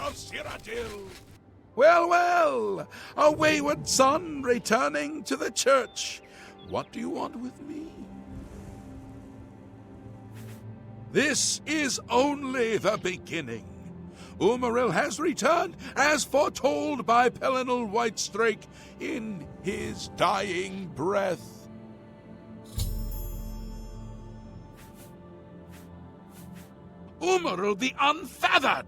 of Cyrodiil. Well, well, a wayward son returning to the church. What do you want with me? This is only the beginning. Umaril has returned, as foretold by Pelinal Whitestrake in his dying breath. Umaril the Unfeathered,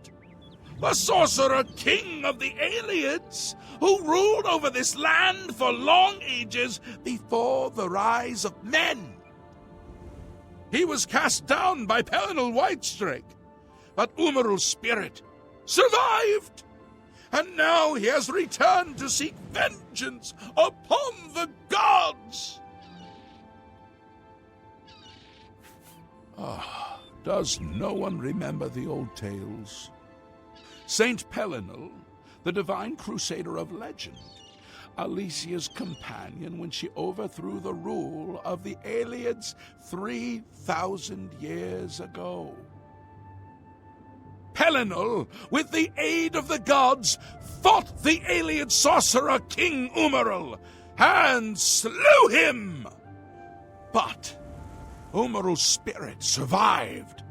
the sorcerer king of the Ayleids, who ruled over this land for long ages before the rise of men. He was cast down by Pelinal Whitestrake, but Umaril's spirit survived, and now he has returned to seek vengeance upon the gods. Does no one remember the old tales? Saint Pelinal, the divine crusader of legend, Alicia's companion when she overthrew the rule of the Ayleids 3,000 years ago. Pelinal, with the aid of the gods, fought the Ayleid sorcerer King Umaril and slew him. But Umaril's spirit survived,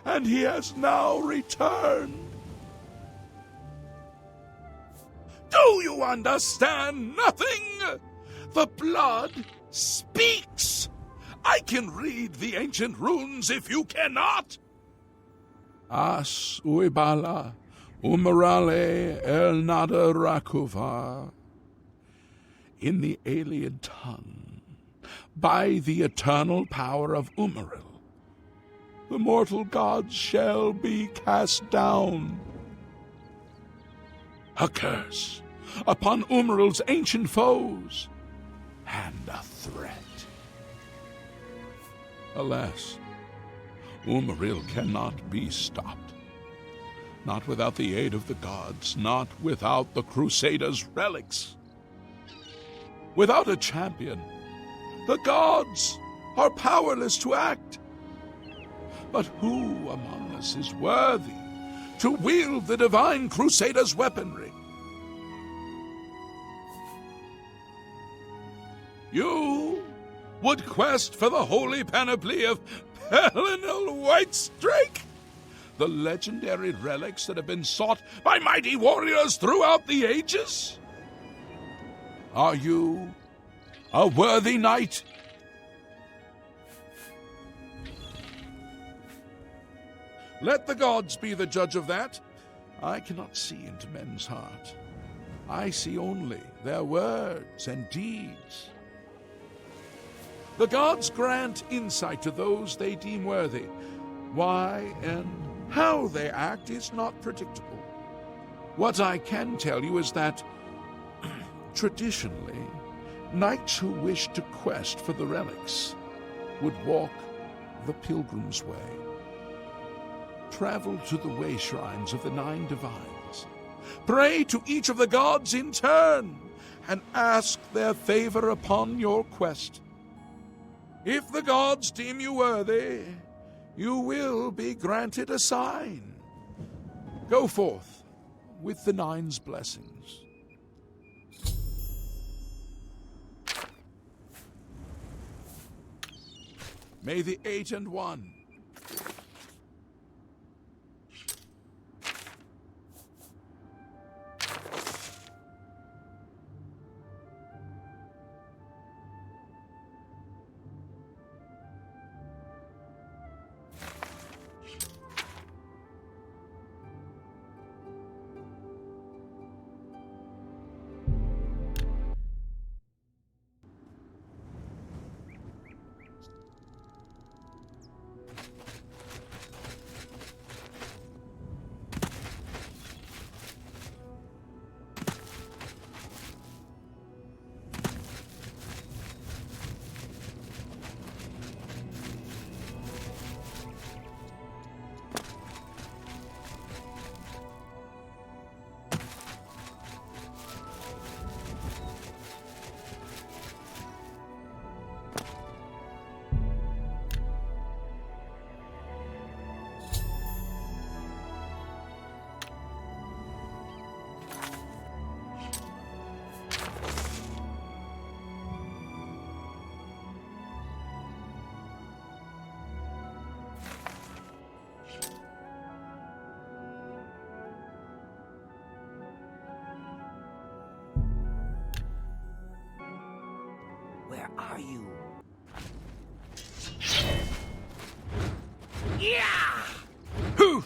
and he has now returned. Do you understand nothing? The blood speaks. I can read the ancient runes if you cannot. As uibala, umarale el nada rakuva. In the Ayleid tongue, by the eternal power of Umaril, the mortal gods shall be cast down. A curse upon Umaril's ancient foes, and a threat. Alas, Umaril cannot be stopped. Not without the aid of the gods, not without the Crusaders' relics. Without a champion, the gods are powerless to act. But who among us is worthy to wield the divine Crusaders' weaponry? You would quest for the holy panoply of Pelinal Whitestrake, the legendary relics that have been sought by mighty warriors throughout the ages? Are you a worthy knight? Let the gods be the judge of that. I cannot see into men's heart. I see only their words and deeds. The gods grant insight to those they deem worthy. Why and how they act is not predictable. What I can tell you is that, traditionally, knights who wished to quest for the relics would walk the Pilgrim's Way. Travel to the way shrines of the 9 divines. Pray to each of the gods in turn, and ask their favor upon your quest. If the gods deem you worthy, you will be granted a sign. Go forth with the 9's blessings. May the 8 and 1 Where are you? Yeah! Who?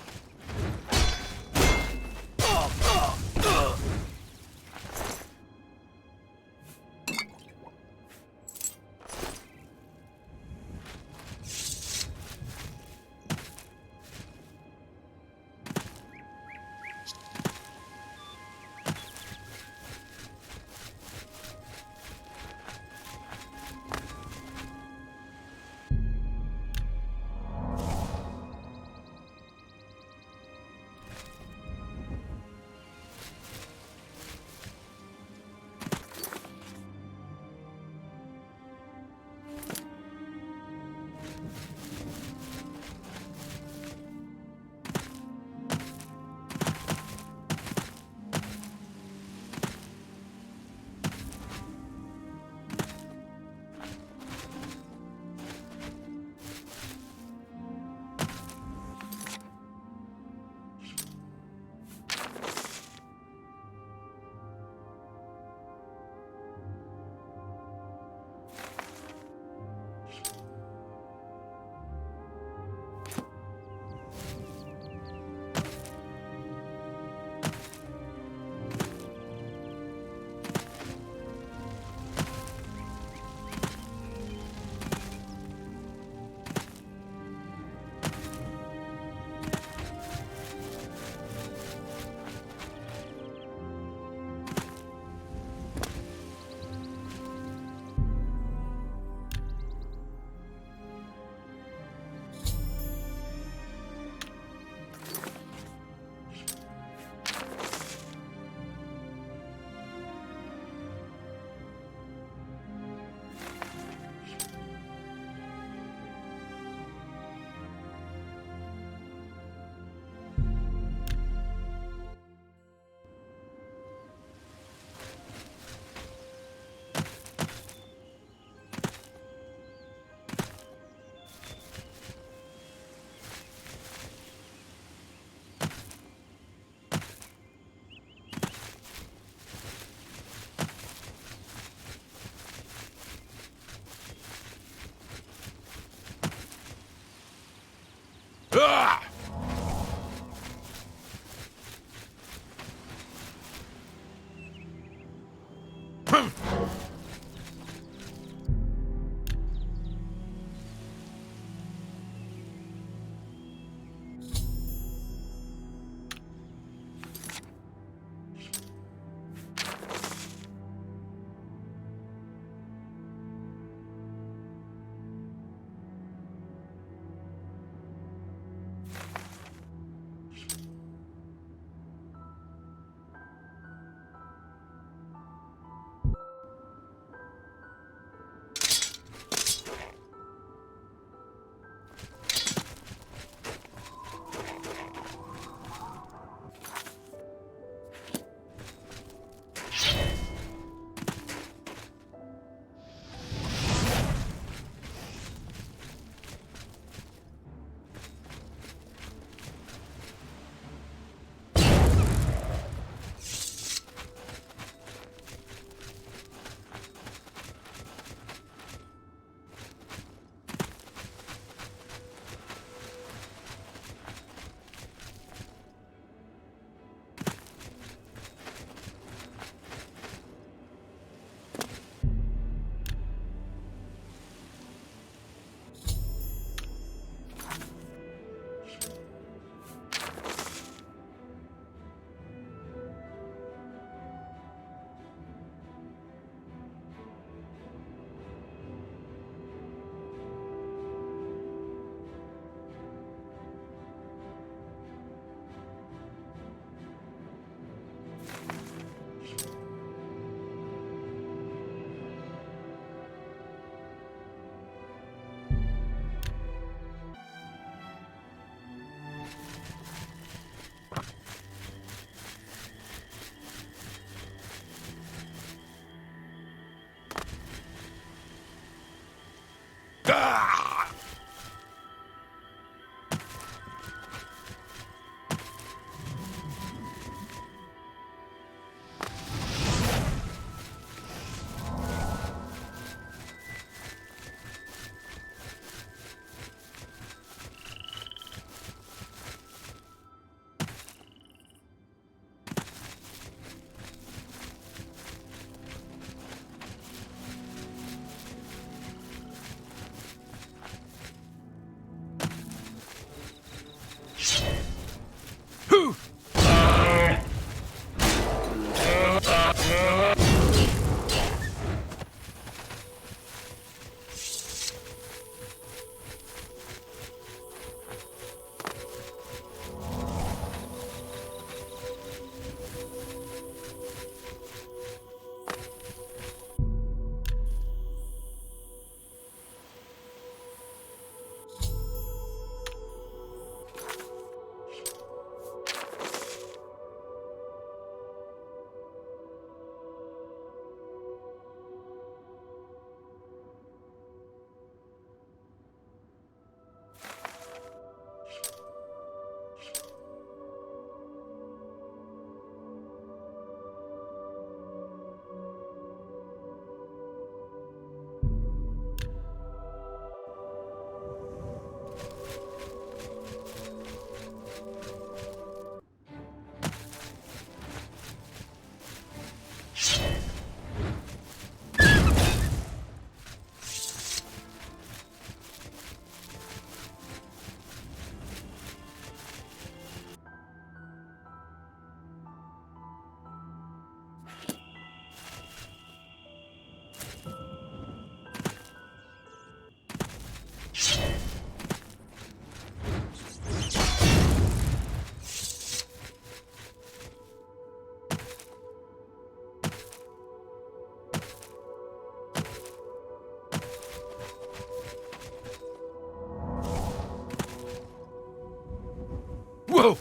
go!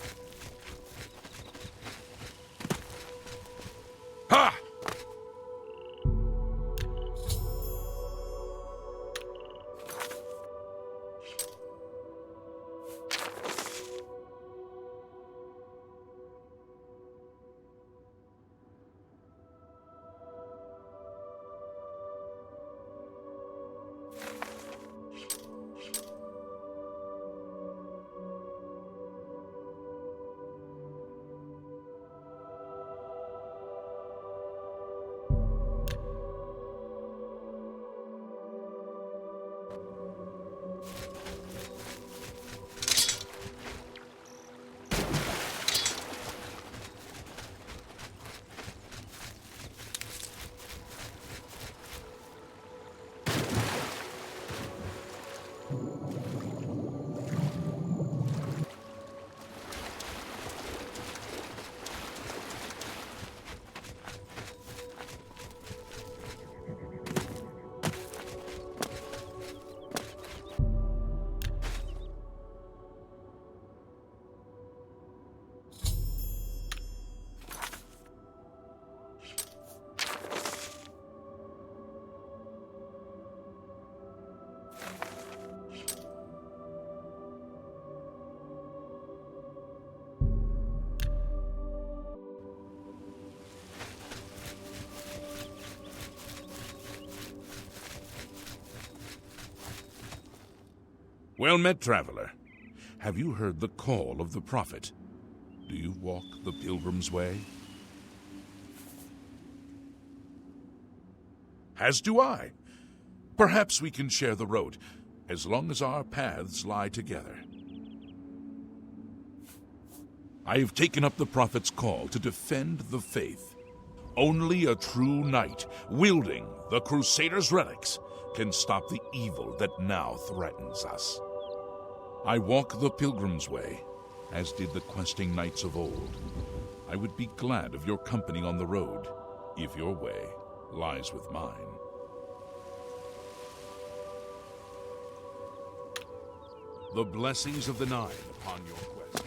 Ha! Well met, traveler. Have you heard the call of the prophet? Do you walk the pilgrim's way? As do I. Perhaps we can share the road, as long as our paths lie together. I have taken up the prophet's call to defend the faith. Only a true knight, wielding the Crusader's relics, can stop the evil that now threatens us. I walk the pilgrim's way, as did the questing knights of old. I would be glad of your company on the road, if your way lies with mine. The blessings of the Nine upon your quest.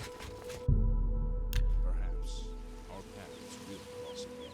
Perhaps our paths will cross again.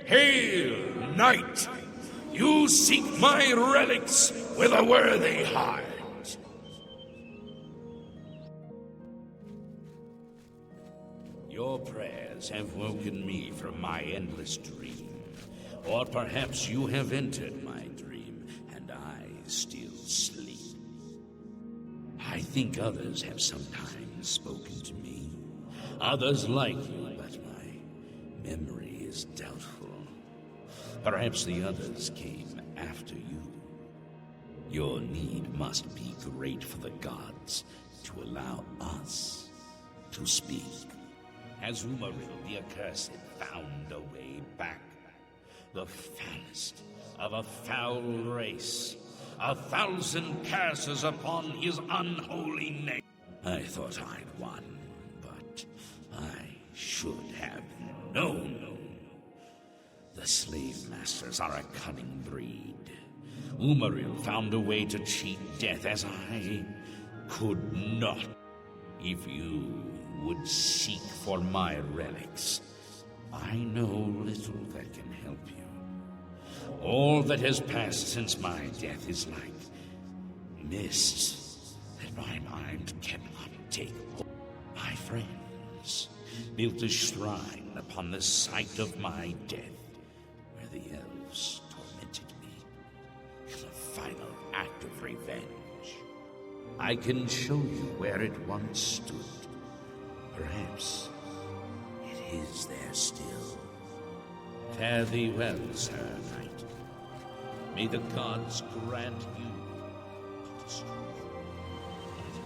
Hail, knight! You seek my relics with a worthy heart. Your prayers have woken me from my endless dream. Or perhaps you have entered my dream, and I still sleep. I think others have sometimes spoken to me. Others like you, but my memory is doubtful. Perhaps the others came after you. Your need must be great for the gods to allow us to speak. Has Umaril the Accursed found a way back? The foulest of a foul race, 1,000 curses upon his unholy name. I thought I'd won, but I should have known. The slave masters are a cunning breed. Umaril found a way to cheat death as I could not. If you would seek for my relics, I know little that can help you. All that has passed since my death is like mist that my mind cannot take hold. My friends built a shrine upon the site of my death, where the elves tormented me in a final act of revenge. I can show you where it once stood. Perhaps it is there still. Fare thee well, Sir Knight. May the gods grant you to destroy as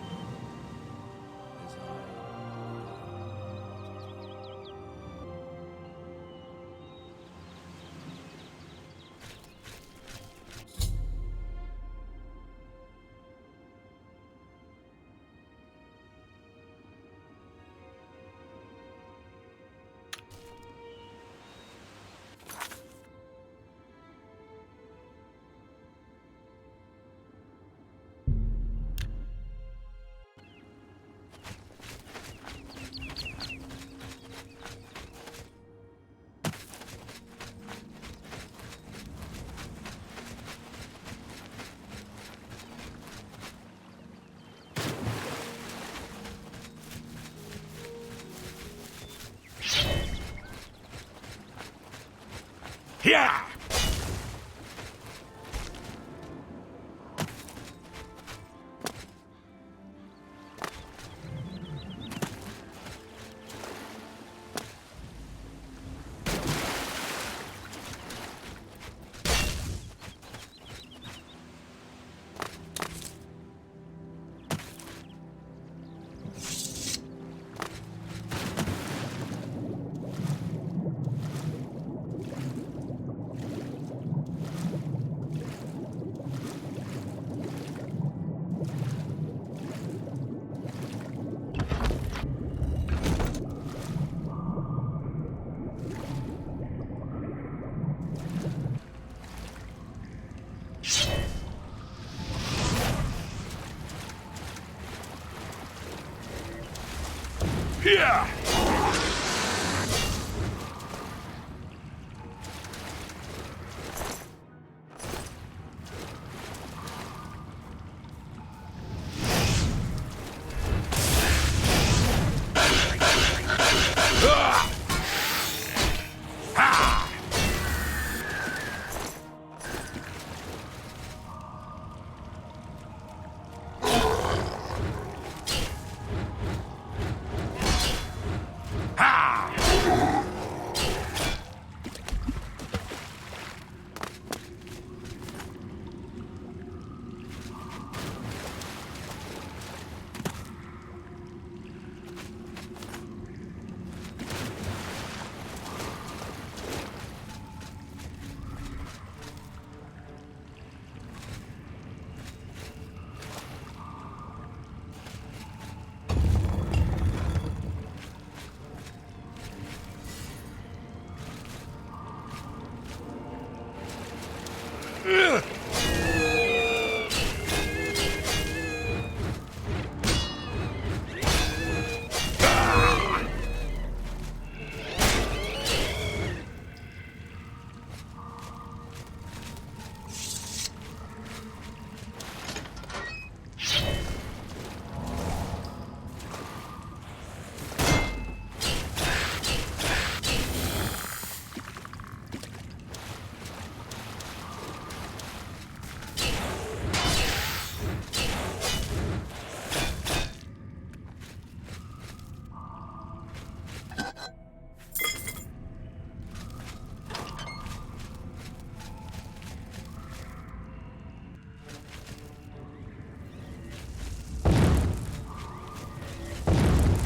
Here! Here!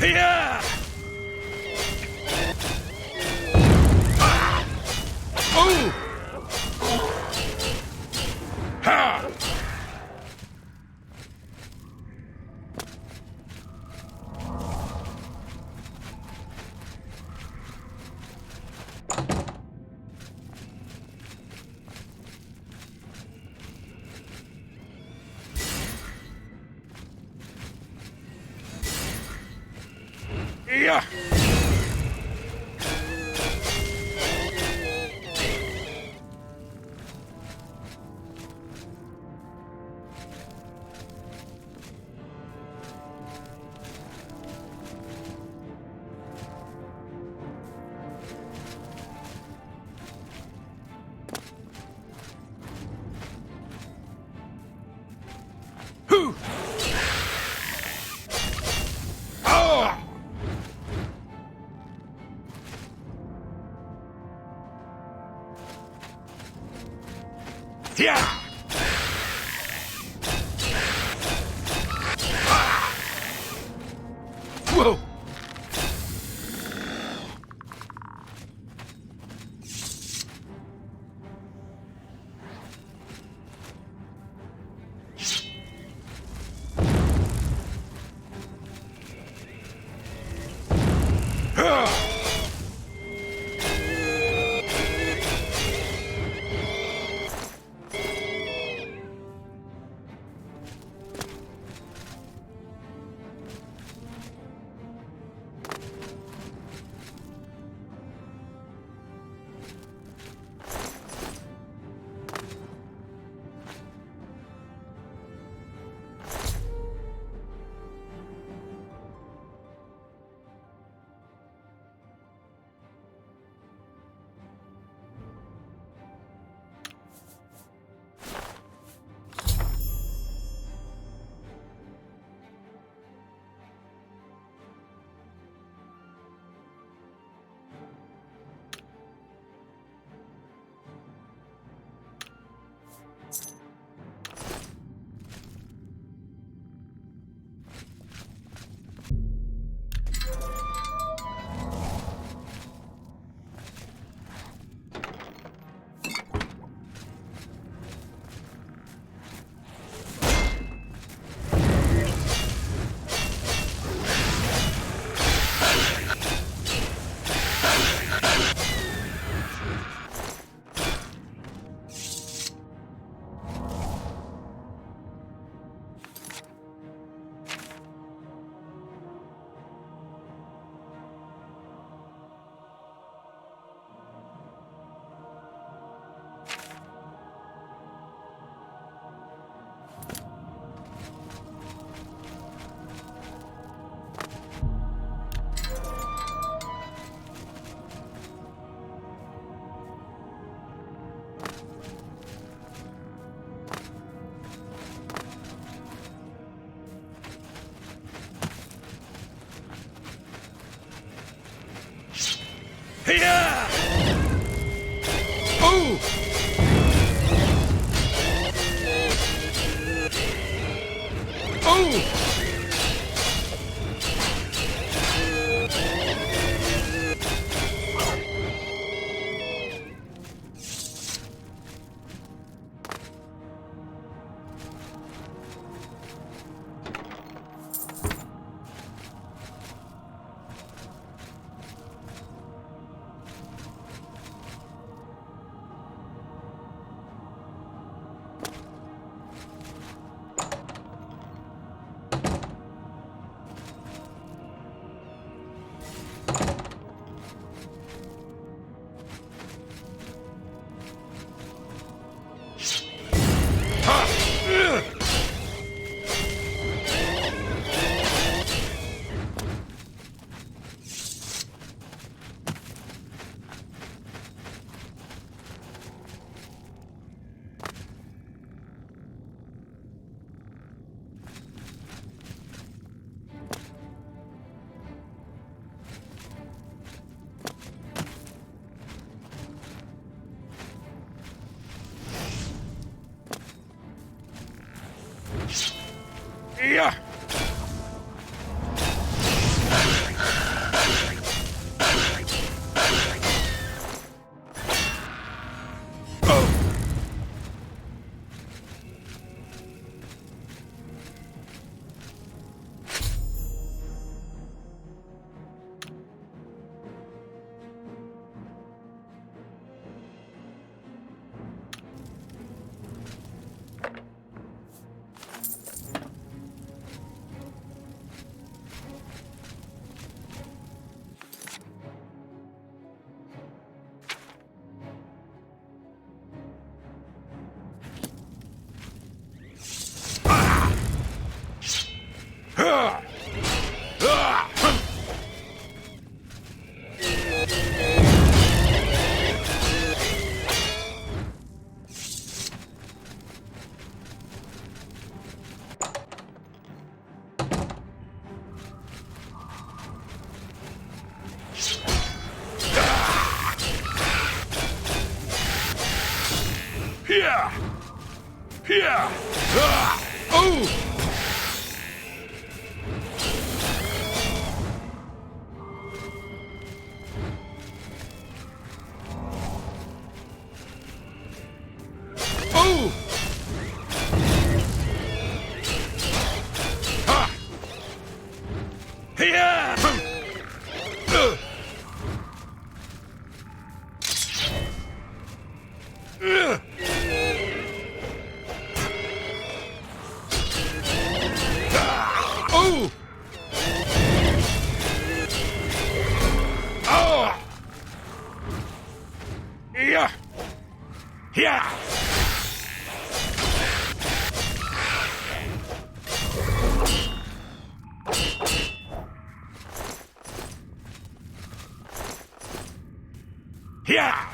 Here! Ha! Yeah. Yeah! Whoa! Yeah! Oh! Oh! Yeah! Here! Oh! Oh! Ha! Here! Oh! Oh! Yeah! Yeah! Yeah!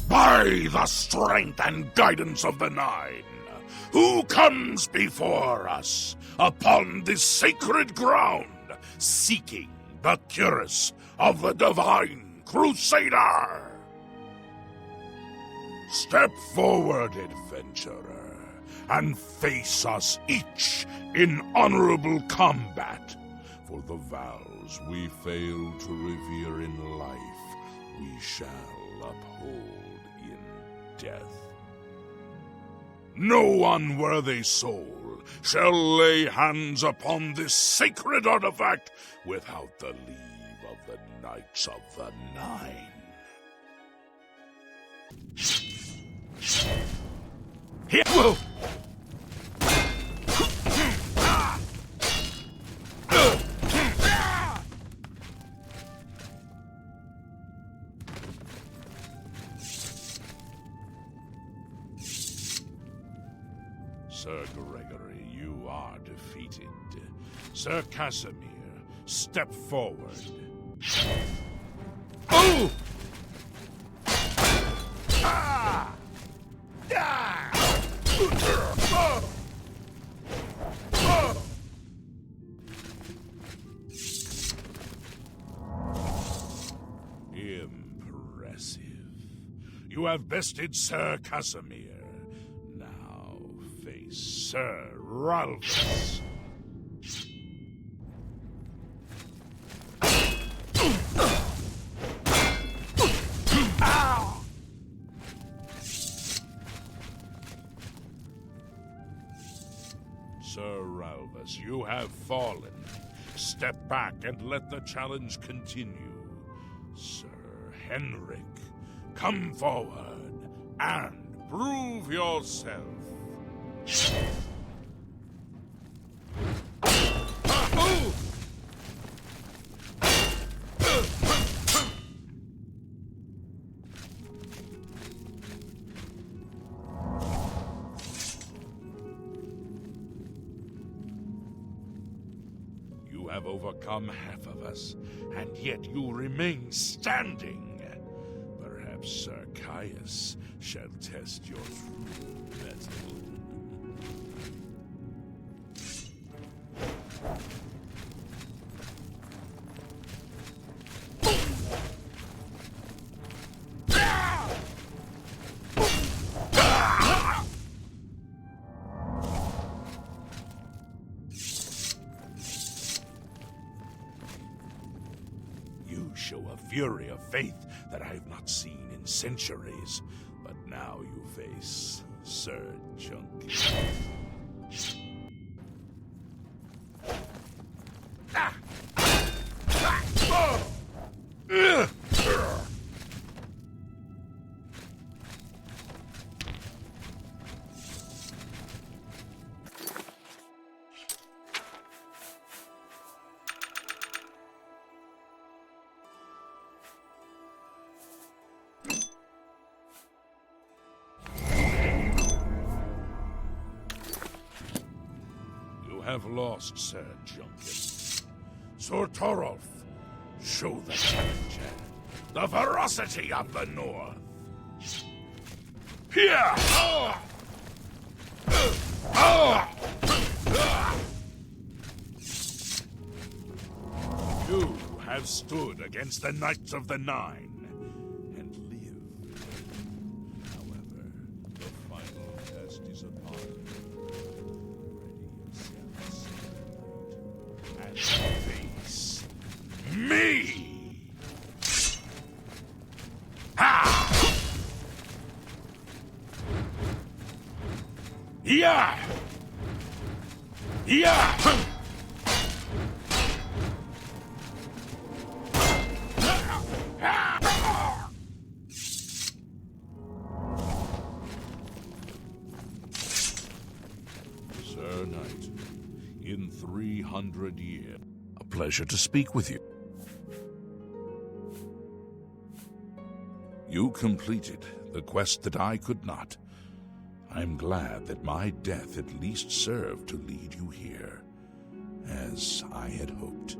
By the strength and guidance of the Nine, who comes before us upon this sacred ground, seeking the cuirass of the Divine Crusader? Step forward, adventurer, and face us each in honorable combat. For the vows we fail to revere in life, we shall uphold in death. No unworthy soul shall lay hands upon this sacred artifact without the leave of the Knights of the Nine. Here! Whoa. Sir Gregory, you are defeated. Sir Casimir, step forward. Oh! Ah! Ah! Impressive. You have bested Sir Casimir. Now face Sir Ralphus. Sir Ralphus, you have fallen. Step back and let the challenge continue. Sir Henrik, come forward and prove yourself. You have overcome half of us, and yet you remain standing. Perhaps Sir Caius shall test your true mettle. Show a fury of faith that I have not seen in centuries. But now you face Sir Junkie. Have lost, Sir Junkin. Sir Torolf, show the challenger the ferocity of the North. Here! You have stood against the Knights of the Nine and lived. However, the final test is upon you. Face me! Ha! Yeah! Yeah! Sir Knight, in 300 years. A pleasure to speak with you. You completed the quest that I could not. I'm glad that my death at least served to lead you here, as I had hoped.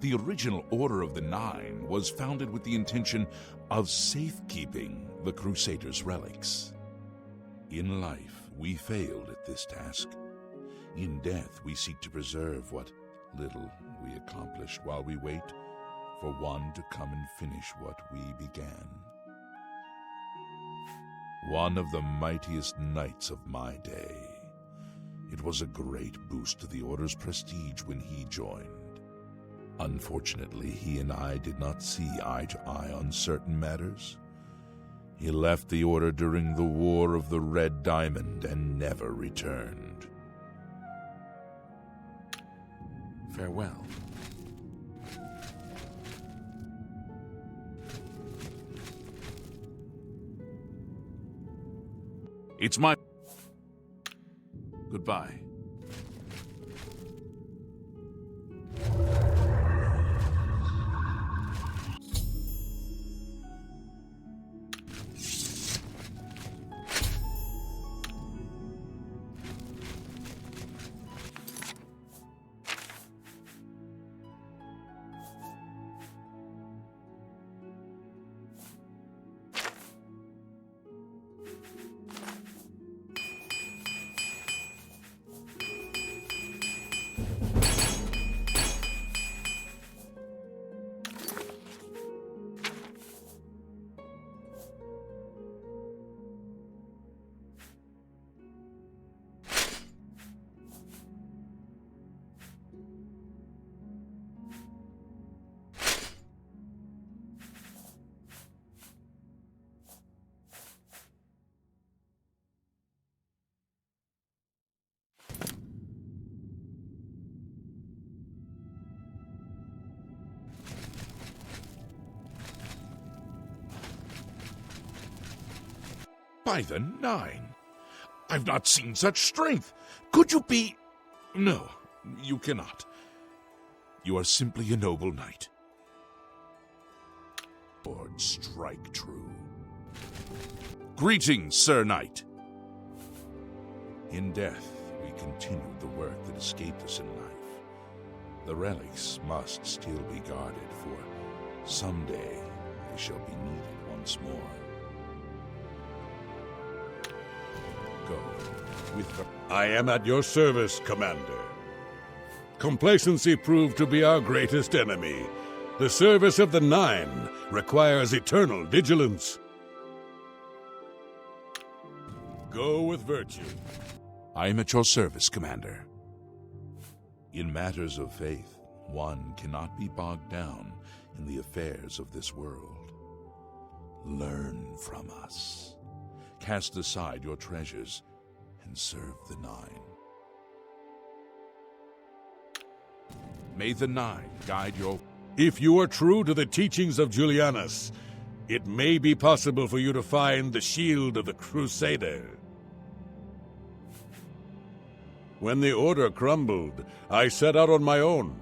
The original Order of the Nine was founded with the intention of safekeeping the Crusaders' relics. In life, we failed at this task. In death, we seek to preserve what little we accomplished while we wait for one to come and finish what we began. One of the mightiest knights of my day. It was a great boost to the Order's prestige when he joined. Unfortunately, he and I did not see eye to eye on certain matters. He left the Order during the War of the Red Diamond and never returned. Farewell. It's my... Goodbye. By the Nine, I've not seen such strength. Could you be... No, you cannot. You are simply a noble knight. Lord, strike true. Greetings, Sir Knight. In death, we continued the work that escaped us in life. The relics must still be guarded, for someday they shall be needed once more. Go with the... I am at your service, Commander. Complacency proved to be our greatest enemy. The service of the Nine requires eternal vigilance. Go with virtue. I am at your service, Commander. In matters of faith, one cannot be bogged down in the affairs of this world. Learn from us. Cast aside your treasures and serve the Nine. May the Nine guide your... If you are true to the teachings of Julianus, it may be possible for you to find the shield of the Crusader. When the Order crumbled, I set out on my own.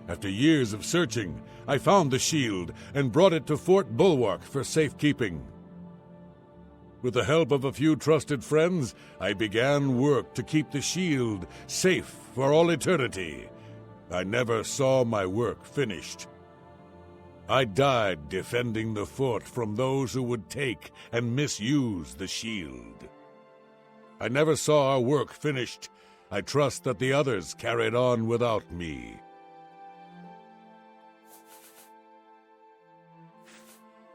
After years of searching, I found the shield and brought it to Fort Bulwark for safekeeping. With the help of a few trusted friends, I began work to keep the shield safe for all eternity. I never saw my work finished. I died defending the fort from those who would take and misuse the shield. I never saw our work finished. I trust that the others carried on without me.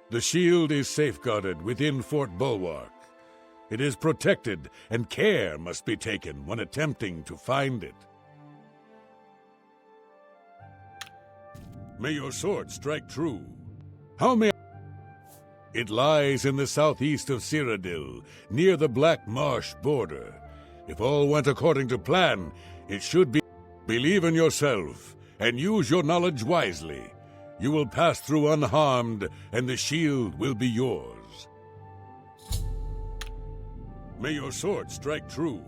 The shield is safeguarded within Fort Bulwark. It is protected, and care must be taken when attempting to find it. May your sword strike true. How may I... It lies in the southeast of Cyrodiil, near the Black Marsh border. If all went according to plan, it should be... Believe in yourself, and use your knowledge wisely. You will pass through unharmed, and the shield will be yours. May your sword strike true.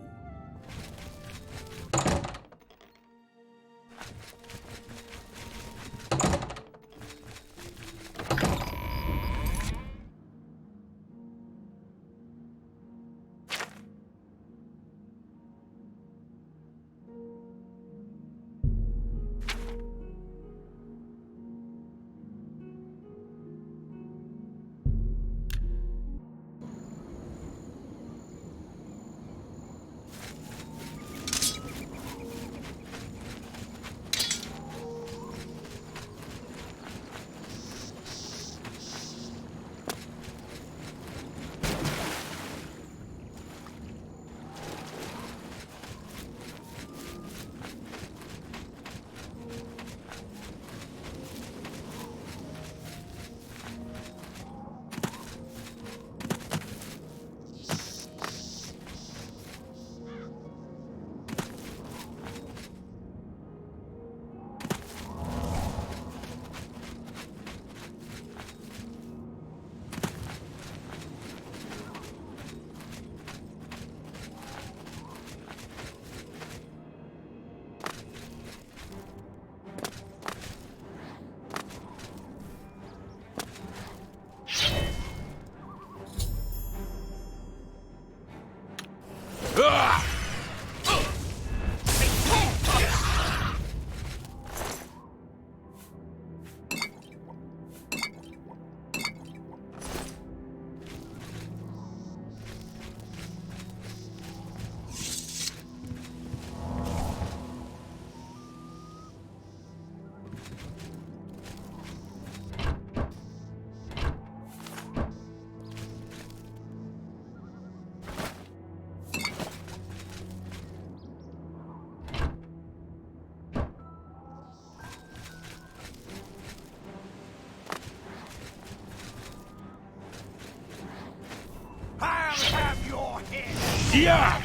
Yeah!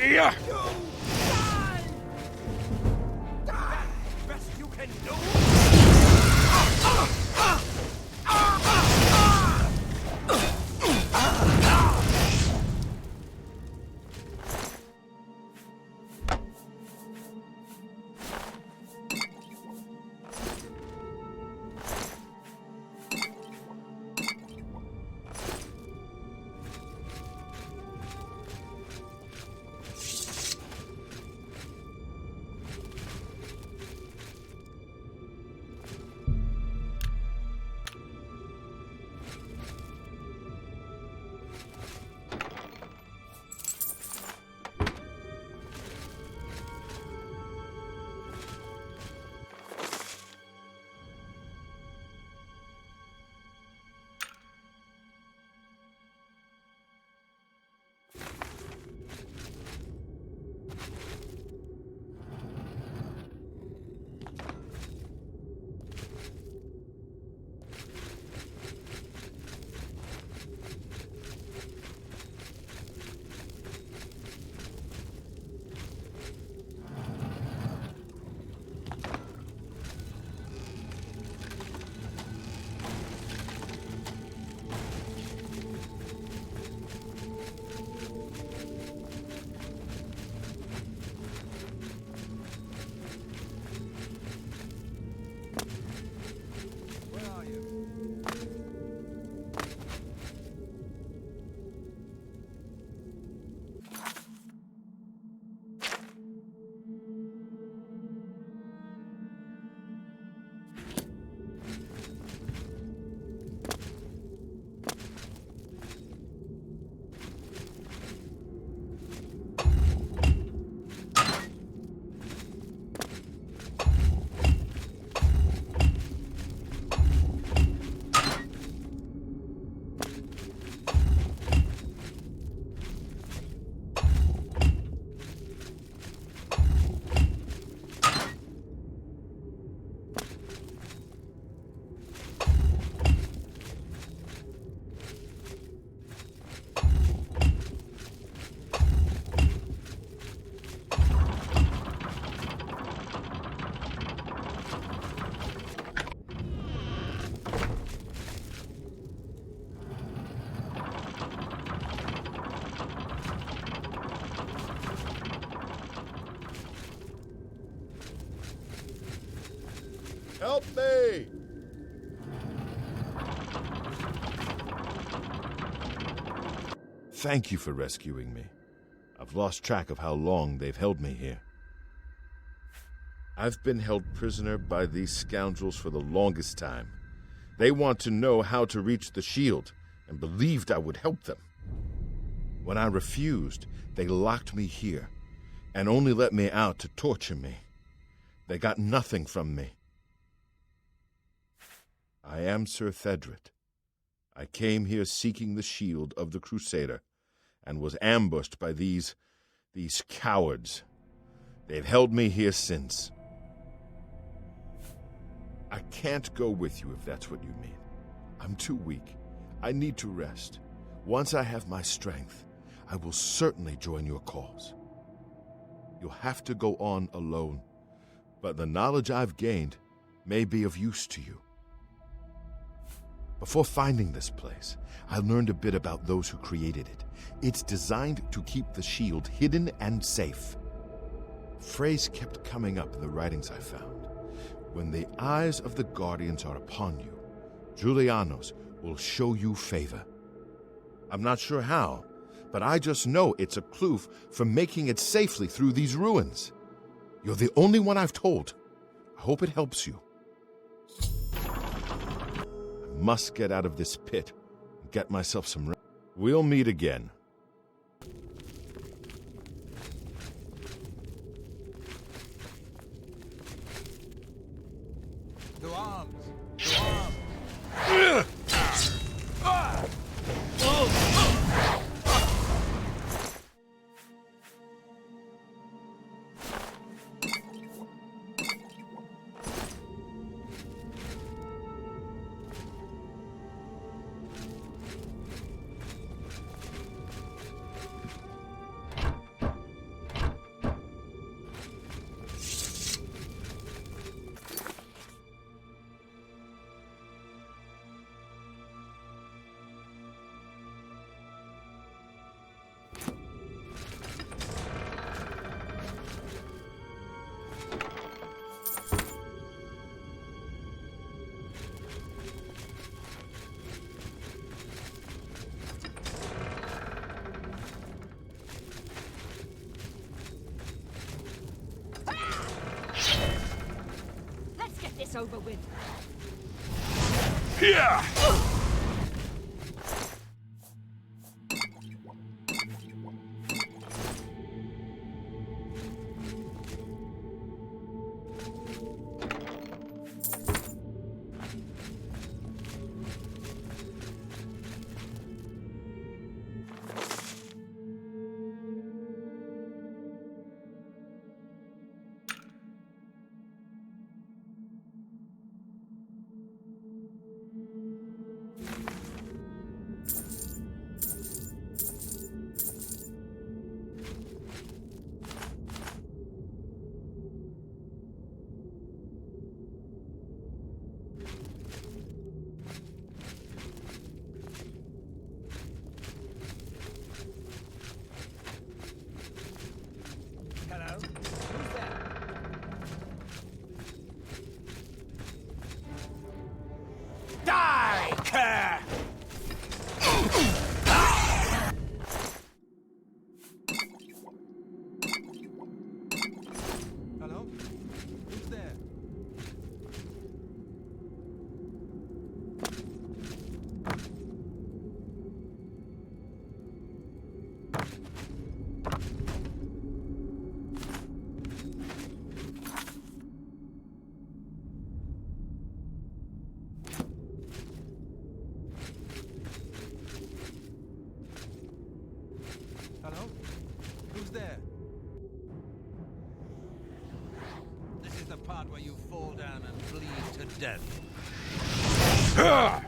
Yeah. Best you can do. Help me! Thank you for rescuing me. I've lost track of how long they've held me here. I've been held prisoner by these scoundrels for the longest time. They want to know how to reach the shield and believed I would help them. When I refused, they locked me here and only let me out to torture me. They got nothing from me. I am Sir Thedret. I came here seeking the shield of the Crusader and was ambushed by these cowards. They've held me here since. I can't go with you if that's what you mean. I'm too weak. I need to rest. Once I have my strength, I will certainly join your cause. You'll have to go on alone, but the knowledge I've gained may be of use to you. Before finding this place, I learned a bit about those who created it. It's designed to keep the shield hidden and safe. A phrase kept coming up in the writings I found. When the eyes of the Guardians are upon you, Julianos will show you favor. I'm not sure how, but I just know it's a clue for making it safely through these ruins. You're the only one I've told. I hope it helps you. I must get out of this pit and get myself some rest. We'll meet again. To arms! To arms! over with. Here! Hello? Who's there? This is the part where you fall down and bleed to death. Yeah.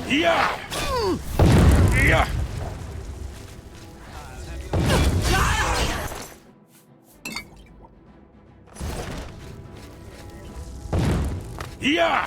Yeah. Yeah. Yeah.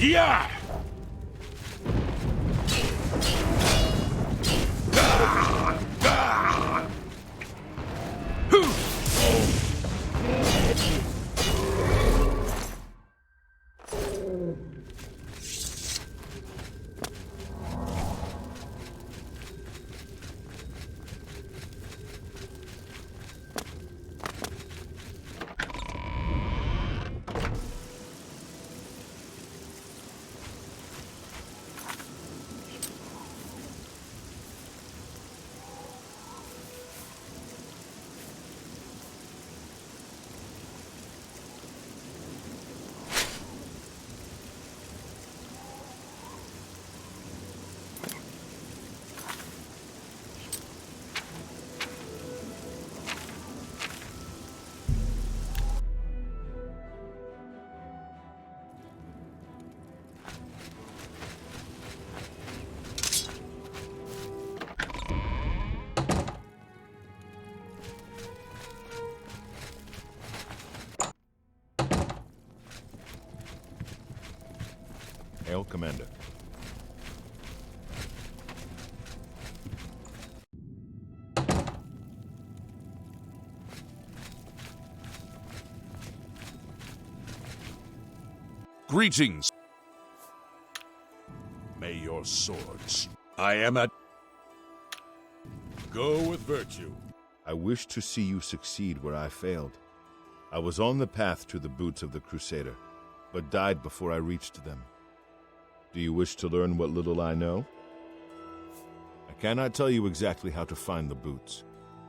Yeah! Hail, Commander. Greetings. May your swords. I am at... Go with virtue. I wish to see you succeed where I failed. I was on the path to the boots of the Crusader, but died before I reached them. Do you wish to learn what little I know? I cannot tell you exactly how to find the boots,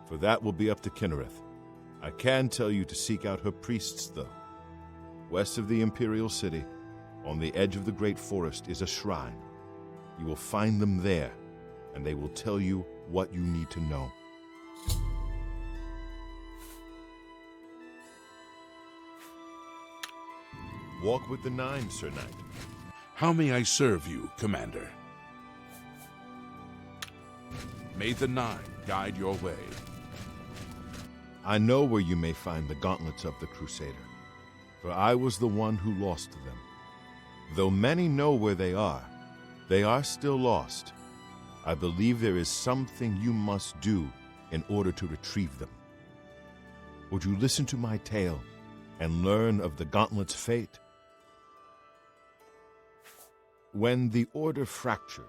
for that will be up to Kinnereth. I can tell you to seek out her priests, though. West of the Imperial City, on the edge of the Great Forest, is a shrine. You will find them there, and they will tell you what you need to know. Walk with the Nine, Sir Knight. How may I serve you, Commander? May the Nine guide your way. I know where you may find the gauntlets of the Crusader, for I was the one who lost them. Though many know where they are still lost. I believe there is something you must do in order to retrieve them. Would you listen to my tale and learn of the gauntlet's fate? When the Order fractured,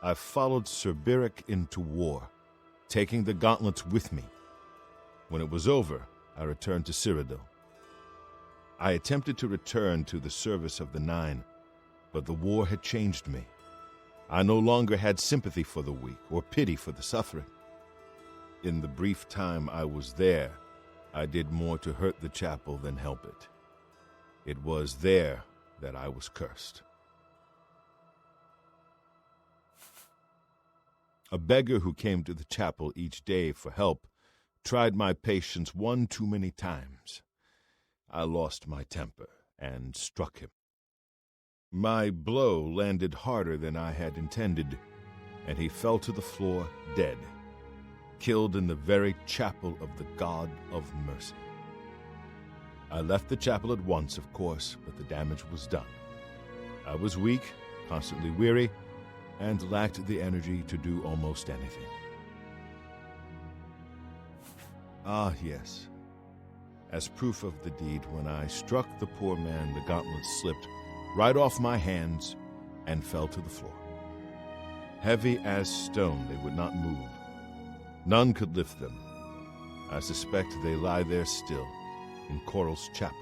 I followed Sir Beric into war, taking the gauntlets with me. When it was over, I returned to Cyrodiil. I attempted to return to the service of the Nine, but the war had changed me. I no longer had sympathy for the weak or pity for the suffering. In the brief time I was there, I did more to hurt the chapel than help it. It was there that I was cursed. A beggar who came to the chapel each day for help tried my patience one too many times. I lost my temper and struck him. My blow landed harder than I had intended, and he fell to the floor dead, killed in the very chapel of the God of Mercy. I left the chapel at once, of course, but the damage was done. I was weak, constantly weary, and lacked the energy to do almost anything. Ah, yes. As proof of the deed, when I struck the poor man, the gauntlet slipped right off my hands and fell to the floor. Heavy as stone, they would not move. None could lift them. I suspect they lie there still, in Coral's chapel.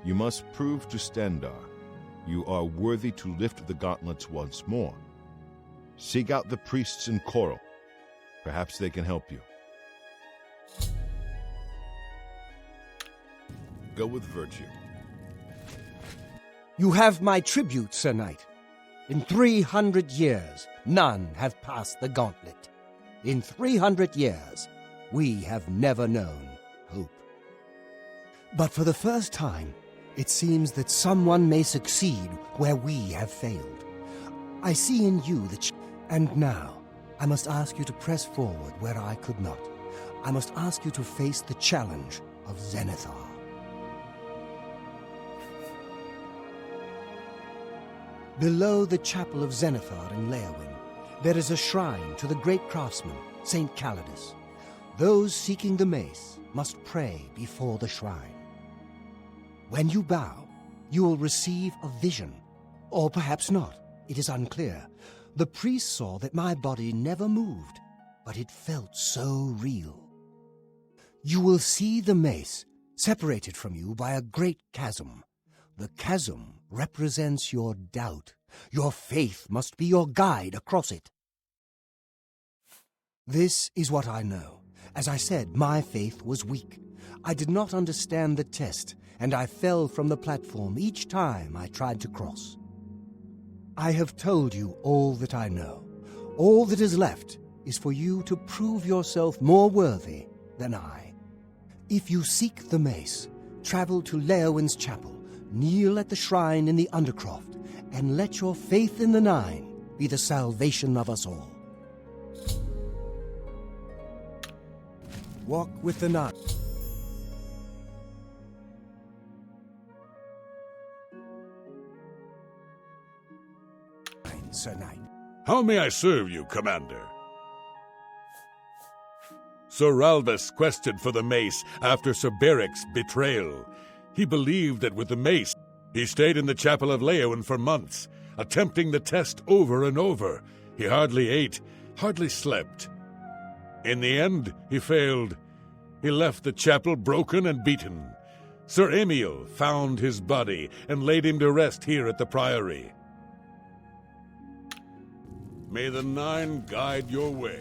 You must prove to Stendarr you are worthy to lift the gauntlets once more. Seek out the priests in Coral. Perhaps they can help you. Go with virtue. You have my tribute, Sir Knight. In 300 years, none have passed the gauntlet. In 300 years, we have never known hope. But for the first time, it seems that someone may succeed where we have failed. I see in you and now, I must ask you to press forward where I could not. I must ask you to face the challenge of Zenithar. Below the chapel of Zenithar in Leowyn, there is a shrine to the great craftsman, Saint Calidus. Those seeking the mace must pray before the shrine. When you bow, you will receive a vision. Or perhaps not, it is unclear. The priest saw that my body never moved, but it felt so real. You will see the mace, separated from you by a great chasm. The chasm represents your doubt. Your faith must be your guide across it. This is what I know. As I said, my faith was weak. I did not understand the test, and I fell from the platform each time I tried to cross. I have told you all that I know. All that is left is for you to prove yourself more worthy than I. If you seek the mace, travel to Leowyn's chapel, kneel at the shrine in the Undercroft, and let your faith in the Nine be the salvation of us all. Walk with the Nine. Sir Knight. How may I serve you, Commander? Sir Ralbus quested for the mace after Sir Beric's betrayal. He believed that with the mace, he stayed in the chapel of Leowyn for months, attempting the test over and over. He hardly ate, hardly slept. In the end, he failed. He left the chapel broken and beaten. Sir Emil found his body and laid him to rest here at the Priory. May the Nine guide your way.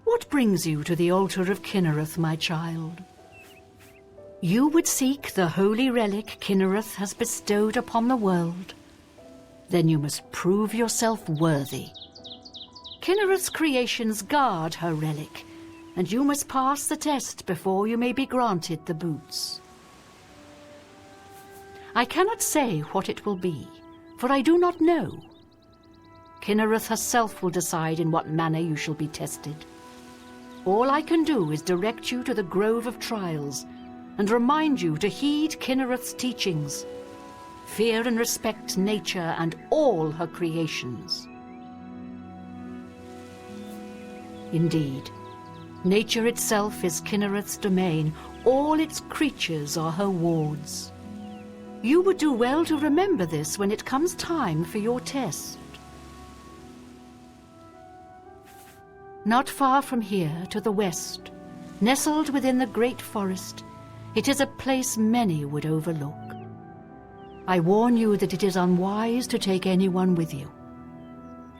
What brings you to the altar of Kynareth, my child? You would seek the holy relic Kynareth has bestowed upon the world. Then you must prove yourself worthy. Kynareth's creations guard her relic, and you must pass the test before you may be granted the boots. I cannot say what it will be, for I do not know. Kynareth herself will decide in what manner you shall be tested. All I can do is direct you to the Grove of Trials and remind you to heed Kynareth's teachings. Fear and respect nature and all her creations. Indeed, nature itself is Kynareth's domain. All its creatures are her wards. You would do well to remember this when it comes time for your test. Not far from here, to the west, nestled within the great forest, it is a place many would overlook. I warn you that it is unwise to take anyone with you.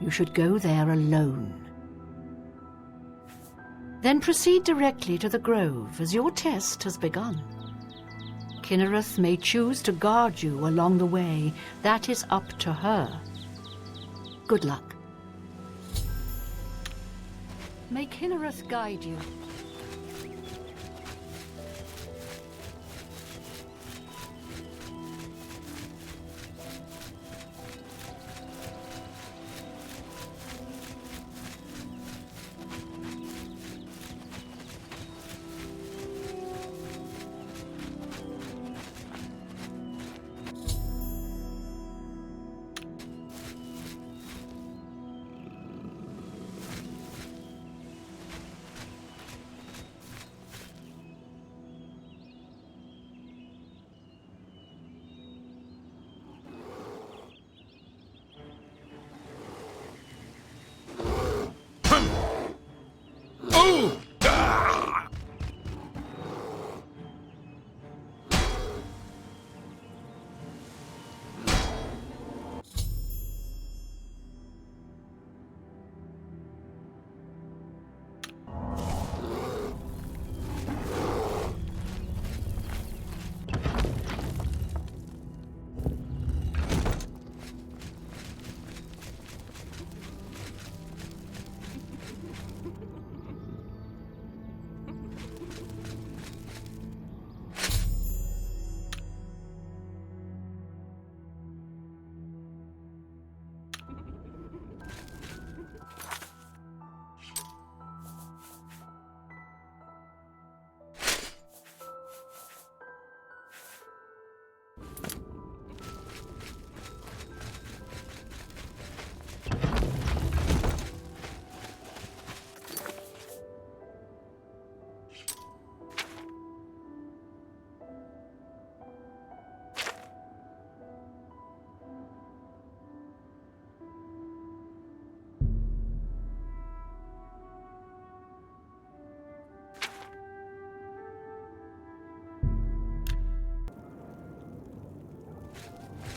You should go there alone. Then proceed directly to the grove, as your test has begun. Kynareth may choose to guard you along the way. That is up to her. Good luck. May Kynareth guide you.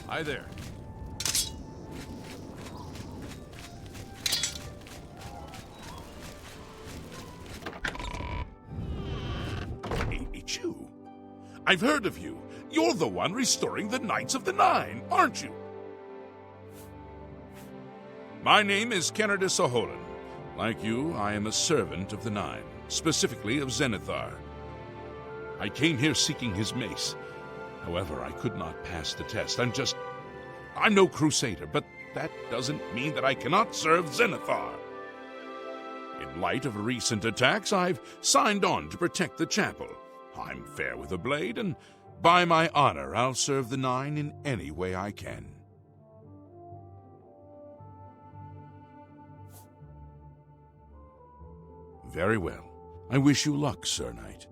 Hi there. It's you. I've heard of you. You're the one restoring the Knights of the Nine, aren't you? My name is Kennedy Saholan. Like you, I am a servant of the Nine, specifically of Zenithar. I came here seeking his mace. However, I could not pass the test. I'm no crusader, but that doesn't mean that I cannot serve Zenithar. In light of recent attacks, I've signed on to protect the chapel. I'm fair with a blade, and by my honor, I'll serve the Nine in any way I can. Very well. I wish you luck, Sir Knight.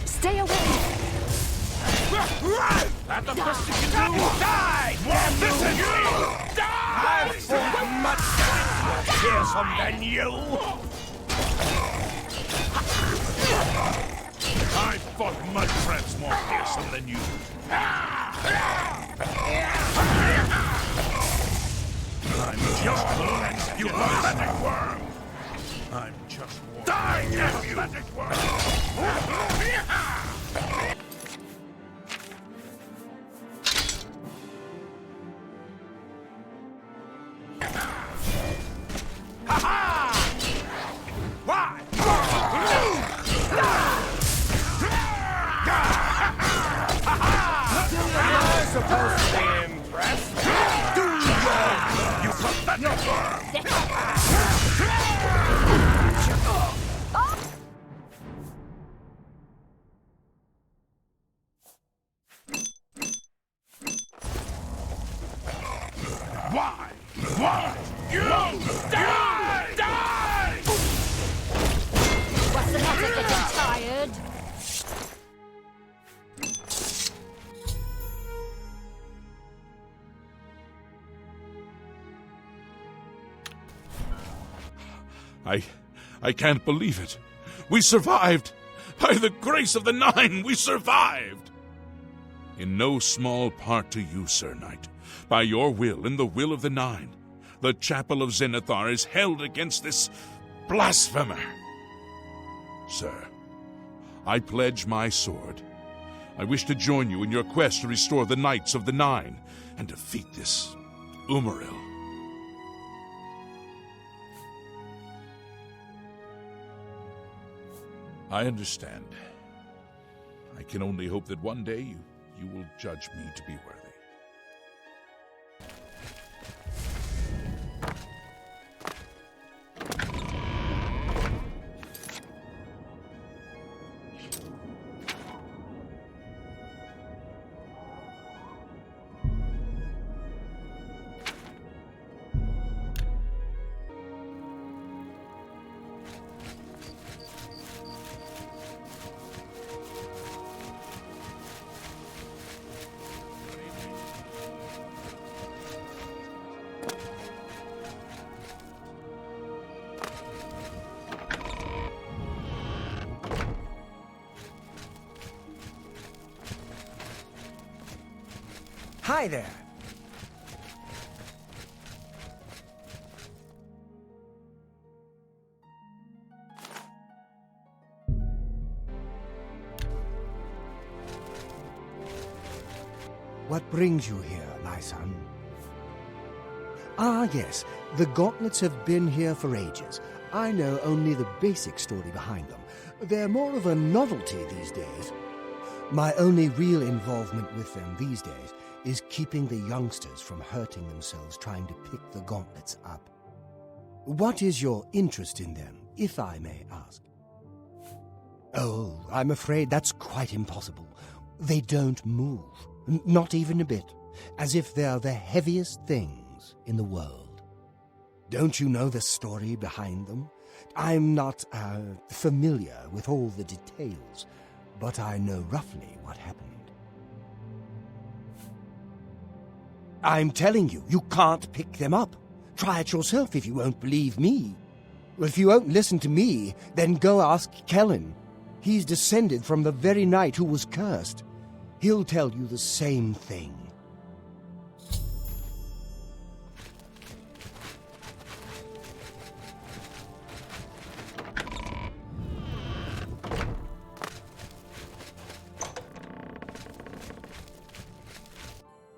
Stay away! That the best you can do! Die! This is you! Die! I've fought much more fearsome than you! I've fought mud traps more fearsome than you. I'm just one, you pathetic worm! I'm just one. Die, you pathetic worm! Why? You die! Die! What's the matter, getting tired? I can't believe it. We survived! By the grace of the Nine, we survived! In no small part to you, Sir Knight. By your will and the will of the Nine, the Chapel of Zenithar is held against this blasphemer. Sir, I pledge my sword. I wish to join you in your quest to restore the Knights of the Nine and defeat this Umaril. I understand. I can only hope that one day you will judge me to be worthy. Hi there. What brings you here, my son? Ah, yes, the gauntlets have been here for ages. I know only the basic story behind them. They're more of a novelty these days. My only real involvement with them these days is keeping the youngsters from hurting themselves trying to pick the gauntlets up. What is your interest in them, if I may ask? Oh, I'm afraid that's quite impossible. They don't move, not even a bit, as if they're the heaviest things in the world. Don't you know the story behind them? I'm not familiar with all the details, but I know roughly what happened. I'm telling you, you can't pick them up. Try it yourself if you won't believe me. Well, if you won't listen to me, then go ask Kellen. He's descended from the very knight who was cursed. He'll tell you the same thing.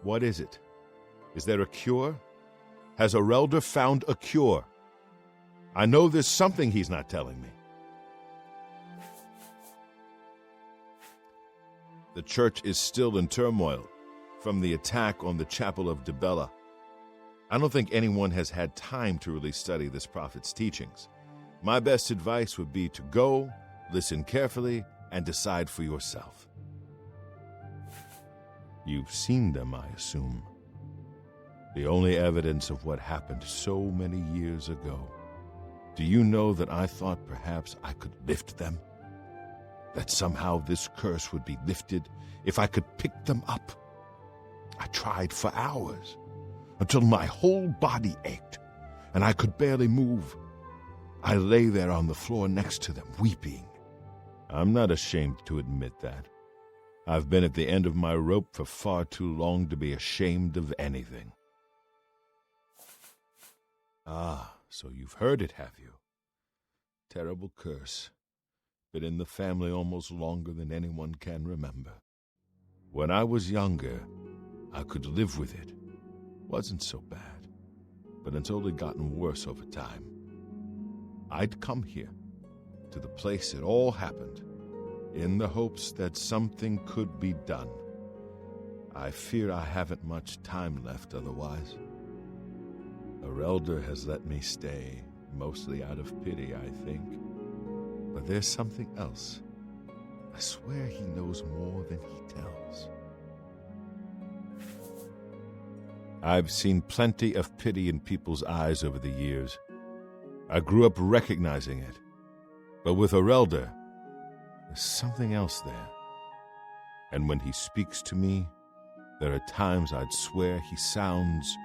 What is it? Is there a cure? Has Arelder found a cure? I know there's something he's not telling me. The church is still in turmoil from the attack on the Chapel of Dibella. I don't think anyone has had time to really study this prophet's teachings. My best advice would be to go, listen carefully, and decide for yourself. You've seen them, I assume. The only evidence of what happened so many years ago. Do you know that I thought perhaps I could lift them? That somehow this curse would be lifted if I could pick them up? I tried for hours, until my whole body ached, and I could barely move. I lay there on the floor next to them, weeping. I'm not ashamed to admit that. I've been at the end of my rope for far too long to be ashamed of anything. Ah, so you've heard it, have you? Terrible curse. Been in the family almost longer than anyone can remember. When I was younger, I could live with it. Wasn't so bad, but it's only gotten worse over time. I'd come here, to the place it all happened, in the hopes that something could be done. I fear I haven't much time left otherwise. Arelder has let me stay, mostly out of pity, I think. But there's something else. I swear he knows more than he tells. I've seen plenty of pity in people's eyes over the years. I grew up recognizing it. But with Arelder, there's something else there. And when he speaks to me, there are times I'd swear he sounds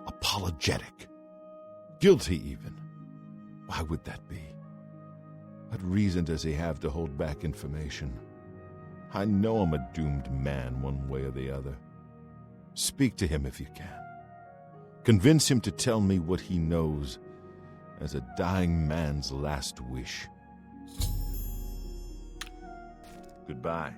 apologetic. Guilty, even. Why would that be? What reason does he have to hold back information? I know I'm a doomed man one way or the other. Speak to him if you can. Convince him to tell me what he knows as a dying man's last wish. Goodbye.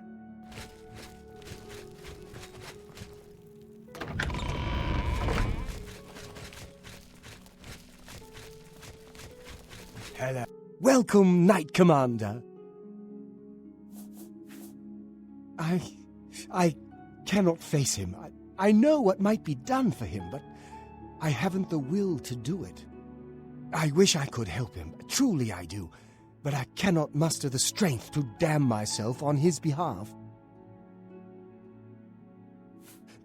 Hello. Welcome, Knight Commander. I cannot face him. I know what might be done for him, but I haven't the will to do it. I wish I could help him. Truly I do. But I cannot muster the strength to damn myself on his behalf.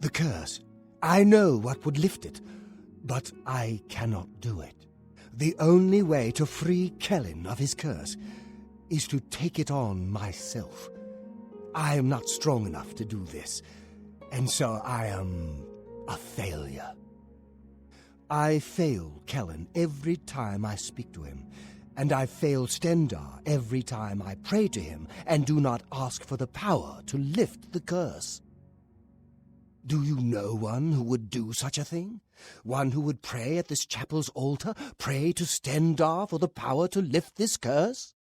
The curse. I know what would lift it, but I cannot do it. The only way to free Kellen of his curse is to take it on myself. I am not strong enough to do this, and so I am a failure. I fail Kellen every time I speak to him, and I fail Stendarr every time I pray to him and do not ask for the power to lift the curse. Do you know one who would do such a thing? One who would pray at this chapel's altar, pray to Stendarr for the power to lift this curse?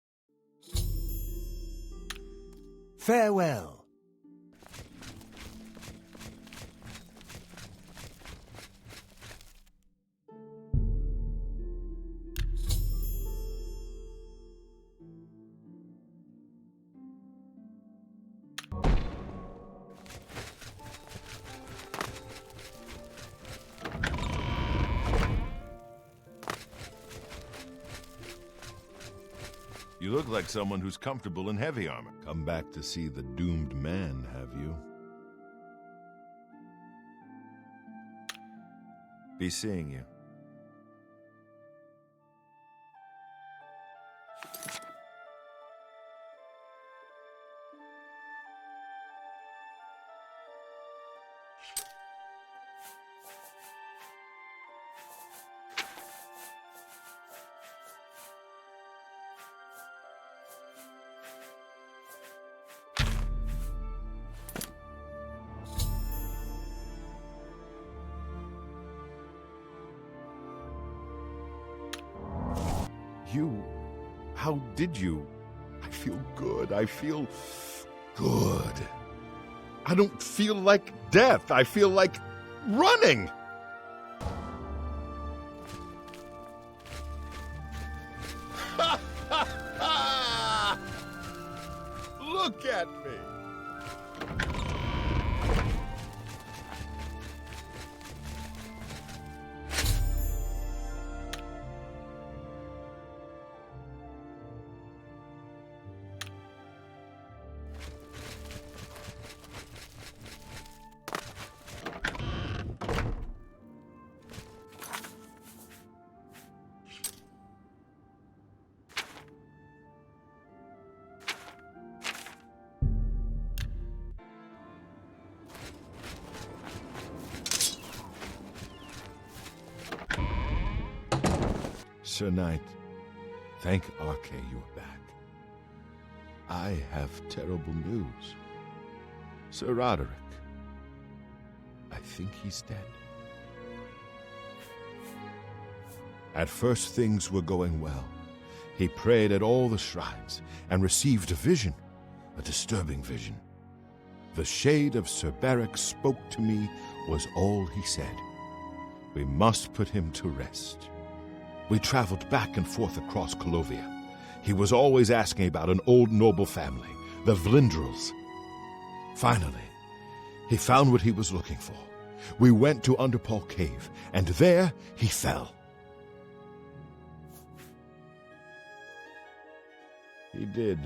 Farewell. You look like someone who's comfortable in heavy armor. Come back to see the doomed man, have you? Be seeing you. How did you? I feel good. I feel good. I don't feel like death. I feel like running. Look at me. Sir Knight, thank Arke you are back. I have terrible news. Sir Roderick, I think he's dead. At first things were going well. He prayed at all the shrines and received a vision, a disturbing vision. The shade of Sir Beric spoke to me was all he said. We must put him to rest. We traveled back and forth across Colovia. He was always asking about an old noble family, the Vlindrels. Finally, he found what he was looking for. We went to Underpall Cave, and there he fell. He did.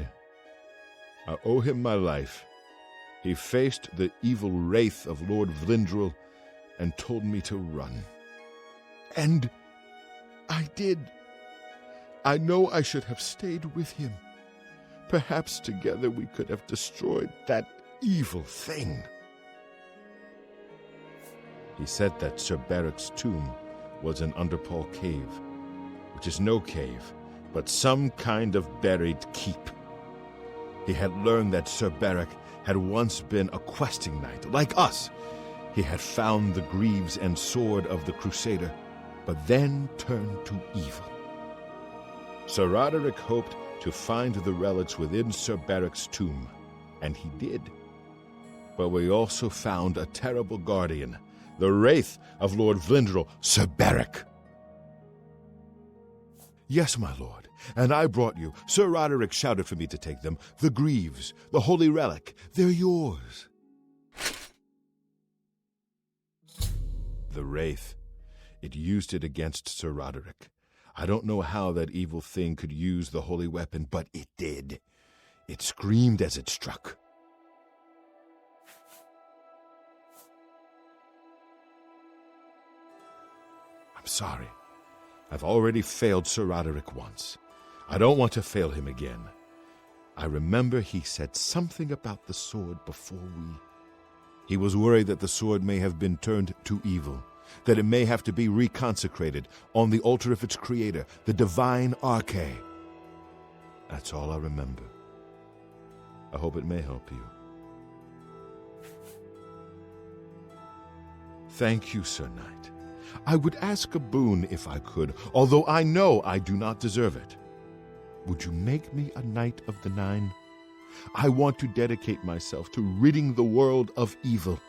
I owe him my life. He faced the evil wraith of Lord Vlindrel and told me to run. And I did. I know I should have stayed with him. Perhaps together we could have destroyed that evil thing. He said that Sir Beric's tomb was in Underpall Cave, which is no cave, but some kind of buried keep. He had learned that Sir Beric had once been a questing knight, like us. He had found the greaves and sword of the Crusader, but then turned to evil. Sir Roderick hoped to find the relics within Sir Beric's tomb, and he did. But we also found a terrible guardian, the wraith of Lord Vlindrel, Sir Beric. Yes, my lord, and I brought you. Sir Roderick shouted for me to take them. The greaves, the holy relic, they're yours. The wraith. It used it against Sir Roderick. I don't know how that evil thing could use the holy weapon, but it did. It screamed as it struck. I'm sorry. I've already failed Sir Roderick once. I don't want to fail him again. I remember he said something about the sword before we... He was worried that the sword may have been turned to evil, that it may have to be reconsecrated on the altar of its creator, the divine Arke. That's all I remember. I hope it may help you. Thank you, Sir Knight. I would ask a boon if I could, although I know I do not deserve it. Would you make me a Knight of the Nine? I want to dedicate myself to ridding the world of evil.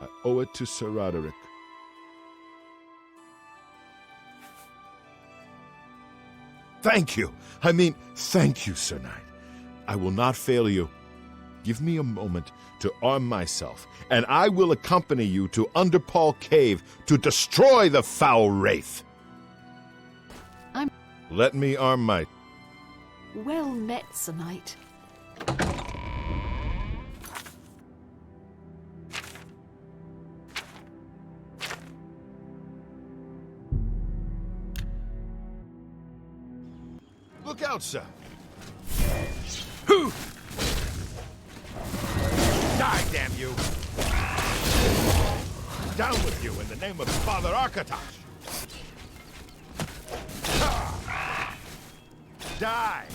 I owe it to Sir Roderick. Thank you. Thank you, Sir Knight. I will not fail you. Give me a moment to arm myself, and I will accompany you to Underpall Cave to destroy the foul wraith. Let me arm my... Well met, Sir Knight. Look out, sir! Die, damn you! Down with you in the name of Father Arkatosh! Die!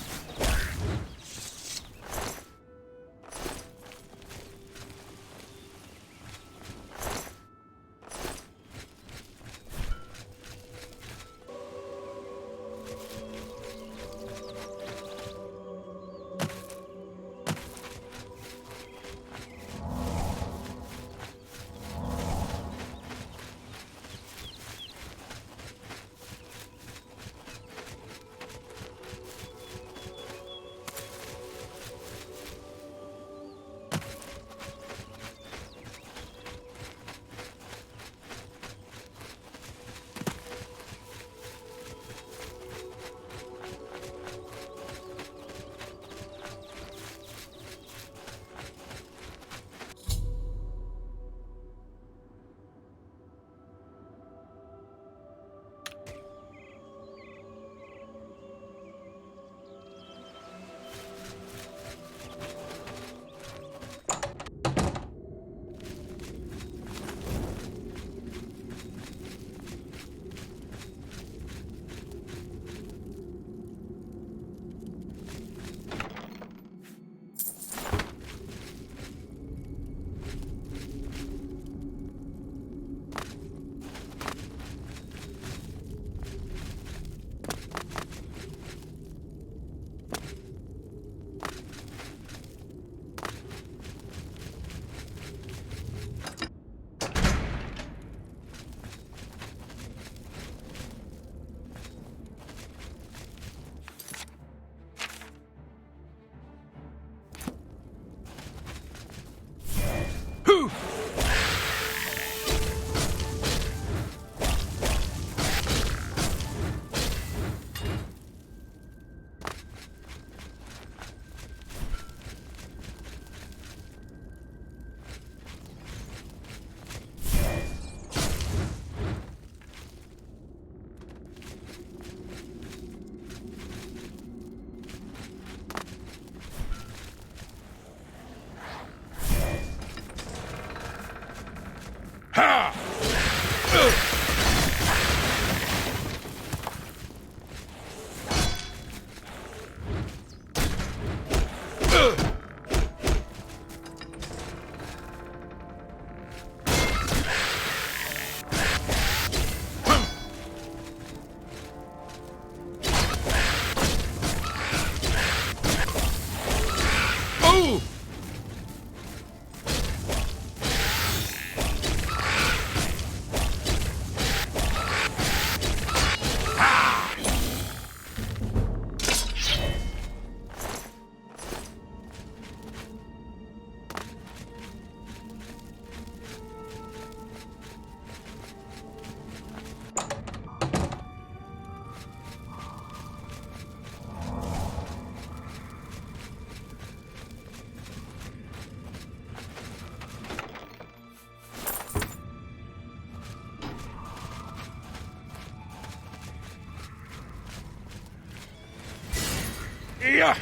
Yeah.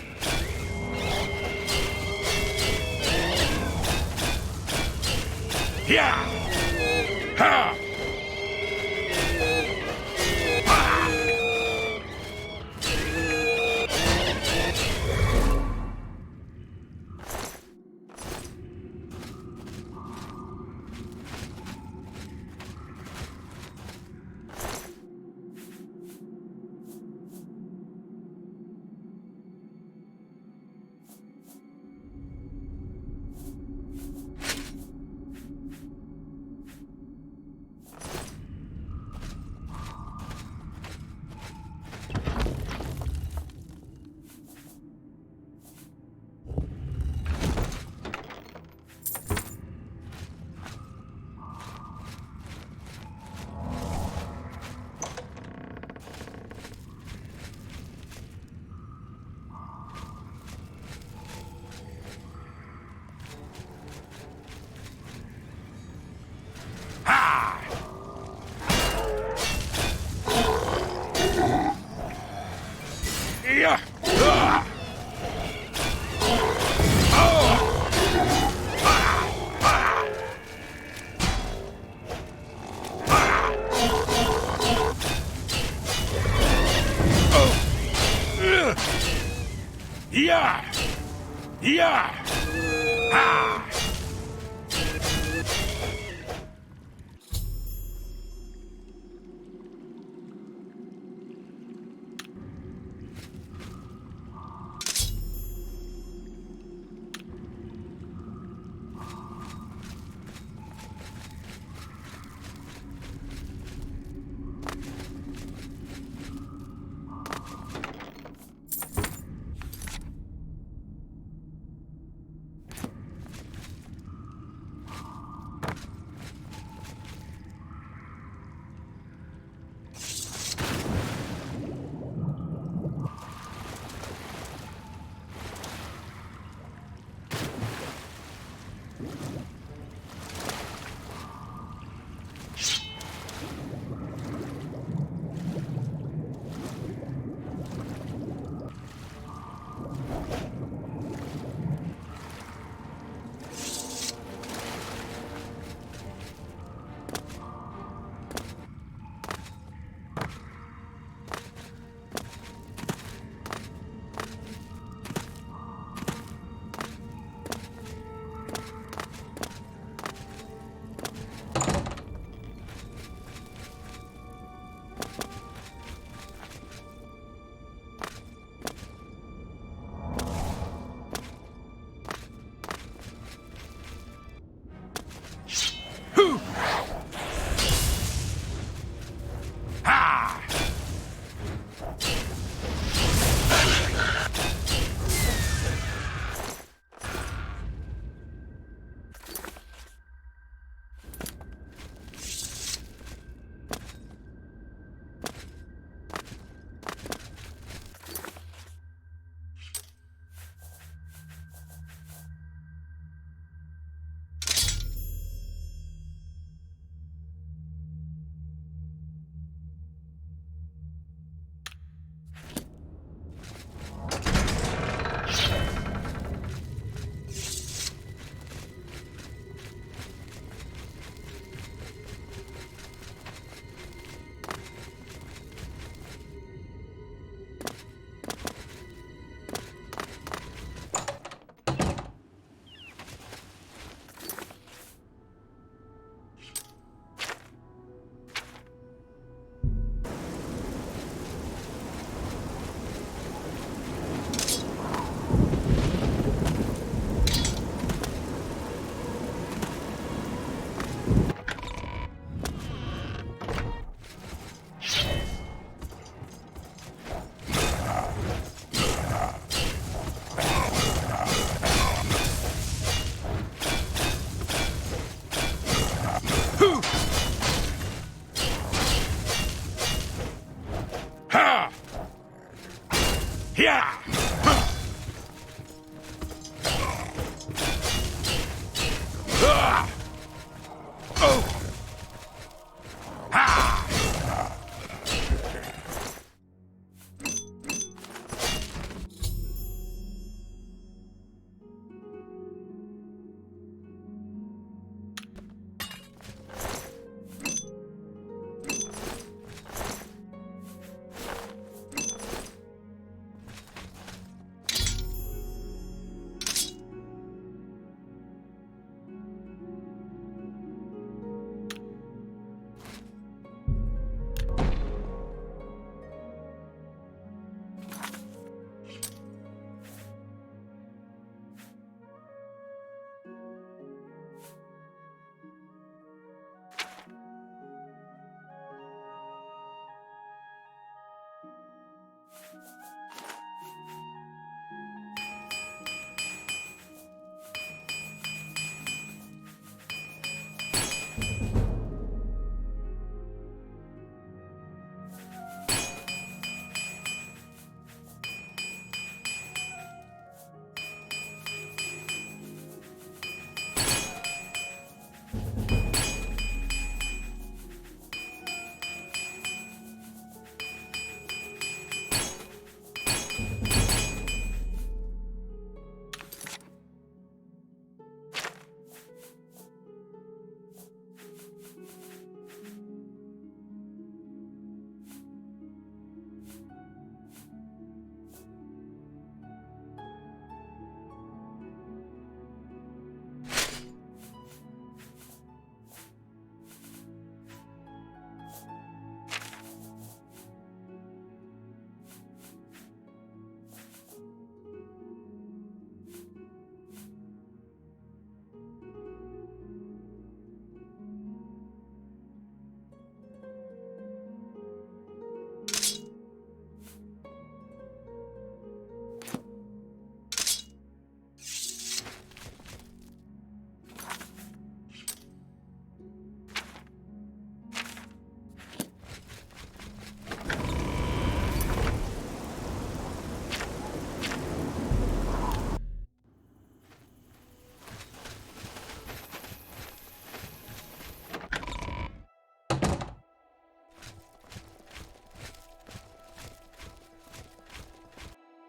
Yeah. Ha.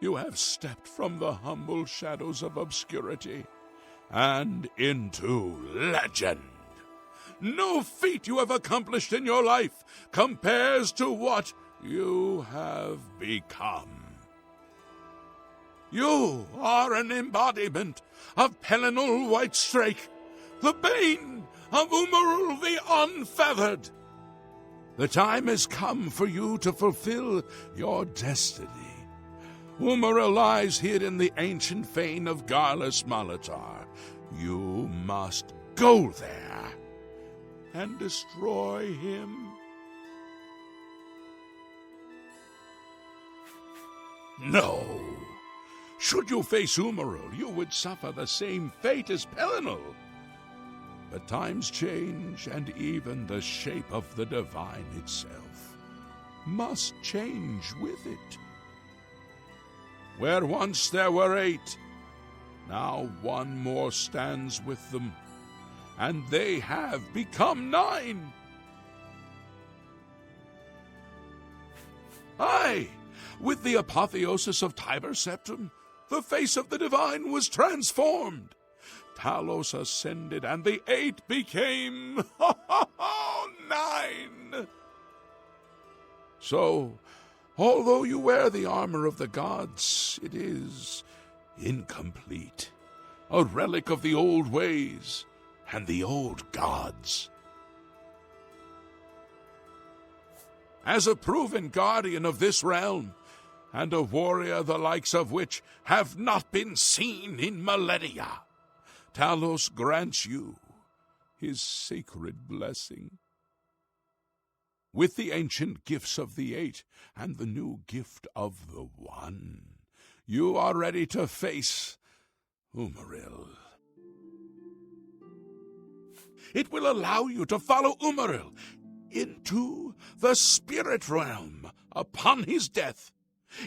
you have stepped from the humble shadows of obscurity and into legend. No feat you have accomplished in your life compares to what you have become. You are an embodiment of Pelinal Whitestrake, the bane of Umaril the Unfeathered. The time has come for you to fulfill your destiny. Umaril lies hid in the ancient fane of Garlus Malatar. You must go there and destroy him. No. Should you face Umaril, you would suffer the same fate as Pelinal. But times change, and even the shape of the divine itself must change with it. Where once there were 8, now one more stands with them, and they have become 9. Aye, with the apotheosis of Tiber Septim, the face of the divine was transformed. Talos ascended, and the 8 became 9. So, although you wear the armor of the gods, it is incomplete, a relic of the old ways and the old gods. As a proven guardian of this realm, and a warrior the likes of which have not been seen in millennia, Talos grants you his sacred blessing. With the ancient gifts of the 8 and the new gift of the 1, you are ready to face Umaril. It will allow you to follow Umaril into the spirit realm upon his death.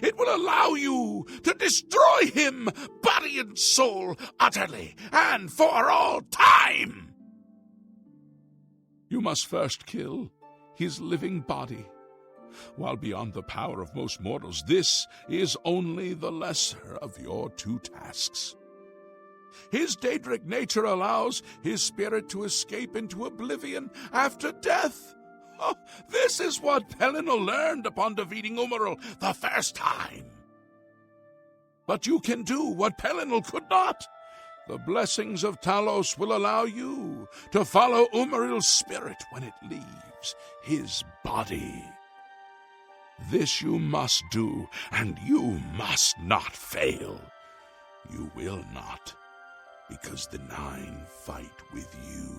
It will allow you to destroy him, body and soul, utterly and for all time. You must first kill his living body. While beyond the power of most mortals, this is only the lesser of your 2 tasks. His Daedric nature allows his spirit to escape into oblivion after death. Oh, this is what Pelinal learned upon defeating Umaril the first time. But you can do what Pelinal could not. The blessings of Talos will allow you to follow Umaril's spirit when it leaves his body. This you must do, and you must not fail. You will not, because the 9 fight with you.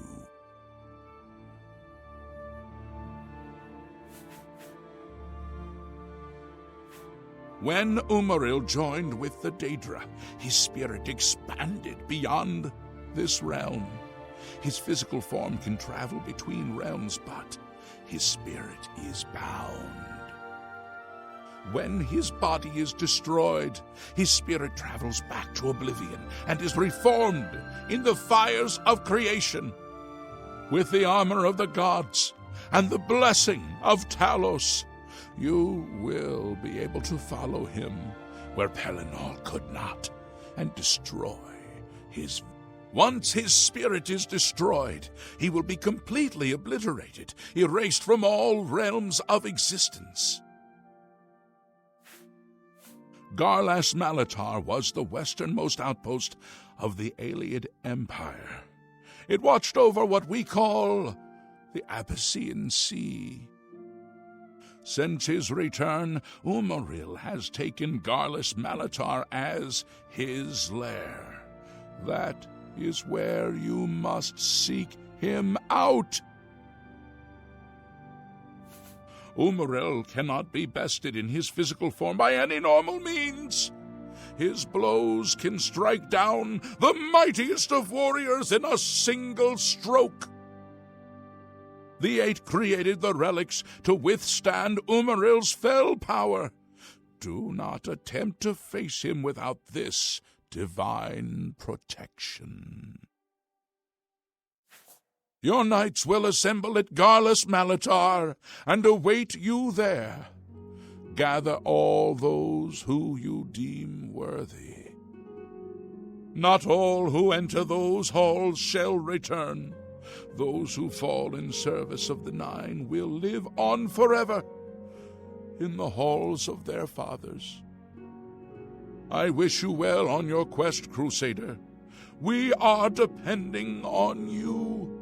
When Umaril joined with the Daedra, his spirit expanded beyond this realm. His physical form can travel between realms, but his spirit is bound. When his body is destroyed, his spirit travels back to Oblivion and is reformed in the fires of creation. With the armor of the gods and the blessing of Talos, you will be able to follow him where Pelinal could not and destroy his. Once his spirit is destroyed, he will be completely obliterated, erased from all realms of existence. Garlus Malatar was the westernmost outpost of the Ayleid Empire. It watched over what we call the Abyssinian Sea. Since his return, Umaril has taken Garlus Malatar as his lair. That is where you must seek him out. Umaril cannot be bested in his physical form by any normal means. His blows can strike down the mightiest of warriors in a single stroke. The 8 created the relics to withstand Umaril's fell power. Do not attempt to face him without this divine protection. Your knights will assemble at Garlus Malatar and await you there. gather all those who you deem worthy. Not all who enter those halls shall return. Those who fall in service of the Nine will live on forever in the halls of their fathers. I wish you well on your quest, Crusader. We are depending on you.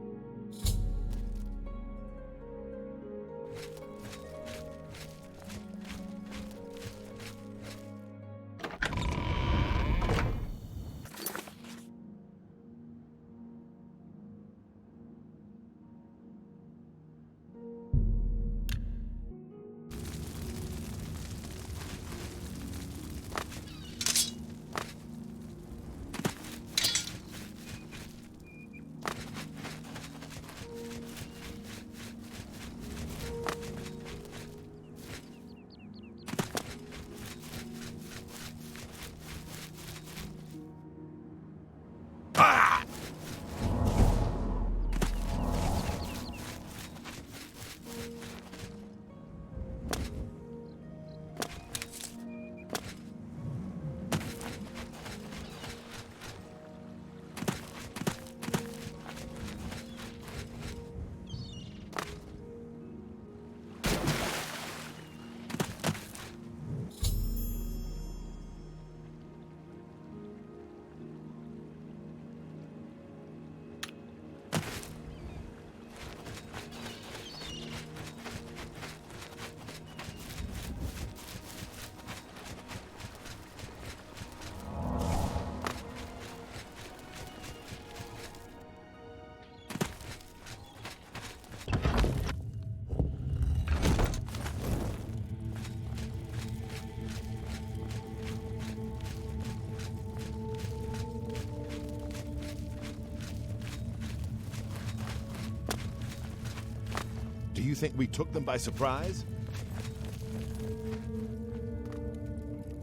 Do you think we took them by surprise?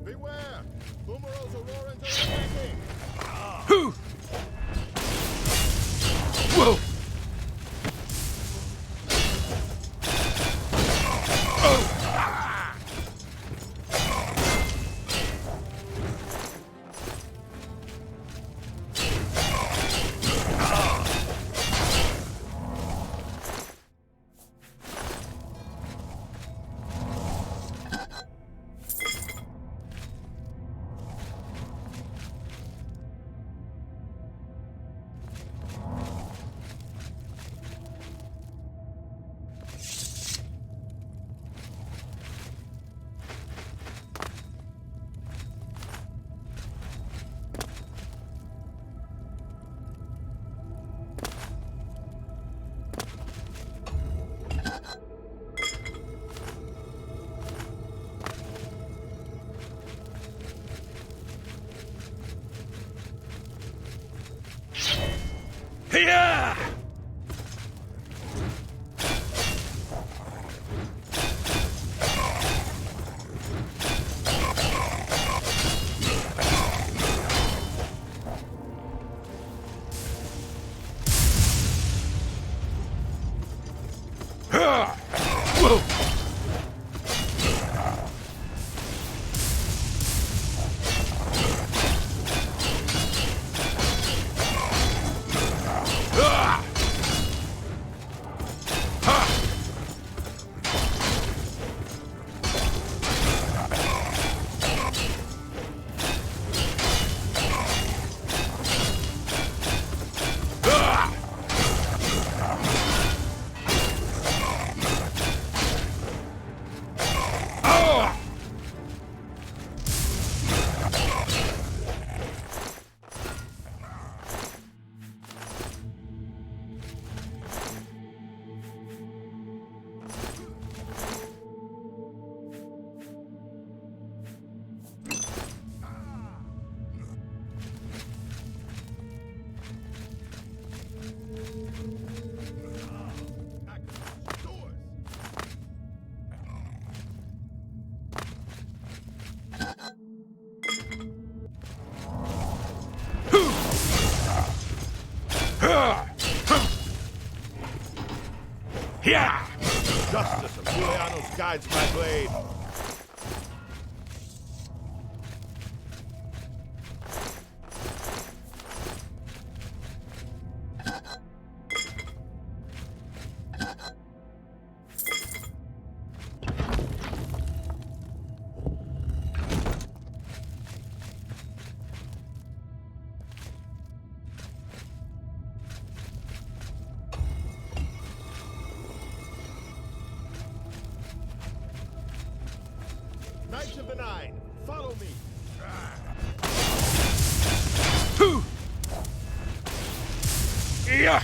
Beware! Boomerang's Aurorans are attacking! Whoa! Here! Justice of Julianus guides my blade. March of the Nine. Follow me. Yeah.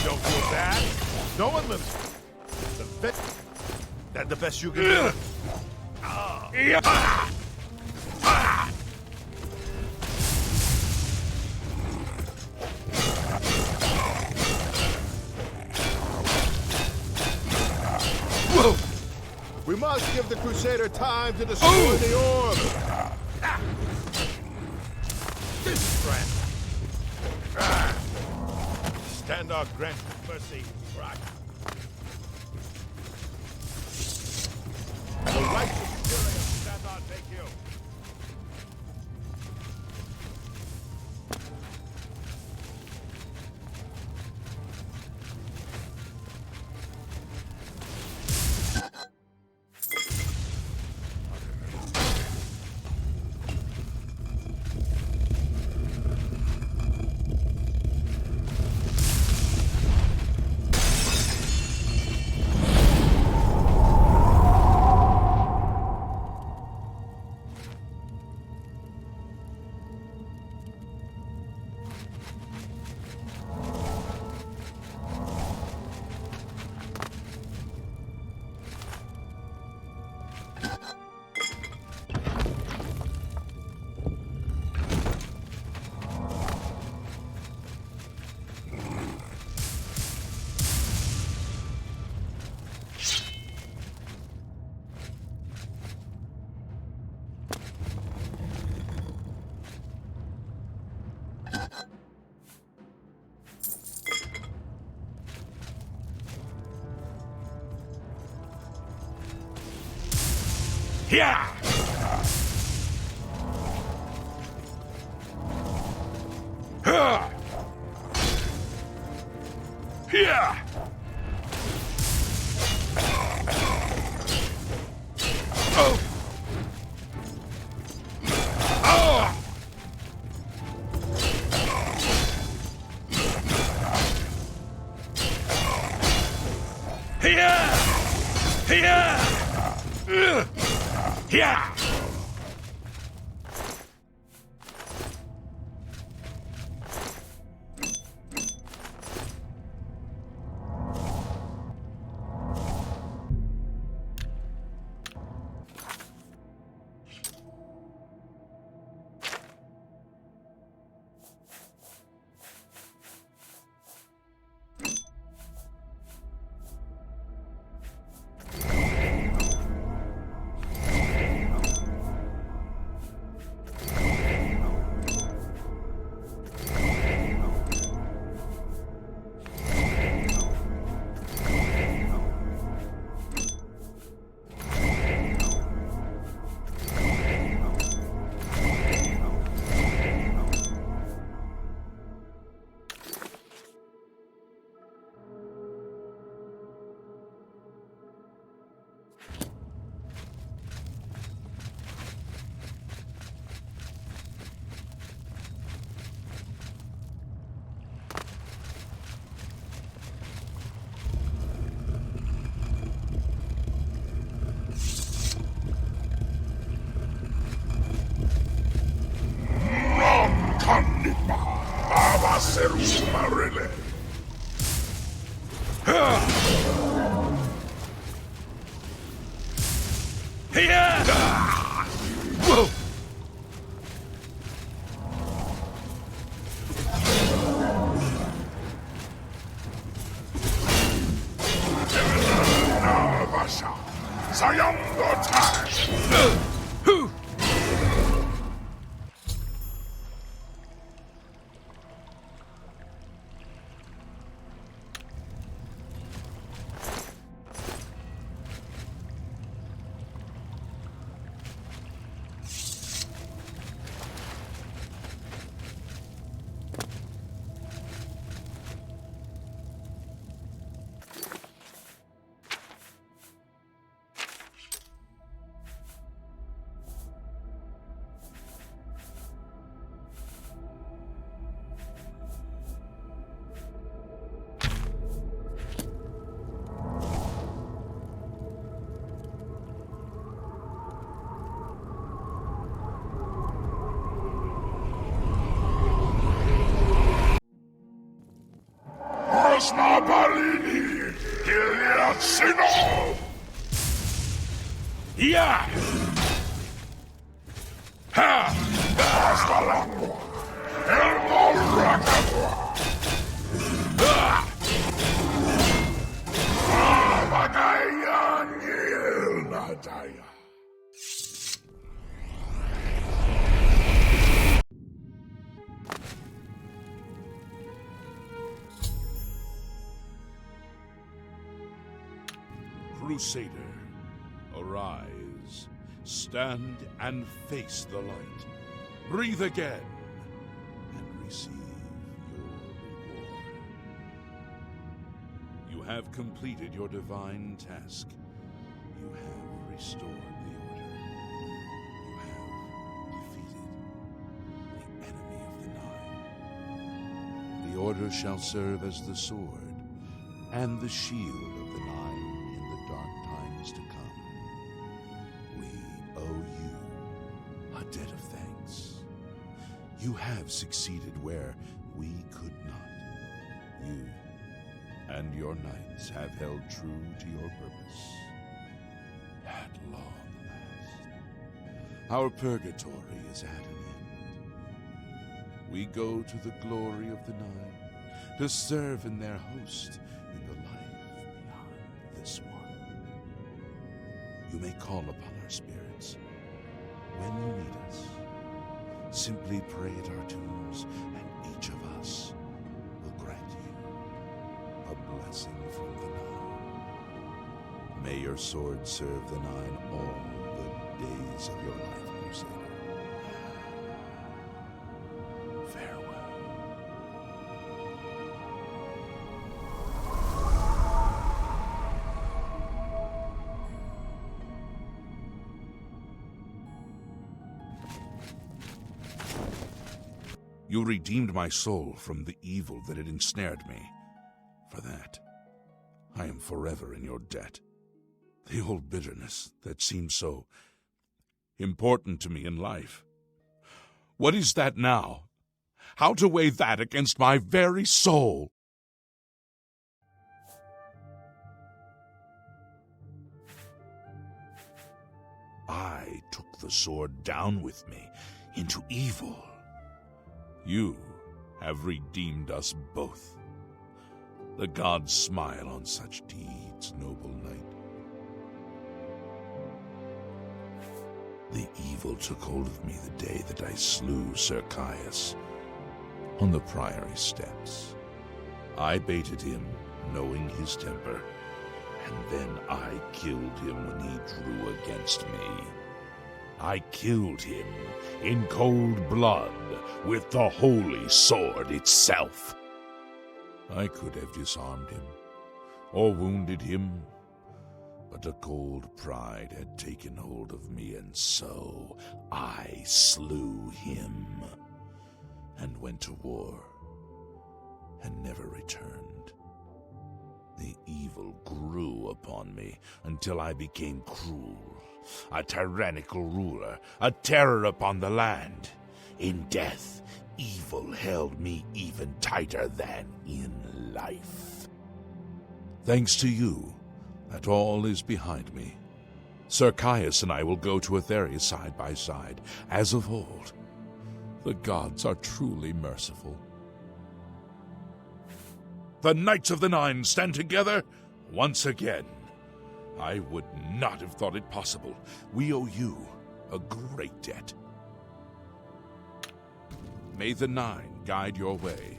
Don't feel bad. No one lives. That's the best you can do. We must give the Crusader time to destroy the orb. This is grand. Stand our grant mercy, right? The righteous fury of Vitharn take you. Yeah! Yeah! Oh! Oh! Here! Here! Here! Here! Whoa! Yeah! Crusader, arise, stand and face the light. Breathe again, and receive your reward. You have completed your divine task. You have restored the order. You have defeated the enemy of the Nine. The order shall serve as the sword and the shield of the Nine in the dark times to come. We owe you a debt of thanks. You have succeeded where we could not. You and your knights have held true to your purpose. At long last, our purgatory is at an end. We go to the glory of the Nine to serve in their host in the life beyond this one. You may call upon our spirits when you need us. Simply pray at our tombs, and each of us will grant you a blessing from the Nine. May your sword serve the Nine all the days of your life, Crusader. Farewell. You redeemed my soul from the evil that had ensnared me. For that, I am forever in your debt. The old bitterness that seemed so important to me in life. What is that now? How to weigh that against my very soul? I took the sword down with me into evil. You have redeemed us both. The gods smile on such deeds, noble knight. The evil took hold of me the day that I slew Sir Caius on the Priory steps. I baited him, knowing his temper, and then I killed him when he drew against me. I killed him in cold blood with the holy sword itself. I could have disarmed him or wounded him, but a cold pride had taken hold of me, and so I slew him and went to war and never returned. The evil grew upon me until I became cruel, a tyrannical ruler, a terror upon the land. In death, evil held me even tighter than in life. Thanks to you, that all is behind me. Sir Caius and I will go to Aetheria side by side, as of old. The gods are truly merciful. The Knights of the Nine stand together once again. I would not have thought it possible. We owe you a great debt. May the Nine guide your way.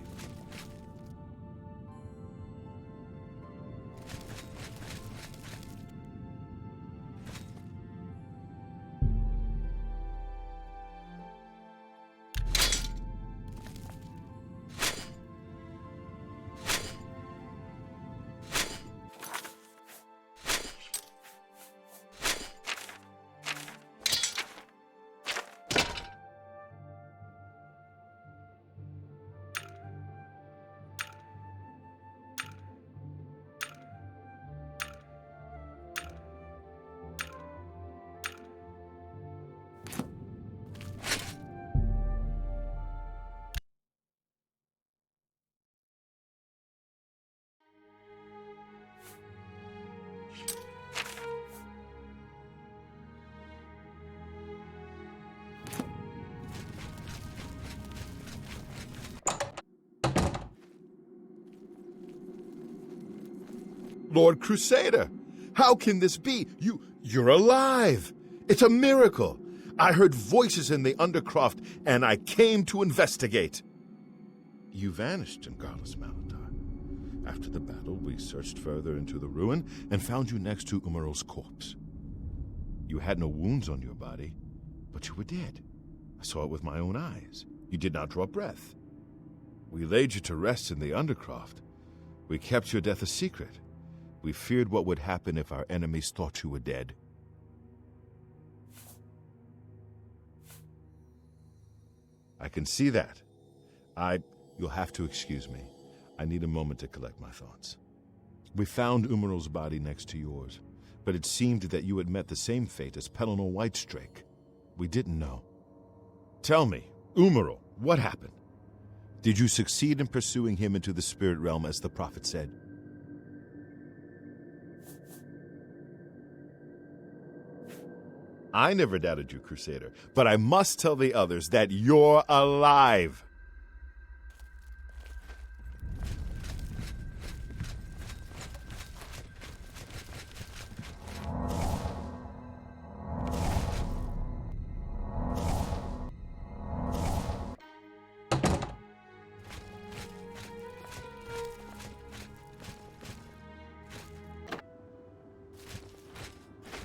Lord Crusader, how can this be? You're alive! It's a miracle! I heard voices in the Undercroft, and I came to investigate. You vanished, Ingarlus Malada. After the battle, we searched further into the ruin and found you next to Umaral's corpse. You had no wounds on your body, but you were dead. I saw it with my own eyes. You did not draw breath. We laid you to rest in the Undercroft. We kept your death a secret. We feared what would happen if our enemies thought you were dead. I can see that. You'll have to excuse me. I need a moment to collect my thoughts. We found Umaral's body next to yours, but it seemed that you had met the same fate as Pellinor Whitestrake. We didn't know. Tell me, Umaral, what happened? Did you succeed in pursuing him into the spirit realm as the prophet said? I never doubted you, Crusader, but I must tell the others that you're alive.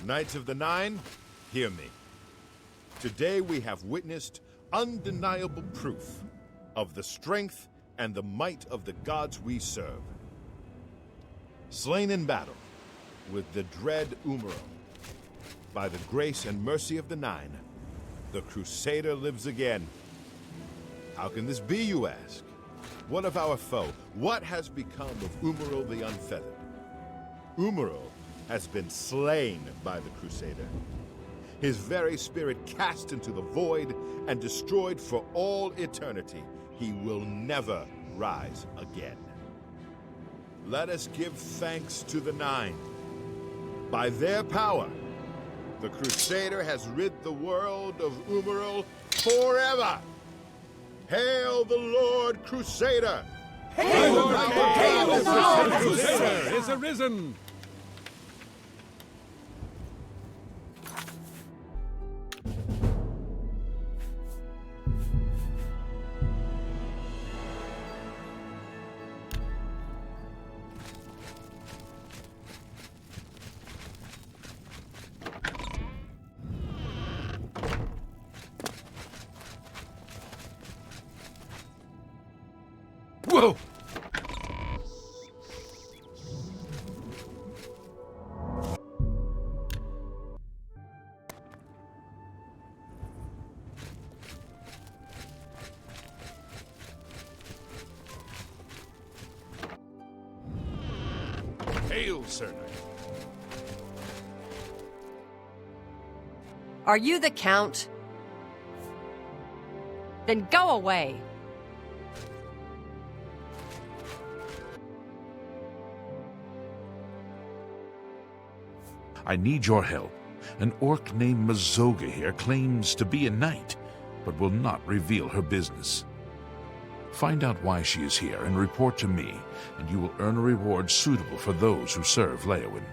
Knights of the Nine, hear me. Today we have witnessed undeniable proof of the strength and the might of the gods we serve. Slain in battle with the dread Umaral, by the grace and mercy of the Nine, the Crusader lives again. How can this be, you ask? What of our foe? What has become of Umaral the Unfeathered? Umaral has been slain by the Crusader. His very spirit cast into the void and destroyed for all eternity. He will never rise again. Let us give thanks to the Nine. By their power, the Crusader has rid the world of Umaral forever. Hail the Lord Crusader! Hail the Lord Crusader is arisen! Whoa! Hail, Sir Knight. Are you the Count? Then go away. I need your help. An orc named Mazoga here claims to be a knight, but will not reveal her business. Find out why she is here and report to me, and you will earn a reward suitable for those who serve Leyawiin.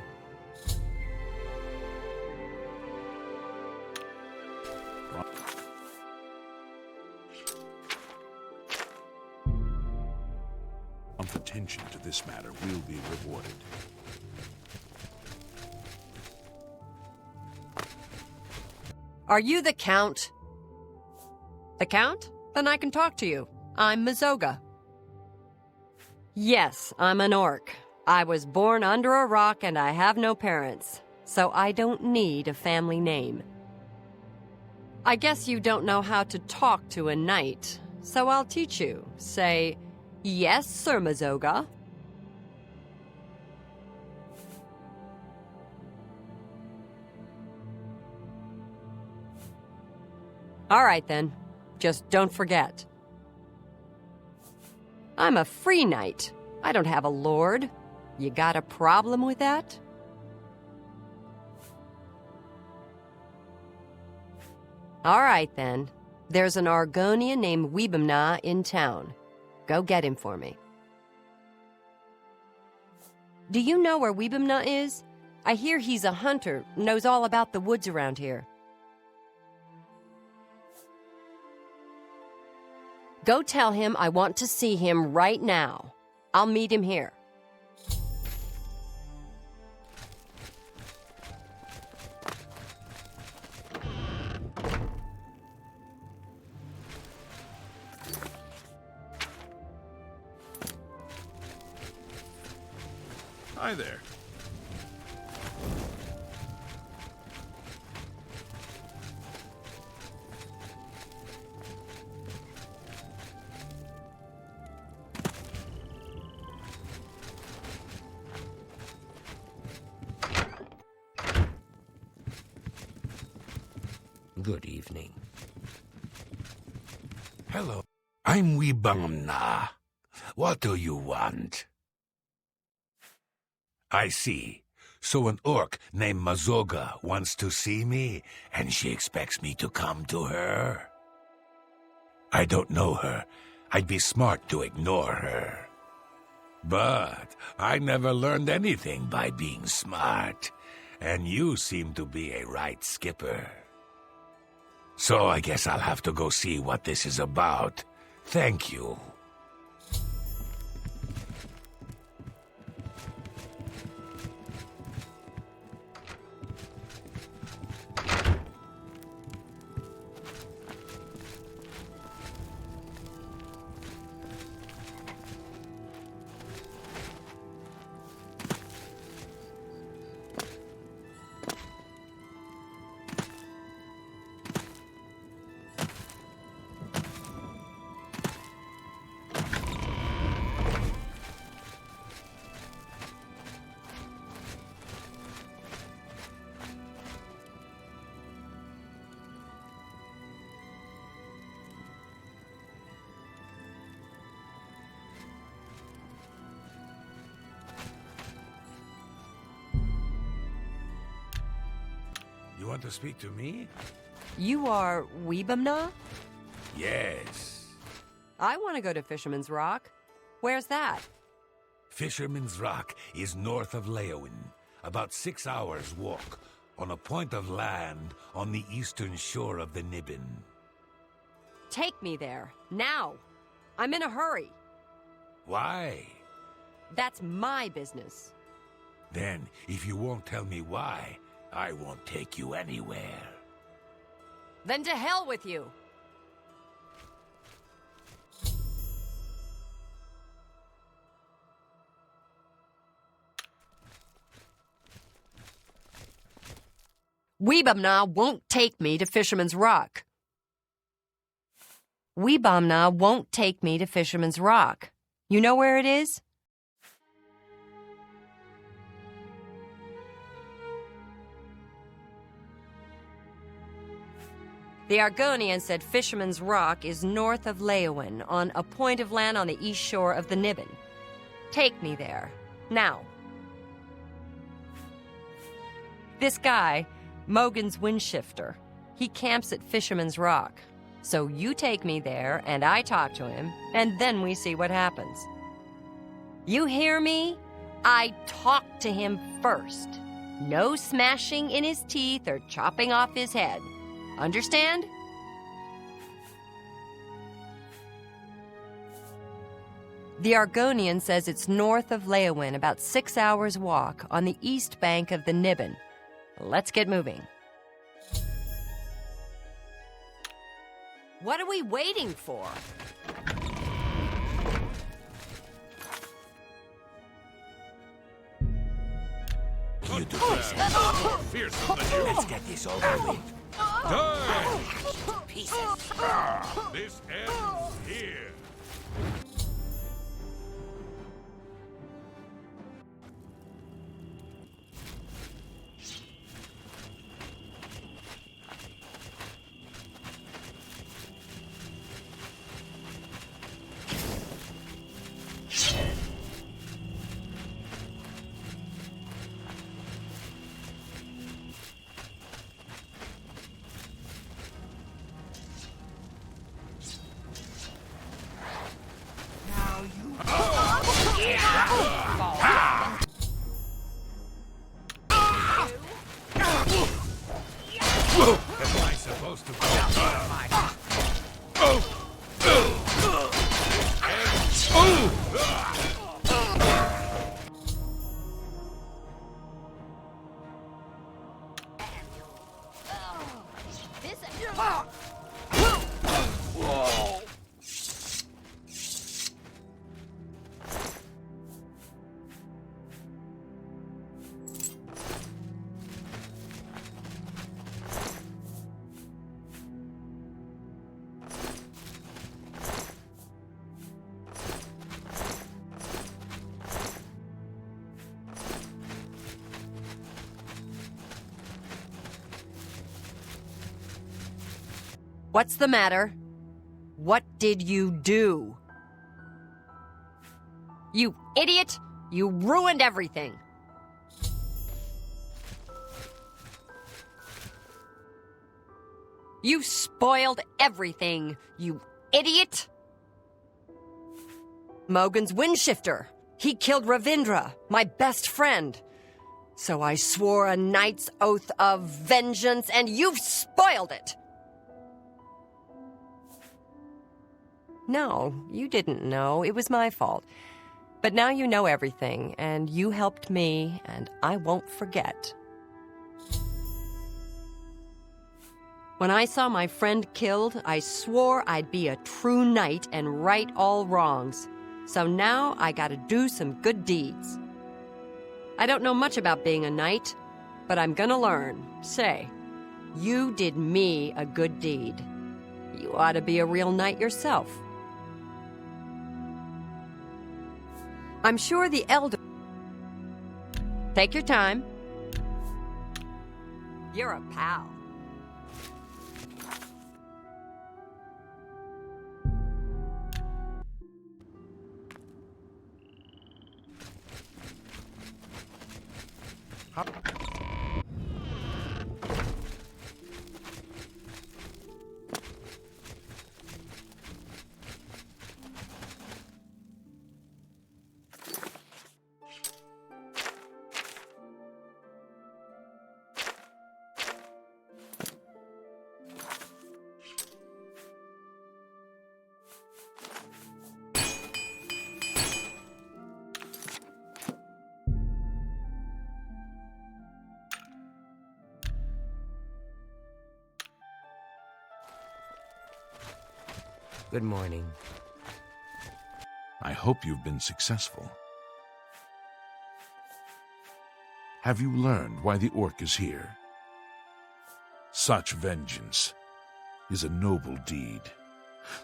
Attention to this matter will be rewarded. Are you the Count? The Count? Then I can talk to you. I'm Mazoga. Yes, I'm an orc. I was born under a rock and I have no parents, so I don't need a family name. I guess you don't know how to talk to a knight, so I'll teach you. Say, "Yes, Sir Mazoga." All right, then. Just don't forget. I'm a free knight. I don't have a lord. You got a problem with that? All right, then. There's an Argonian named Weebamna in town. Go get him for me. Do you know where Weebamna is? I hear he's a hunter, knows all about the woods around here. Go tell him I want to see him right now. I'll meet him here. Hi there. Good evening. Hello, I'm Weebamna. What do you want? I see. So an orc named Mazoga wants to see me, and she expects me to come to her? I don't know her. I'd be smart to ignore her. But I never learned anything by being smart, and you seem to be a right skipper. So I guess I'll have to go see what this is about. Thank you. You want to speak to me? You are Weebamna? Yes. I want to go to Fisherman's Rock. Where's that? Fisherman's Rock is north of Leyawiin, about 6 hours' walk, on a point of land on the eastern shore of the Niben. Take me there, now. I'm in a hurry. Why? That's my business. Then, if you won't tell me why, I won't take you anywhere. Then to hell with you. Weebamna won't take me to Fisherman's Rock. Weebamna won't take me to Fisherman's Rock. You know where it is? The Argonian said Fisherman's Rock is north of Leyawiin, on a point of land on the east shore of the Niben. Take me there, now. This guy, Mogan's Windshifter. He camps at Fisherman's Rock. So you take me there, and I talk to him, and then we see what happens. You hear me? I talk to him first. No smashing in his teeth or chopping off his head. Understand? The Argonian says it's north of Leowin, about 6 hours' walk, on the east bank of the Niben. Let's get moving. What are we waiting for? You do that. Fearsome than you. Let's get this over with. Die! Pieces. This ends here. Am I supposed to go? What's the matter? What did you do? You idiot! You ruined everything! You spoiled everything, you idiot! Mogan's Windshifter. He killed Ravindra, my best friend. So I swore a knight's oath of vengeance, and you've spoiled it! No, you didn't know. It was my fault. But now you know everything, and you helped me, and I won't forget. When I saw my friend killed, I swore I'd be a true knight and right all wrongs. So now I gotta do some good deeds. I don't know much about being a knight, but I'm gonna learn. Say, you did me a good deed. You ought to be a real knight yourself. I'm sure the elder... Take your time. You're a pal. Good morning. I hope you've been successful. Have you learned why the orc is here? Such vengeance is a noble deed.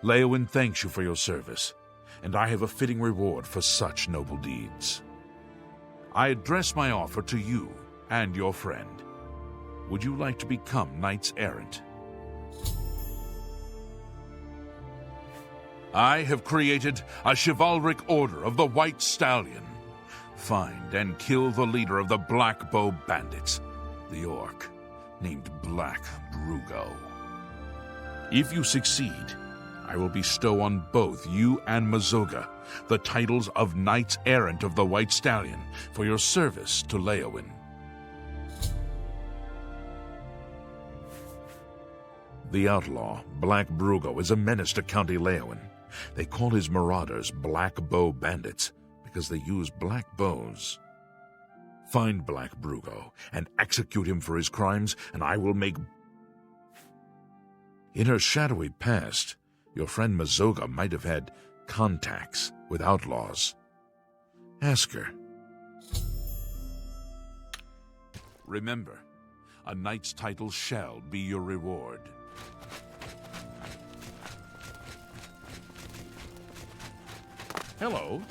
Leowin thanks you for your service, and I have a fitting reward for such noble deeds. I address my offer to you and your friend. Would you like to become knights errant? I have created a chivalric order of the White Stallion. Find and kill the leader of the Black Bow Bandits, the orc. named Black Brugo. If you succeed, I will bestow on both you and Mazoga the titles of Knights Errant of the White Stallion for your service to Leowin. The outlaw, Black Brugo, is a menace to County Leowin. They call his marauders Black Bow Bandits because they use black bows. Find Black Brugo and execute him for his crimes, and I will make... In her shadowy past, your friend Mazoga might have had contacts with outlaws. Ask her. Remember, a knight's title shall be your reward. Hello.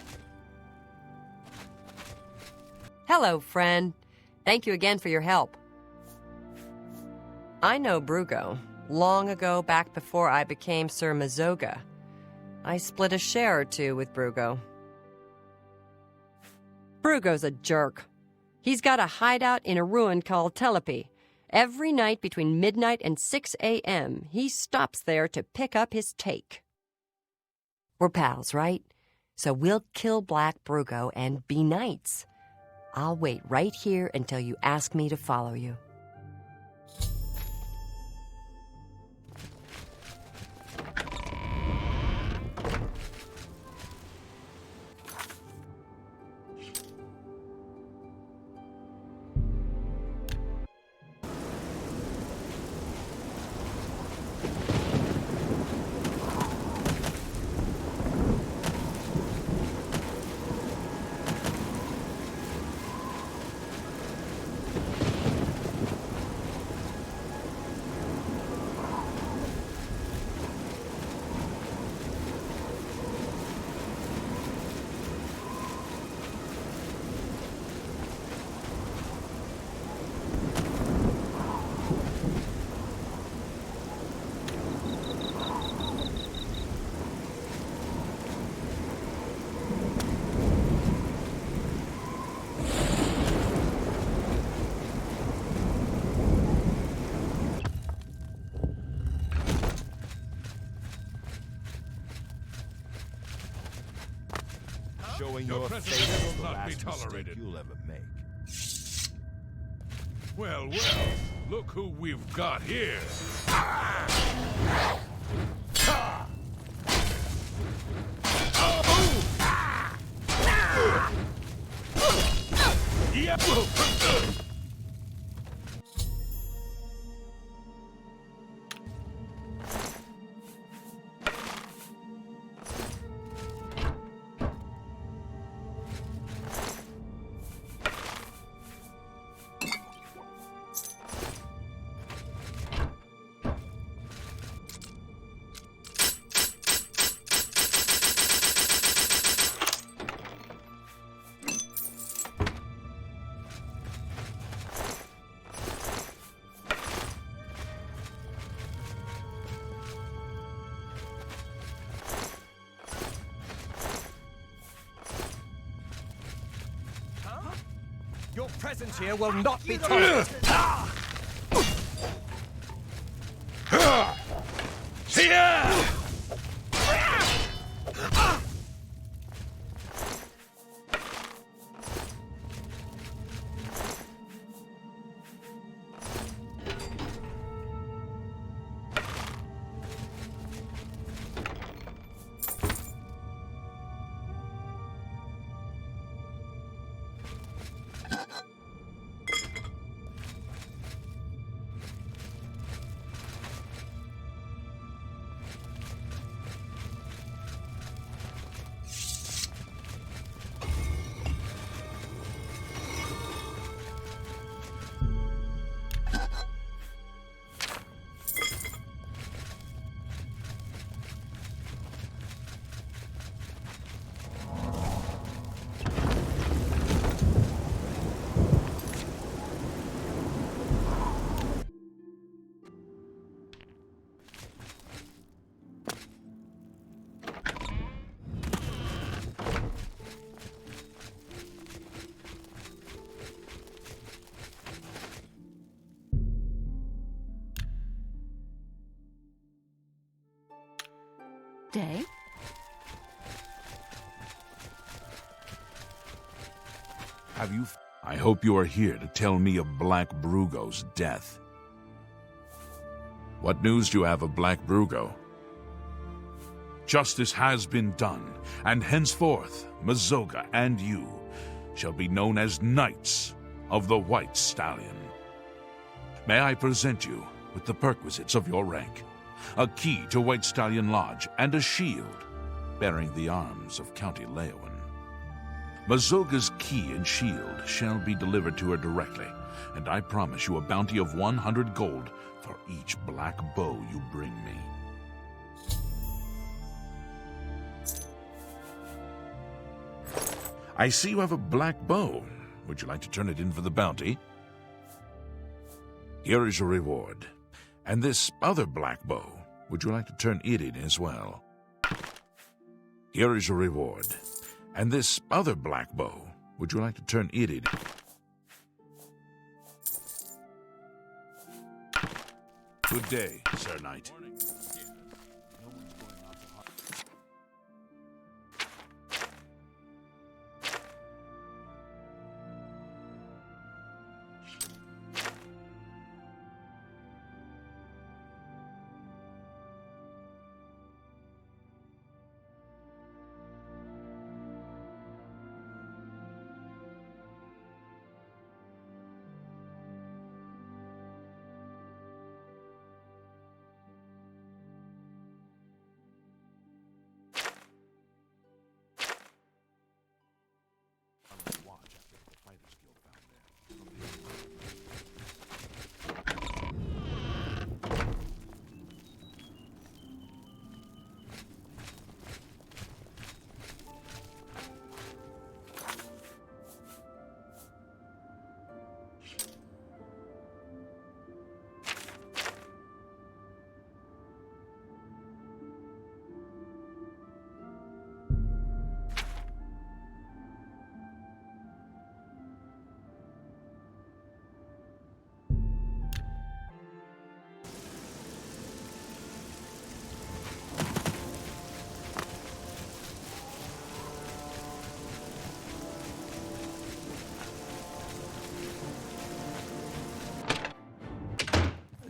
Hello, friend. Thank you again for your help. I know Brugo. Long ago, back before I became Sir Mazoga. I split a share or two with Brugo. Brugo's a jerk. He's got a hideout in a ruin called Telepi. Every night between midnight and 6 a.m., he stops there to pick up his take. We're pals, right? So we'll kill Black Brugo and be knights. I'll wait right here until you ask me to follow you. Showing Your your presence face will is the not be last tolerated. mistake you'll ever make. Well, look who we've got here. Your presence here will not be tolerated. day. I hope you are here to tell me of Black Brugo's death. What news do you have of Black Brugo? Justice has been done, and henceforth Mazoga and you shall be known as Knights of the White Stallion. May I present you with the perquisites of your rank, a key to White Stallion Lodge, and a shield bearing the arms of County Leowen. Mazoga's key and shield shall be delivered to her directly, and I promise you a bounty of 100 gold for each black bow you bring me. I see you have a black bow. Would you like to turn it in for the bounty? Here is your reward. And this other black bow, would you like to turn it in as well? Here is your reward. And this other black bow, would you like to turn it in? Good day, Sir Knight.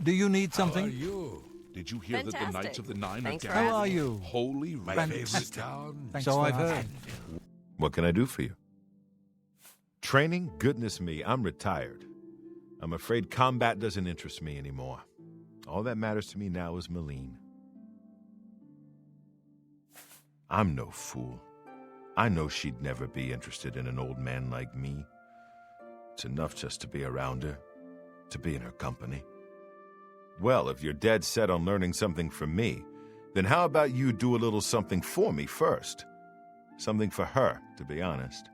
Do you need something? Did you hear that the Fantastic. Knights of the Nine Thanks are for gathered? How are you? Holy Fantastic. town. Thanks So for I've heard. asking. What can I do for you? Training? Goodness me, I'm retired. I'm afraid combat doesn't interest me anymore. All that matters to me now is Malene. I'm no fool. I know she'd never be interested in an old man like me. It's enough just to be around her, to be in her company. Well, if you're dead set on learning something from me, then how about you do a little something for me first? Something for her, to be honest.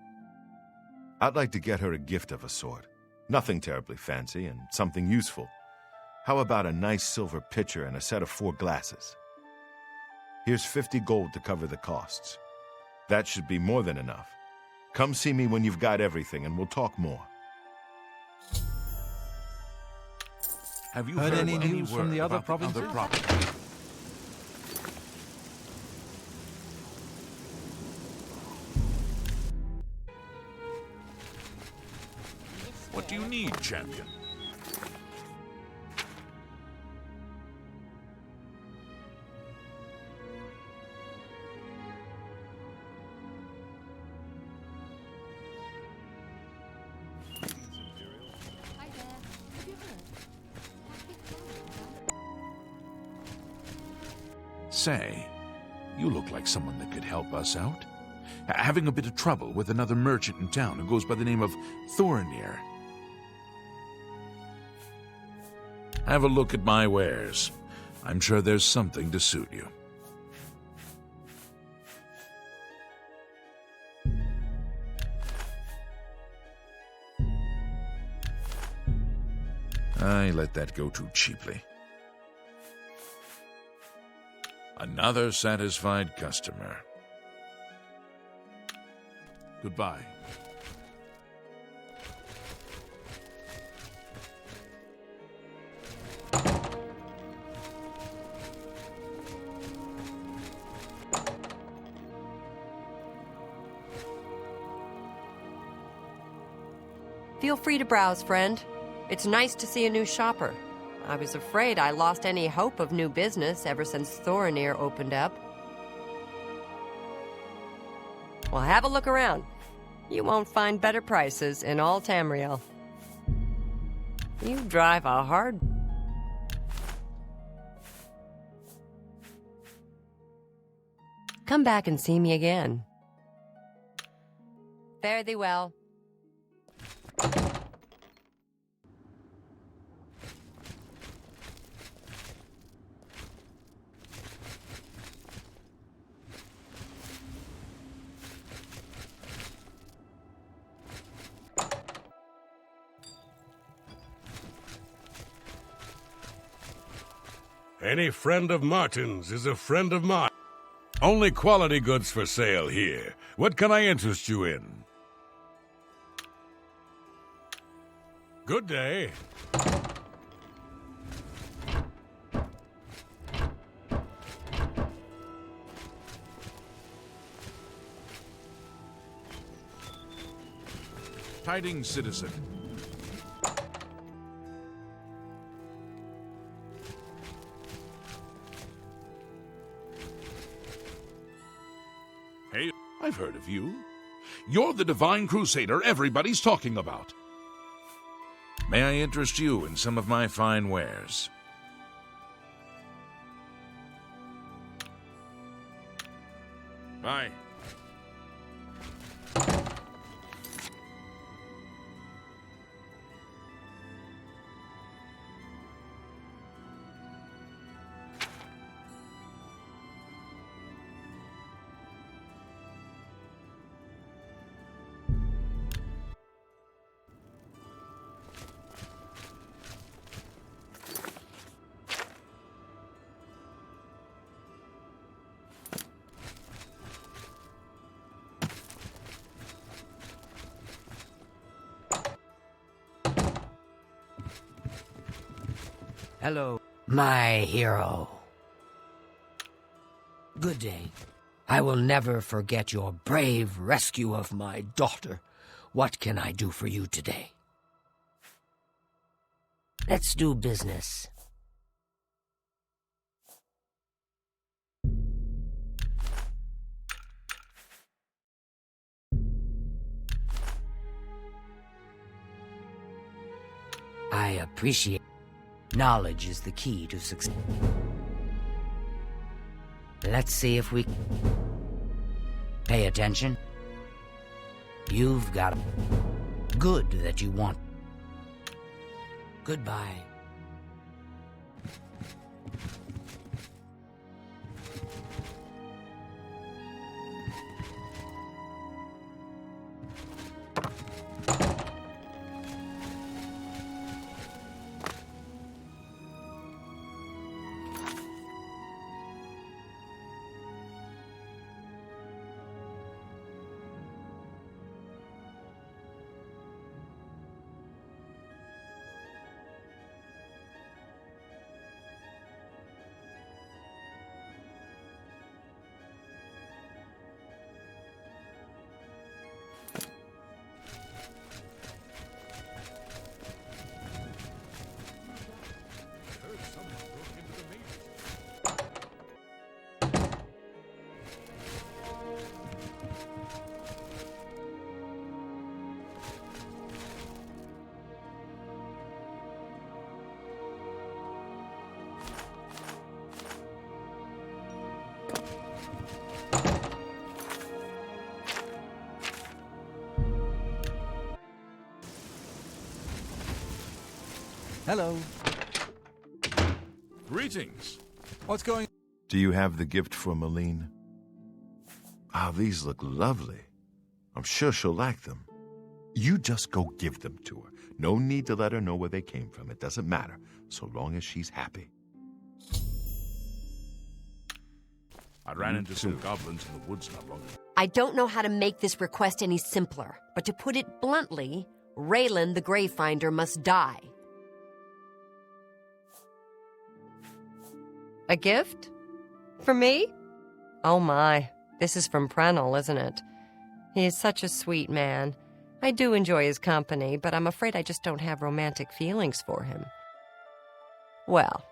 I'd like to get her a gift of a sort. Nothing terribly fancy, and something useful. How about a nice silver pitcher and a set of 4 glasses? Here's 50 gold to cover the costs. That should be more than enough. Come see me when you've got everything, and we'll talk more. Have you Heard heard any news from word the other about provinces? other provinces? What do you need, champion? Say, you look like someone that could help us out. Having a bit of trouble with another merchant in town who goes by the name of Thornir. Have a look at my wares. I'm sure there's something to suit you. I let that go too cheaply. Another satisfied customer. Goodbye. Feel free to browse, friend. It's nice to see a new shopper. I was afraid I lost any hope of new business ever since Thorinir opened up. Well, have a look around. You won't find better prices in all Tamriel. You drive a hard... Come back and see me again. Fare thee well. Any friend of Martin's is a friend of mine. Only quality goods for sale here. What can I interest you in? Good day. Tidings, citizen. Hey, I've heard of you. You're the divine crusader everybody's talking about. May I interest you in some of my fine wares? Bye. Hello, my hero. Good day. I will never forget your brave rescue of my daughter. What can I do for you today? Let's do business. I appreciate. Knowledge is the key to success. Let's see if we pay attention. You've got good that you want. Goodbye. Hello. Greetings. What's going on? Do you have the gift for Malene? Ah, these look lovely. I'm sure she'll like them. You just go give them to her. No need to let her know where they came from. It doesn't matter, so long as she's happy. I ran into some goblins in the woods not long ago. I don't know how to make this request any simpler, but to put it bluntly, Raylan the Gravefinder must die. A gift? For me? Oh my, this is from Prenel, isn't it? He is such a sweet man. I do enjoy his company, but I'm afraid I just don't have romantic feelings for him. Well,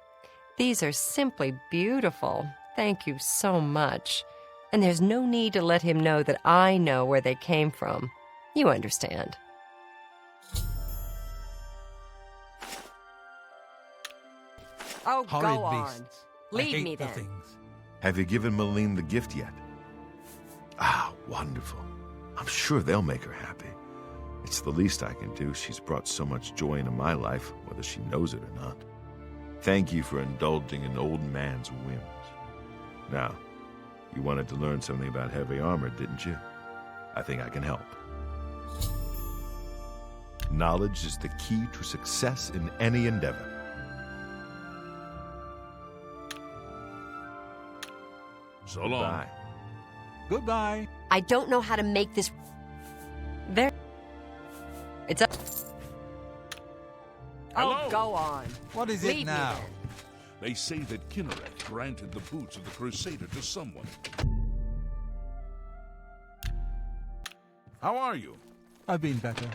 these are simply beautiful. Thank you so much. And there's no need to let him know that I know where they came from. You understand. Oh, Horrid go on. beasts. I Leave hate me the then. things. Have you given Malene the gift yet? Ah, wonderful. I'm sure they'll make her happy. It's the least I can do. She's brought so much joy into my life, whether she knows it or not. Thank you for indulging an old man's whims. Now, you wanted to learn something about heavy armor, didn't you? I think I can help. Knowledge is the key to success in any endeavor. So long. Bye. Goodbye. I don't know how to make this... There... It's a... Hello? Oh, go on. What is Leave it me now? then. They say that Kinneret granted the boots of the Crusader to someone. How are you? I've been better.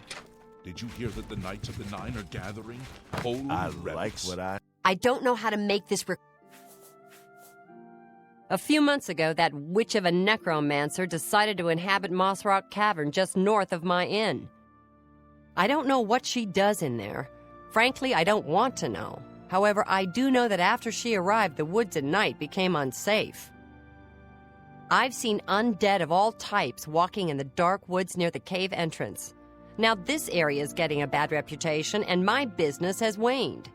Did you hear that the Knights of the Nine are gathering? Holy I like relics. what I... I don't know how to make this... A few months ago, that witch of a necromancer decided to inhabit Moss Rock Cavern just north of my inn. I don't know what she does in there. Frankly, I don't want to know. However, I do know that after she arrived, the woods at night became unsafe. I've seen undead of all types walking in the dark woods near the cave entrance. Now this area is getting a bad reputation, and my business has waned.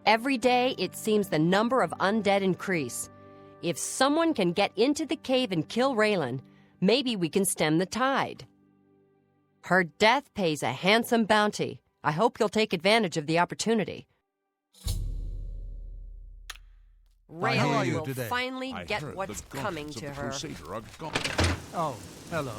Every day, it seems the number of undead increase. If someone can get into the cave and kill Raylan, maybe we can stem the tide. Her death pays a handsome bounty. I hope you'll take advantage of the opportunity. How are Raylan you will today? finally I get heard what's the coming gauntlets to of the her. Crusader are gone. Oh, hello.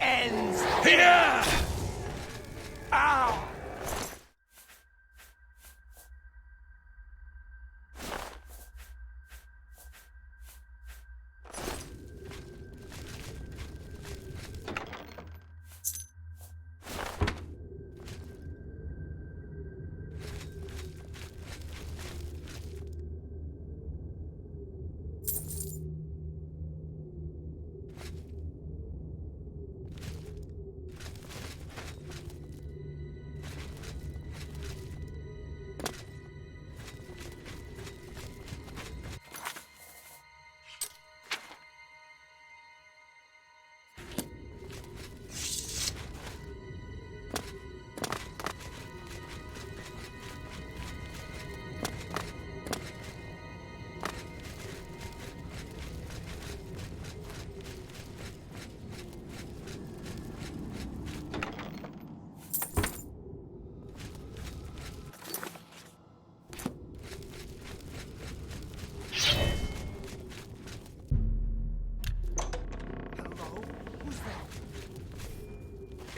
ends. Here! Ow!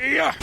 Yeah.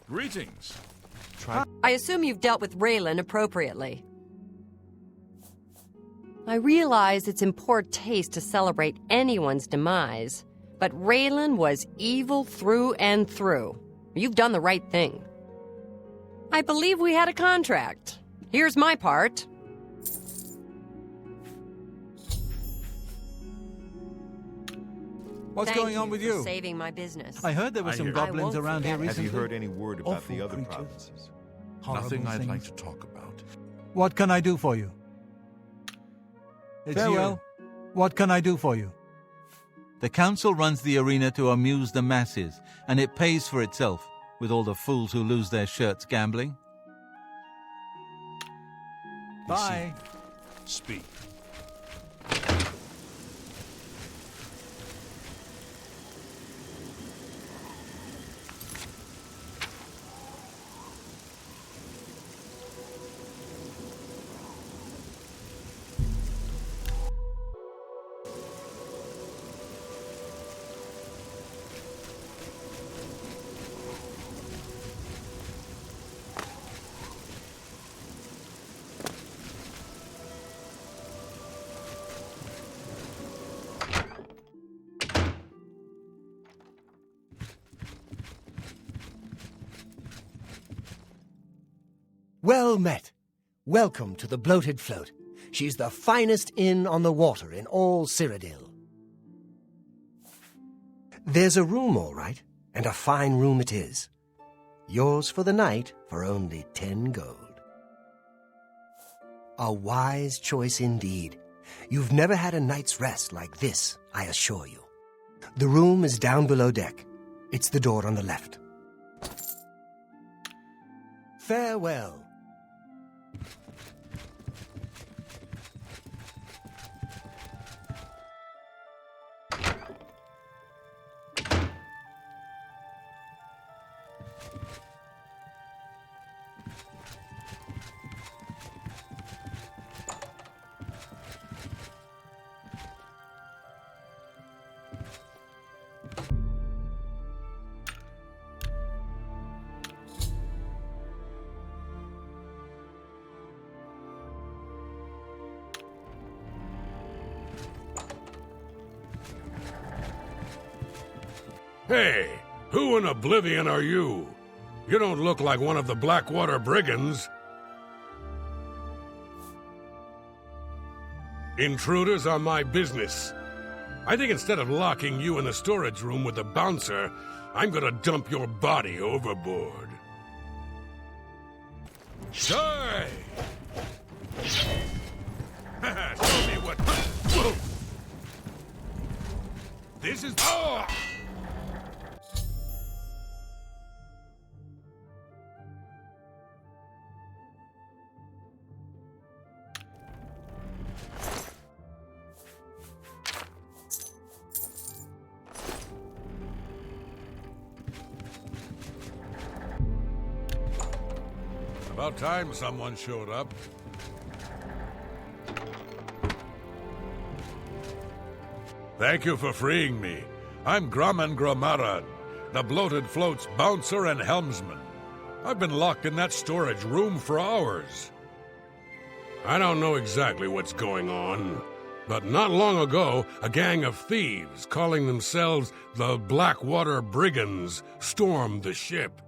Greetings. I assume you've dealt with Raylan appropriately. I realize it's in poor taste to celebrate anyone's demise, but Raylan was evil through and through. You've done the right thing. I believe we had a contract. Here's my part. What's Thank going on with for you? saving my business. I heard there were I some hear. goblins I won't around here forget. Have recently. you heard any word about Awful the other creatures. provinces? Nothing Horrible I'd like things. to talk about. What can I do for you? Farewell. What can I do for you? The council runs the arena to amuse the masses, and it pays for itself, with all the fools who lose their shirts gambling. Bye. Speak. Well met. Welcome to the Bloated Float. She's the finest inn on the water in all Cyrodiil. There's a room, all right, and a fine room it is. Yours for the night for only 10 gold. A wise choice indeed. You've never had a night's rest like this, I assure you. The room is down below deck. It's the door on the left. Farewell. Hey, who in Oblivion are you? You don't look like one of the Blackwater brigands. Intruders on my business. I think instead of locking you in the storage room with the bouncer, I'm gonna dump your body overboard. Die! Show me what... Whoa. This is... Oh! About time someone showed up. Thank you for freeing me. I'm Grumman Gromarad, the bloated float's bouncer and helmsman. I've been locked in that storage room for hours. I don't know exactly what's going on, but not long ago, a gang of thieves calling themselves the Blackwater Brigands stormed the ship.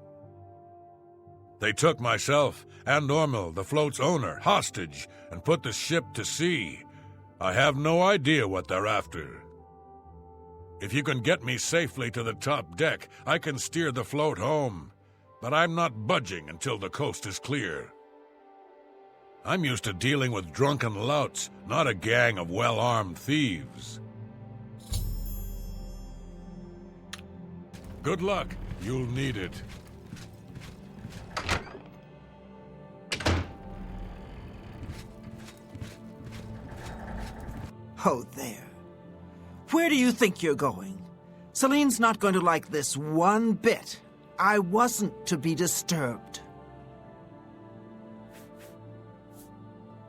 They took myself and Normil, the float's owner, hostage and put the ship to sea. I have no idea what they're after. If you can get me safely to the top deck, I can steer the float home. But I'm not budging until the coast is clear. I'm used to dealing with drunken louts, not a gang of well-armed thieves. Good luck. You'll need it. Oh, there. Where do you think you're going? Celine's not going to like this one bit. I wasn't to be disturbed.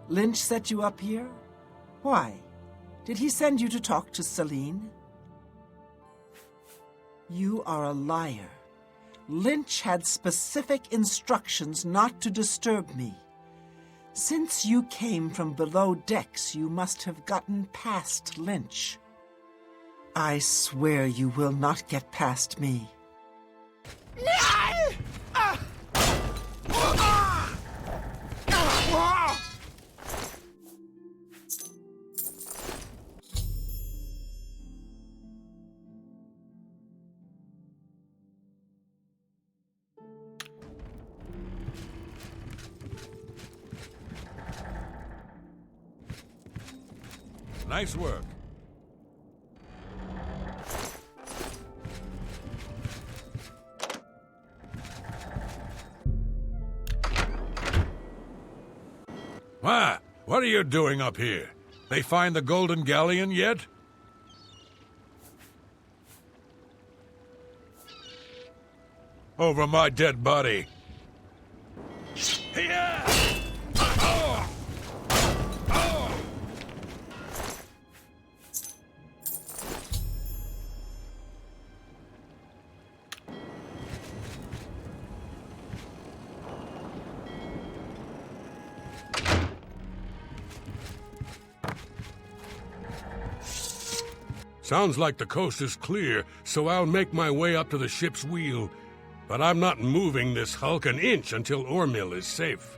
Lynch set you up here? Why? Did he send you to talk to Celine? You are a liar. Lynch had specific instructions not to disturb me. Since you came from below decks, you must have gotten past Lynch. I swear you will not get past me. Nice work. What are you doing up here? They find the Golden Galleon yet? Over my dead body. Here! Oh! Oh! Sounds like the coast is clear, so I'll make my way up to the ship's wheel. But I'm not moving this hulk an inch until Ormil is safe.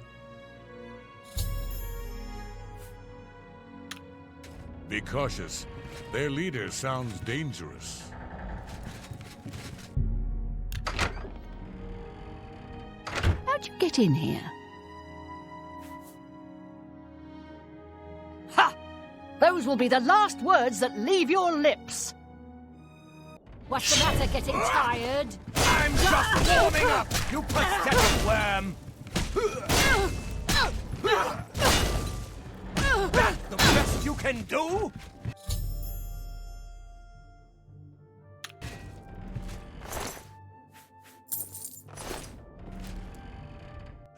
Be cautious. Their leader sounds dangerous. How'd you get in here? Ha! Those will be the last words that leave your lips. What's the matter, getting tired? I'm just warming up, you pathetic worm! That's the best you can do?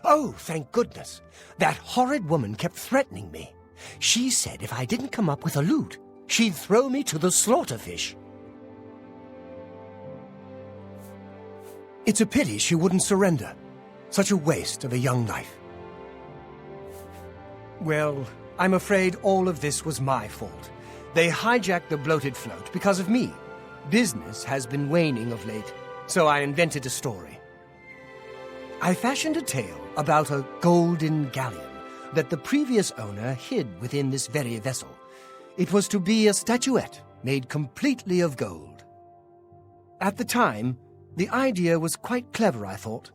Oh, thank goodness. That horrid woman kept threatening me. She said if I didn't come up with a loot, she'd throw me to the slaughterfish. It's a pity she wouldn't surrender. Such a waste of a young life. Well, I'm afraid all of this was my fault. They hijacked the bloated float because of me. Business has been waning of late, so I invented a story. I fashioned a tale about a golden galleon that the previous owner hid within this very vessel. It was to be a statuette made completely of gold. At the time, the idea was quite clever, I thought.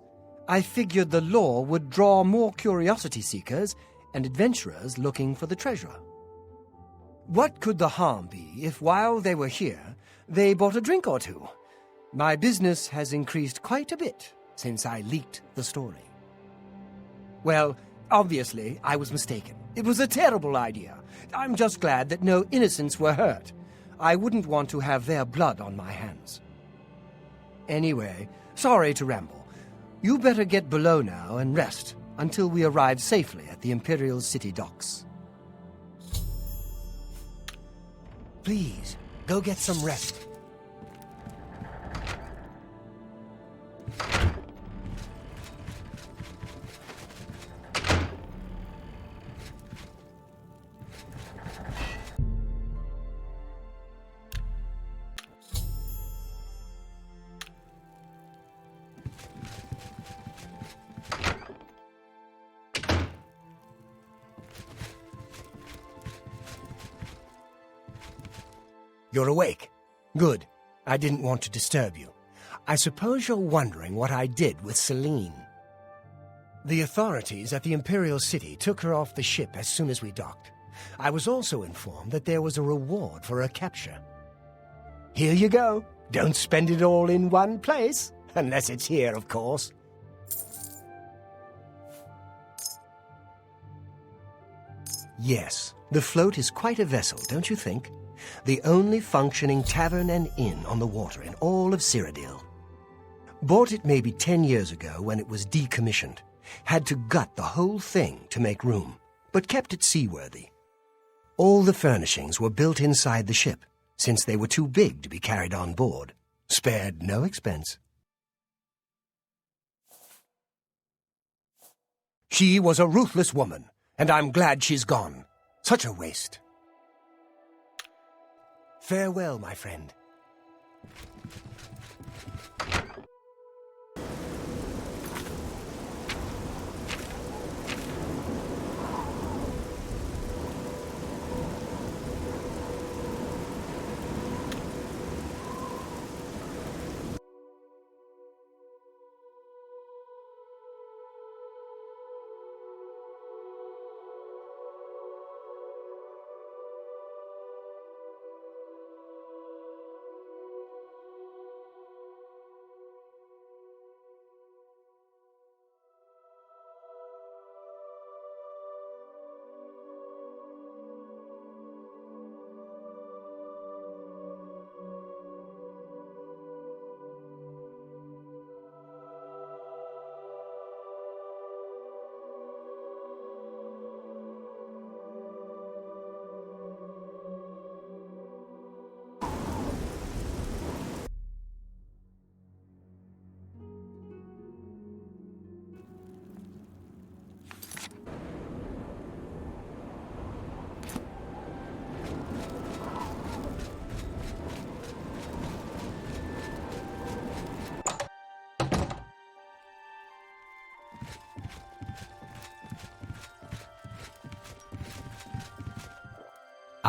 I figured the lore would draw more curiosity seekers and adventurers looking for the treasure. What could the harm be if while they were here, they bought a drink or two? My business has increased quite a bit since I leaked the story. Well, obviously, I was mistaken. It was a terrible idea. I'm just glad that no innocents were hurt. I wouldn't want to have their blood on my hands. Anyway, sorry to ramble. You better get below now and rest until we arrive safely at the Imperial City docks. Please, go get some rest. You're awake. Good. I didn't want to disturb you. I suppose you're wondering what I did with Celine. The authorities at the Imperial City took her off the ship as soon as we docked. I was also informed that there was a reward for her capture. Here you go. Don't spend it all in one place. Unless it's here, of course. Yes, the float is quite a vessel, don't you think? The only functioning tavern and inn on the water in all of Cyrodiil. Bought it maybe 10 years ago when it was decommissioned. Had to gut the whole thing to make room, but kept it seaworthy. All the furnishings were built inside the ship, since they were too big to be carried on board. Spared no expense. She was a ruthless woman, and I'm glad she's gone. Such a waste. Farewell, my friend.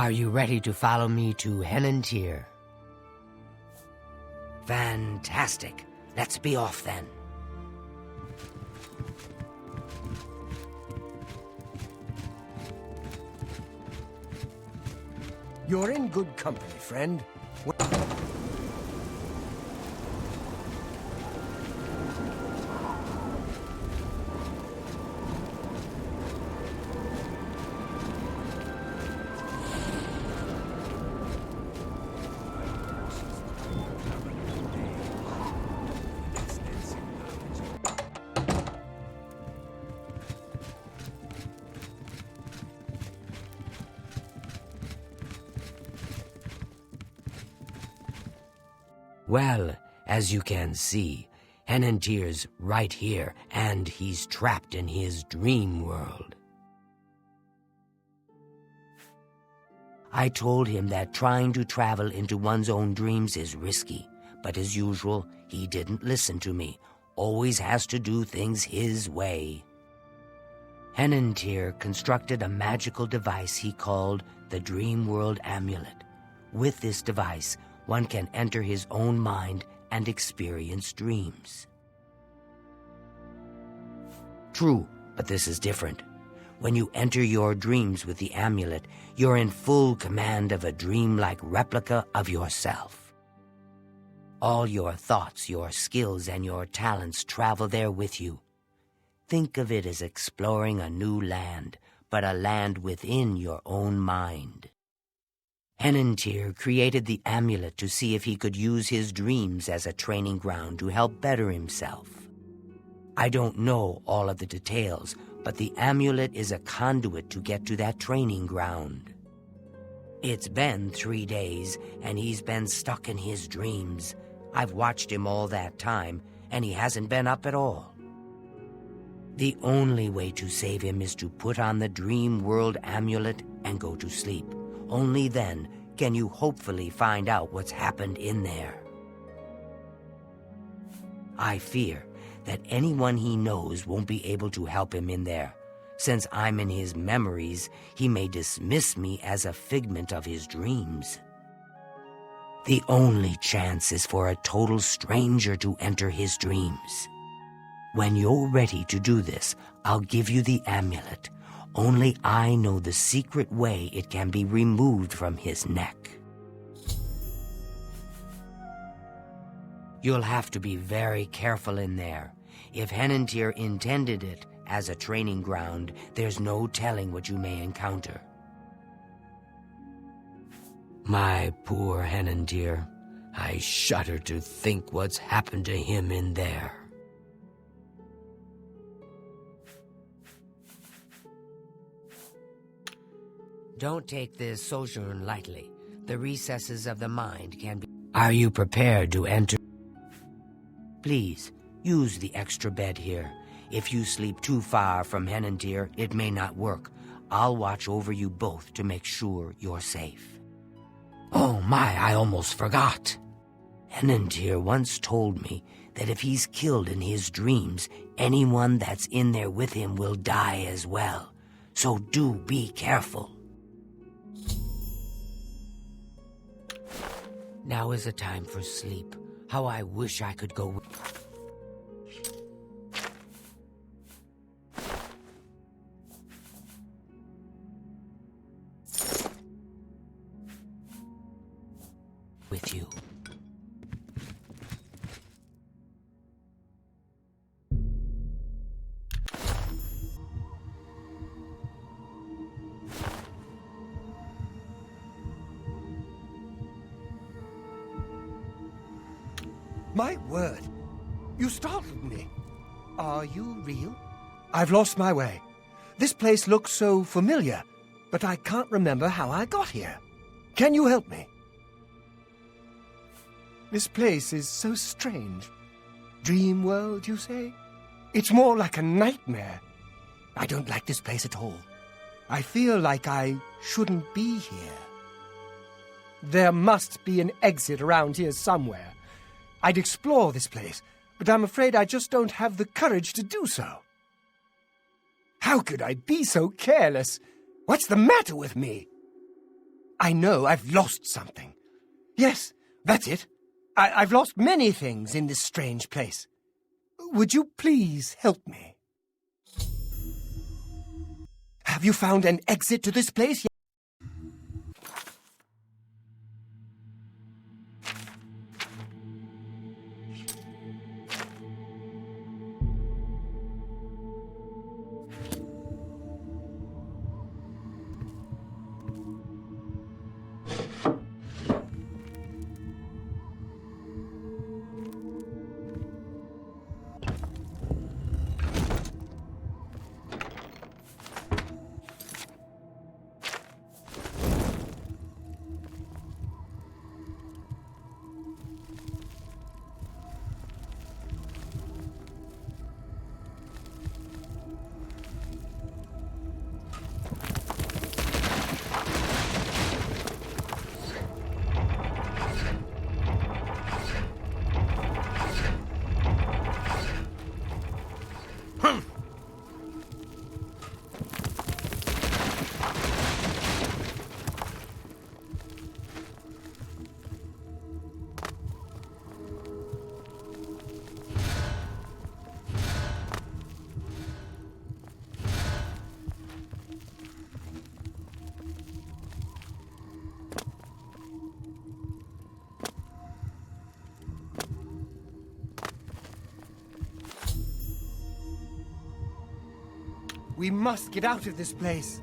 Are you ready to follow me to Henantir? Fantastic. Let's be off then. You're in good company, friend. Well, as you can see, Henantir's right here, and he's trapped in his dream world. I told him that trying to travel into one's own dreams is risky, but as usual, he didn't listen to me. Always has to do things his way. Henantir constructed a magical device he called the Dream World Amulet. With this device, one can enter his own mind and experience dreams. True, but this is different. When you enter your dreams with the amulet, you're in full command of a dreamlike replica of yourself. All your thoughts, your skills, and your talents travel there with you. Think of it as exploring a new land, but a land within your own mind. Henantir created the amulet to see if he could use his dreams as a training ground to help better himself. I don't know all of the details, but the amulet is a conduit to get to that training ground. It's been 3 days, and he's been stuck in his dreams. I've watched him all that time, and he hasn't been up at all. The only way to save him is to put on the Dream World Amulet and go to sleep. Only then can you hopefully find out what's happened in there. I fear that anyone he knows won't be able to help him in there. Since I'm in his memories, he may dismiss me as a figment of his dreams. The only chance is for a total stranger to enter his dreams. When you're ready to do this, I'll give you the amulet. Only I know the secret way it can be removed from his neck. You'll have to be very careful in there. If Henantir intended it as a training ground, there's no telling what you may encounter. My poor Henantir. I shudder to think what's happened to him in there. Don't take this sojourn lightly. The recesses of the mind can be... Are you prepared to enter? Please, use the extra bed here. If you sleep too far from Henantir, it may not work. I'll watch over you both to make sure you're safe. Oh my, I almost forgot. Henantir once told me that if he's killed in his dreams, anyone that's in there with him will die as well. So do be careful. Now is the time for sleep. How I wish I could go with you. My word, you startled me. Are you real? I've lost my way. This place looks so familiar, but I can't remember how I got here. Can you help me? This place is so strange. Dream world, you say? It's more like a nightmare. I don't like this place at all. I feel like I shouldn't be here. There must be an exit around here somewhere. I'd explore this place, but I'm afraid I just don't have the courage to do so. How could I be so careless? What's the matter with me? I know I've lost something. Yes, that's it. I've lost many things in this strange place. Would you please help me? Have you found an exit to this place yet? We must get out of this place.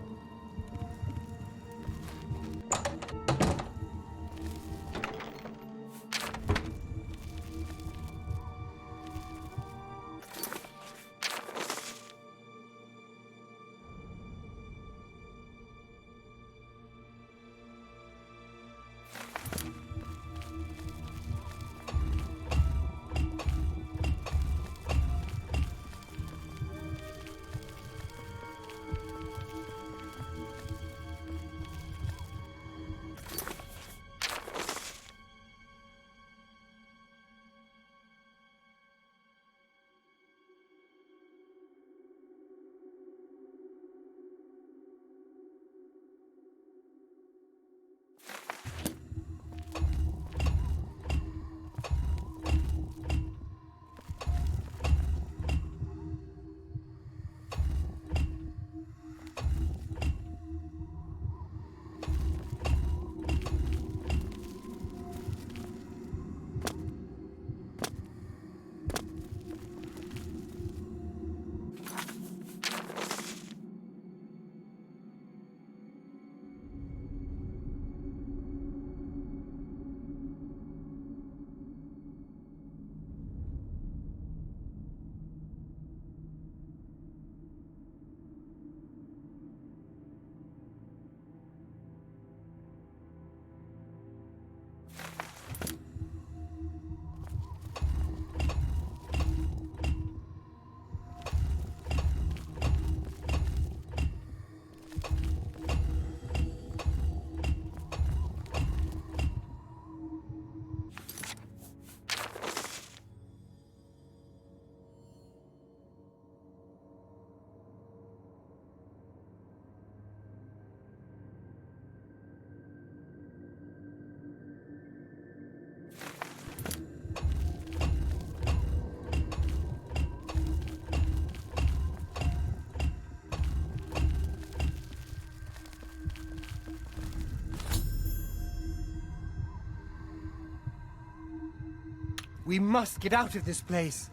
We must get out of this place.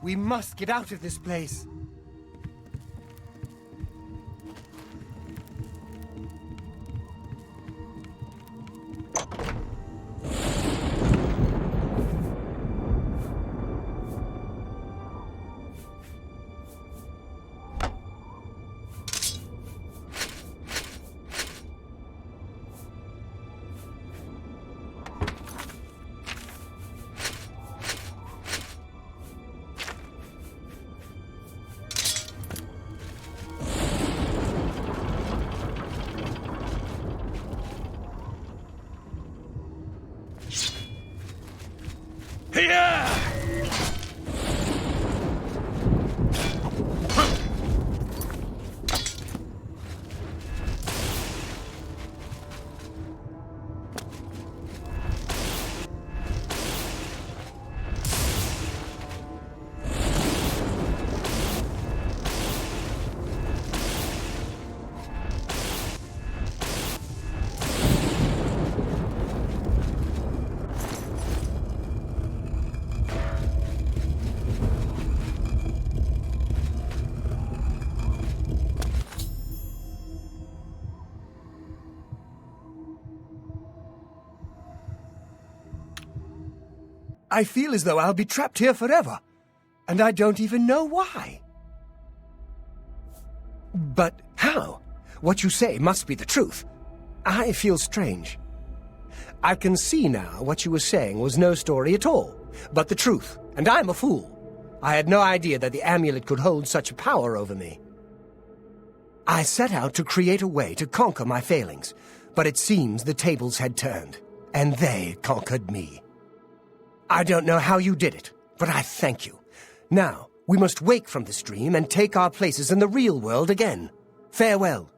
We must get out of this place. I feel as though I'll be trapped here forever, and I don't even know why. But how? What you say must be the truth. I feel strange. I can see now what you were saying was no story at all, but the truth, and I'm a fool. I had no idea that the amulet could hold such power over me. I set out to create a way to conquer my failings, but it seems the tables had turned, and they conquered me. I don't know how you did it, but I thank you. Now, we must wake from this dream and take our places in the real world again. Farewell.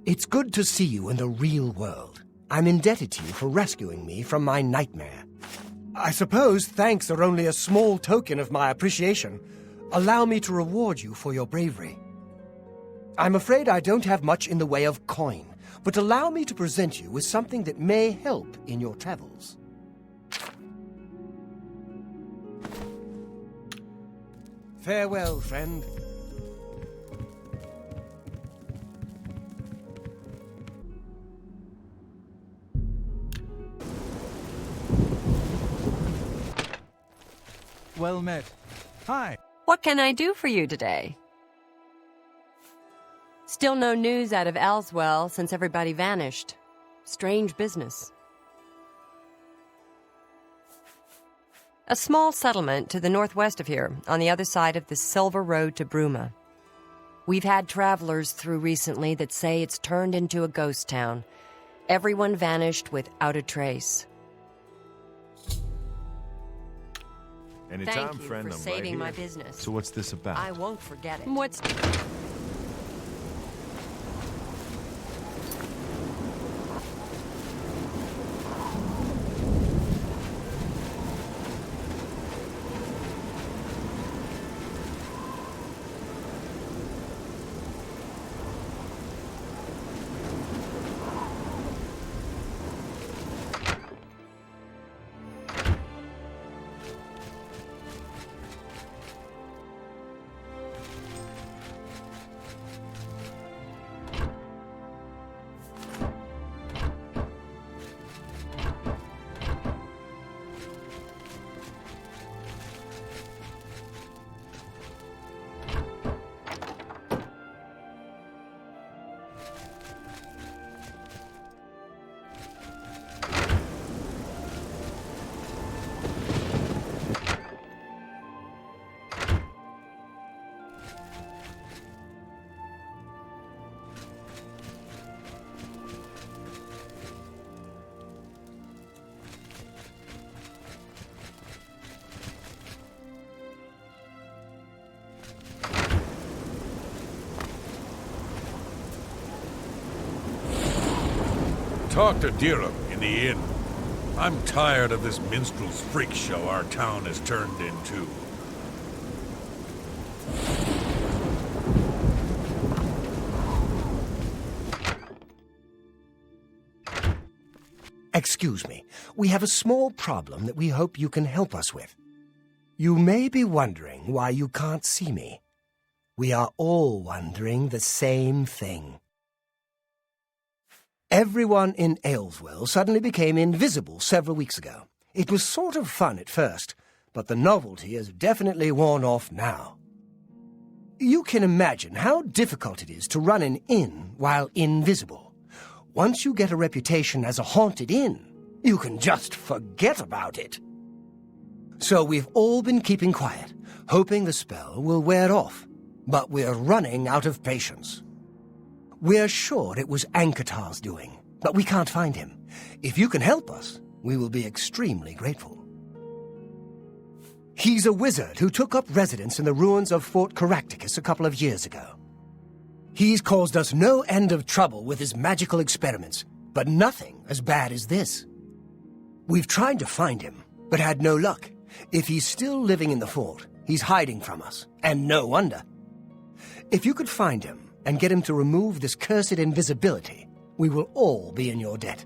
It's good to see you in the real world. I'm indebted to you for rescuing me from my nightmare. I suppose thanks are only a small token of my appreciation. Allow me to reward you for your bravery. I'm afraid I don't have much in the way of coin, but allow me to present you with something that may help in your travels. Farewell, friend. Well met. Hi. What can I do for you today? Still no news out of Elswell since everybody vanished. Strange business. A small settlement to the northwest of here, on the other side of the Silver Road to Bruma. We've had travelers through recently that say it's turned into a ghost town. Everyone vanished without a trace. Anytime, Thank you friend, for I'm saving right my here. business. So what's this about? I won't forget it. What's... Talk to Dirham in the inn. I'm tired of this minstrel's freak show our town has turned into. Excuse me. We have a small problem that we hope you can help us with. You may be wondering why you can't see me. We are all wondering the same thing. Everyone in Ayleswell suddenly became invisible several weeks ago. It was sort of fun at first, but the novelty has definitely worn off now. You can imagine how difficult it is to run an inn while invisible. Once you get a reputation as a haunted inn, you can just forget about it. So we've all been keeping quiet, hoping the spell will wear off, but we're running out of patience. We're sure it was Ankatar's doing, but we can't find him. If you can help us, we will be extremely grateful. He's a wizard who took up residence in the ruins of Fort Caractacus a couple of years ago. He's caused us no end of trouble with his magical experiments, but nothing as bad as this. We've tried to find him, but had no luck. If he's still living in the fort, he's hiding from us, and no wonder. If you could find him, and get him to remove this cursed invisibility, we will all be in your debt.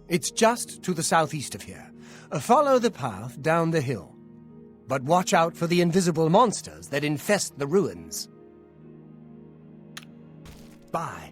It's just to the southeast of here. Follow the path down the hill. But watch out for the invisible monsters that infest the ruins. Bye.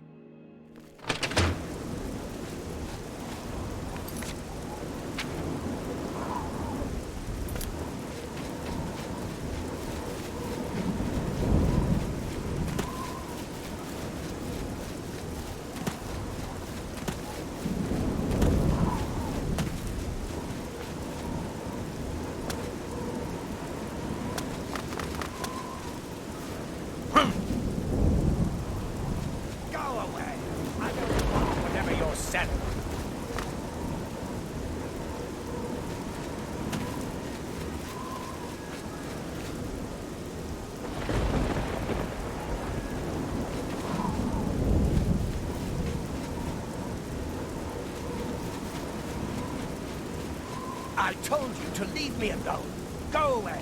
I told you to leave me alone. Go away.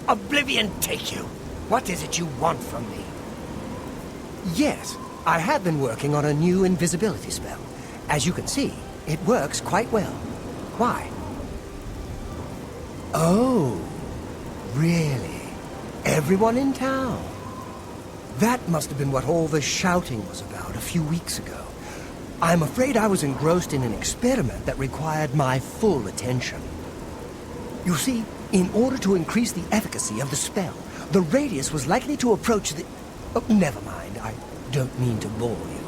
Oblivion take you! What is it you want from me? Yes, I have been working on a new invisibility spell. As you can see, it works quite well. Why? Oh, really? Everyone in town? That must have been what all the shouting was about a few weeks ago. I'm afraid I was engrossed in an experiment that required my full attention. You see, in order to increase the efficacy of the spell, the radius was likely to approach the... Oh, never mind, I don't mean to bore you.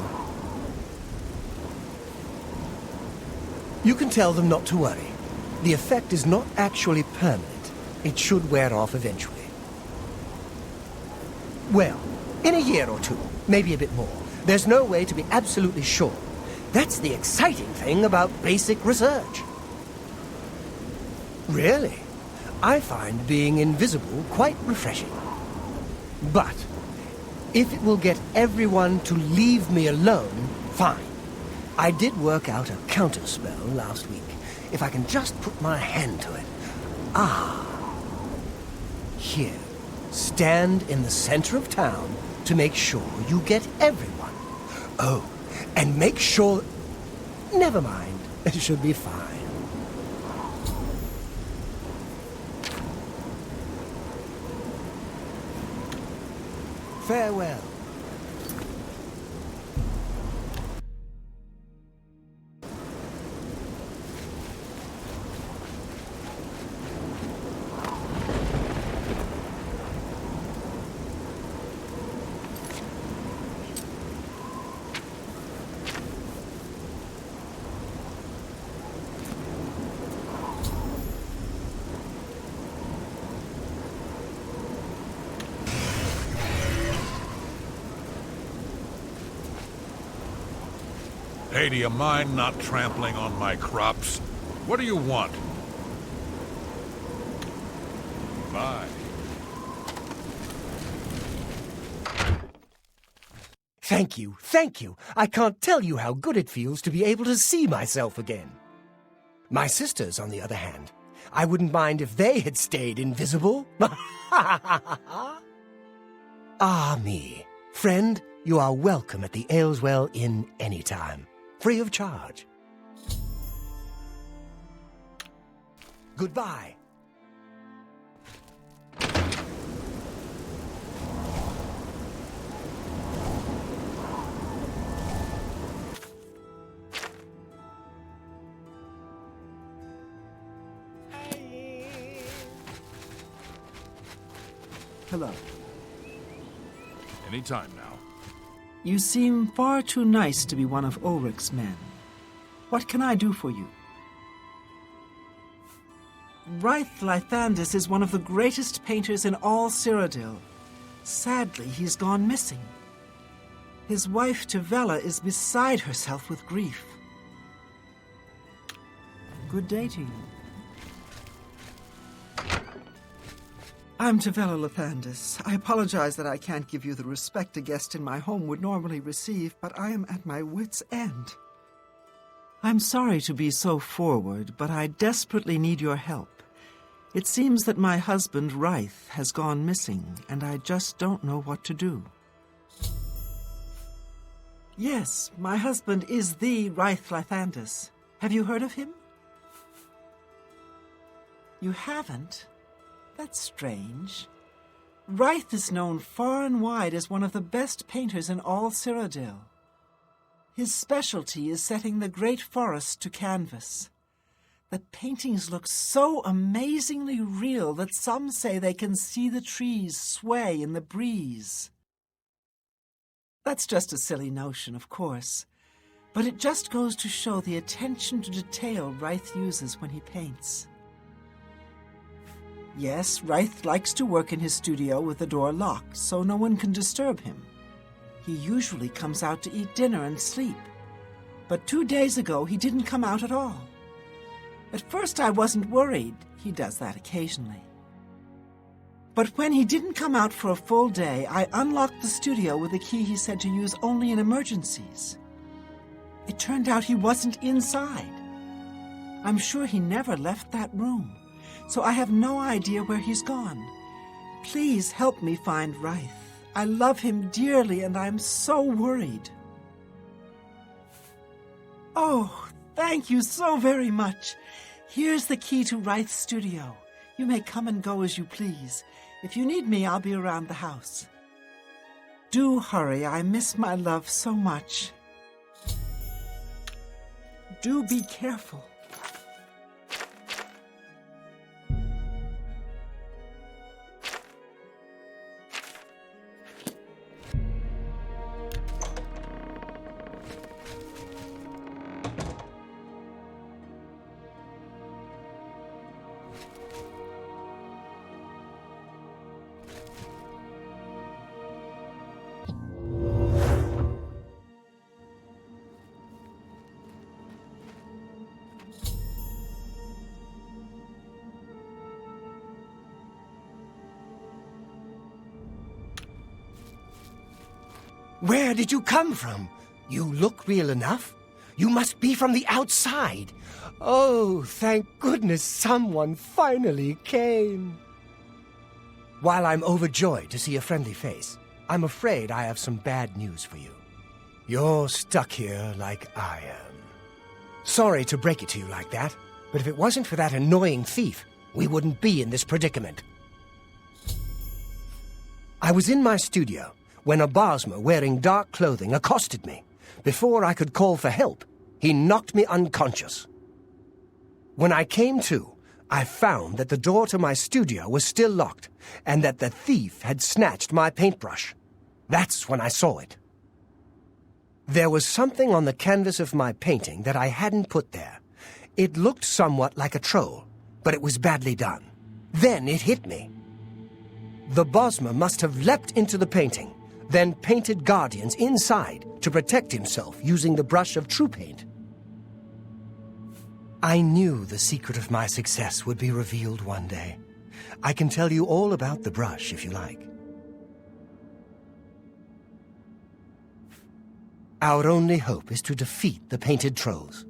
You can tell them not to worry. The effect is not actually permanent. It should wear off eventually. Well, in a year or two, maybe a bit more. There's no way to be absolutely sure. That's the exciting thing about basic research. Really? I find being invisible quite refreshing. But if it will get everyone to leave me alone, fine. I did work out a counterspell last week. If I can just put my hand to it. Ah. Here. Stand in the center of town to make sure you get everyone. Oh, and make sure... Never mind. It should be fine. Farewell. Hey, do you mind not trampling on my crops? What do you want? Bye. Thank you, thank you. I can't tell you how good it feels to be able to see myself again. My sisters, on the other hand, I wouldn't mind if they had stayed invisible. Ah, me. Friend, you are welcome at the Ayleswell Inn anytime. Free of charge. Goodbye. Hello. Anytime now. You seem far too nice to be one of Ulrich's men. What can I do for you? Ryth Lythandis is one of the greatest painters in all Cyrodiil. Sadly, he's gone missing. His wife, Tavella, is beside herself with grief. Good day to you. I'm Tavella Lythandis. I apologize that I can't give you the respect a guest in my home would normally receive, but I am at my wit's end. I'm sorry to be so forward, but I desperately need your help. It seems that my husband, Ryth, has gone missing, and I just don't know what to do. Yes, my husband is the Ryth Lythandis. Have you heard of him? You haven't? That's strange. Ryth is known far and wide as one of the best painters in all Cyrodiil. His specialty is setting the great forest to canvas. The paintings look so amazingly real that some say they can see the trees sway in the breeze. That's just a silly notion, of course, but it just goes to show the attention to detail Ryth uses when he paints. Yes, Ryth likes to work in his studio with the door locked, so no one can disturb him. He usually comes out to eat dinner and sleep. But 2 days ago, he didn't come out at all. At first I wasn't worried. He does that occasionally. But when he didn't come out for a full day, I unlocked the studio with a key he said to use only in emergencies. It turned out he wasn't inside. I'm sure he never left that room, so I have no idea where he's gone. Please help me find Rythe. I love him dearly, and I'm so worried. Oh, thank you so very much. Here's the key to Rythe's studio. You may come and go as you please. If you need me, I'll be around the house. Do hurry. I miss my love so much. Do be careful. Where did you come from? You look real enough. You must be from the outside. Oh, thank goodness someone finally came. While I'm overjoyed to see a friendly face, I'm afraid I have some bad news for you. You're stuck here like I am. Sorry to break it to you like that, but if it wasn't for that annoying thief, we wouldn't be in this predicament. I was in my studio when a Bosmer wearing dark clothing accosted me. Before I could call for help, he knocked me unconscious. When I came to, I found that the door to my studio was still locked, and that the thief had snatched my paintbrush. That's when I saw it. There was something on the canvas of my painting that I hadn't put there. It looked somewhat like a troll, but it was badly done. Then it hit me. The Bosmer must have leapt into the painting, then painted guardians inside to protect himself using the brush of true paint. I knew the secret of my success would be revealed one day. I can tell you all about the brush if you like. Our only hope is to defeat the painted trolls.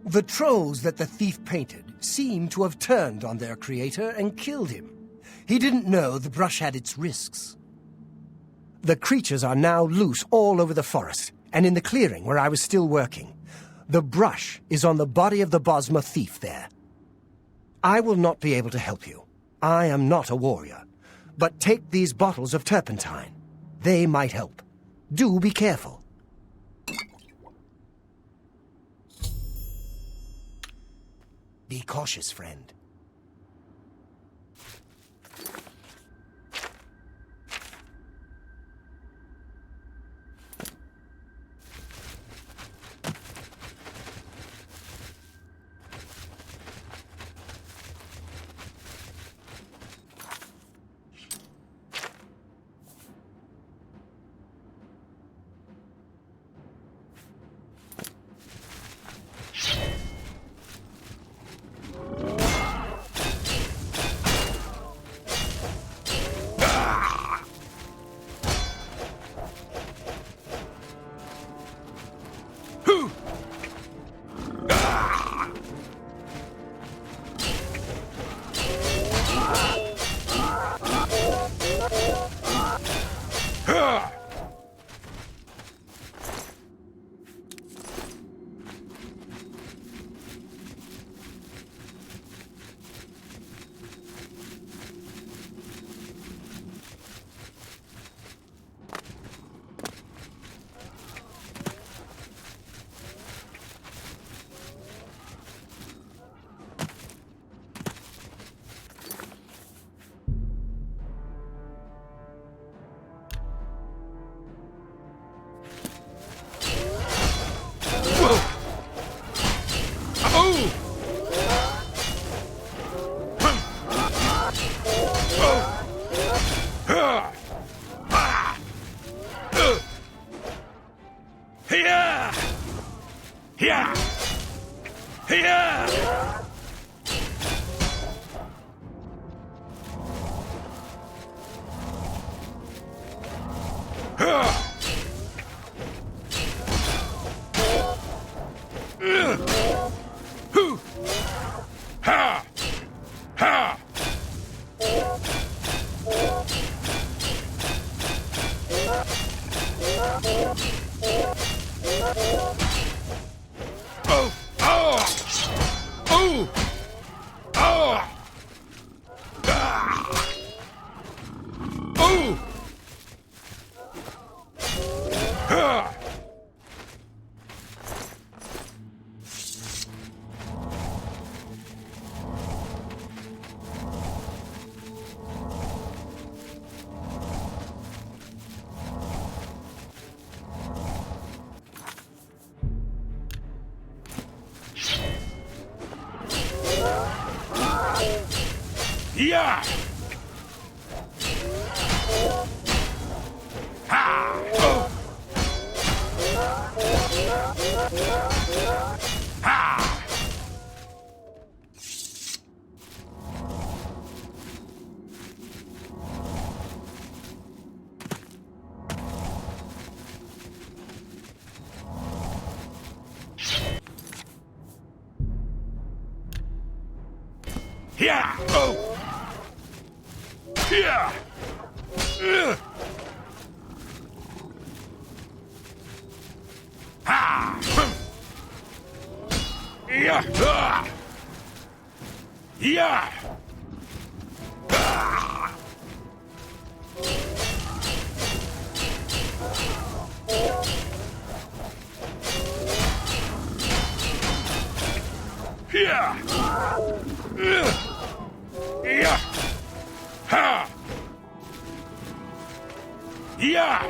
The trolls that the thief painted seem to have turned on their creator and killed him. He didn't know the brush had its risks. The creatures are now loose all over the forest, and in the clearing where I was still working. The brush is on the body of the Bosmer thief there. I will not be able to help you. I am not a warrior. But take these bottles of turpentine. They might help. Do be careful. Be cautious, friend. Yeah! Ha! Oh! Ha! Yeah! Oh! Yeah! Ha! Yeah! Yeah! Yeah! Yeah! Ha! Yeah!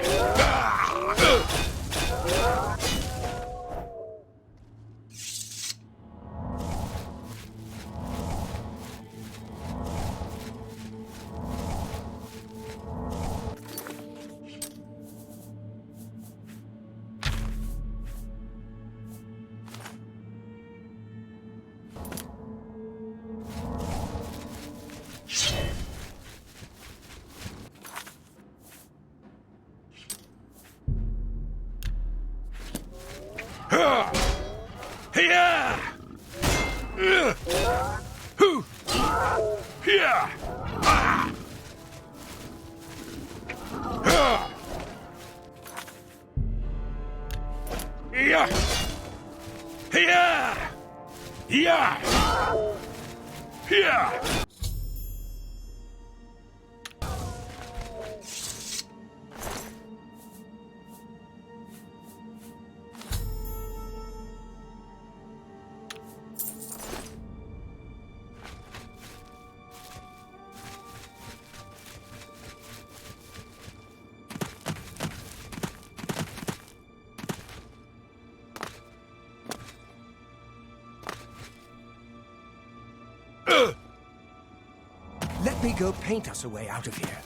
Yeah! Hoo! Yeah! Ah! Yeah! Yeah! Yeah! Yeah! Let me go paint us a way out of here.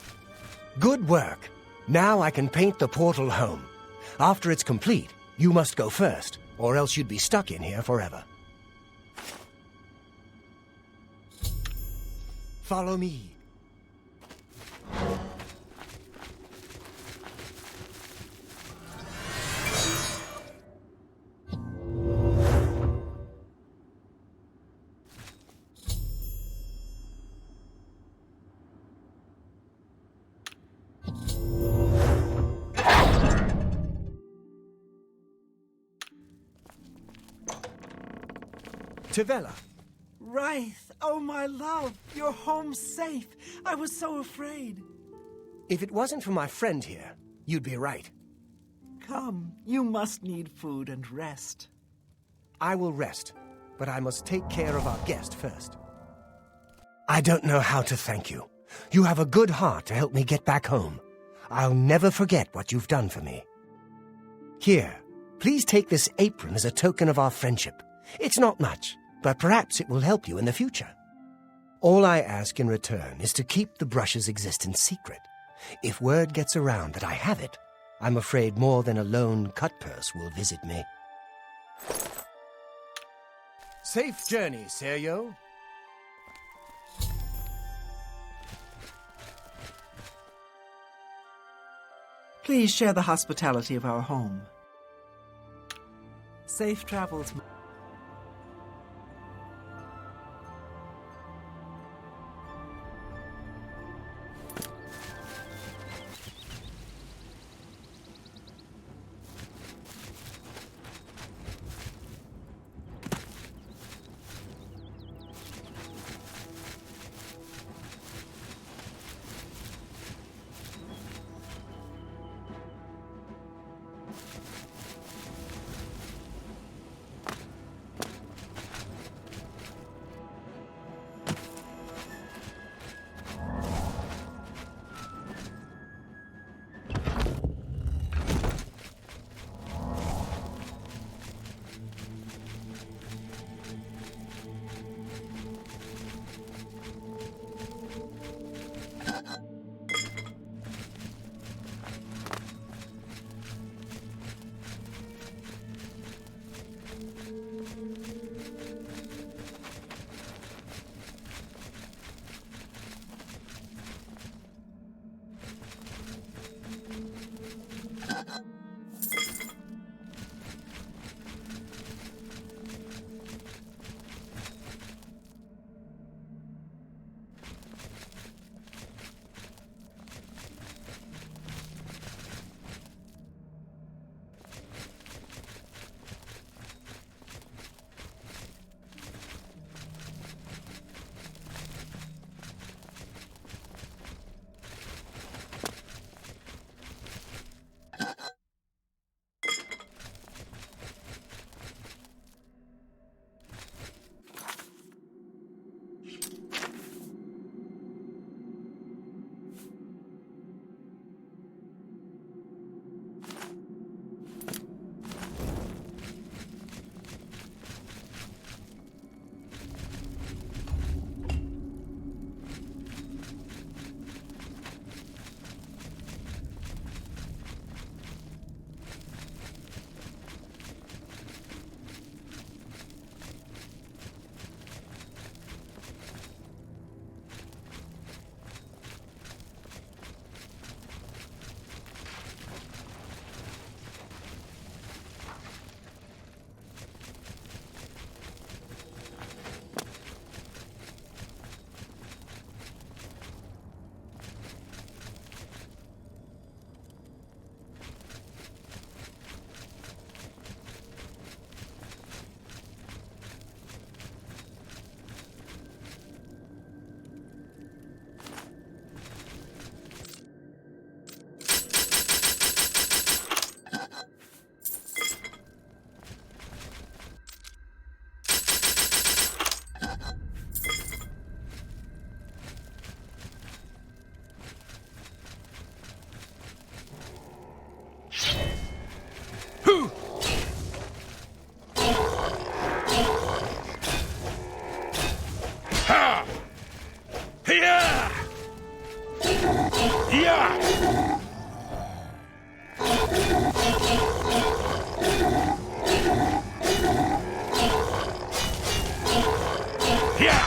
Good work. Now I can paint the portal home. After it's complete, you must go first, or else you'd be stuck in here forever. Follow me. Tivella. Wraith, oh my love, you're home safe. I was so afraid. If it wasn't for my friend here, you'd be right. Come, you must need food and rest. I will rest, but I must take care of our guest first. I don't know how to thank you. You have a good heart to help me get back home. I'll never forget what you've done for me. Here, please take this apron as a token of our friendship. It's not much, but perhaps it will help you in the future. All I ask in return is to keep the brush's existence secret. If word gets around that I have it, I'm afraid more than a lone cutpurse will visit me. Safe journey, Seryo. Please share the hospitality of our home. Safe travels. Yeah! Yeah! Yeah!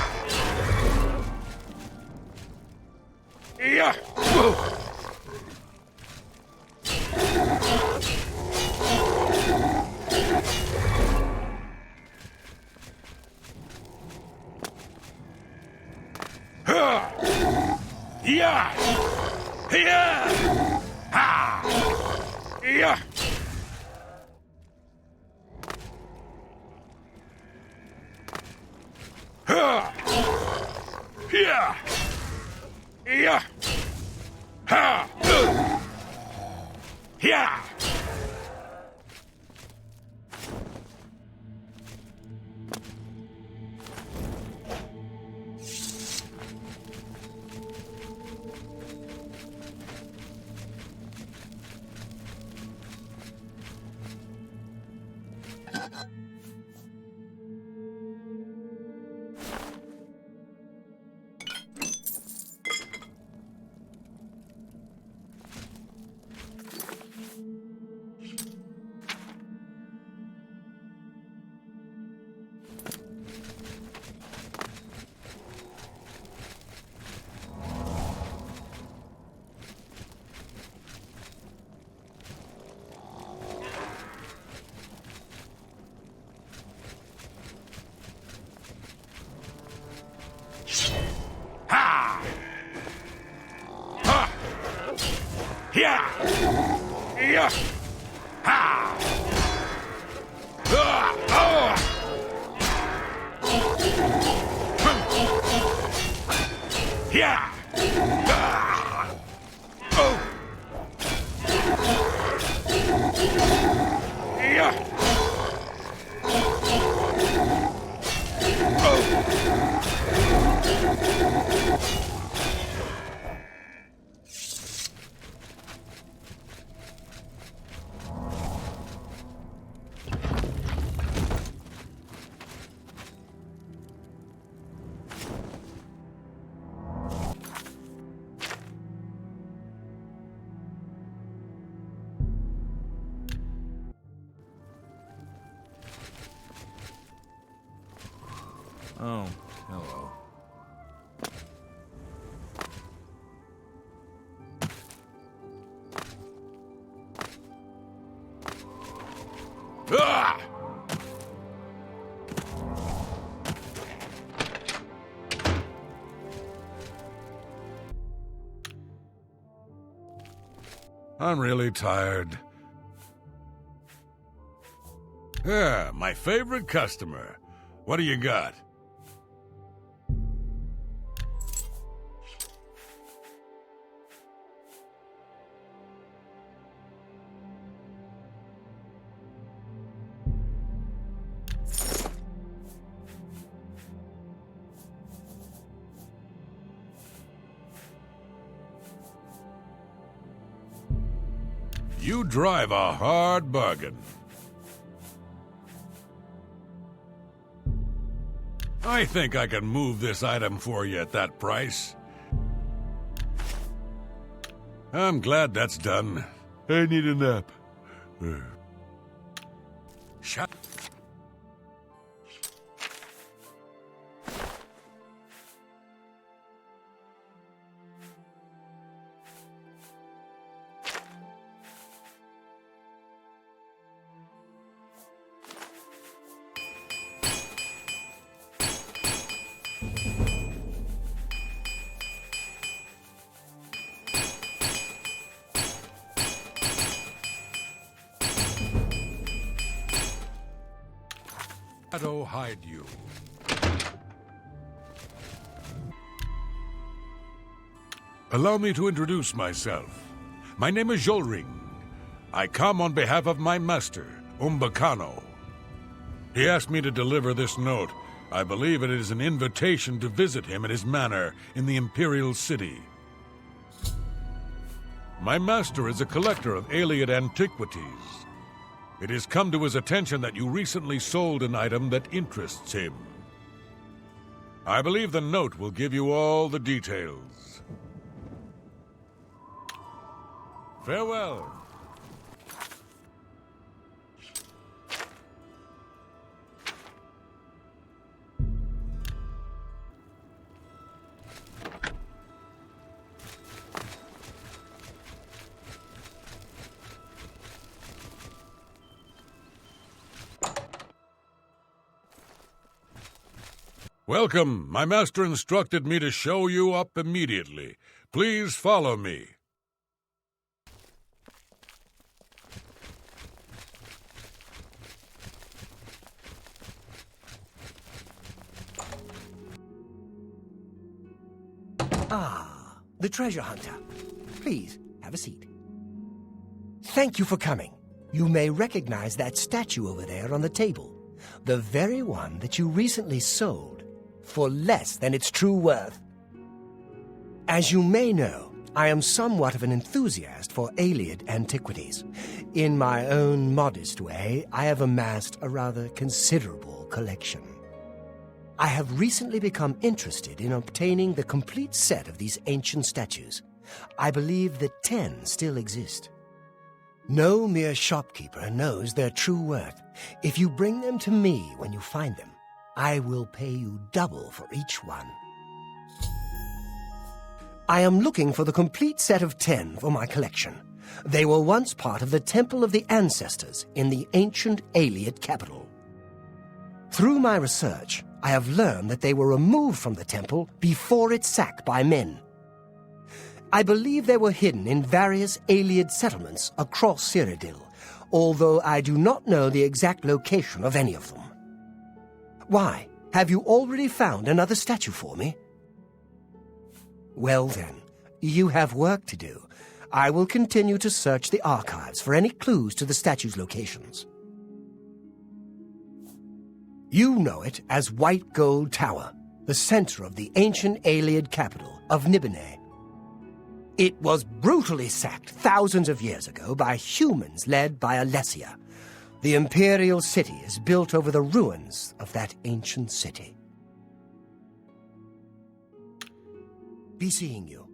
Yeah! Whoa. Yeah! Yeah! Ha! Yeah! Ha! Yeah! Yeah! Ha! Yeah! Ha! Ha! Yeah! Yeah! Ha! Ah! Oh! Yeah! Ah! Oh! Yeah! Oh, hello. Ah! I'm really tired. Yeah, my favorite customer. What do you got? You drive a hard bargain. I think I can move this item for you at that price. I'm glad that's done. I need a nap. Shut. Shadow hide you. Allow me to introduce myself. My name is Jolring. I come on behalf of my master, Umbacano. He asked me to deliver this note. I believe it is an invitation to visit him at his manor in the Imperial City. My master is a collector of Ayleid antiquities. It has come to his attention that you recently sold an item that interests him. I believe the note will give you all the details. Farewell. Welcome. My master instructed me to show you up immediately. Please follow me. Ah, the treasure hunter. Please, have a seat. Thank you for coming. You may recognize that statue over there on the table. The very one that you recently sold for less than its true worth. As you may know, I am somewhat of an enthusiast for Ayleid antiquities. In my own modest way, I have amassed a rather considerable collection. I have recently become interested in obtaining the complete set of these ancient statues. I believe that 10 still exist. No mere shopkeeper knows their true worth. If you bring them to me when you find them, I will pay you double for each one. I am looking for the complete set of 10 for my collection. They were once part of the Temple of the Ancestors in the ancient Ayleid capital. Through my research, I have learned that they were removed from the temple before its sack by men. I believe they were hidden in various Ayleid settlements across Cyrodiil, although I do not know the exact location of any of them. Why? Have you already found another statue for me? Well then, you have work to do. I will continue to search the archives for any clues to the statue's locations. You know it as White Gold Tower, the center of the ancient Ayleid capital of Nibene. It was brutally sacked thousands of years ago by humans led by Alessia. The imperial city is built over the ruins of that ancient city. Be seeing you.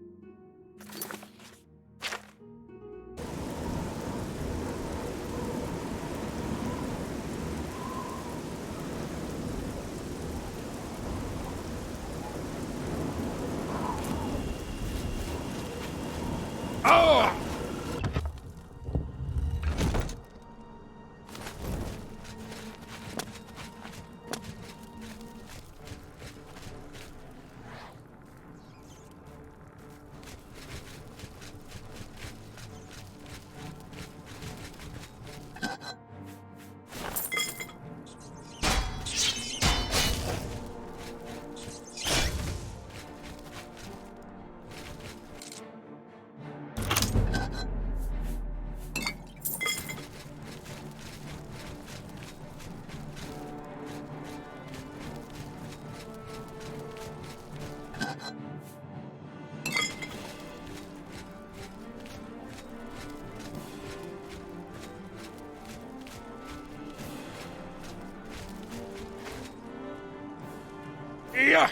Yeah.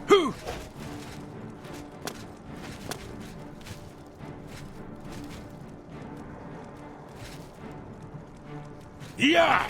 Who? Yeah.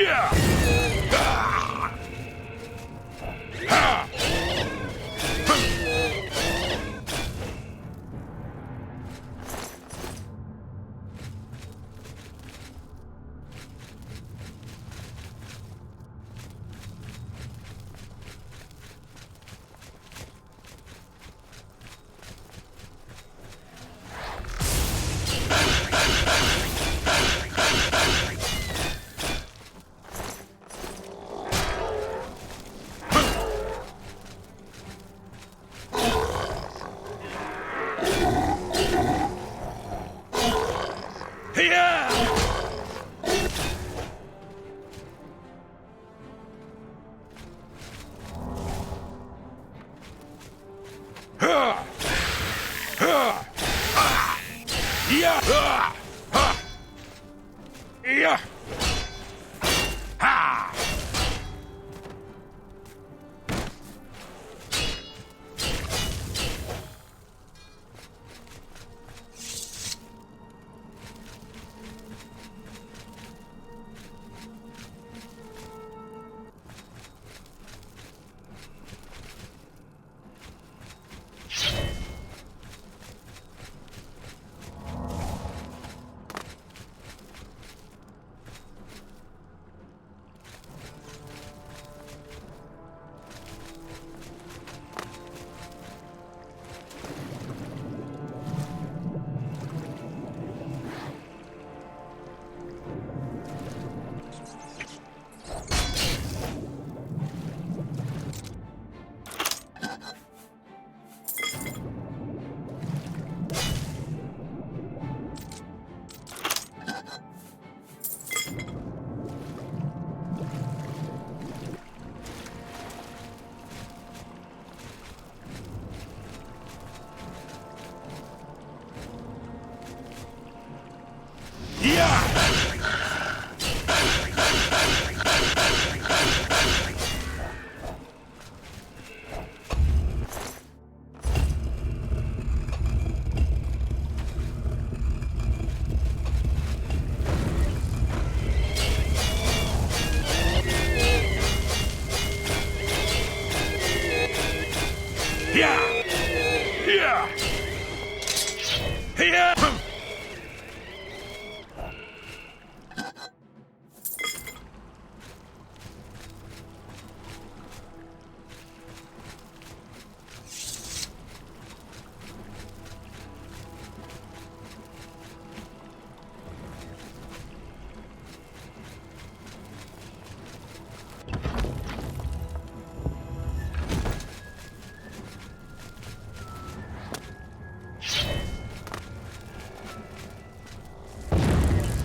Yeah! Ah!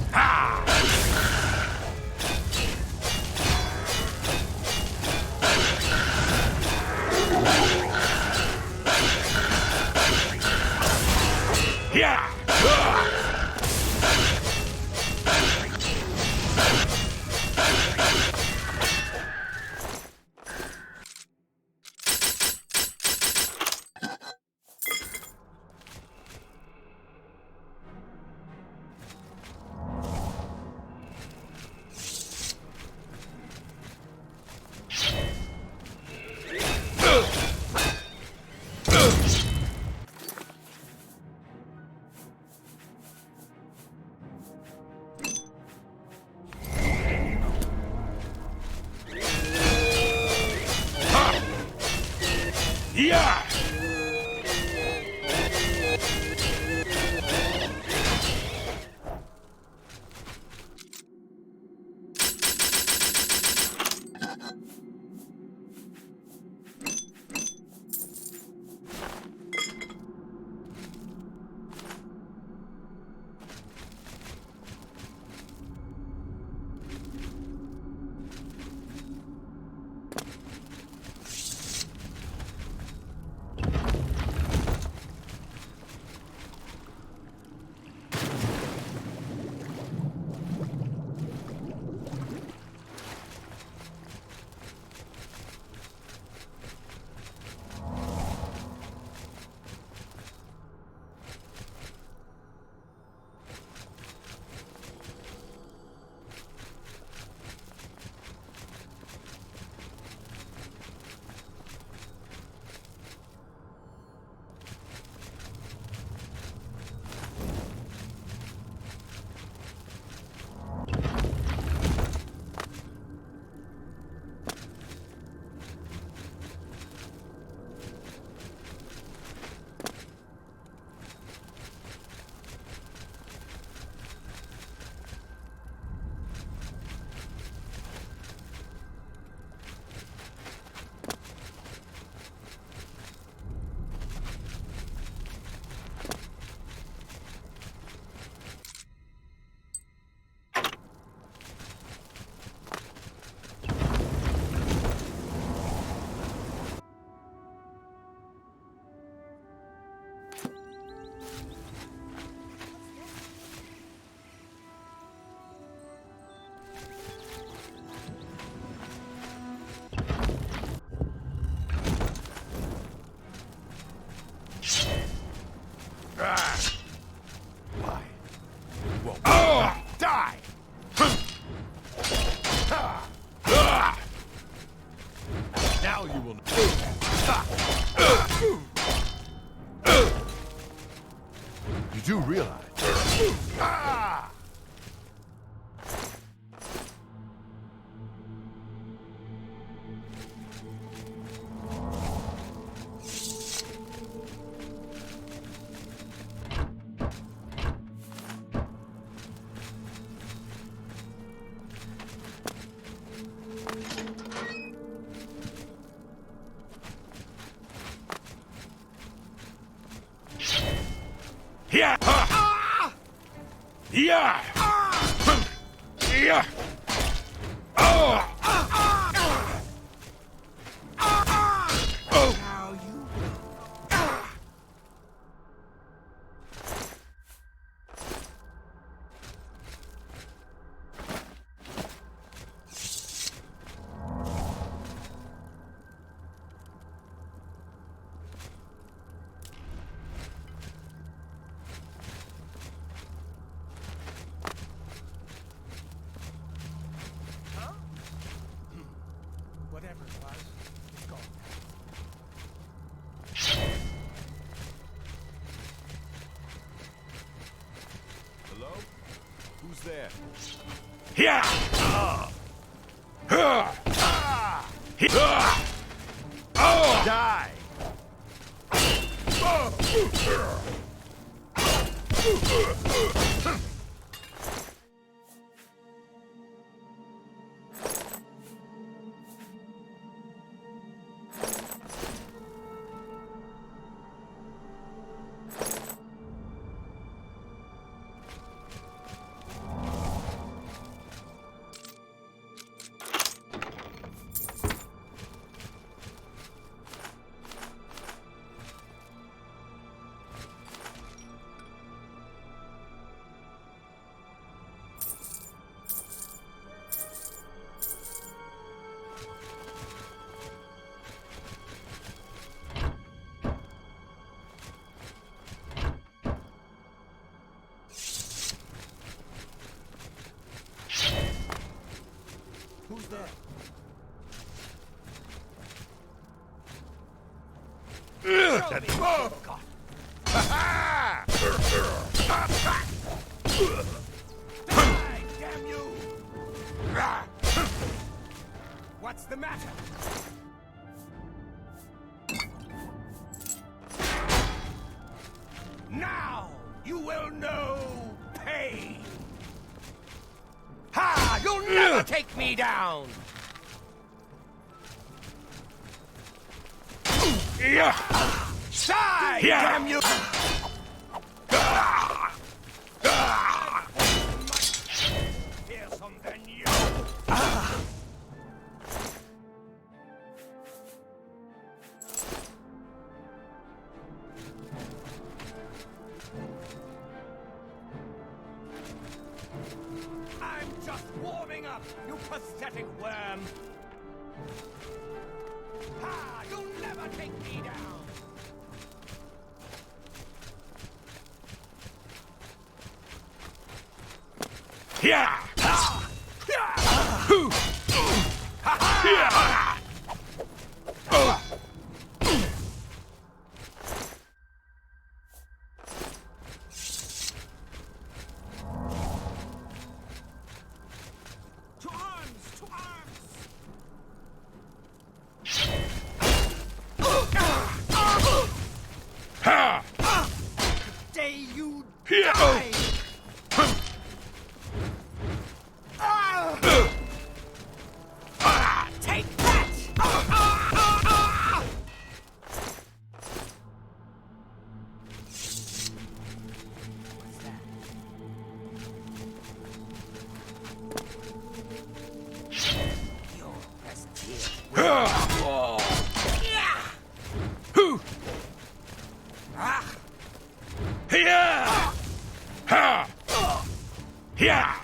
Ha! will... You do realize... Yeah! Yeah! Yeah! Oh! Now you Whatever it was, it's gone. Hello? Who's there? Yeah! Die! Who's there? damn you! What's the matter? Now you will know pain! Ha! You'll never take me down! Yeah! Die, Yeah. damn you! Fearsome than you! I'm just warming up, you pathetic worm! Ha! You'll never take me down! Yeah! To arms! To arms! Day you die! Take that! What's that? Your presence here. Yeah! Ha! Yeah!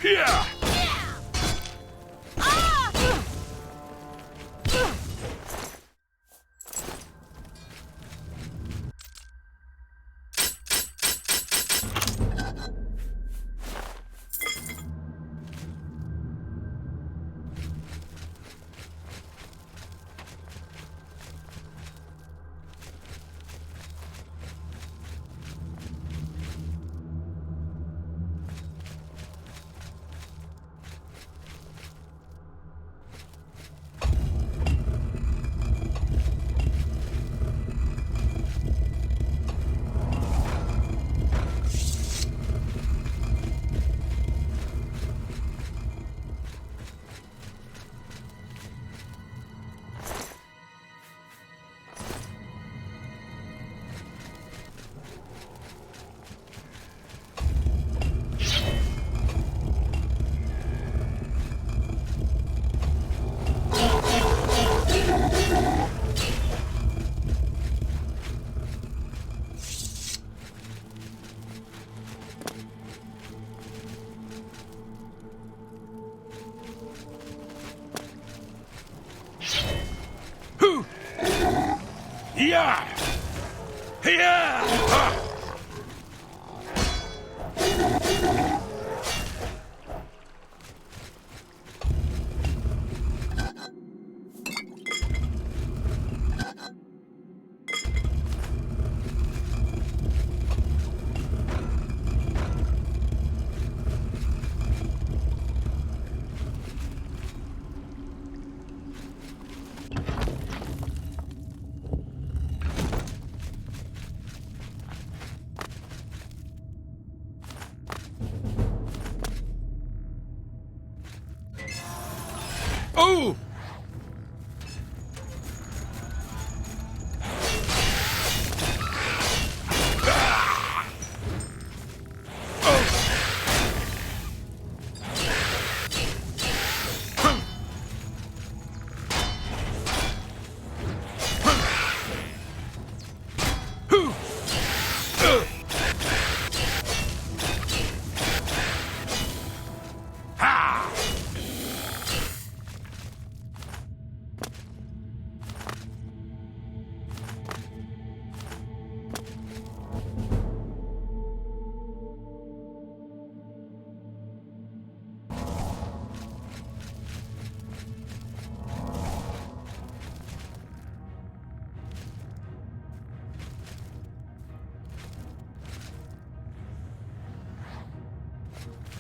Here! Yeah! Yeah! Oh!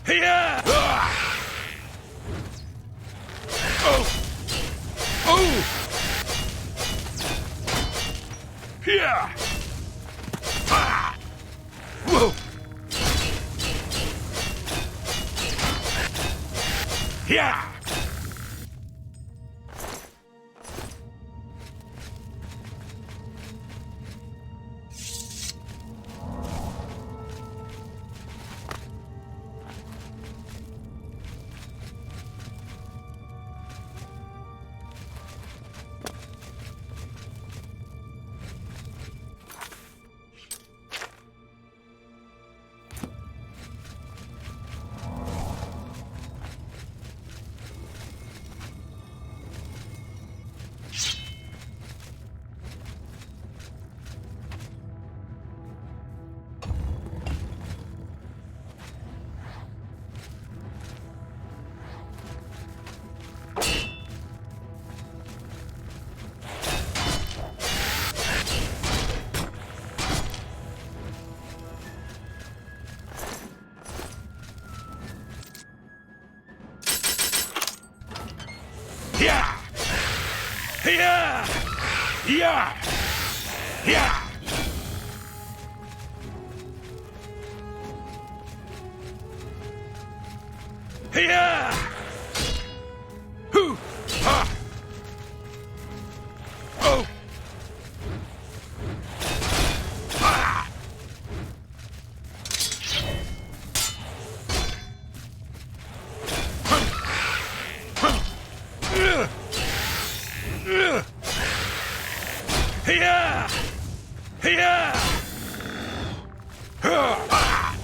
Here! Oh! Oh! Here! Ah! Whoa! Here! Yeah! Yeah! Yeah! Yeah! Yeah! Hoo! Ha! Oh! Ah! Yeah! Yeah! Ah!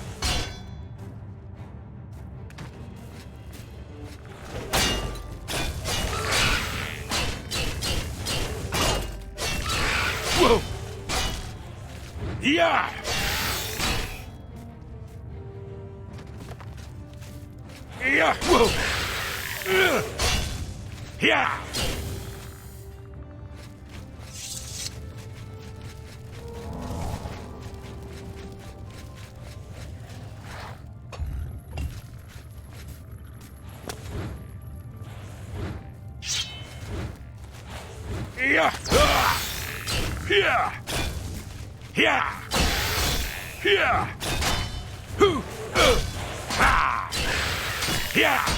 Yeah! Yeah! Whoa! Yeah! Yeah! Yeah! Yeah! Yeah! Hoo! Ha! Yeah!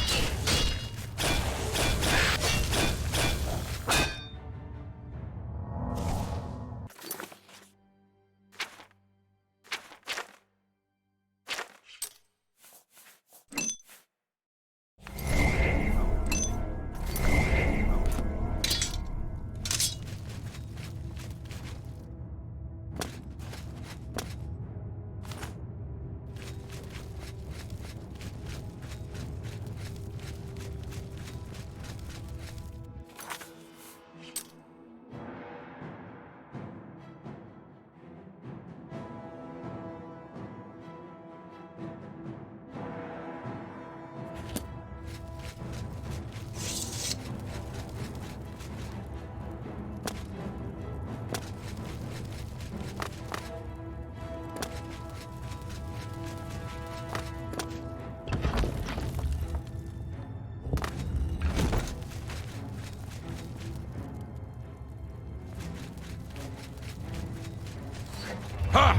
Ha!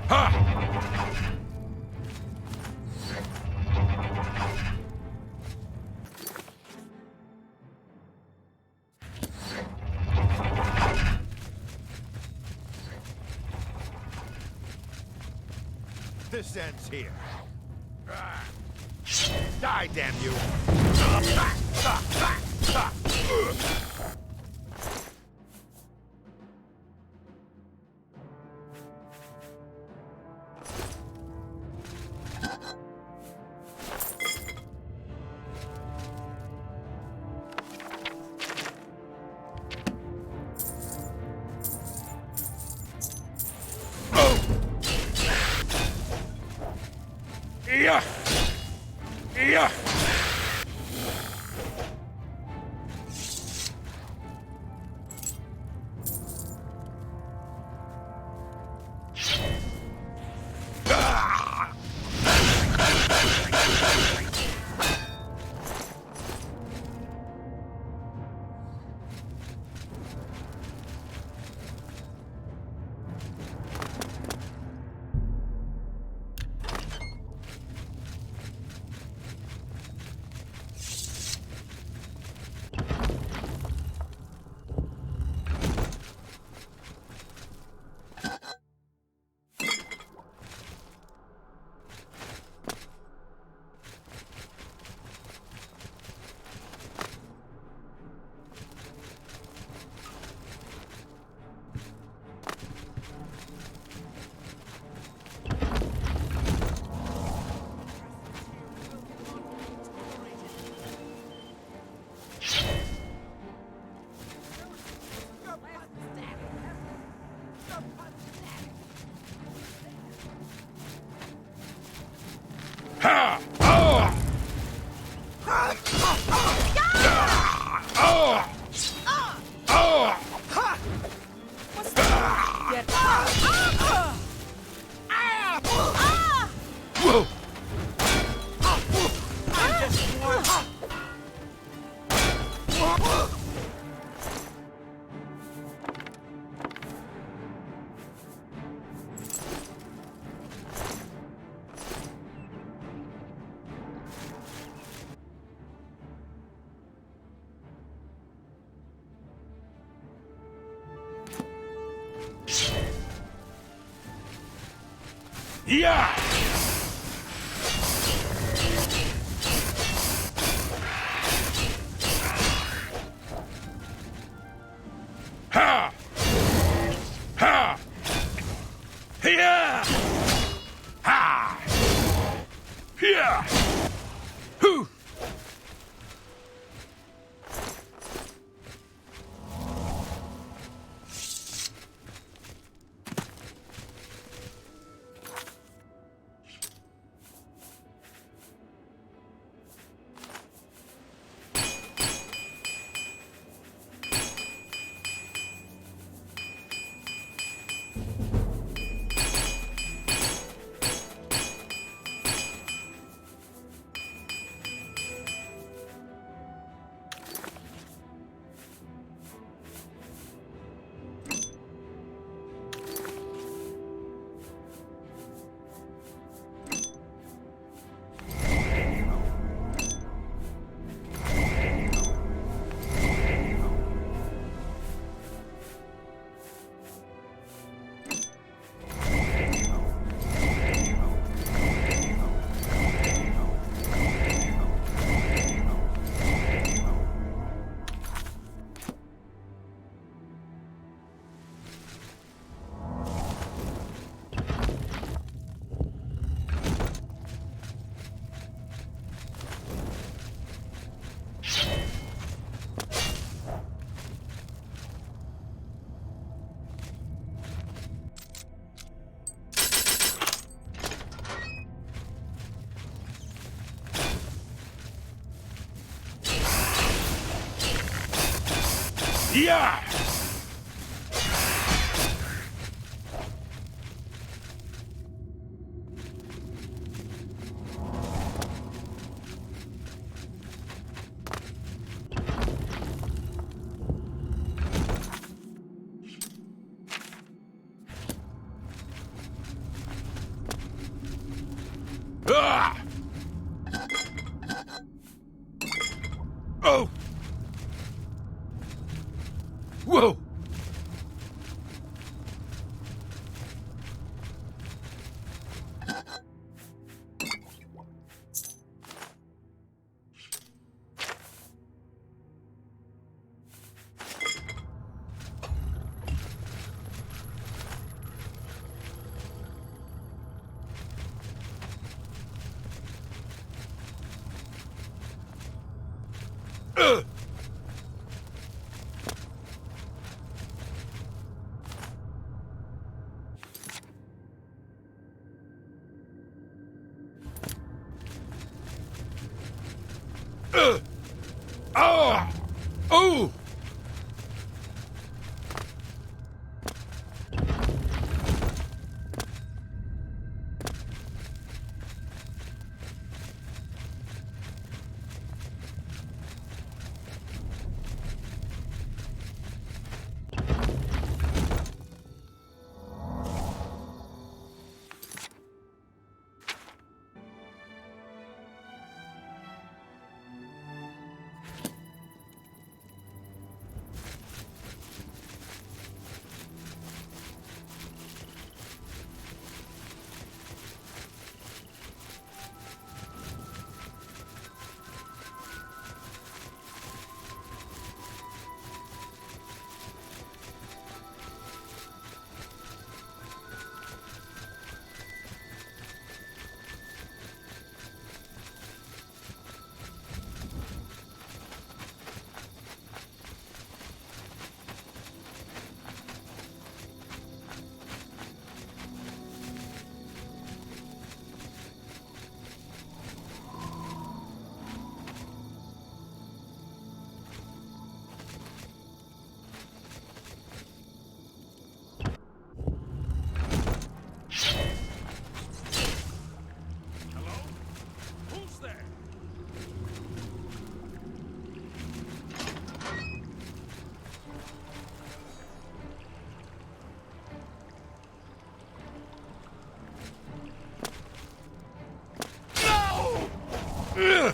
Ha! This ends here. Die, damn you! Yeah! Yeah! Yeah! Ha! Ha! Yeah! Ha! Yeah! Hoo! Yeah! Ah! Oh! Whoa! Oh! Oh!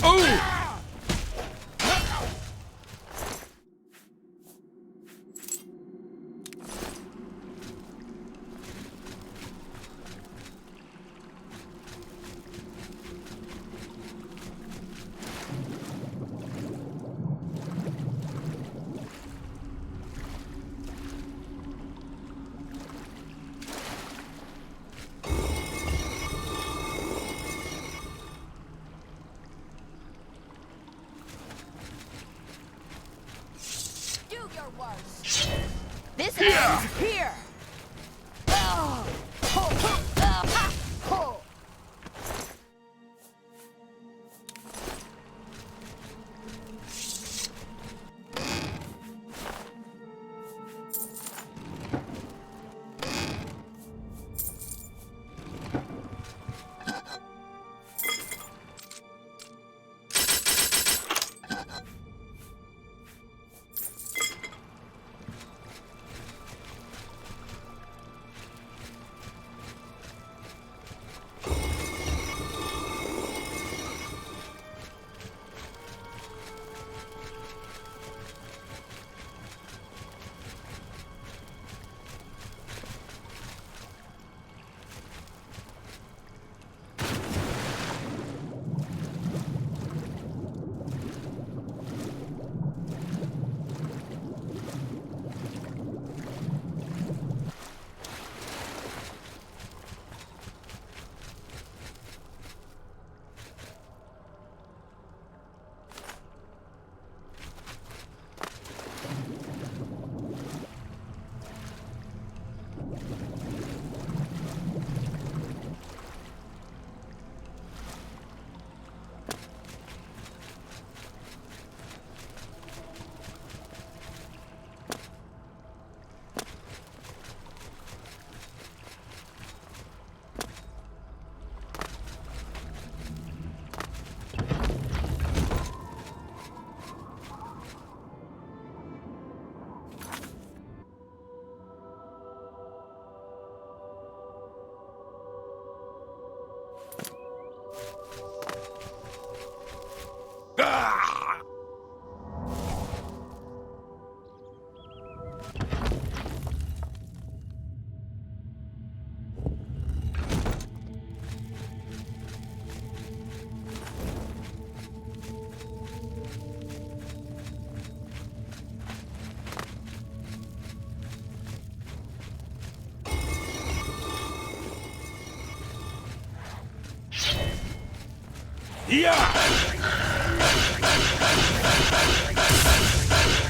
Oh! This ends here. Yeah!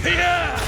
Yeah!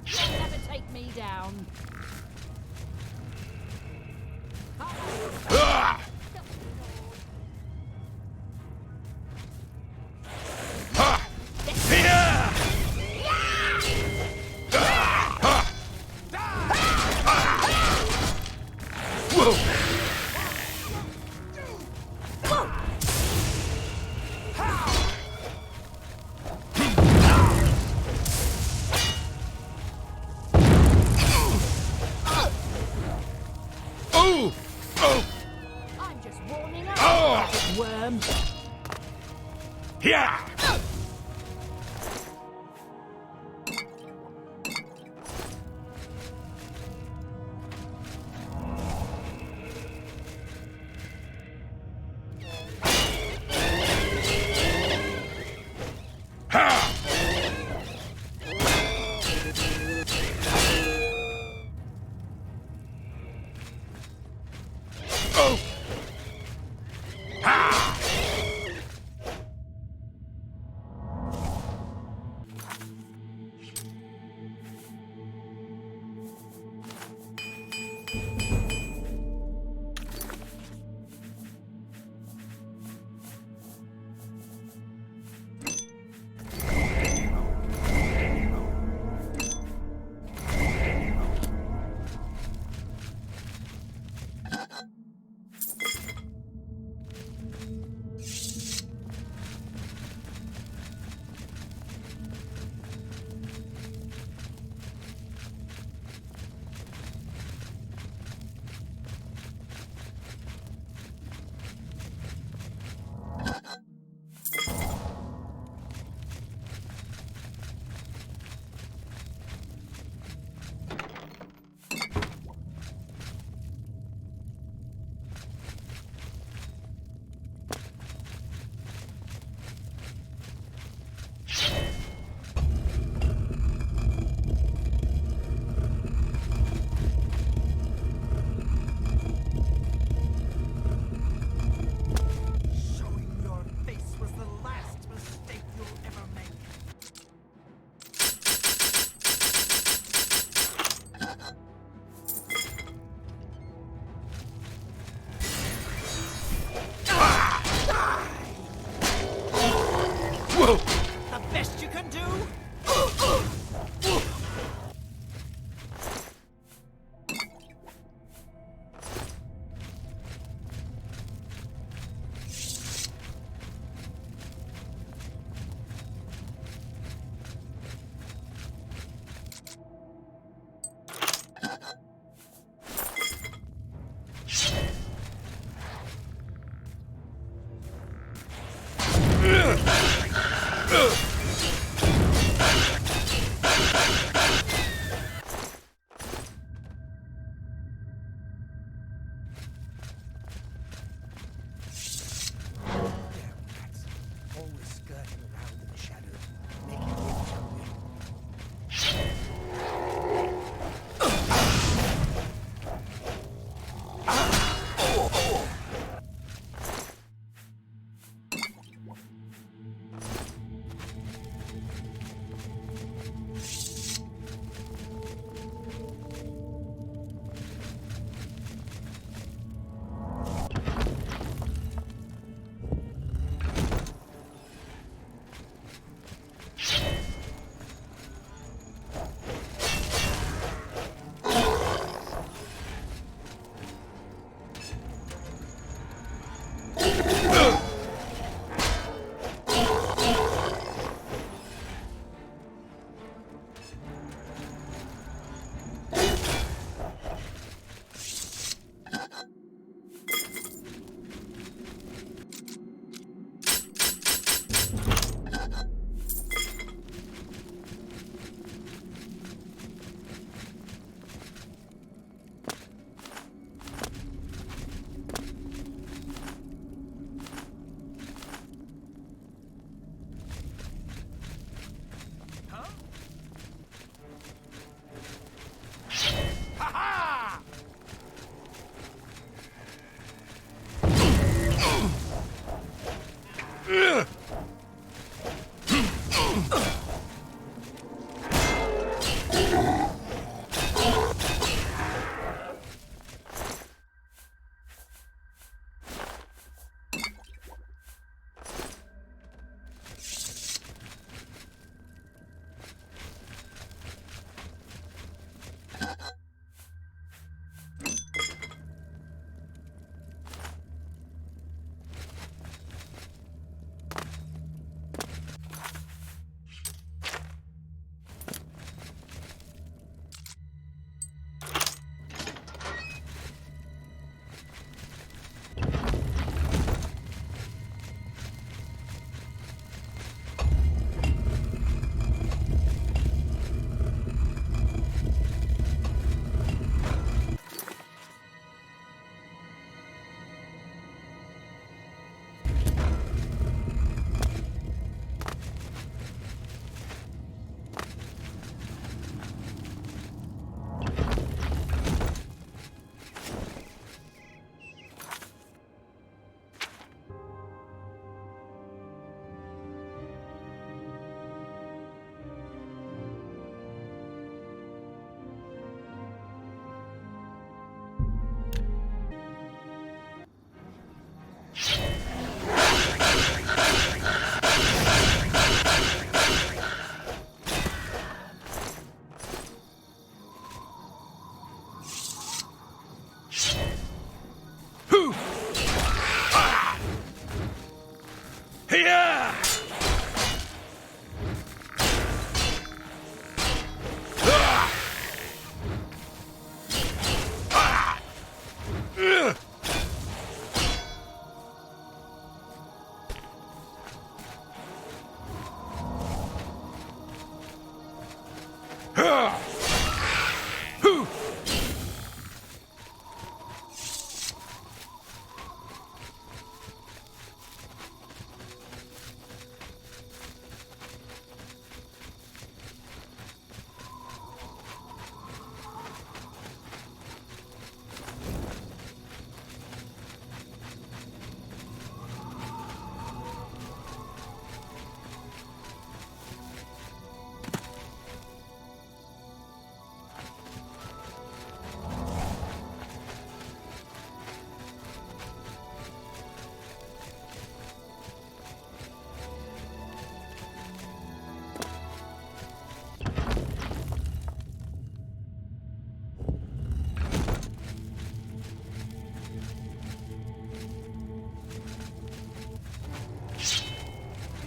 You'll never take me down. I'm just warming up, worm. Yeah!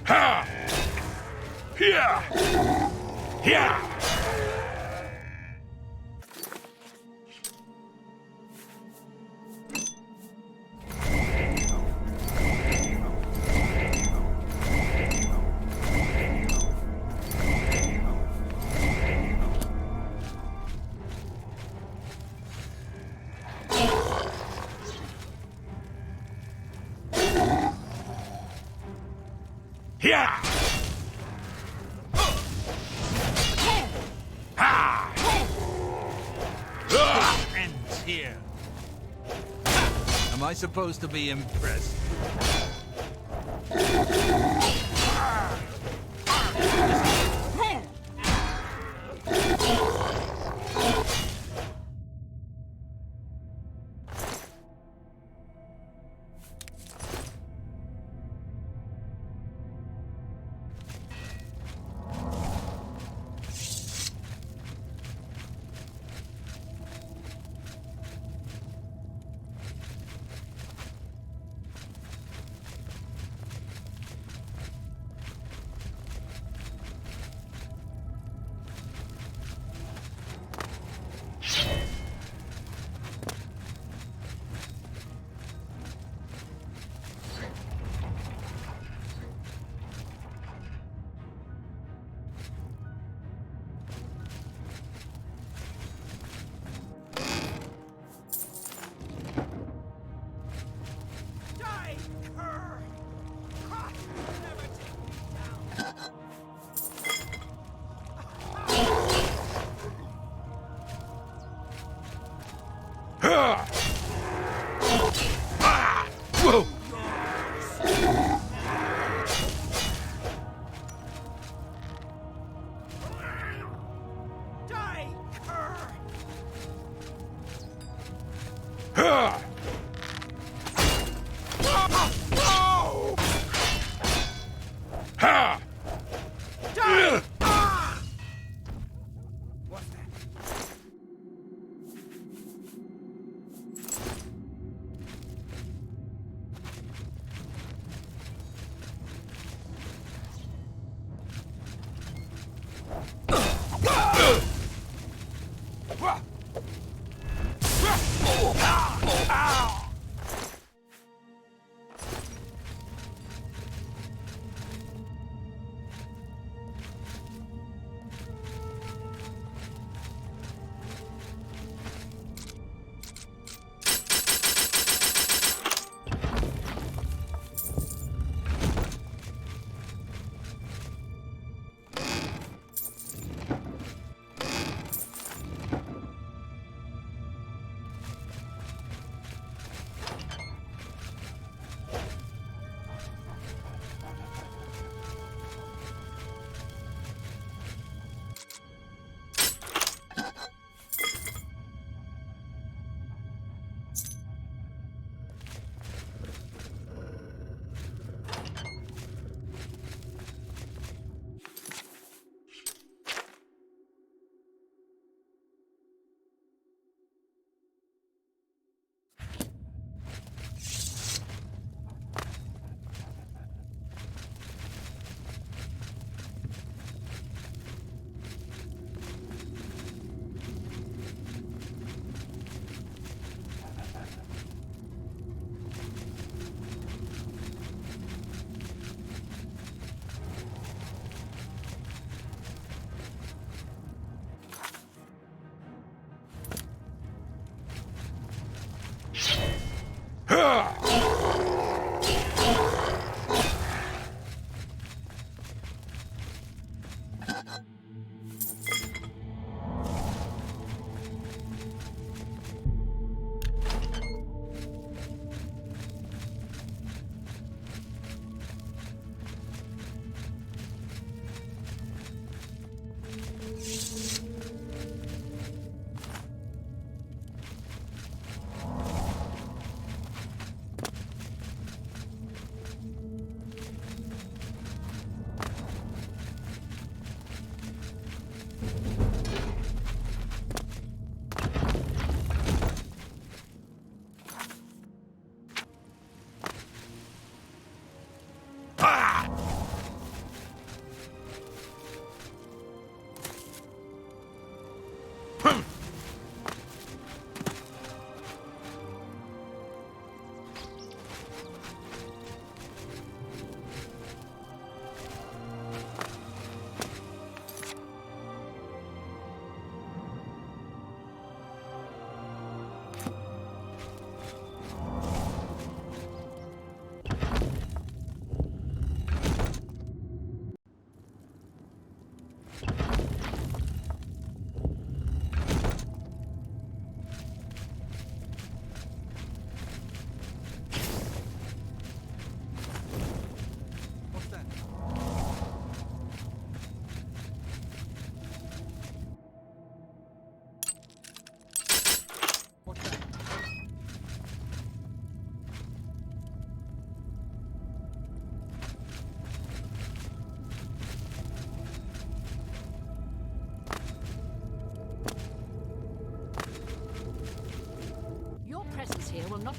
Ha! Here! Here! Here! Ends here. Am I supposed to be impressed?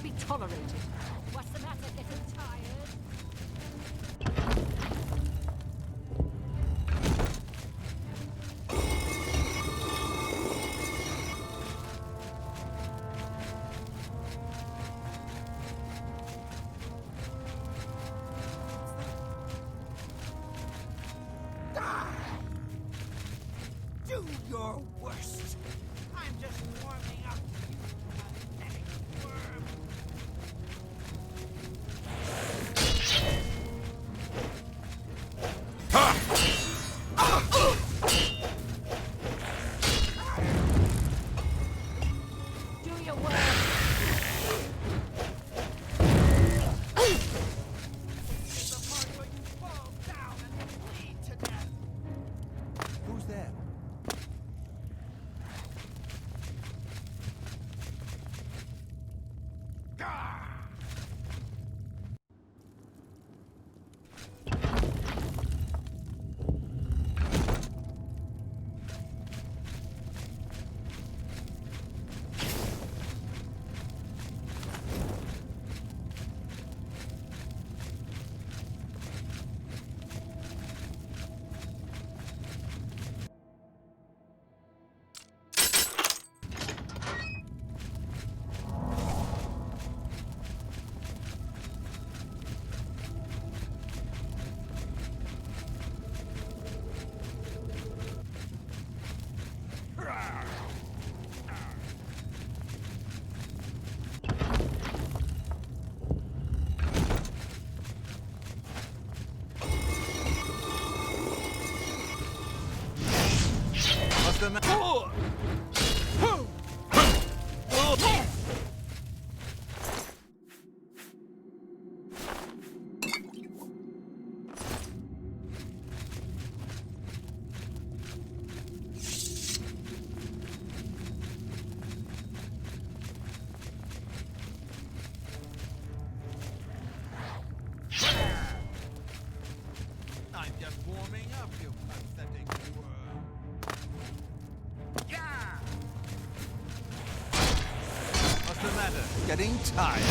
be tolerated. What's the matter, getting tired? Do your worst. I'm just warming up, you pathetic worm. Do your work. It's the part where you fall down and bleed to death. Who's there? What's the matter? I'm just warming up, you pathetic worm. Yeah! What's the matter? Getting tired?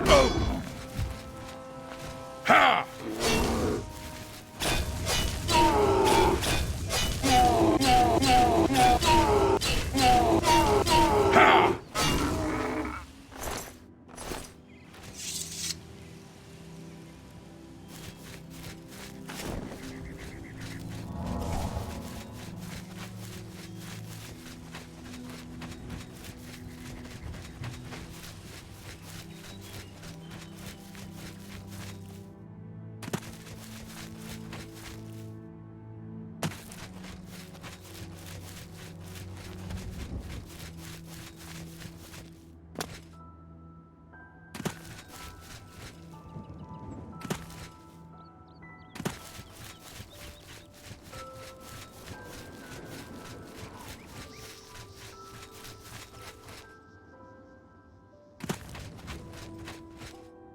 Oh! Ha! Ha!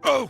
Oh!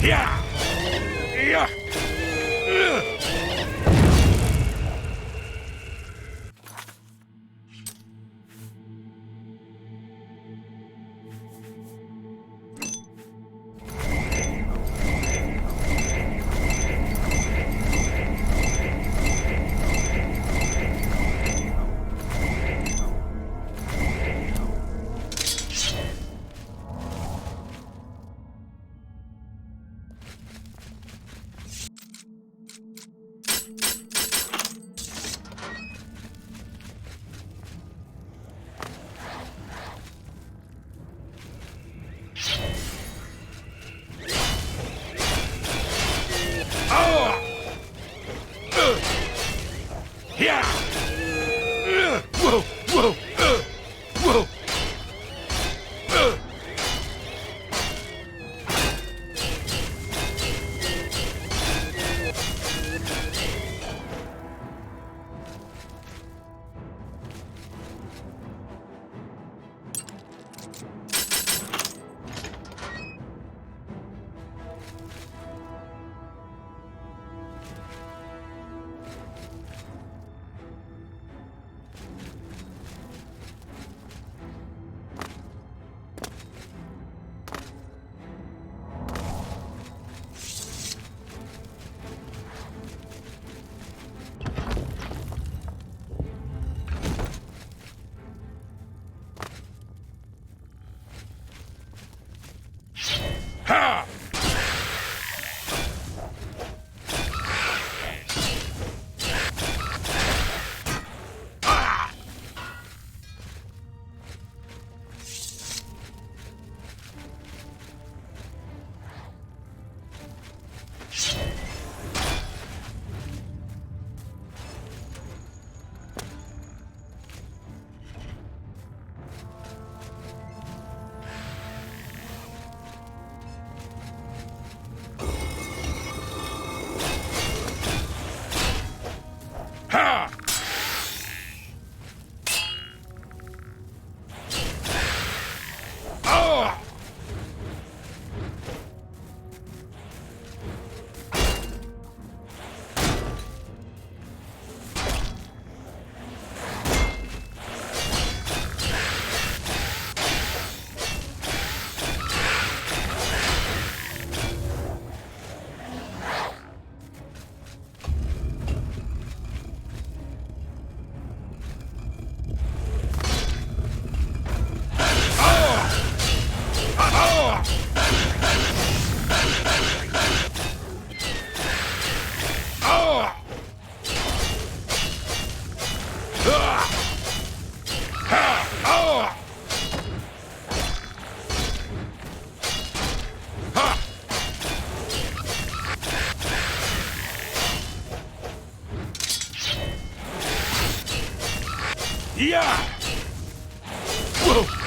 Yeah! Yeah! Yeah! Whoa! Whoa! Whoa! Ha! Ha! Oh! Yeah! Whoa!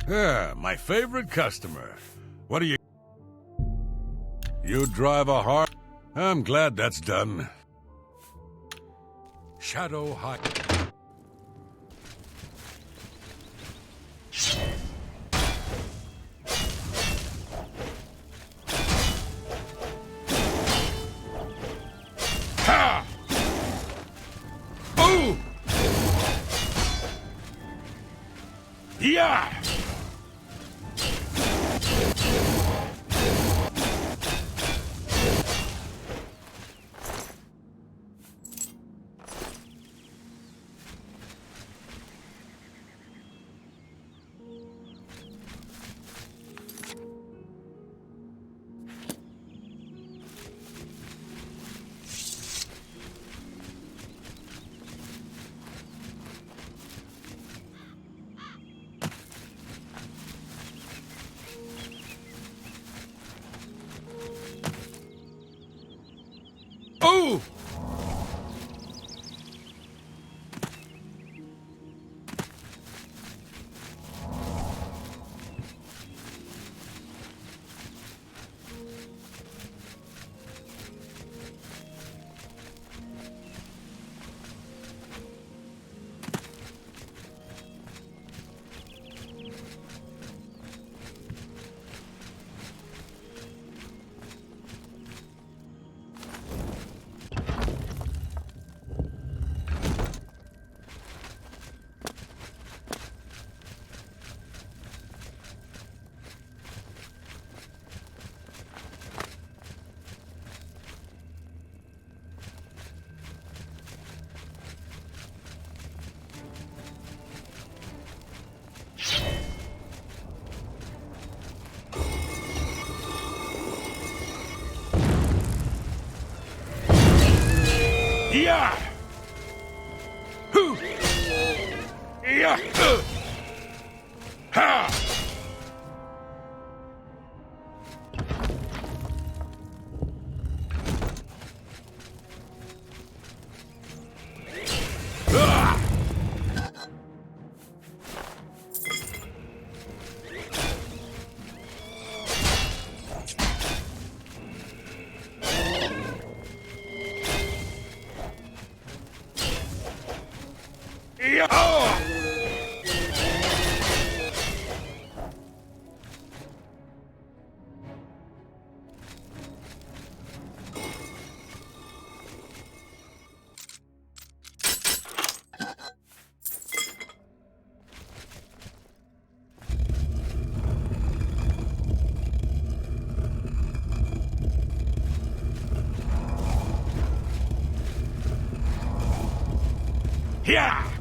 Yeah, my favorite customer. What do you... You drive a hard... I'm glad that's done. Shadow High... Ha! Ooh! Yeah! Ha! Yeah!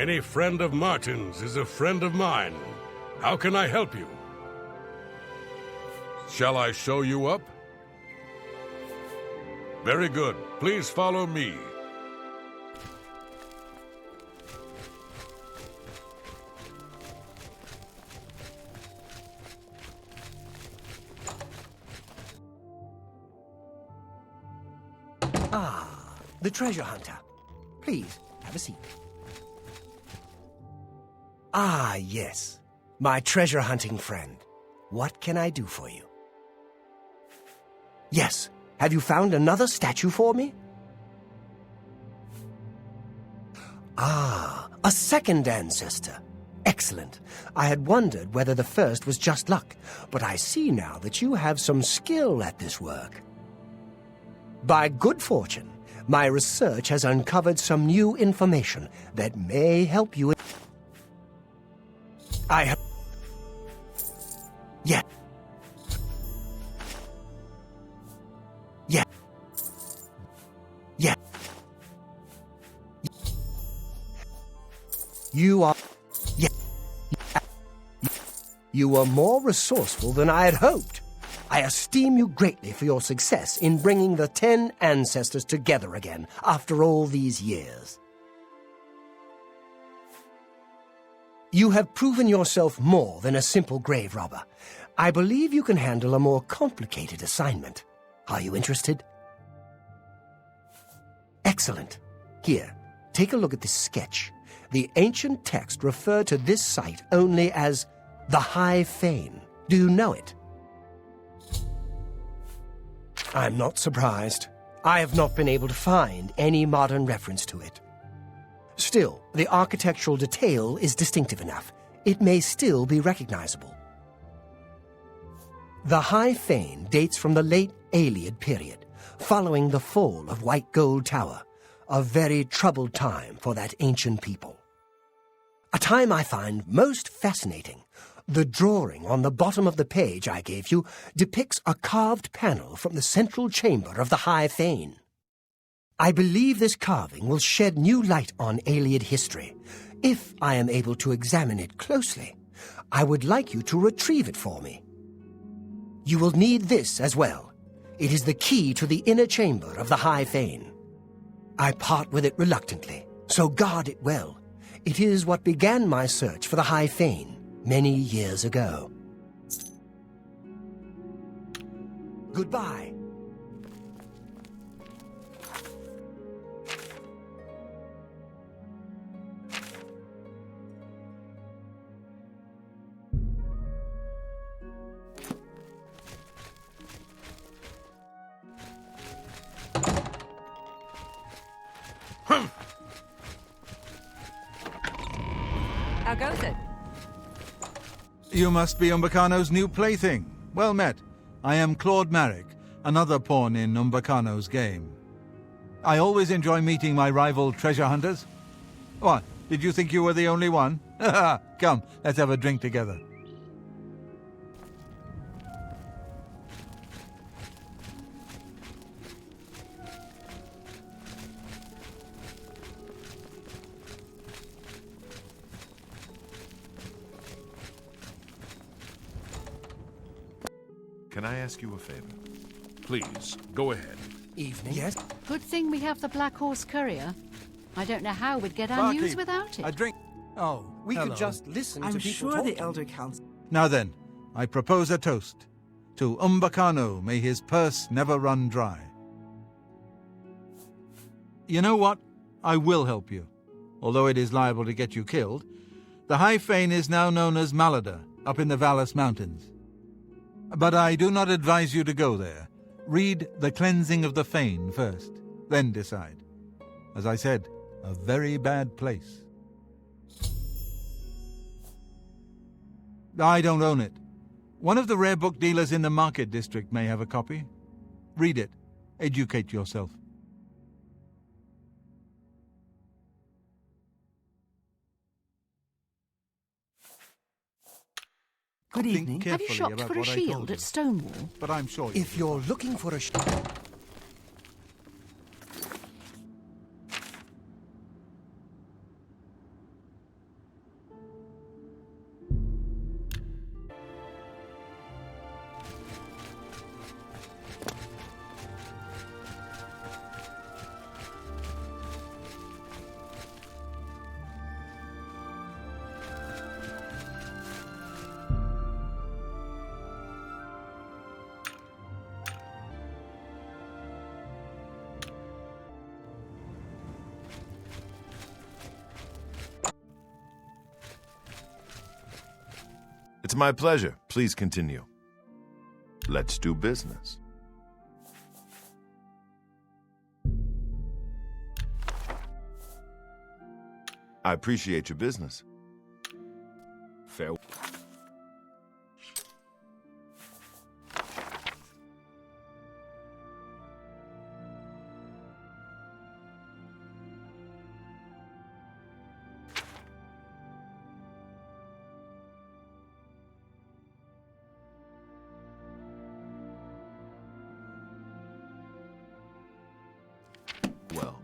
Any friend of Martin's is a friend of mine. How can I help you? Shall I show you up? Very good. Please follow me. Ah, the treasure hunter. Please, have a seat. Ah, yes. My treasure hunting friend. What can I do for you? Yes. Have you found another statue for me? Ah, a second ancestor. Excellent. I had wondered whether the first was just luck, but I see now that you have some skill at this work. By good fortune, my research has uncovered some new information that may help you. I have... Yeah. Yeah. Yeah. You are... Yeah. You were more resourceful than I had hoped. I esteem you greatly for your success in bringing the 10 ancestors together again after all these years. You have proven yourself more than a simple grave robber. I believe you can handle a more complicated assignment. Are you interested? Excellent. Here, take a look at this sketch. The ancient text referred to this site only as the High Fane. Do you know it? I'm not surprised. I have not been able to find any modern reference to it. Still, the architectural detail is distinctive enough. It may still be recognizable. The High Fane dates from the late Ayleid period, following the fall of White Gold Tower, a very troubled time for that ancient people. A time I find most fascinating. The drawing on the bottom of the page I gave you depicts a carved panel from the central chamber of the High Fane. I believe this carving will shed new light on Ayleid history. If I am able to examine it closely, I would like you to retrieve it for me. You will need this as well. It is the key to the inner chamber of the High Fane. I part with it reluctantly, so guard it well. It is what began my search for the High Fane many years ago. Goodbye. How goes it? You must be Umbacano's new plaything. Well met. I am Claude Marek, another pawn in Umbacano's game. I always enjoy meeting my rival treasure hunters. What, did you think you were the only one? Come, let's have a drink together. Can I ask you a favor? Please, go ahead. Evening. Yes? Good thing we have the Black Horse Courier. I don't know how we'd get our news without it. A drink. Oh, We hello. could just listen I'm to people sure the talking. Elder Council... Now then, I propose a toast. To Umbacano, may his purse never run dry. You know what? I will help you. Although it is liable to get you killed, the High Fane is now known as Malada, up in the Vale Mountains. But I do not advise you to go there. Read The Cleansing of the Fane first, then decide. As I said, a very bad place. I don't own it. One of the rare book dealers in the market district may have a copy. Read it. Educate yourself. Good Think evening. Have you carefully shopped about for a what I told shield you. at Stonewall? But I'm sure If you're looking for a... It's my pleasure. Please continue. Let's do business. I appreciate your business. Farewell. Well.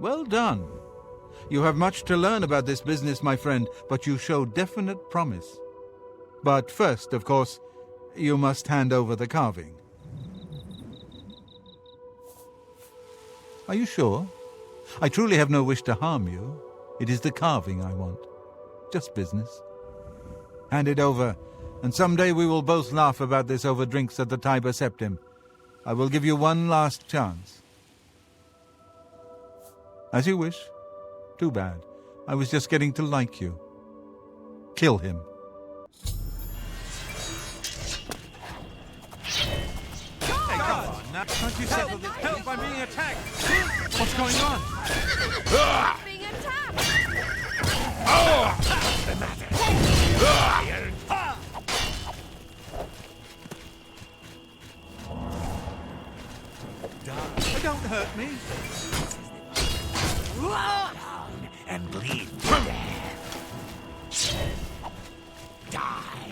Well done. You have much to learn about this business, my friend, but you show definite promise. But first, of course, you must hand over the carving. Are you sure? I truly have no wish to harm you. It is the carving I want. Just business. Hand it over, and someday we will both laugh about this over drinks at the Tiber Septim. I will give you one last chance. As you wish. Too bad. I was just getting to like you. Kill him. Hey, come on now. Can't you settle this? Help, I'm being attacked. What's going on? Being attacked! What's the matter? Don't hurt me. Down and bleed to death. Die.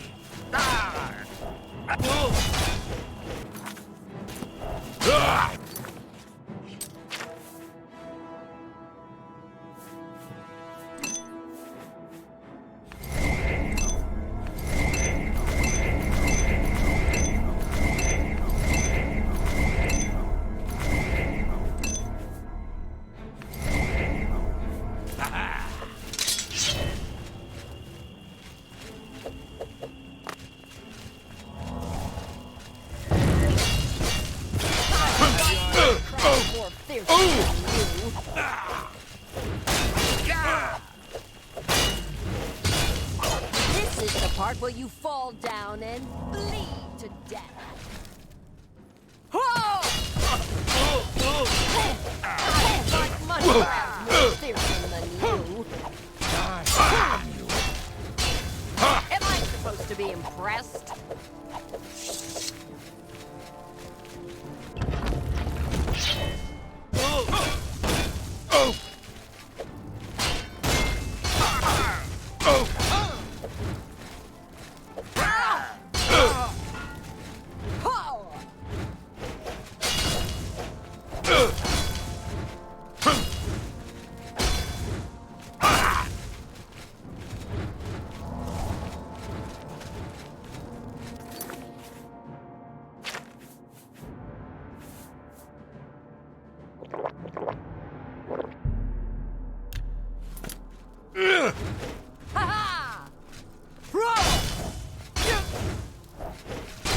This is the part where you fall down and bleed to death. Like mushrooms more fearsome than you. Am I supposed to be impressed?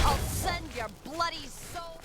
I'll send your bloody soul.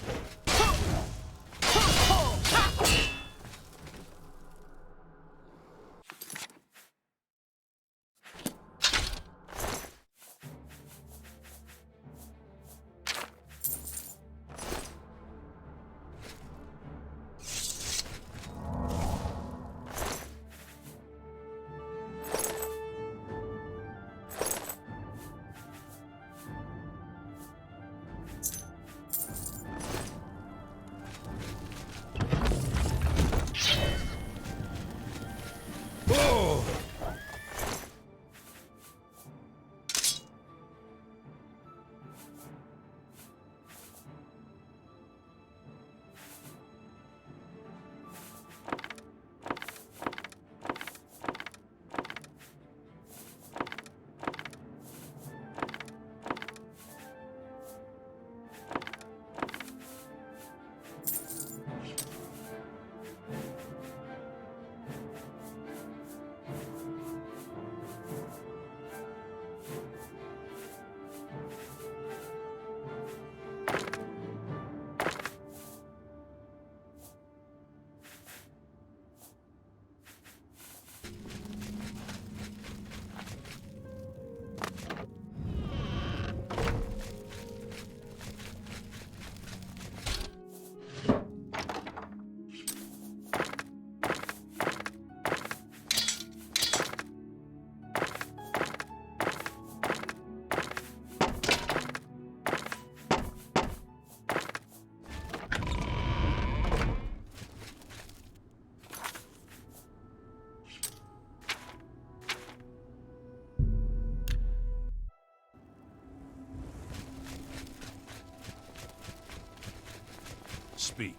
Speak.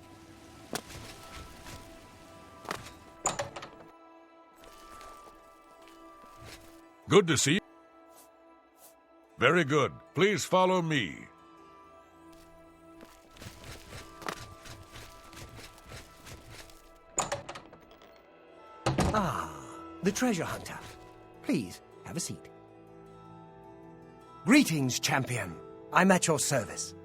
Good to see you. Very good. Please follow me. the treasure hunter. Please, have a seat. Greetings, champion. I'm at your service.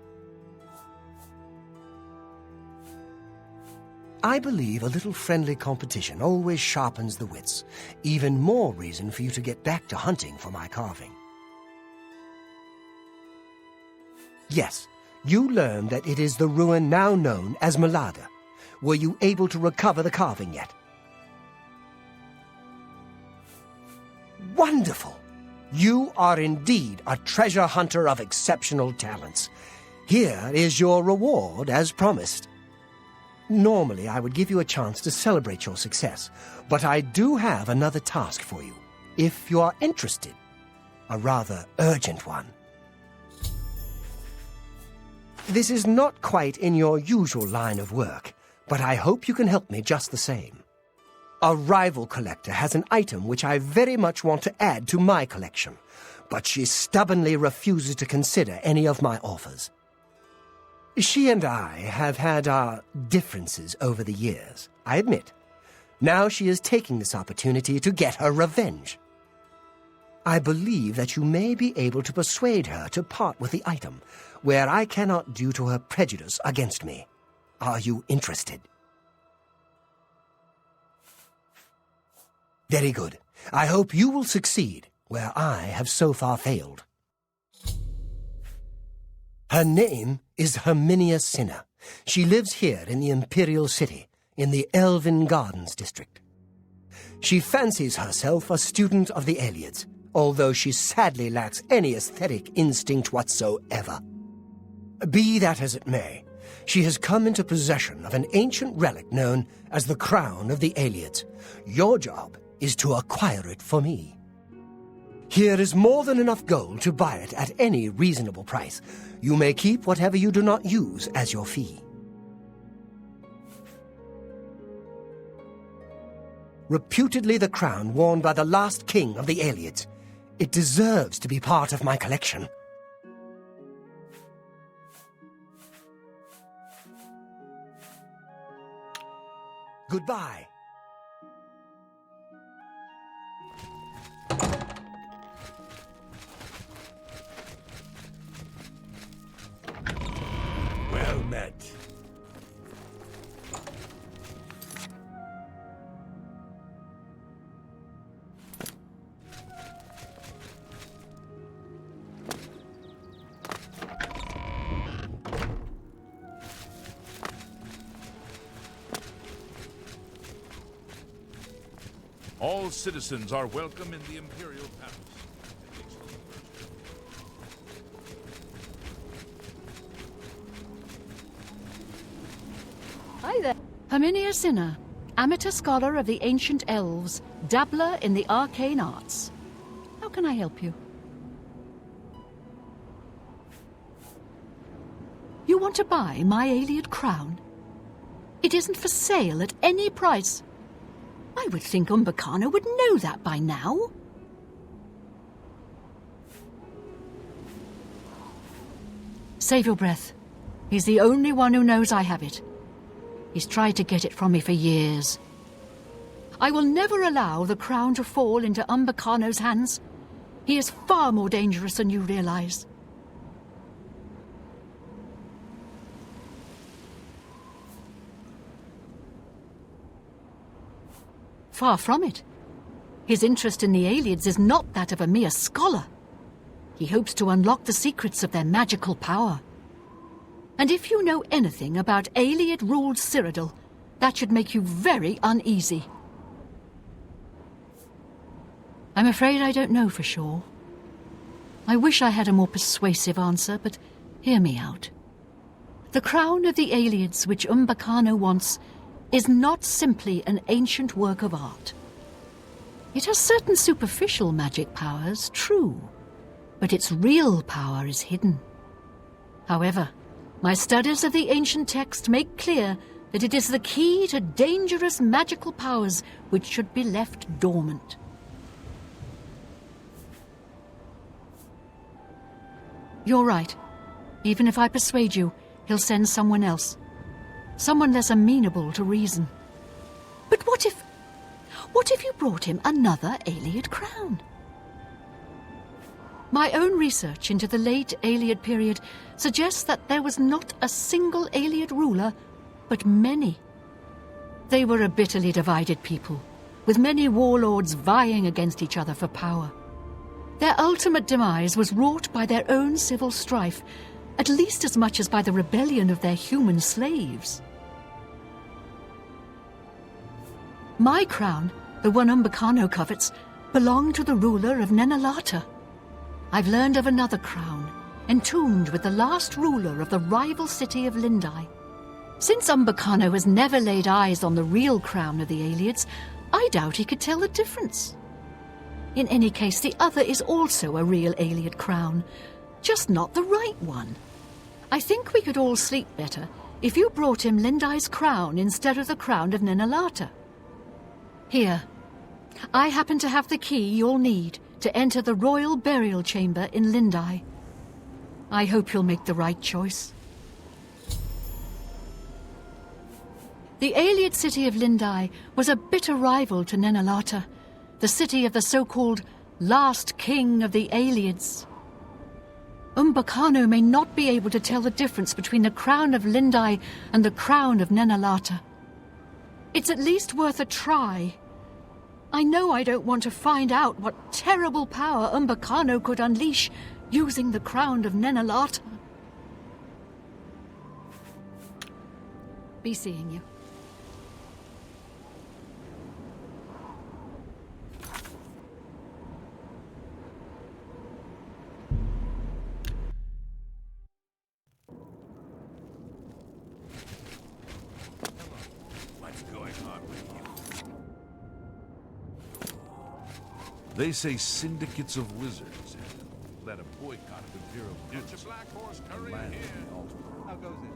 I believe a little friendly competition always sharpens the wits. Even more reason for you to get back to hunting for my carving. Yes, you learned that it is the ruin now known as Malada. Were you able to recover the carving yet? Wonderful! You are indeed a treasure hunter of exceptional talents. Here is your reward as promised. Normally, I would give you a chance to celebrate your success, but I do have another task for you, if you are interested. A rather urgent one. This is not quite in your usual line of work, but I hope you can help me just the same. A rival collector has an item which I very much want to add to my collection, but she stubbornly refuses to consider any of my offers. She and I have had our differences over the years, I admit. Now she is taking this opportunity to get her revenge. I believe that you may be able to persuade her to part with the item, where I cannot due to her prejudice against me. Are you interested? Very good. I hope you will succeed, where I have so far failed. Her name is Herminia Sinner. She lives here in the Imperial City, in the Elven Gardens district. She fancies herself a student of the Ayleids, although she sadly lacks any aesthetic instinct whatsoever. Be that as it may, she has come into possession of an ancient relic known as the Crown of the Ayleids. Your job is to acquire it for me. Here is more than enough gold to buy it at any reasonable price. You may keep whatever you do not use as your fee. Reputedly the crown worn by the last king of the Ayleids. It deserves to be part of my collection. Goodbye. Well met. All citizens are welcome in the Imperial Palace. Hi there. Herminia Sinner, amateur scholar of the ancient elves, dabbler in the arcane arts. How can I help you? You want to buy my Ayleid crown? It isn't for sale at any price. I would think Umbacano would know that by now. Save your breath. He's the only one who knows I have it. He's tried to get it from me for years. I will never allow the crown to fall into Umbacano's hands. He is far more dangerous than you realize. Far from it. His interest in the Ayleids is not that of a mere scholar. He hopes to unlock the secrets of their magical power. And if you know anything about Ayleid-ruled Cyrodiil, that should make you very uneasy. I'm afraid I don't know for sure. I wish I had a more persuasive answer, but hear me out. The crown of the Ayleids which Umbacano wants is not simply an ancient work of art. It has certain superficial magic powers, true, but its real power is hidden. However, my studies of the ancient text make clear that it is the key to dangerous magical powers which should be left dormant. You're right. Even if I persuade you, he'll send someone else. Someone less amenable to reason. But What if you brought him another Ayleid crown? My own research into the late Ayleid period suggests that there was not a single Ayleid ruler, but many. They were a bitterly divided people, with many warlords vying against each other for power. Their ultimate demise was wrought by their own civil strife, at least as much as by the rebellion of their human slaves. My crown, the one Umbacano covets, belonged to the ruler of Nenalata. I've learned of another crown, entombed with the last ruler of the rival city of Lindai. Since Umbacano has never laid eyes on the real crown of the Ayleids, I doubt he could tell the difference. In any case, the other is also a real Ayleid crown, just not the right one. I think we could all sleep better if you brought him Lindai's crown instead of the crown of Nenalata. Here, I happen to have the key you'll need to enter the royal burial chamber in Lindai. I hope you'll make the right choice. The Ayleid city of Lindai was a bitter rival to Nenalata, the city of the so-called last king of the Ayleids. Umbacano may not be able to tell the difference between the crown of Lindai and the crown of Nenalata. It's at least worth a try. I know I don't want to find out what terrible power Umbacano could unleash using the crown of Nenalata. Be seeing you. They say syndicates of wizards led a boycott of Imperial goods. Get your black horse curry here. How goes it?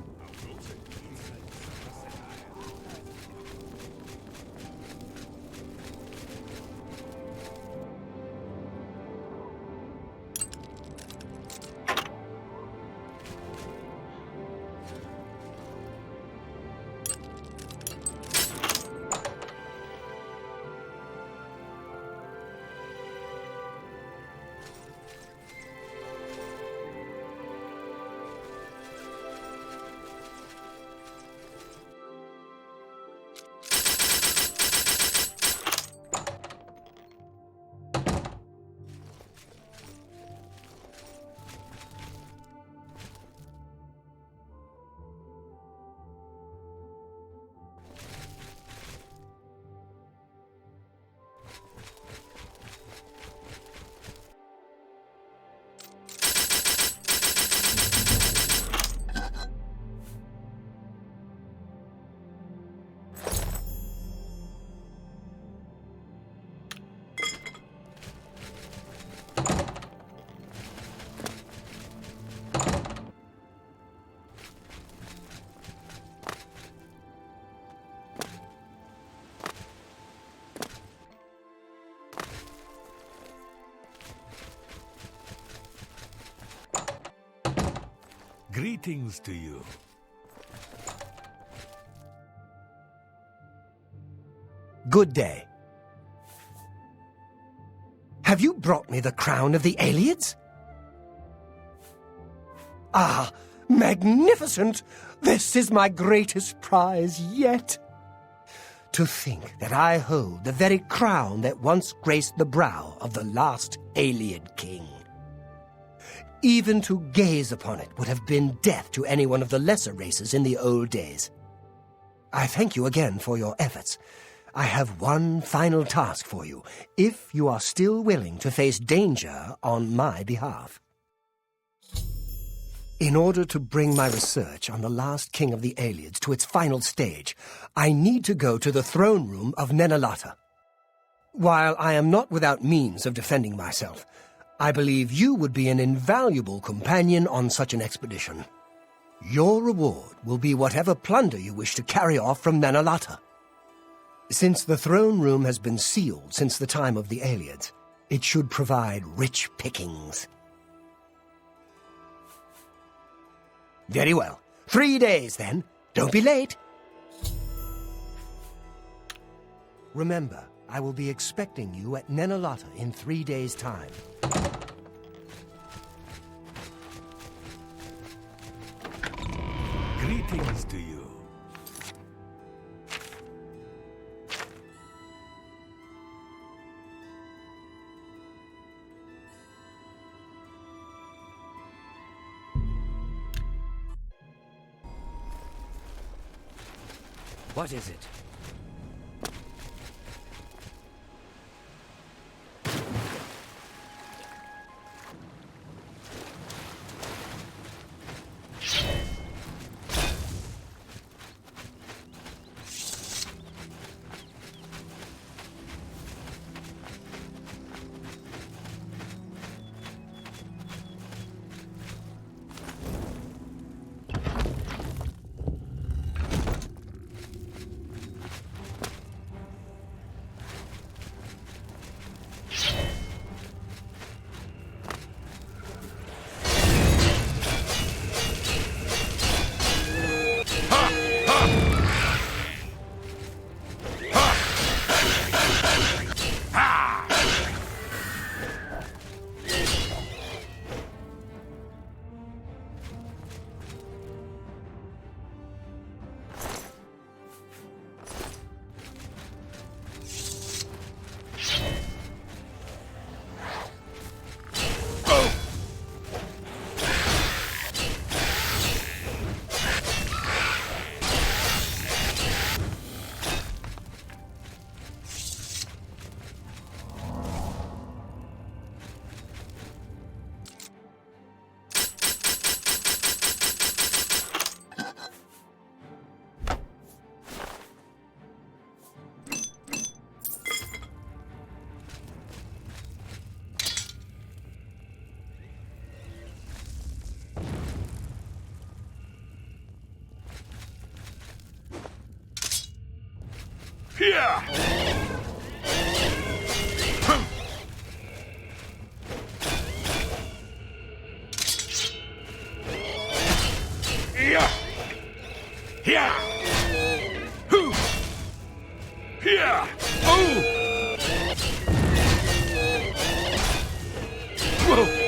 Greetings to you. Good day. Have you brought me the crown of the Ayleids? Ah, magnificent! This is my greatest prize yet. To think that I hold the very crown that once graced the brow of the last Ayleid king. Even to gaze upon it would have been death to any one of the lesser races in the old days. I thank you again for your efforts. I have one final task for you, if you are still willing to face danger on my behalf. In order to bring my research on the last king of the Ayleids to its final stage, I need to go to the throne room of Nenalata. While I am not without means of defending myself, I believe you would be an invaluable companion on such an expedition. Your reward will be whatever plunder you wish to carry off from Nenalata. Since the throne room has been sealed since the time of the Ayleids, it should provide rich pickings. Very well. 3 days, then. Don't be late. Remember, I will be expecting you at Nenalata in 3 days' time. Greetings to you. What is it? Here! Here! Here! Who? Here! Oh! Whoa!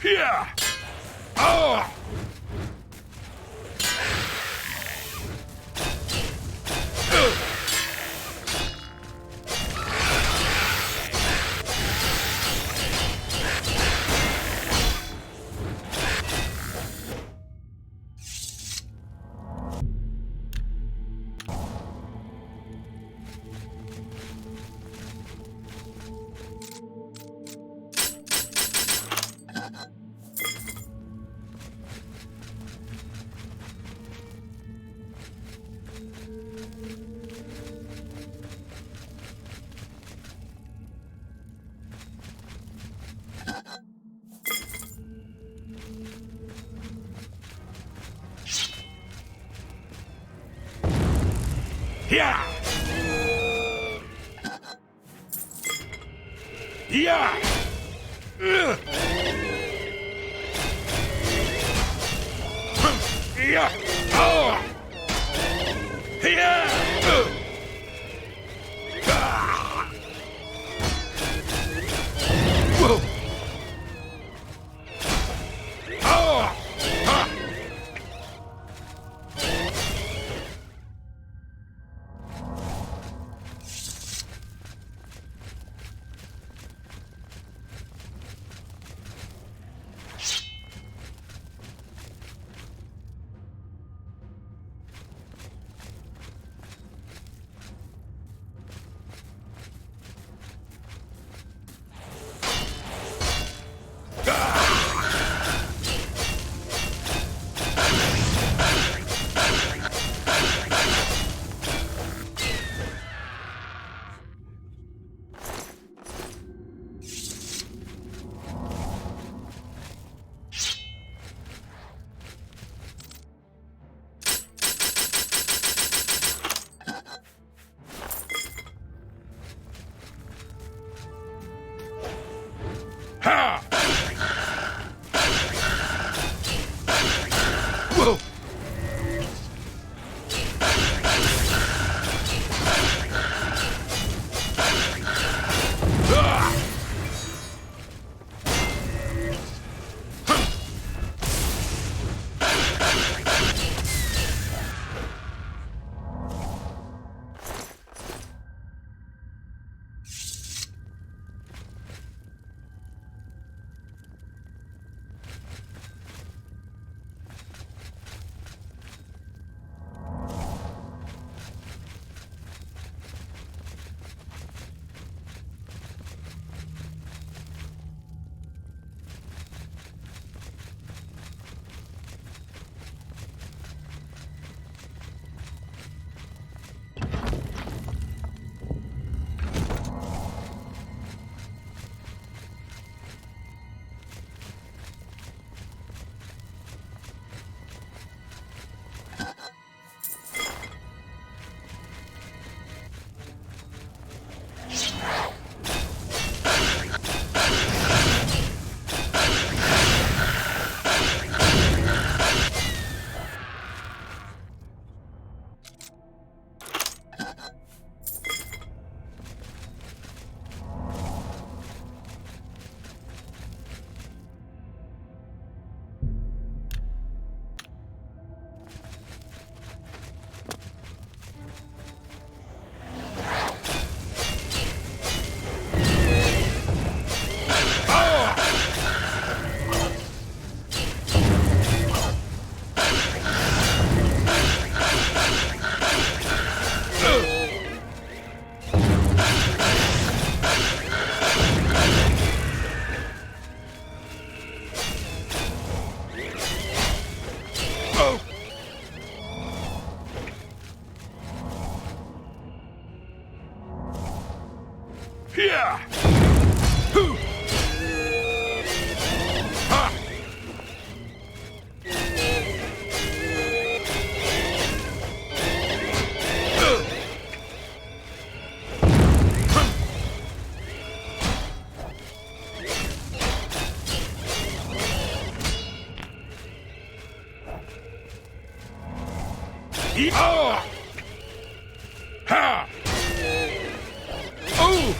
Here! Oh! Yeah! Yeah! Yeah! Oh! Yeah! Whoa! Oh! Ha! Whoa! Yeah! Hoo! Ha! Oh! Ha! Oh!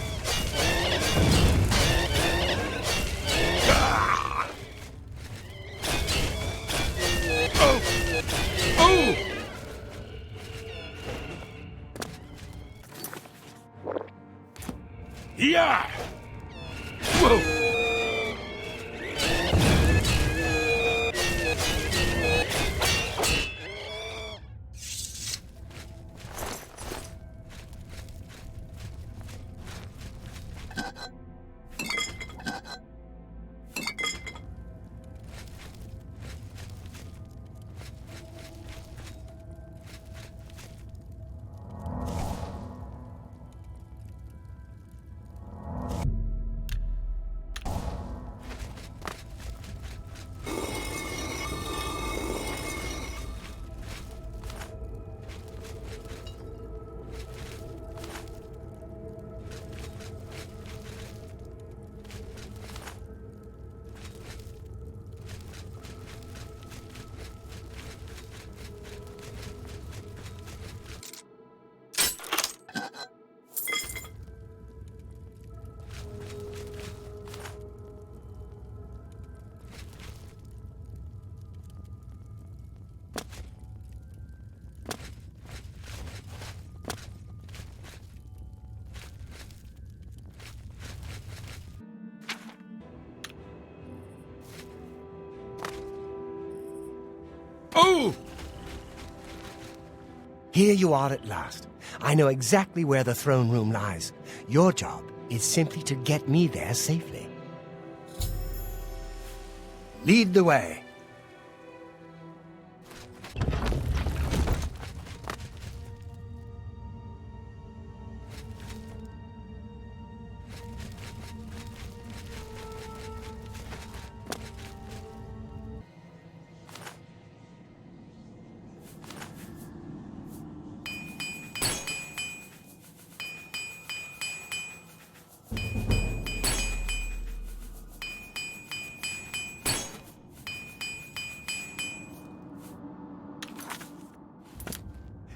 Ah! Oh! Oh! Yeah! Whoa! Oh! Here you are at last. I know exactly where the throne room lies. Your job is simply to get me there safely. Lead the way.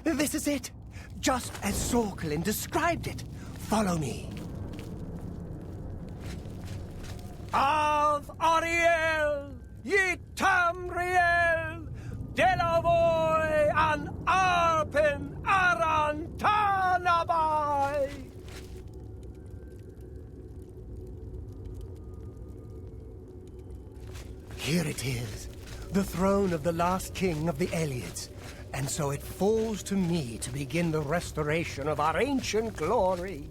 This is it, just as Sorkelin described it. Follow me. Av Ariel, Yitamriel, Delavoy, and Arpin Arantanabai. Here it is, the throne of the last king of the Ayleids. And so it falls to me to begin the restoration of our ancient glory.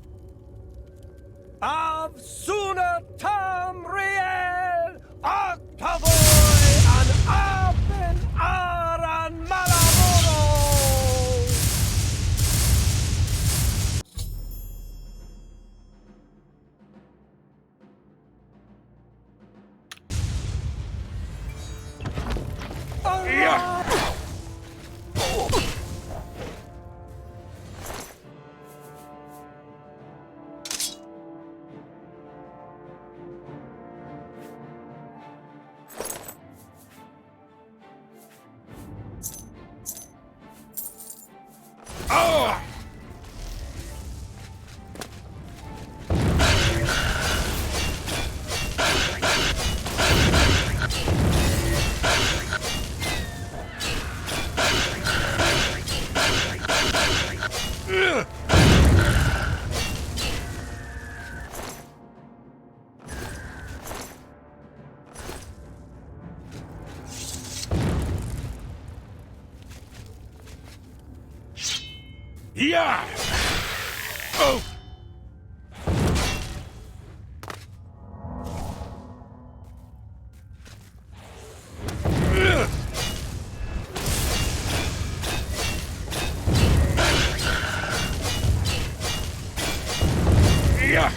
Av Suna Tamriel, Octavoy, and Arpin Aran Malaboro! Yeah! Oh! Yeah! Oh! Yeah!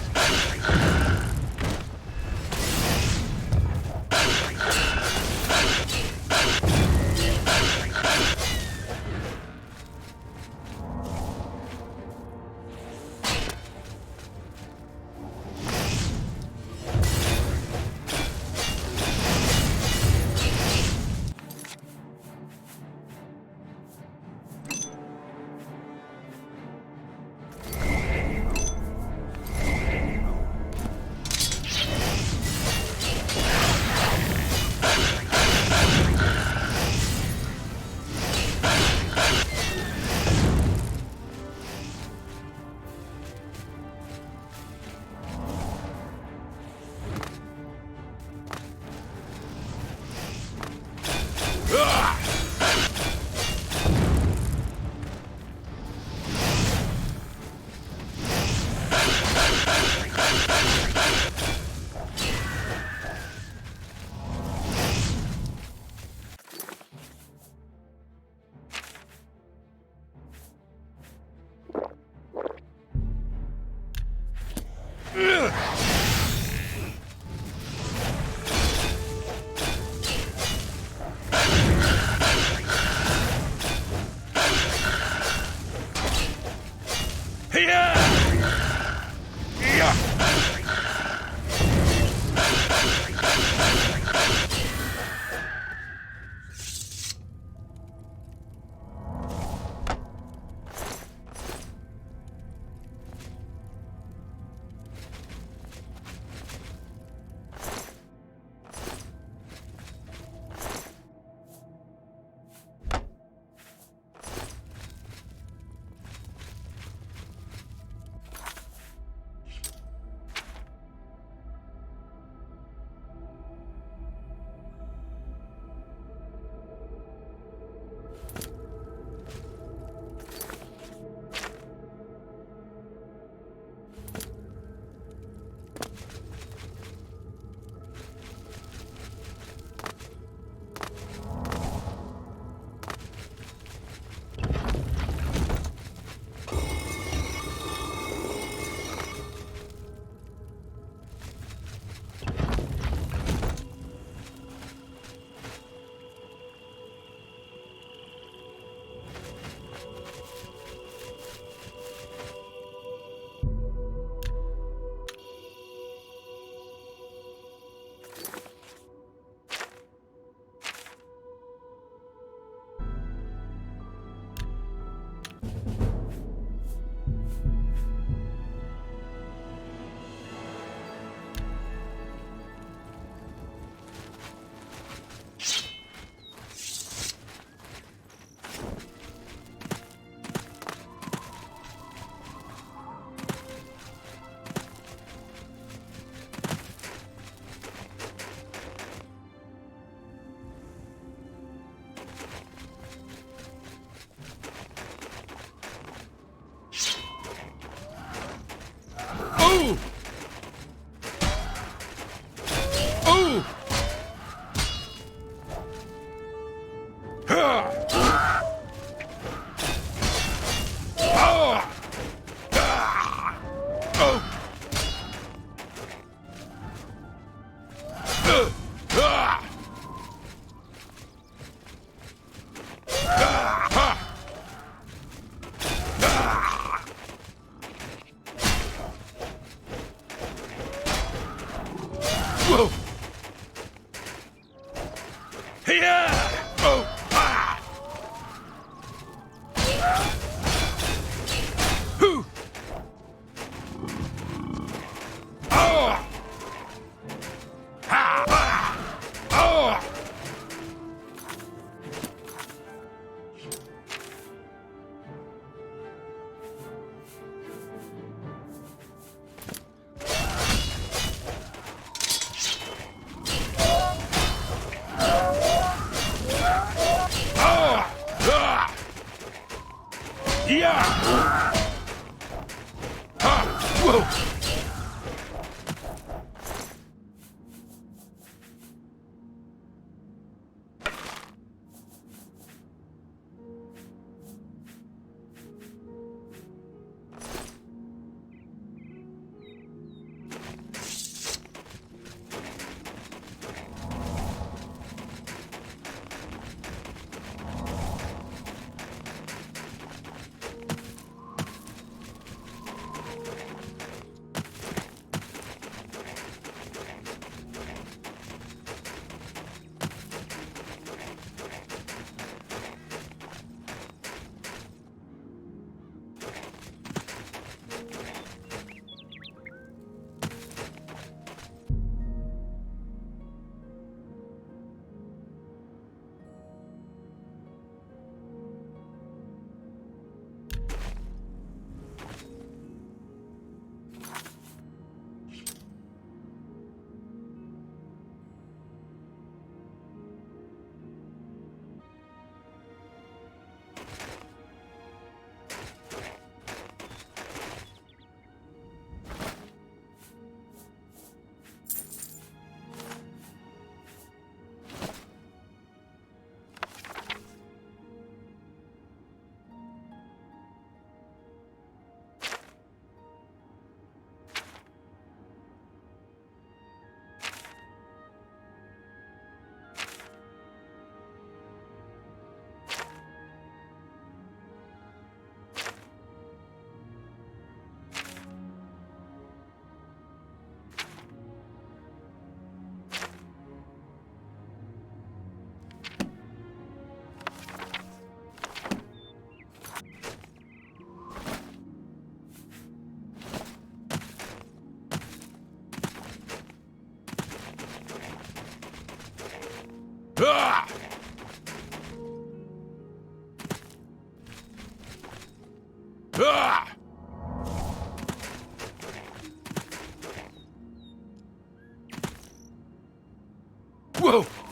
Oh!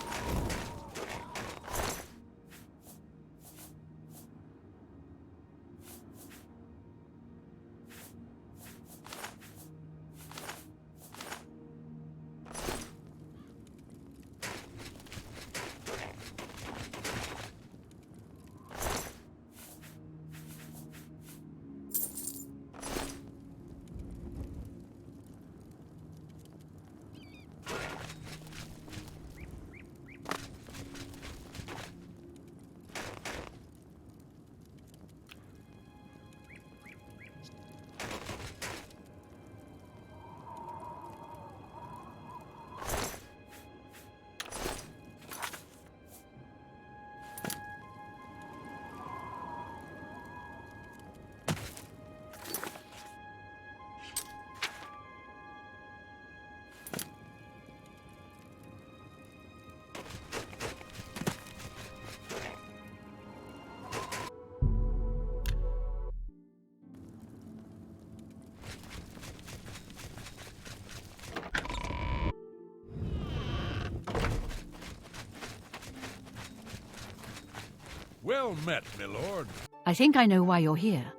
Well met, my lord. I think I know why you're here,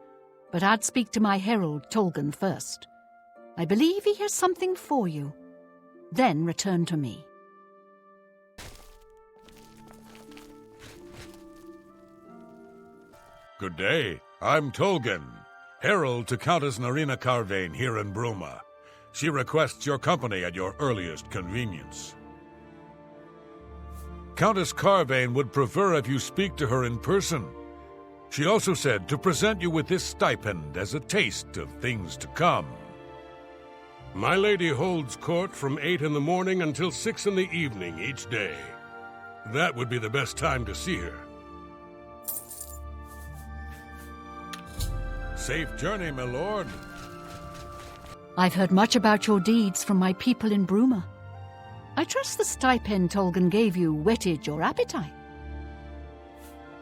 but I'd speak to my herald, Tolgan, first. I believe he has something for you. Then return to me. Good day. I'm Tolgan, herald to Countess Narina Carvain here in Bruma. She requests your company at your earliest convenience. Countess Carvain would prefer if you speak to her in person. She also said to present you with this stipend as a taste of things to come. My lady holds court from 8 in the morning until 6 in the evening each day. That would be the best time to see her. Safe journey, my lord. I've heard much about your deeds from my people in Bruma. I trust the stipend Tolgan gave you whetted your appetite.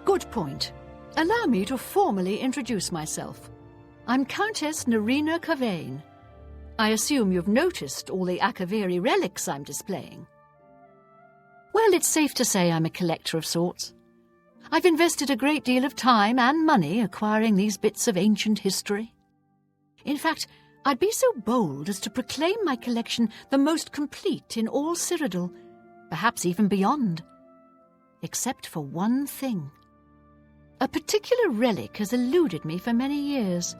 Good point. Allow me to formally introduce myself. I'm Countess Narina Carvain. I assume you've noticed all the Akaviri relics I'm displaying. Well, it's safe to say I'm a collector of sorts. I've invested a great deal of time and money acquiring these bits of ancient history. In fact, I'd be so bold as to proclaim my collection the most complete in all Cyrodiil, perhaps even beyond. Except for one thing. A particular relic has eluded me for many years.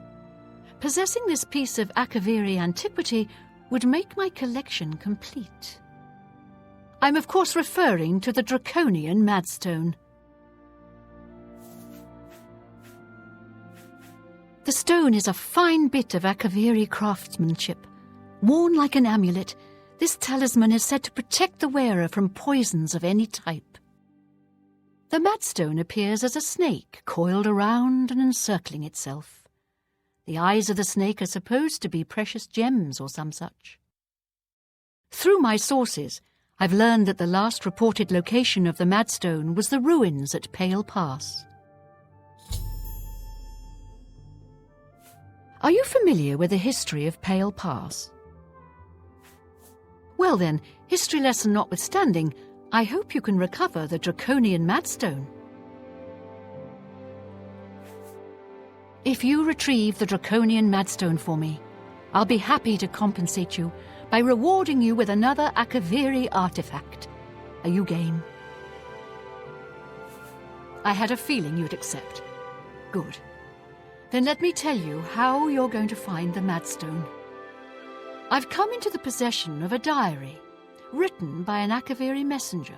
Possessing this piece of Akaviri antiquity would make my collection complete. I'm of course referring to the Draconian Madstone. The stone is a fine bit of Akaviri craftsmanship. Worn like an amulet, this talisman is said to protect the wearer from poisons of any type. The Madstone appears as a snake coiled around and encircling itself. The eyes of the snake are supposed to be precious gems or some such. Through my sources, I've learned that the last reported location of the Madstone was the ruins at Pale Pass. Are you familiar with the history of Pale Pass? Well then, history lesson notwithstanding, I hope you can recover the Draconian Madstone. If you retrieve the Draconian Madstone for me, I'll be happy to compensate you by rewarding you with another Akaviri artifact. Are you game? I had a feeling you'd accept. Good. Then let me tell you how you're going to find the Madstone. I've come into the possession of a diary, written by an Akaviri messenger.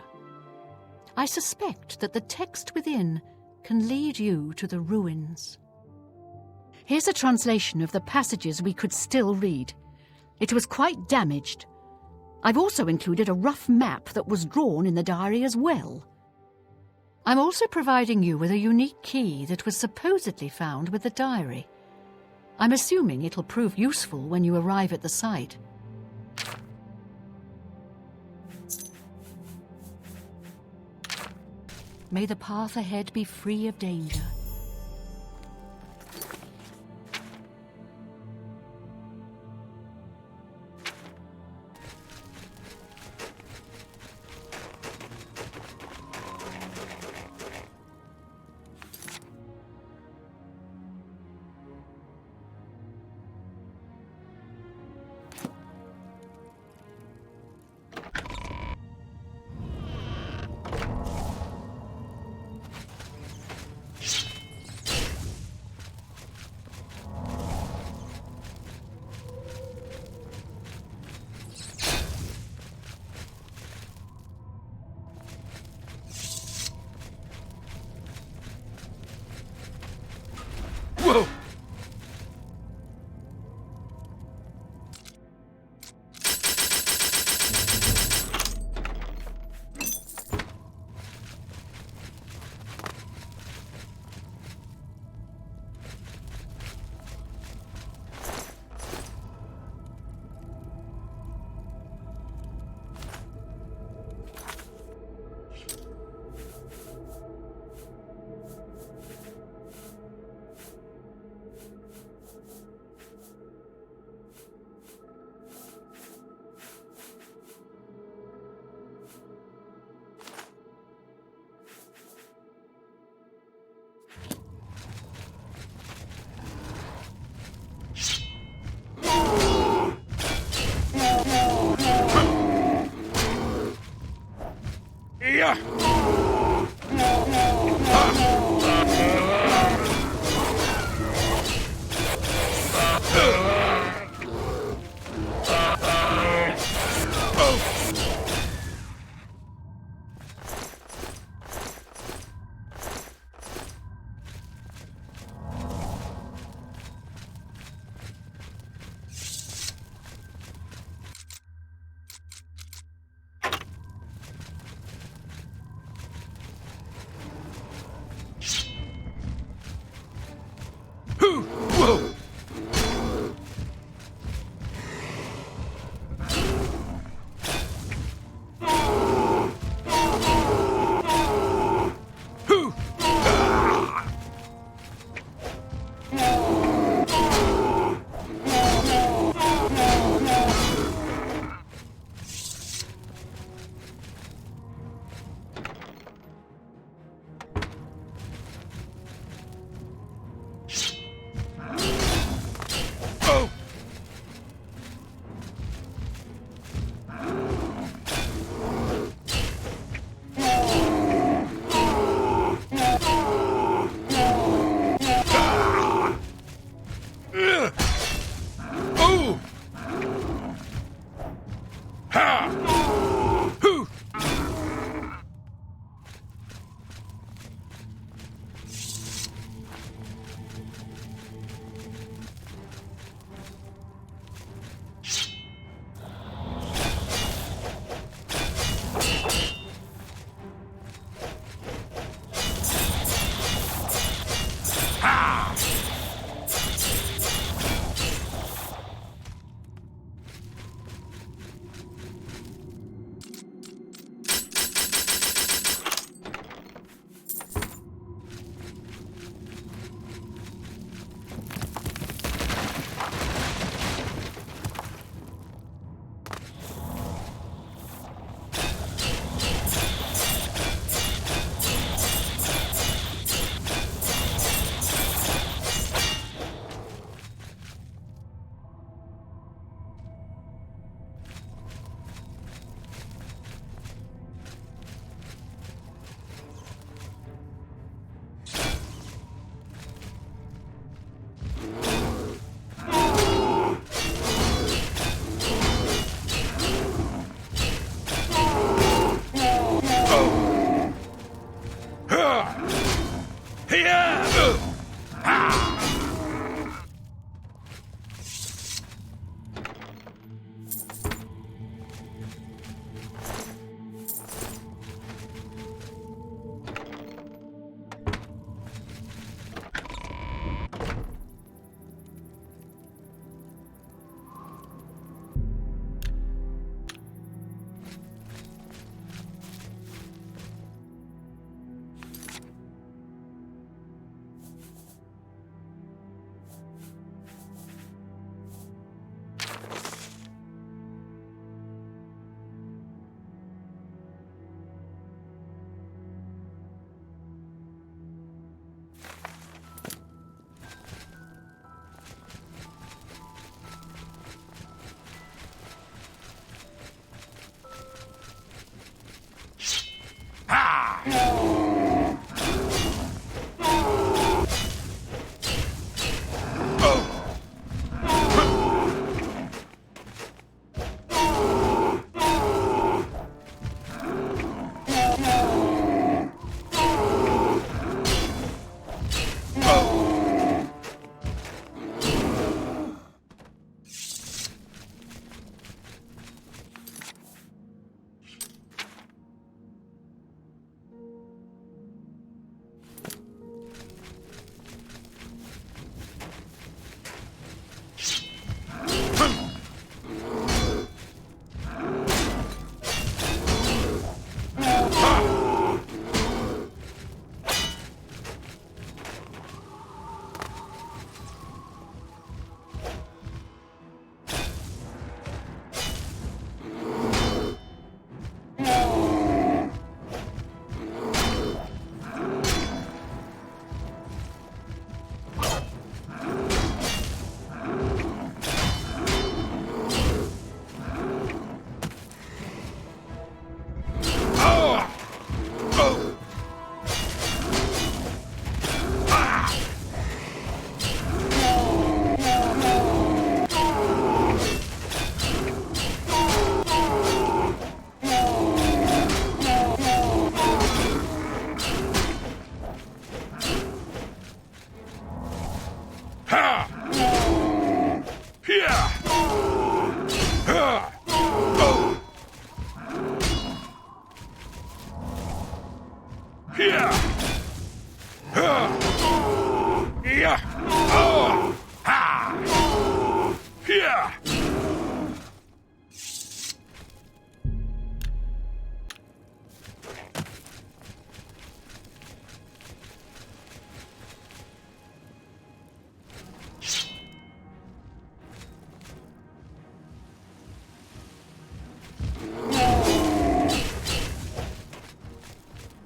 I suspect that the text within can lead you to the ruins. Here's a translation of the passages we could still read. It was quite damaged. I've also included a rough map that was drawn in the diary as well. I'm also providing you with a unique key that was supposedly found with the diary. I'm assuming it'll prove useful when you arrive at the site. May the path ahead be free of danger.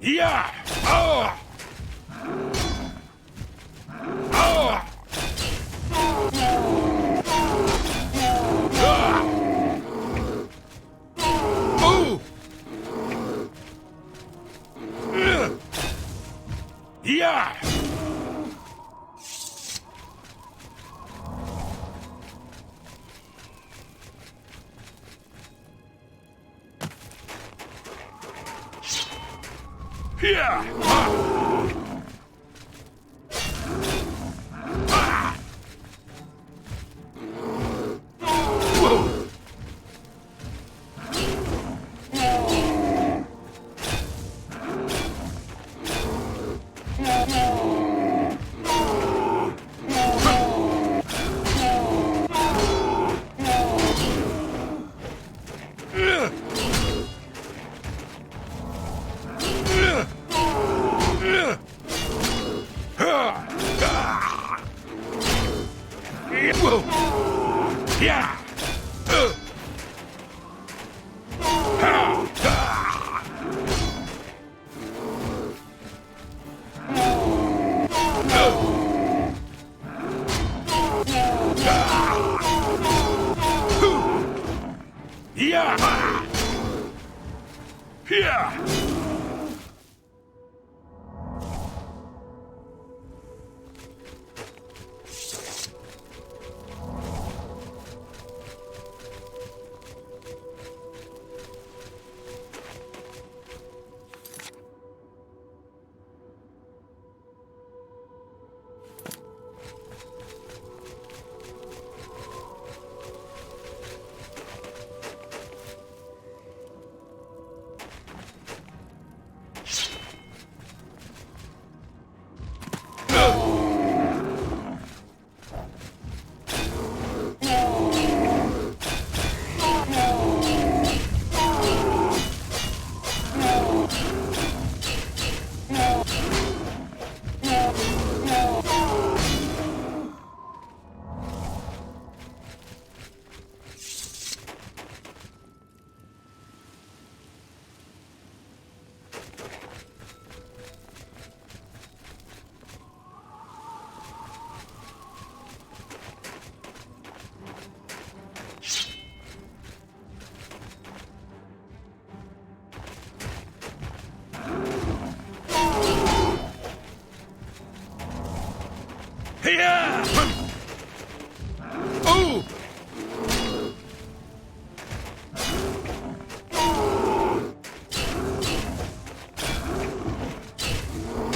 Yeah! Oh! Oh! Ooh! Yeah! Yeah! Yeah! Yeah! Oh!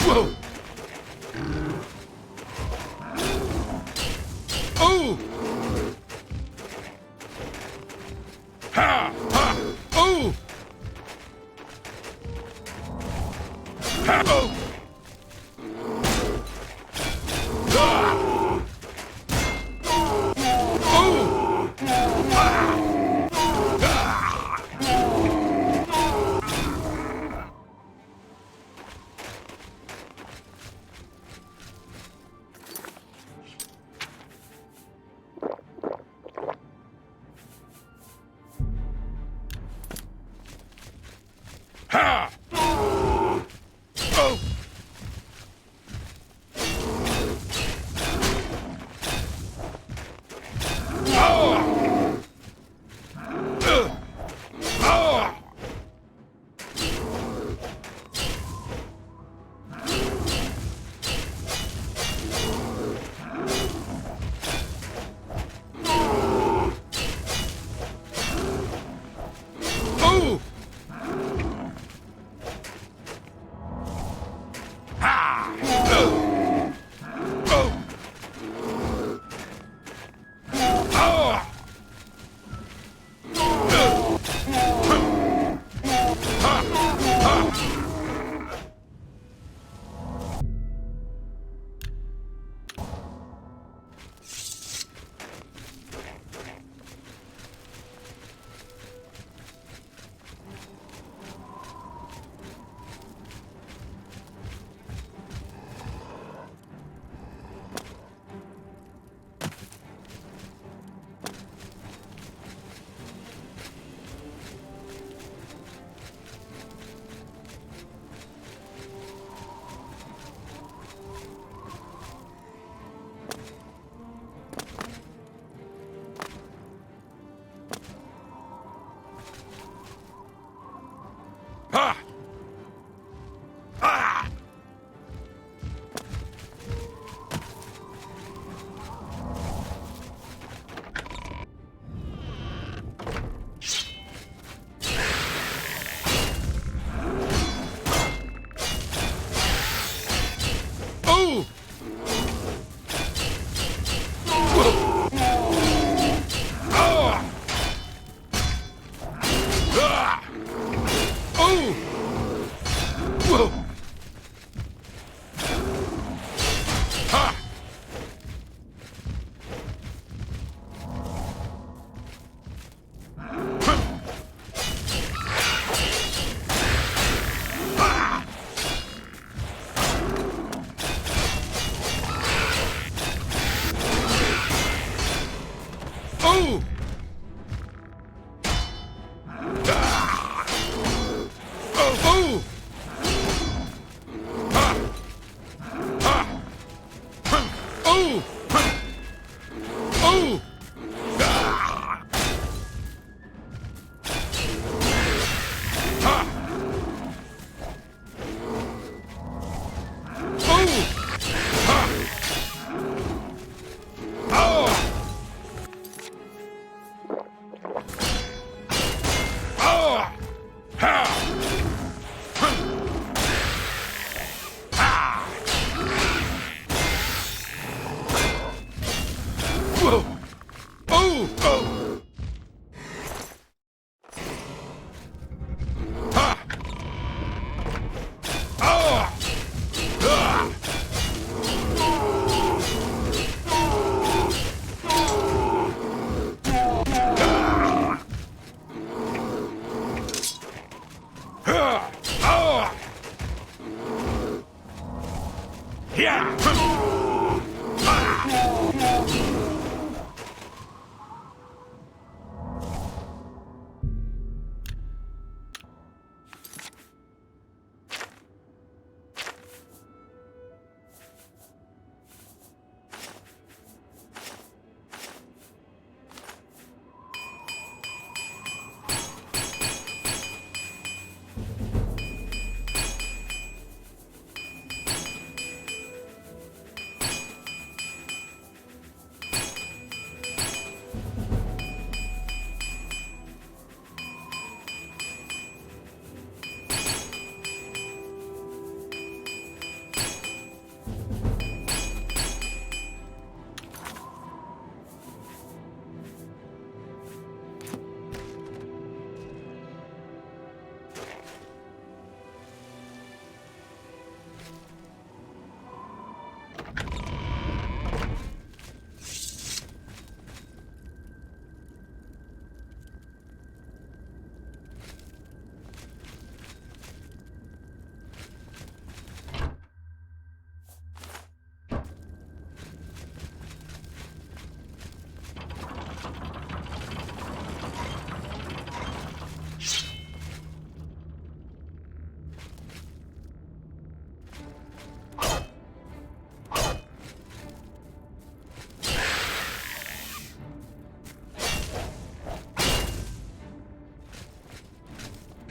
Whoa! Oh! Ha! Ha! Oh! Ha! Oh! Ha! Oh! Here!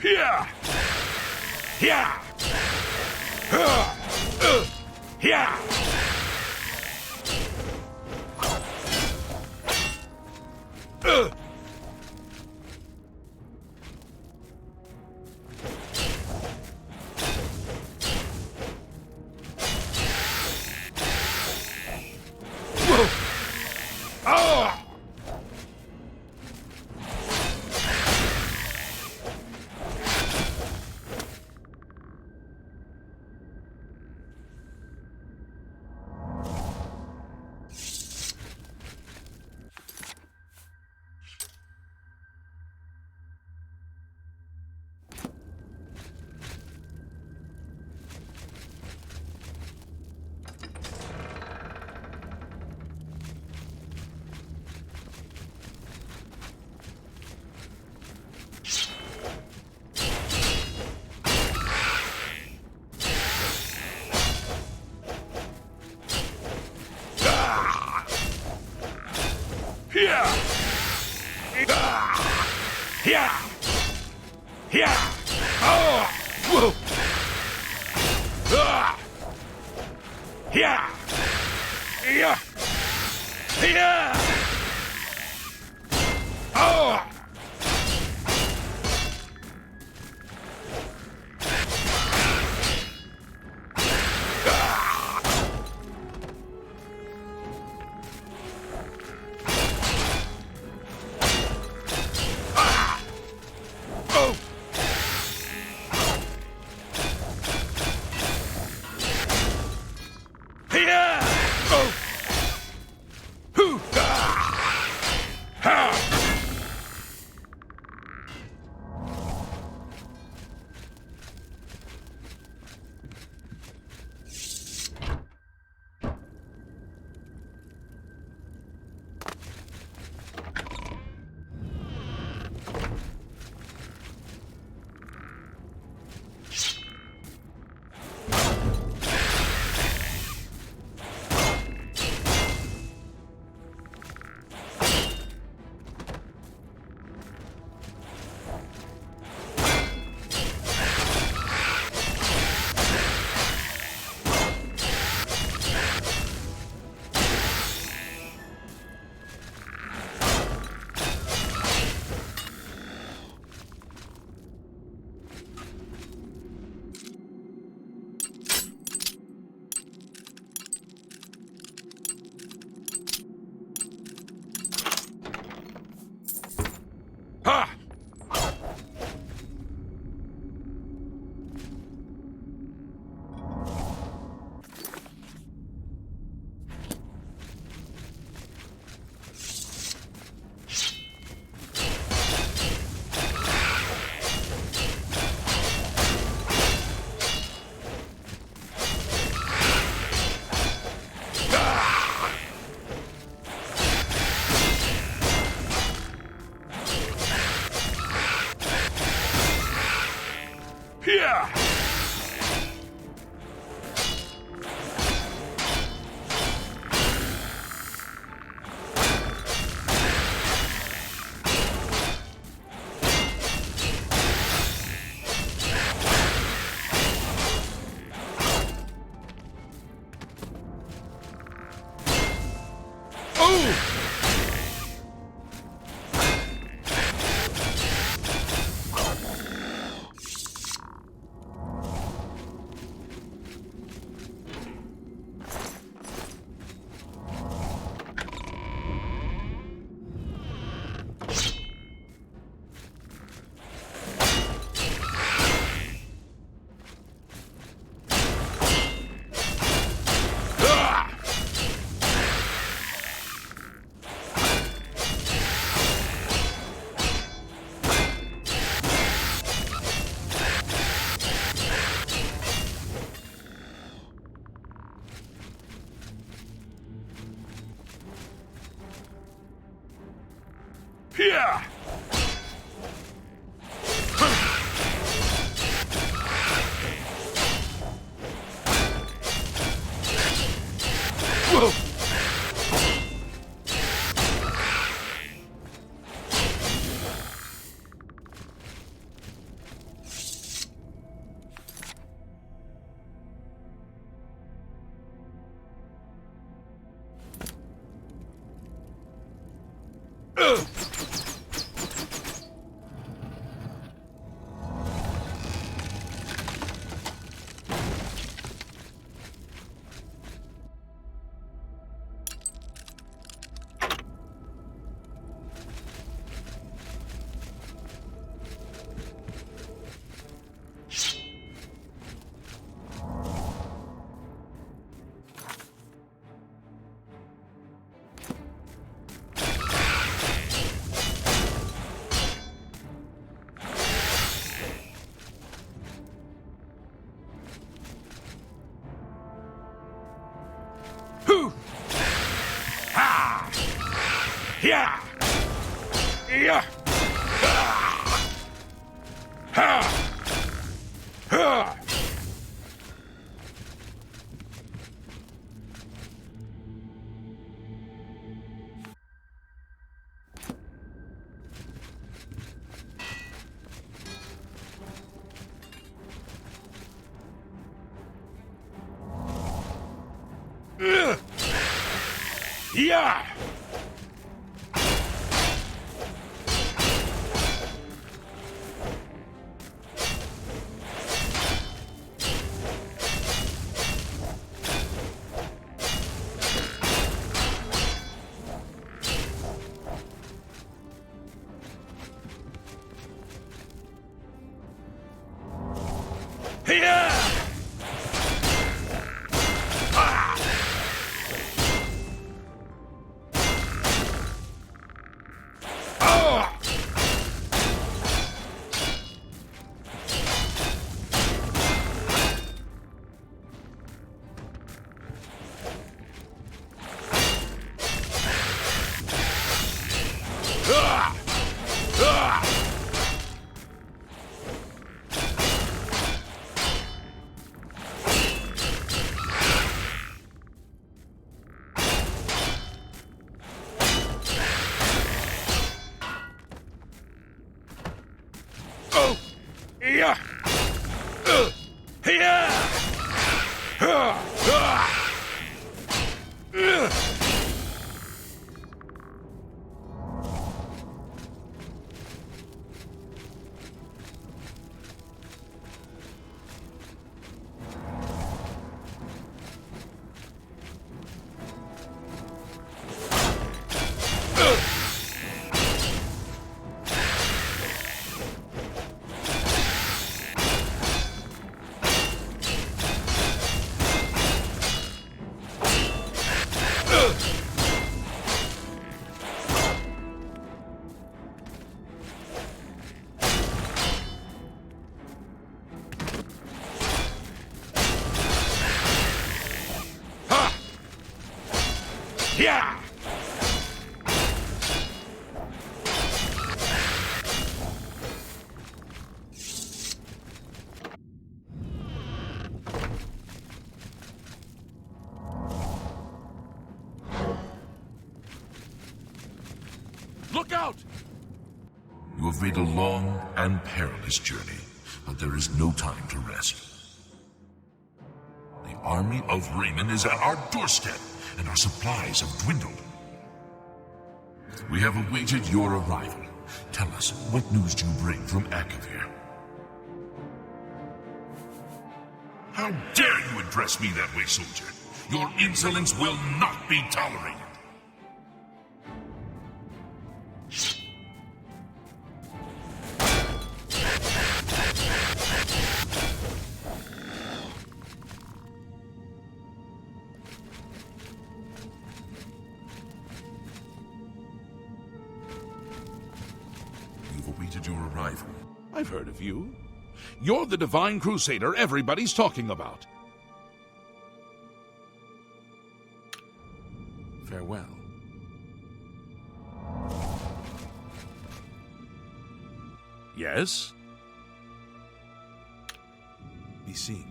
Here! Here! Here! Here! Whoa! Yeah! Yeah! Yeah! Here! Yeah! have made a long and perilous journey, but there is no time to rest. The army of Raymond is at our doorstep, and our supplies have dwindled. We have awaited your arrival. Tell us, what news do you bring from Akaviri? How dare you address me that way, soldier? Your insolence will not be tolerated. You've awaited your arrival. I've heard of you. You're the Divine Crusader everybody's talking about. Farewell. Yes? Be seeing you.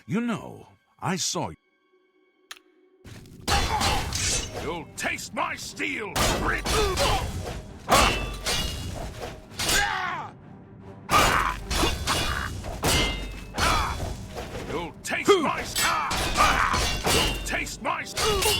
You know, I saw you. You'll taste my steel! You'll taste my steel! You'll taste my steel!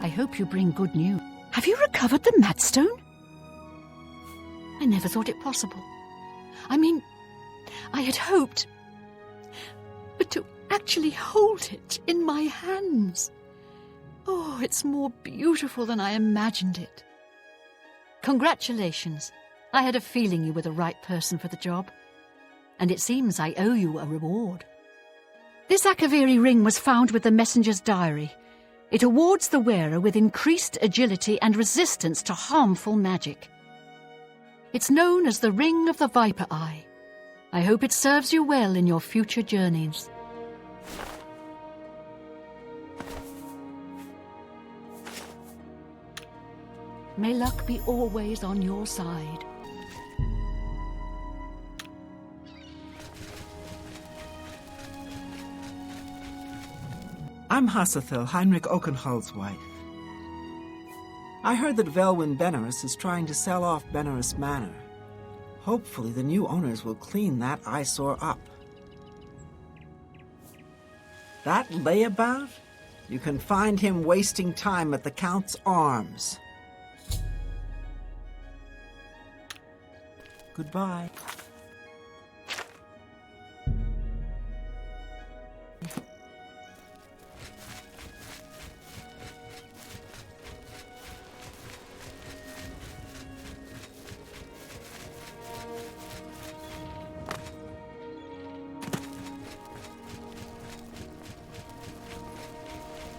I hope you bring good news. Have you recovered the Madstone? I never thought it possible. I mean, I had hoped, but to actually hold it in my hands. Oh, it's more beautiful than I imagined it. Congratulations. I had a feeling you were the right person for the job. And it seems I owe you a reward. This Akaviri ring was found with the messenger's diary. It awards the wearer with increased agility and resistance to harmful magic. It's known as the Ring of the Viper Eye. I hope it serves you well in your future journeys. May luck be always on your side. I'm Hassathil, Heinrich Oakenhuld's wife. I heard that Velwyn Benaris is trying to sell off Benaris Manor. Hopefully the new owners will clean that eyesore up. That layabout? You can find him wasting time at the Count's Arms. Goodbye.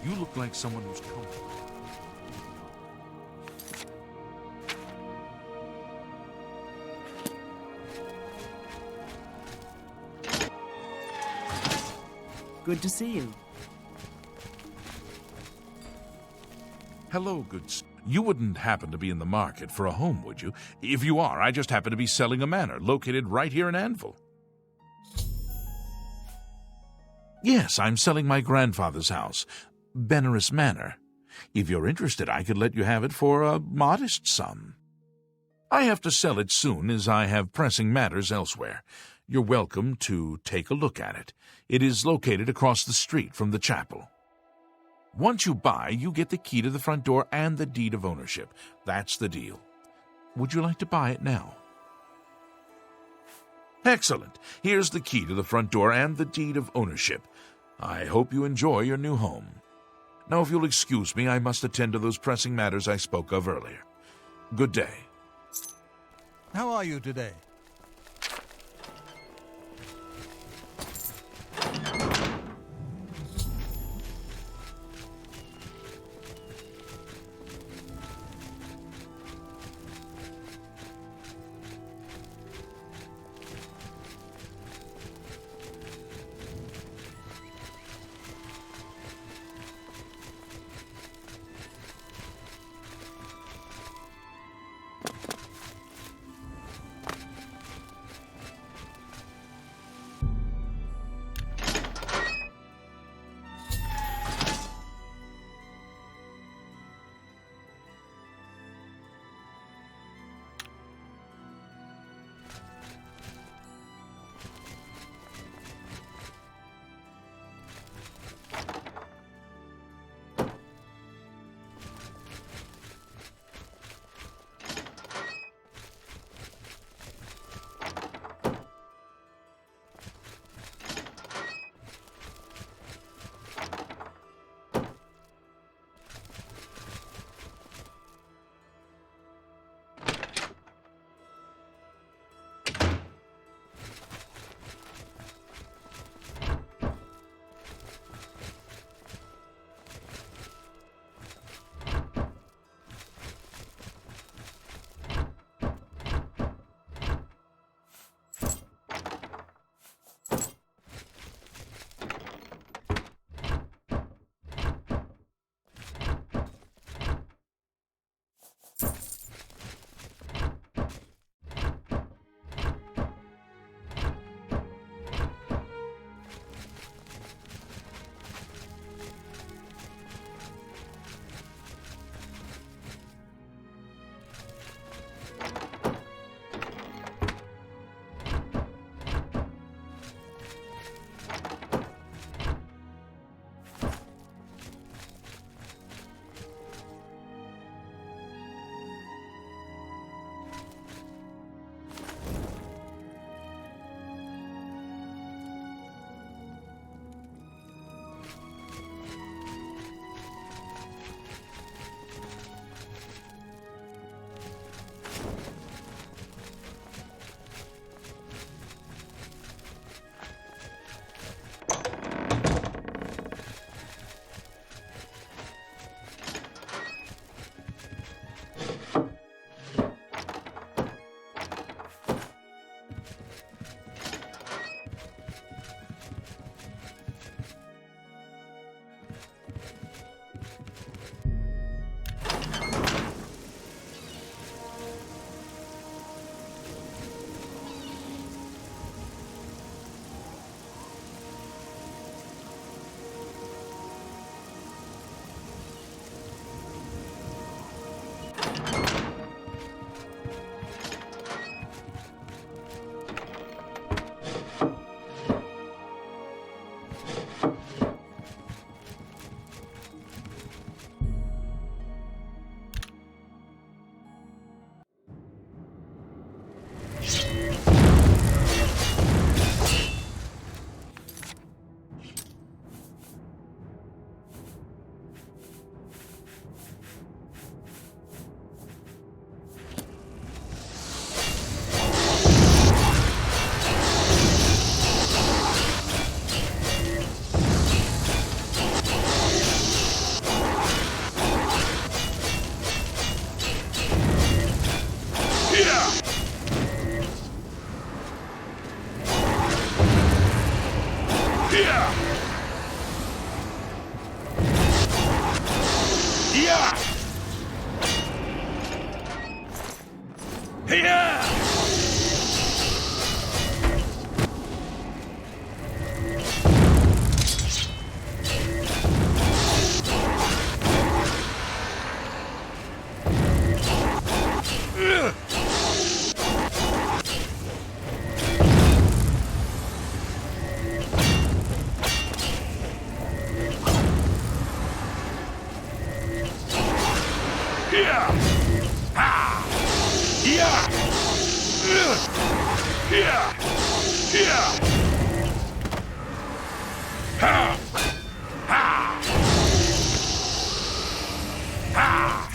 You look like someone who's comfortable. Good to see you. Hello, You wouldn't happen to be in the market for a home, would you? If you are, I just happen to be selling a manor located right here in Anvil. Yes, I'm selling my grandfather's house, Benaris Manor. If you're interested, I could let you have it for a modest sum. I have to sell it soon, as I have pressing matters elsewhere. You're welcome to take a look at it. It is located across the street from the chapel. Once you buy, you get the key to the front door and the deed of ownership. That's the deal. Would you like to buy it now? Excellent. Here's the key to the front door and the deed of ownership. I hope you enjoy your new home. Now, if you'll excuse me, I must attend to those pressing matters I spoke of earlier. Good day. How are you today? Here! Here! Ha! Ha! Ha!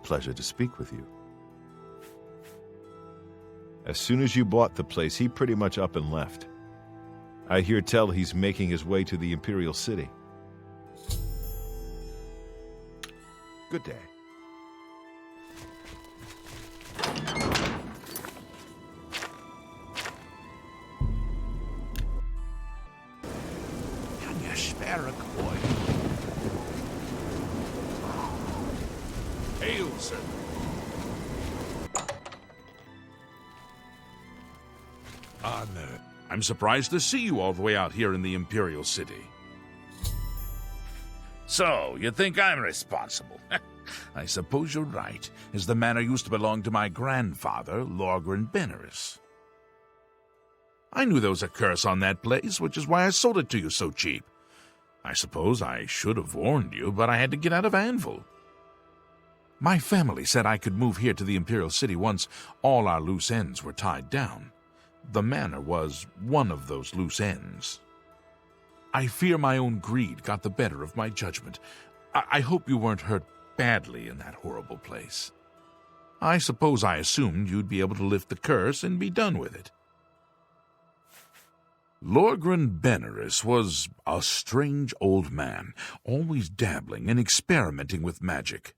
Pleasure to speak with you. As soon as you bought the place, he pretty much up and left. I hear tell he's making his way to the Imperial City. Good day. Can you spare a coin? Hail, sir. Honor. I'm surprised to see you all the way out here in the Imperial City. So, you think I'm responsible? I suppose you're right, as the manor used to belong to my grandfather, Lorgren Beneris. I knew there was a curse on that place, which is why I sold it to you so cheap. I suppose I should have warned you, but I had to get out of Anvil. My family said I could move here to the Imperial City once all our loose ends were tied down. The manor was one of those loose ends. I fear my own greed got the better of my judgment. I hope you weren't hurt badly in that horrible place. I suppose I assumed you'd be able to lift the curse and be done with it. Lorgren Beneris was a strange old man, always dabbling and experimenting with magic.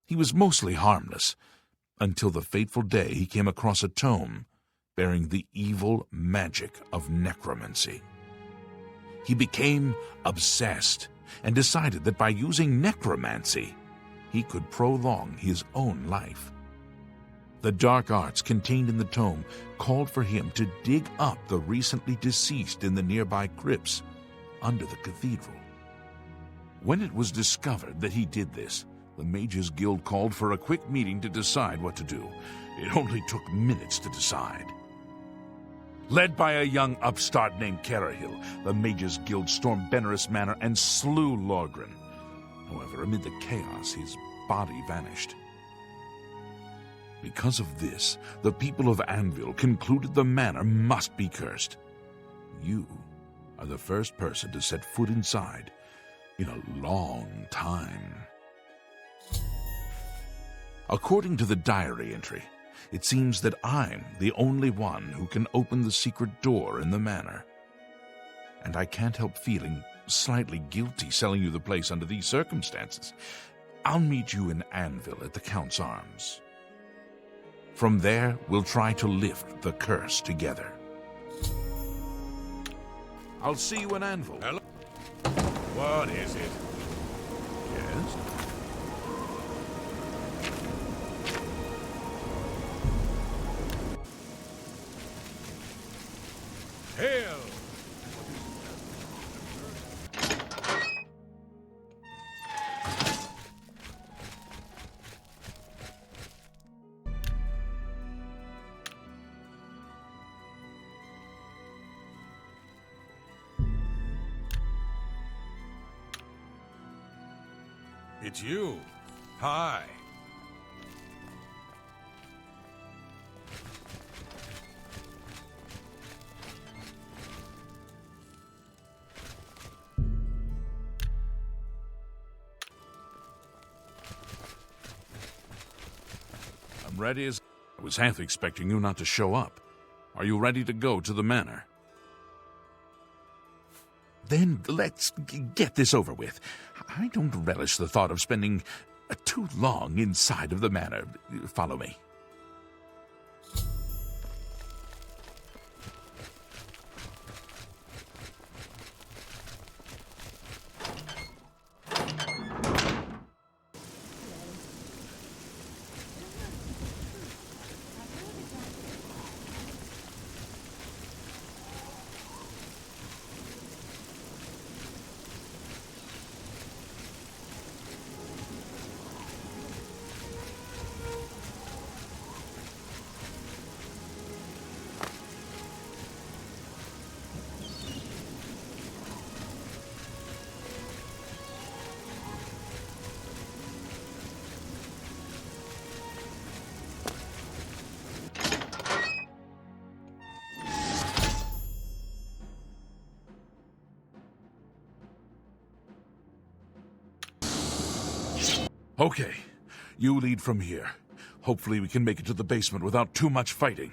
He was mostly harmless, until the fateful day he came across a tome bearing the evil magic of necromancy. He became obsessed and decided that by using necromancy, he could prolong his own life. The dark arts contained in the tome called for him to dig up the recently deceased in the nearby crypts under the cathedral. When it was discovered that he did this, the Mages Guild called for a quick meeting to decide what to do. It only took minutes to decide. Led by a young upstart named Carahil, the Mages Guild stormed Beneris Manor and slew Lorgren. However, amid the chaos, his body vanished. Because of this, the people of Anvil concluded the manor must be cursed. You are the first person to set foot inside in a long time. According to the diary entry, it seems that I'm the only one who can open the secret door in the manor. And I can't help feeling slightly guilty selling you the place under these circumstances. I'll meet you in Anvil at the Count's Arms. From there, we'll try to lift the curse together. I'll see you in Anvil. Hello? What is it? Yes? Hail! It's you. Hi. I'm ready as... I was half expecting you not to show up. Are you ready to go to the manor? Then let's get this over with. I don't relish the thought of spending too long inside of the manor. Follow me. Okay, you lead from here. Hopefully we can make it to the basement without too much fighting.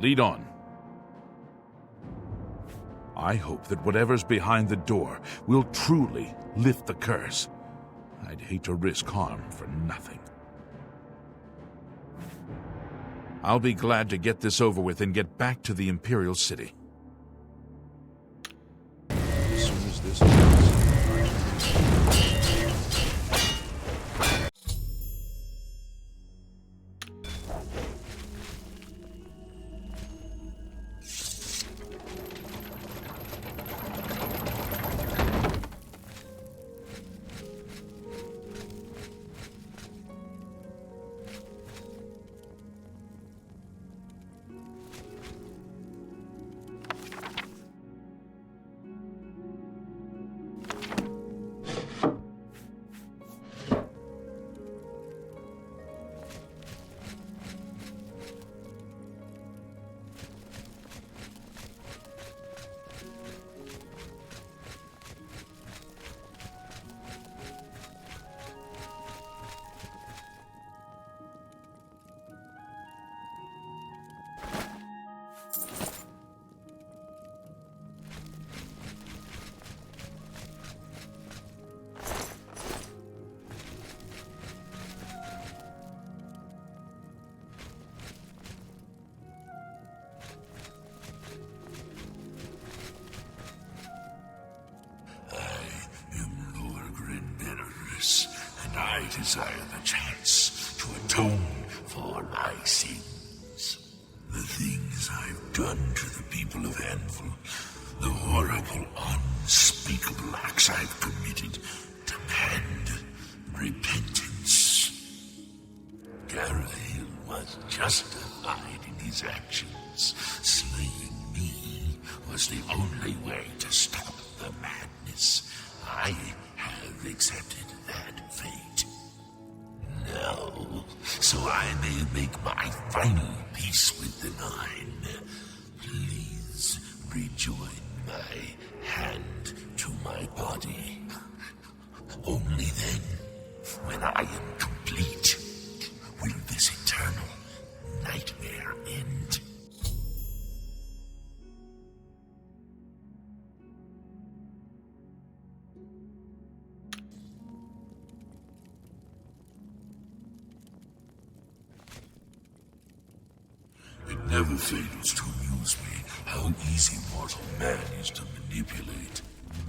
Lead on. I hope that whatever's behind the door will truly lift the curse. I'd hate to risk harm for nothing. I'll be glad to get this over with and get back to the Imperial City. As soon as this ends. curse, and I desire the chance to atone for my sins. The things I've done to the people of Anvil, the horrible, unspeakable acts I've committed, demand repentance. Garahil was justified in his actions. Slaying me was the only way to stop the madness. I have accepted that fate. Now, so I may make my final peace with the Nine, please rejoin my hand to my body. Only then, when I am complete, will this eternal nightmare end. It never fails to amuse me how easy mortal man is to manipulate.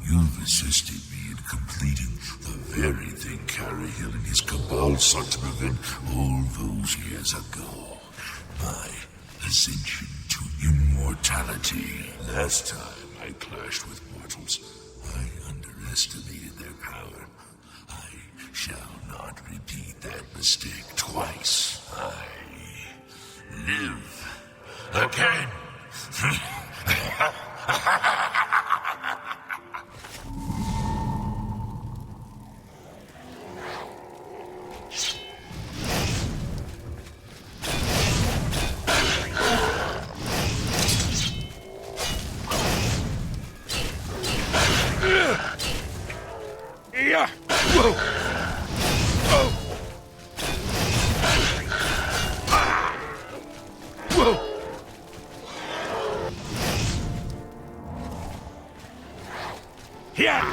You've assisted me in completing the very thing Garahil and his cabal sought to prevent all those years ago. My ascension to immortality. Last time I clashed with mortals, I underestimated their power. I shall not repeat that mistake twice. I live again. Yeah. Whoa. Oh. Whoa. Yeah.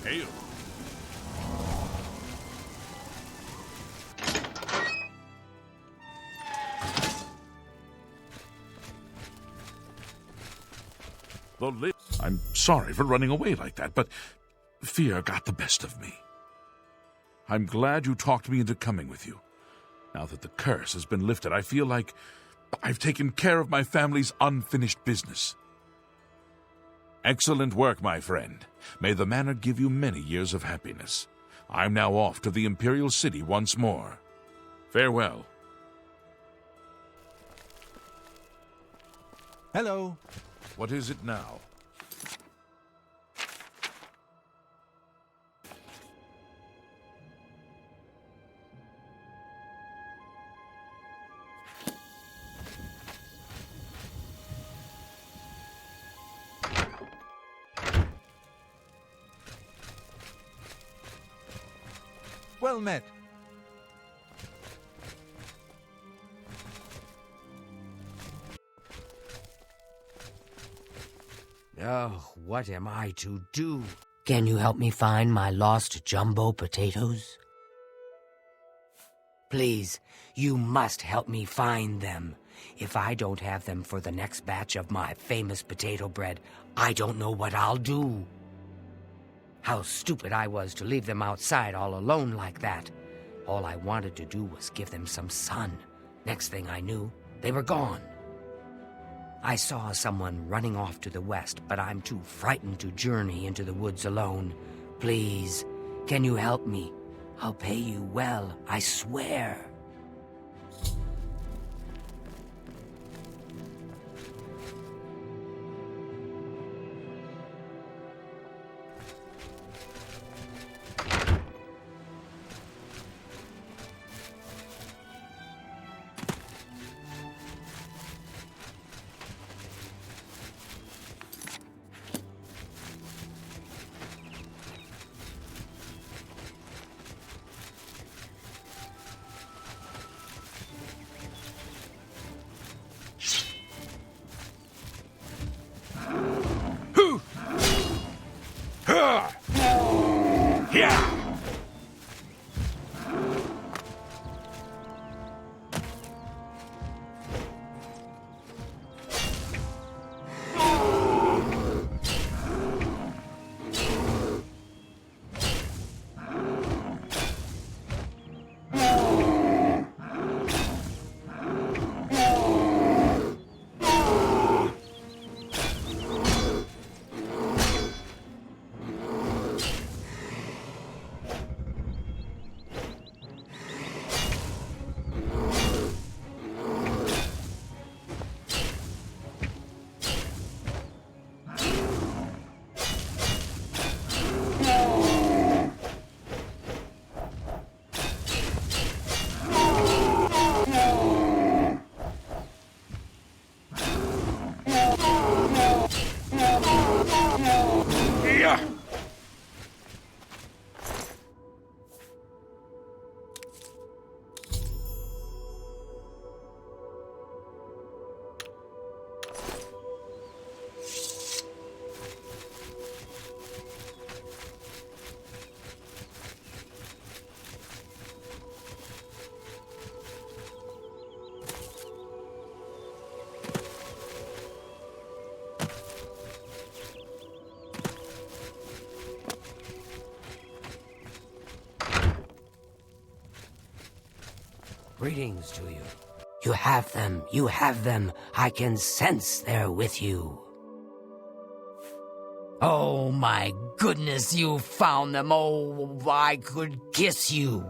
Hail. I'm sorry for running away like that, but fear got the best of me. I'm glad you talked me into coming with you. Now that the curse has been lifted, I feel like I've taken care of my family's unfinished business. Excellent work, my friend. May the manor give you many years of happiness. I'm now off to the Imperial City once more. Farewell. Hello. What is it now? Well met. Oh, what am I to do? Can you help me find my lost jumbo potatoes? Please, you must help me find them. If I don't have them for the next batch of my famous potato bread, I don't know what I'll do. How stupid I was to leave them outside all alone like that. All I wanted to do was give them some sun. Next thing I knew, they were gone. I saw someone running off to the west, but I'm too frightened to journey into the woods alone. Please, can you help me? I'll pay you well, I swear. Greetings to you. You have them, you have them. I can sense they're with you. Oh my goodness, you found them. Oh, I could kiss you.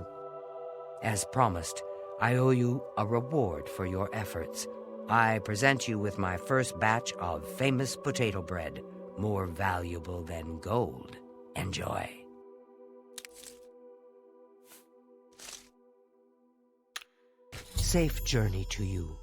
As promised, I owe you a reward for your efforts. I present you with my first batch of famous potato bread, more valuable than gold. Enjoy. Safe journey to you.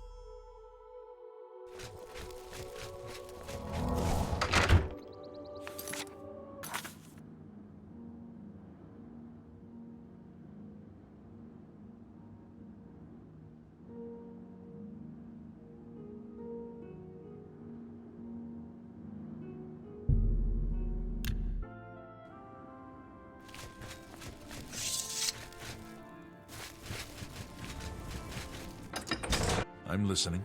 I'm listening.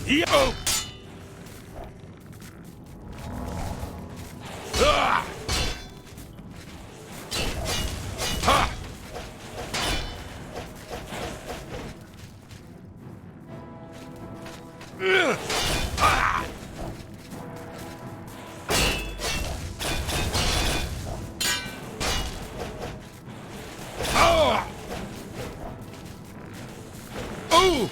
Yo! Ah! Ha! Ah! Ah! Oh!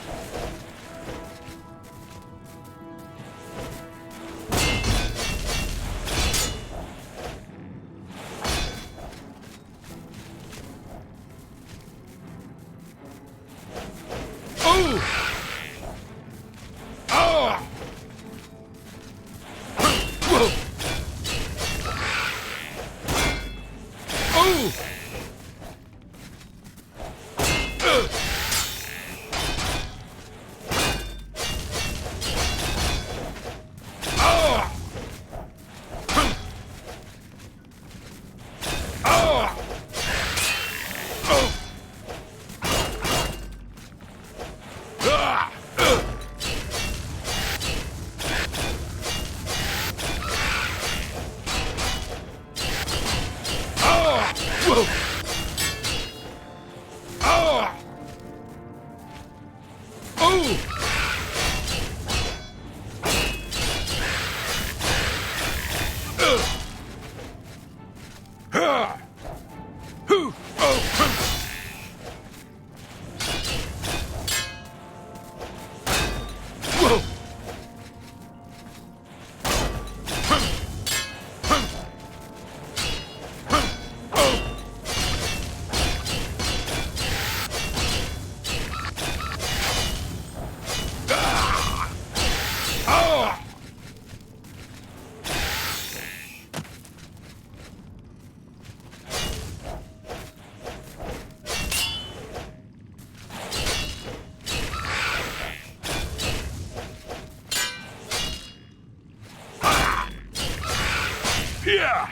Yeah!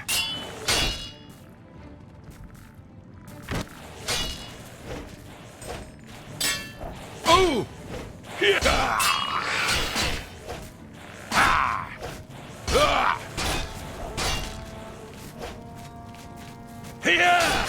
Oh! Yeah! Ah! Ah! Yeah!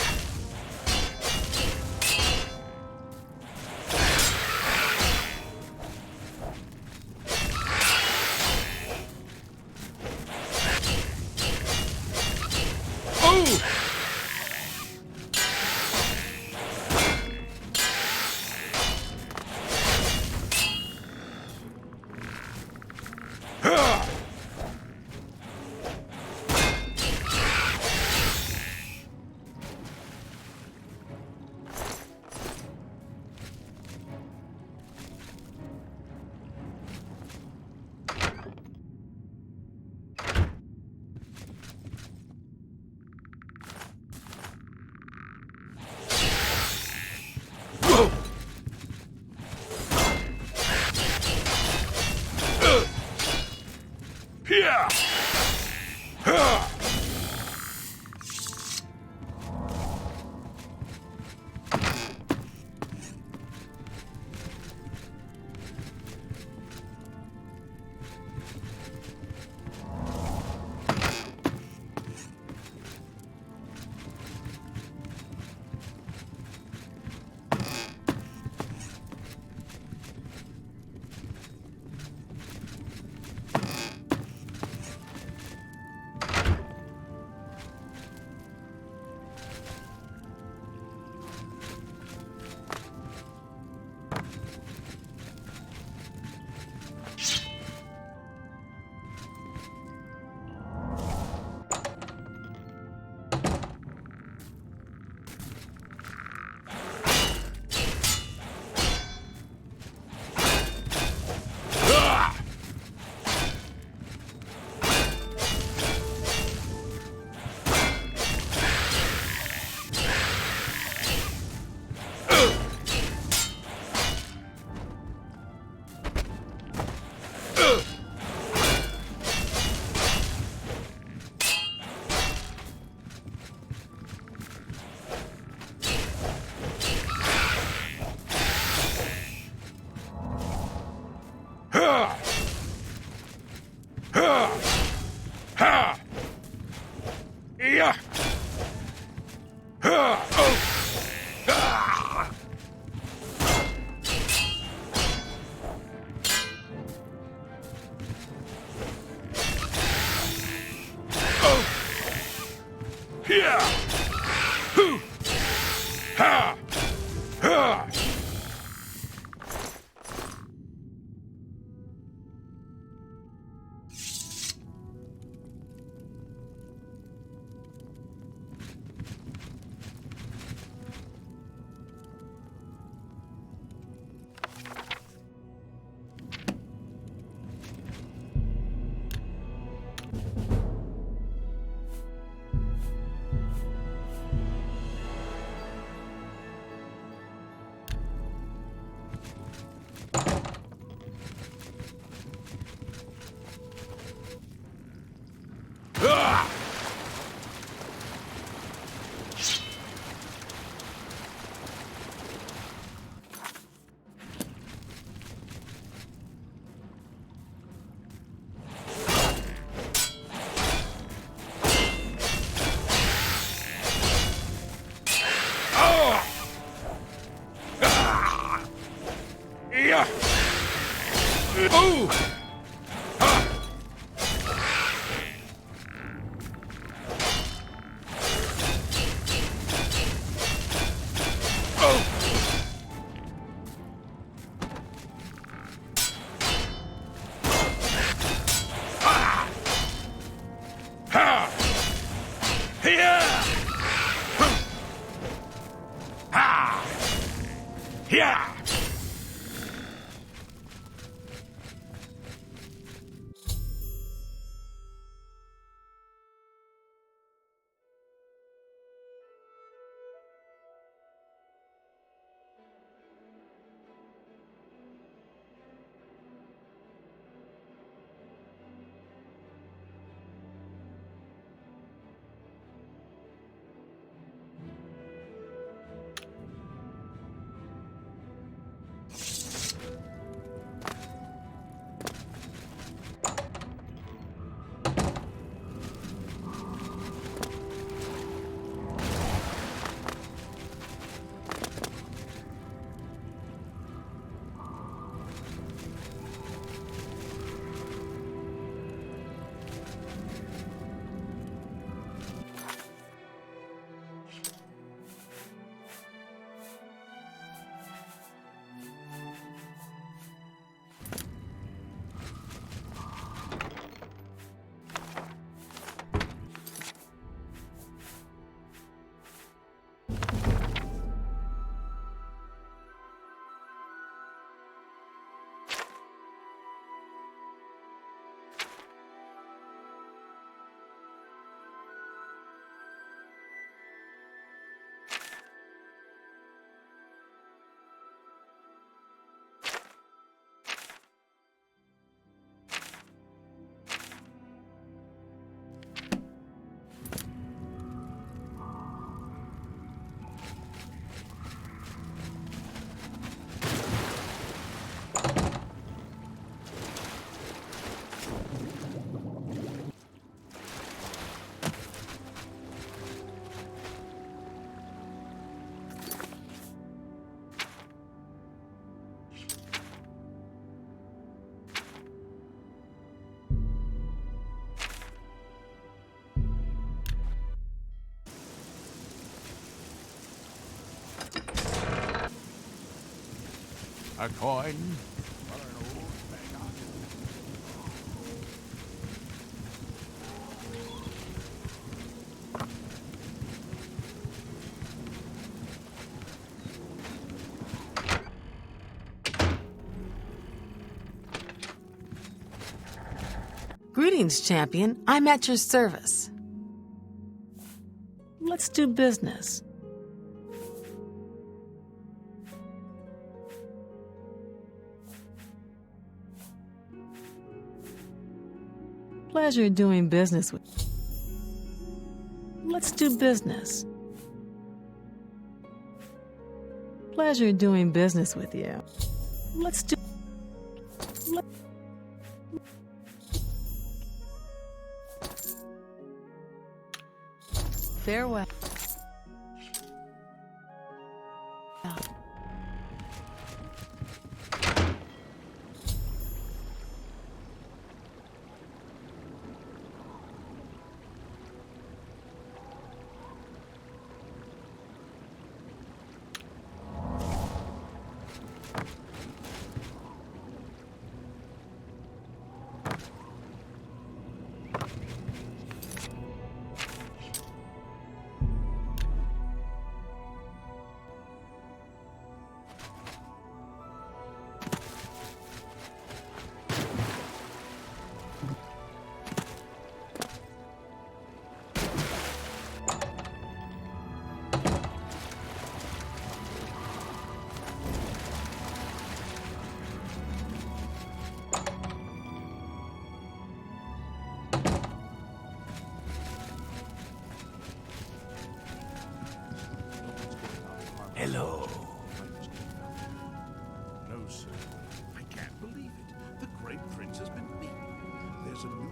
Ha! Ha! A coin? Greetings, champion. I'm at your service. Let's do business. Pleasure doing business with... Let's do business. Pleasure doing business with you. Let's do... Farewell. Hello. No, sir. I can't believe it. The Great Prince has been beaten. There's a new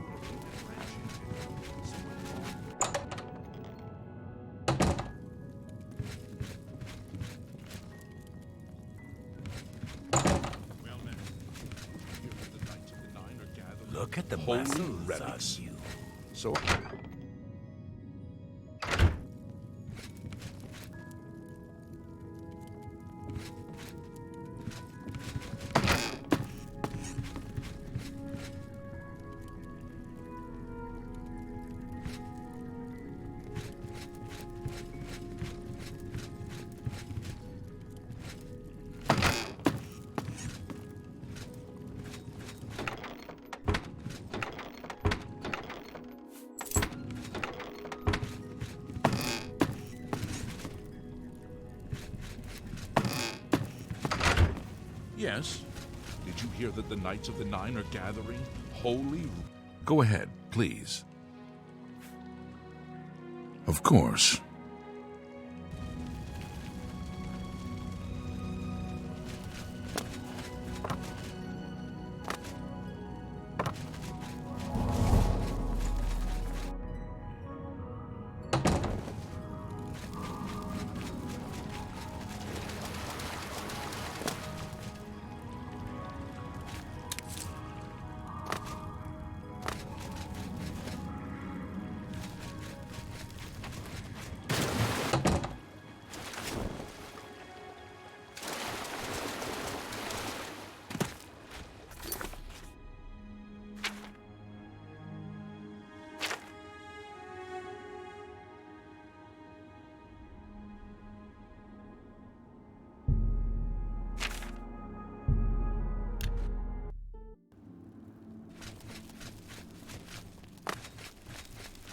Look at the holy muscles relics. on you. So. Yes. Did you hear that the Knights of the Nine are gathering? Holy... Go ahead, please. Of course.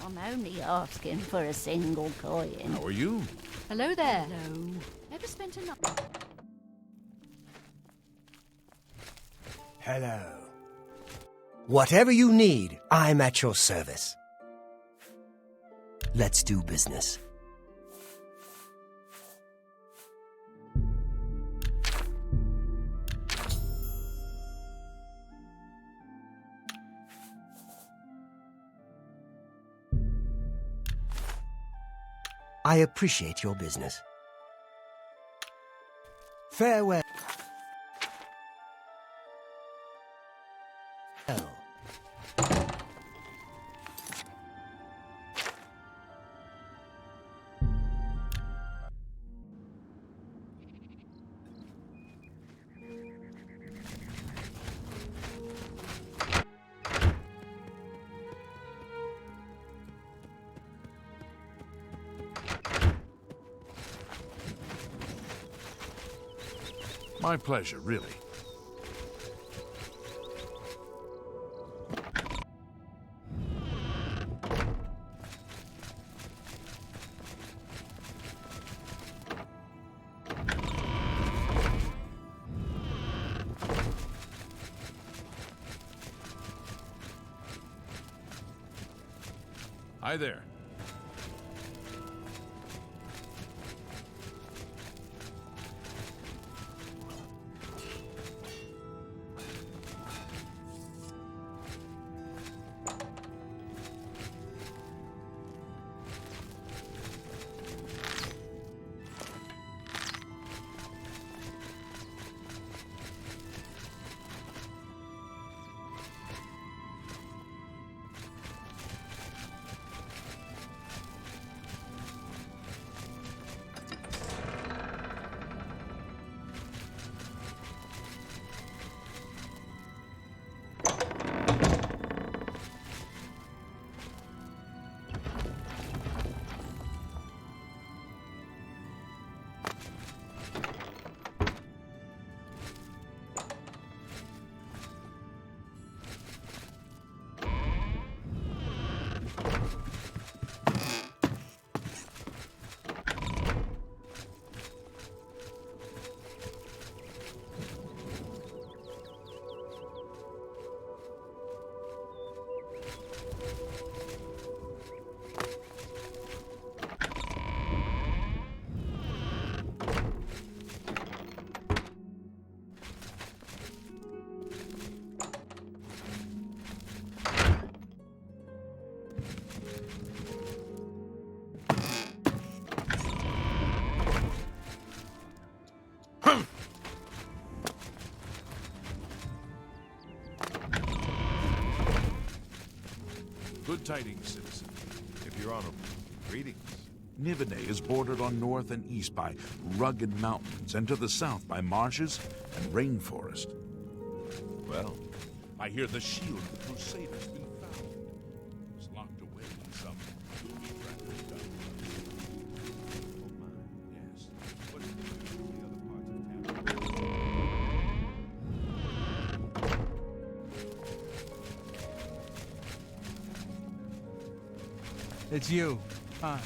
I'm only asking for a single coin. How are you? Hello there. Hello. Ever spent enough? Hello. Whatever you need, I'm at your service. Let's do business. I appreciate your business. Farewell. My pleasure, really. Hi there. tidings, citizen. If you're honorable, greetings. Nivene is bordered on north and east by rugged mountains, and to the south by marshes and rainforest. Well, I hear the shield of the Crusaders been found. It was locked away in some booby-trapping dungeon. Oh my, yes. What did they do in the other parts of town? It's you. Hi.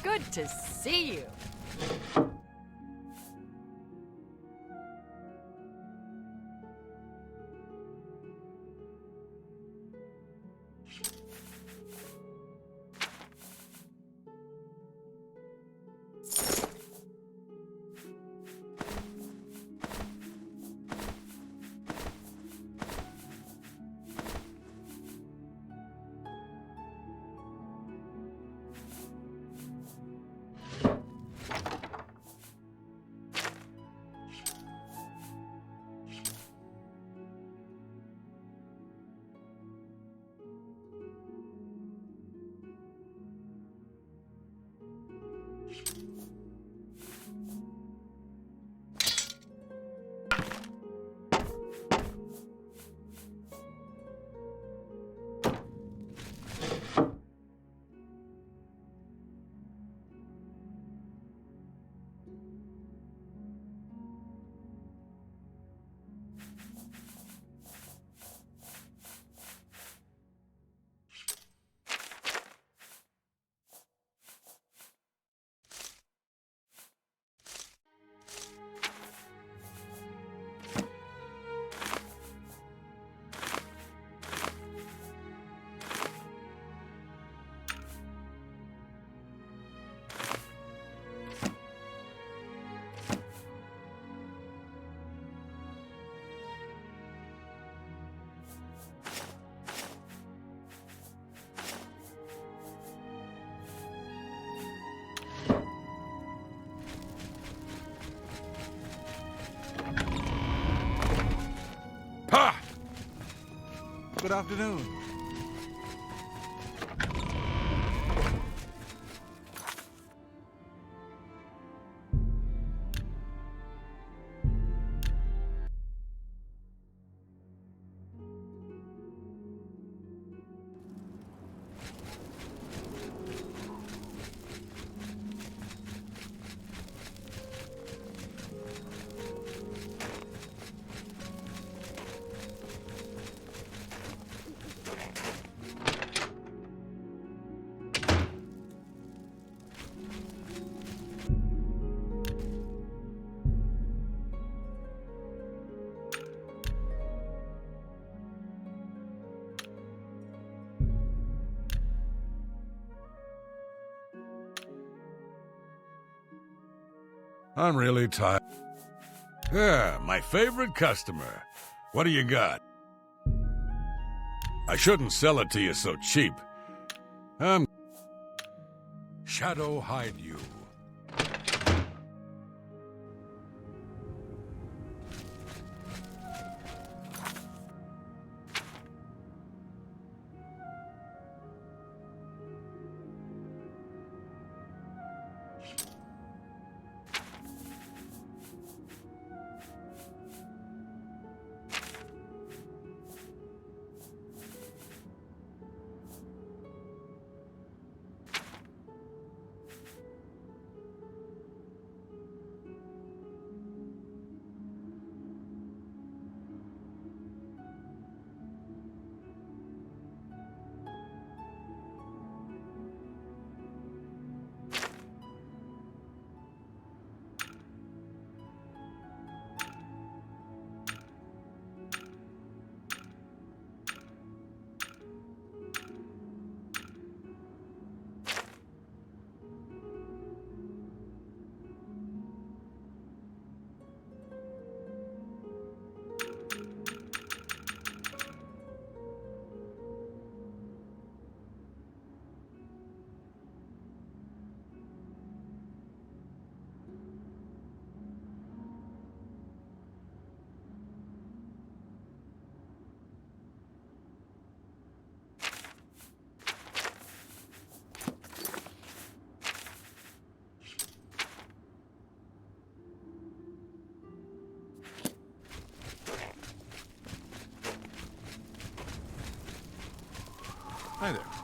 Good to see you. Ha! Good afternoon. I'm really tired. Yeah, my favorite customer. What do you got? I shouldn't sell it to you so cheap. Shadow hide you. Hi there.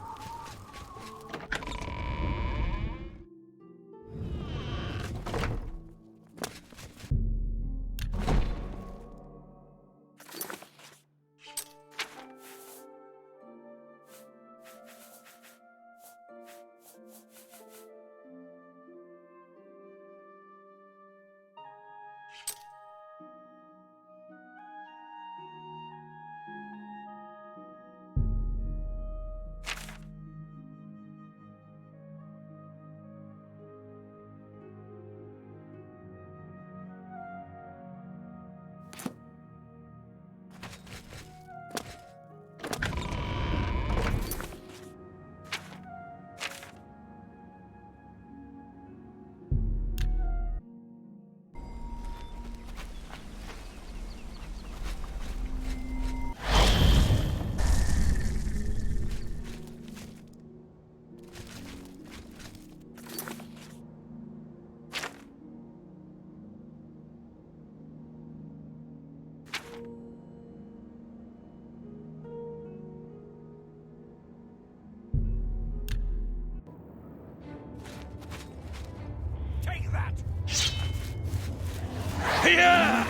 Here!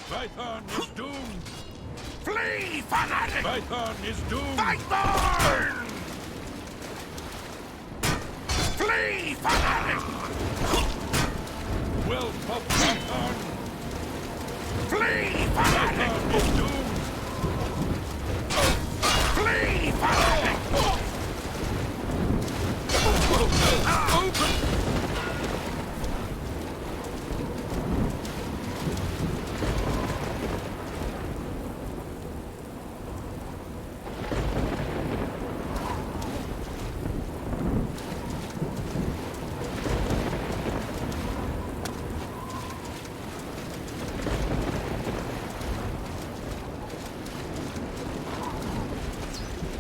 Vitharn is doomed! Flee, fanatic! Vitharn is doomed! Vitharn! Flee, fanatic! Well, Pop Vitharn! Flee, fanatic! Vitharn is doomed! Flee, fanatic!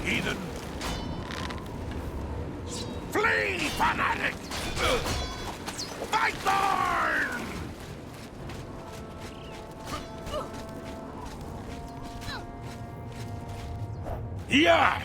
Heathen! Flee, fanatic! Vitharn! Yeah!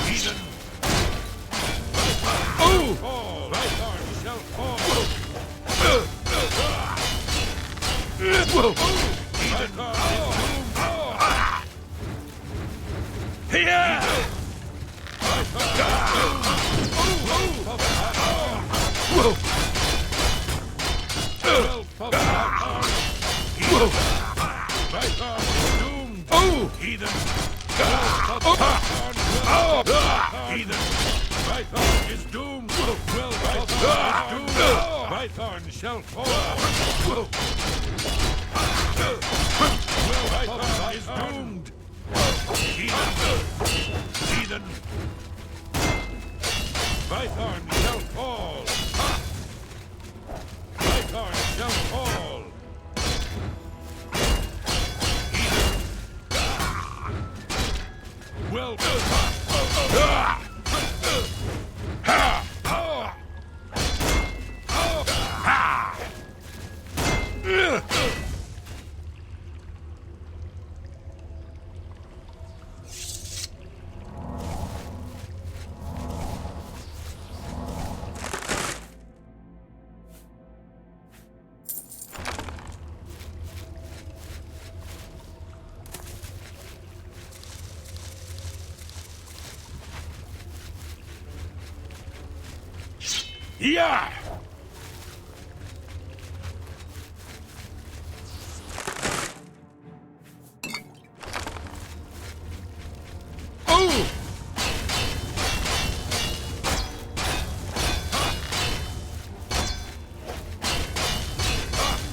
Heathen! Fall! Vitharn shall fall! Here! Oh! Heathen! Heathen! Vitharn is doomed! Well, Vitharn is doomed! Vitharn shall fall! Well, Vitharn is doomed! Heathen! Vitharn shall fall! Vitharn shall fall! Yeah! Oh!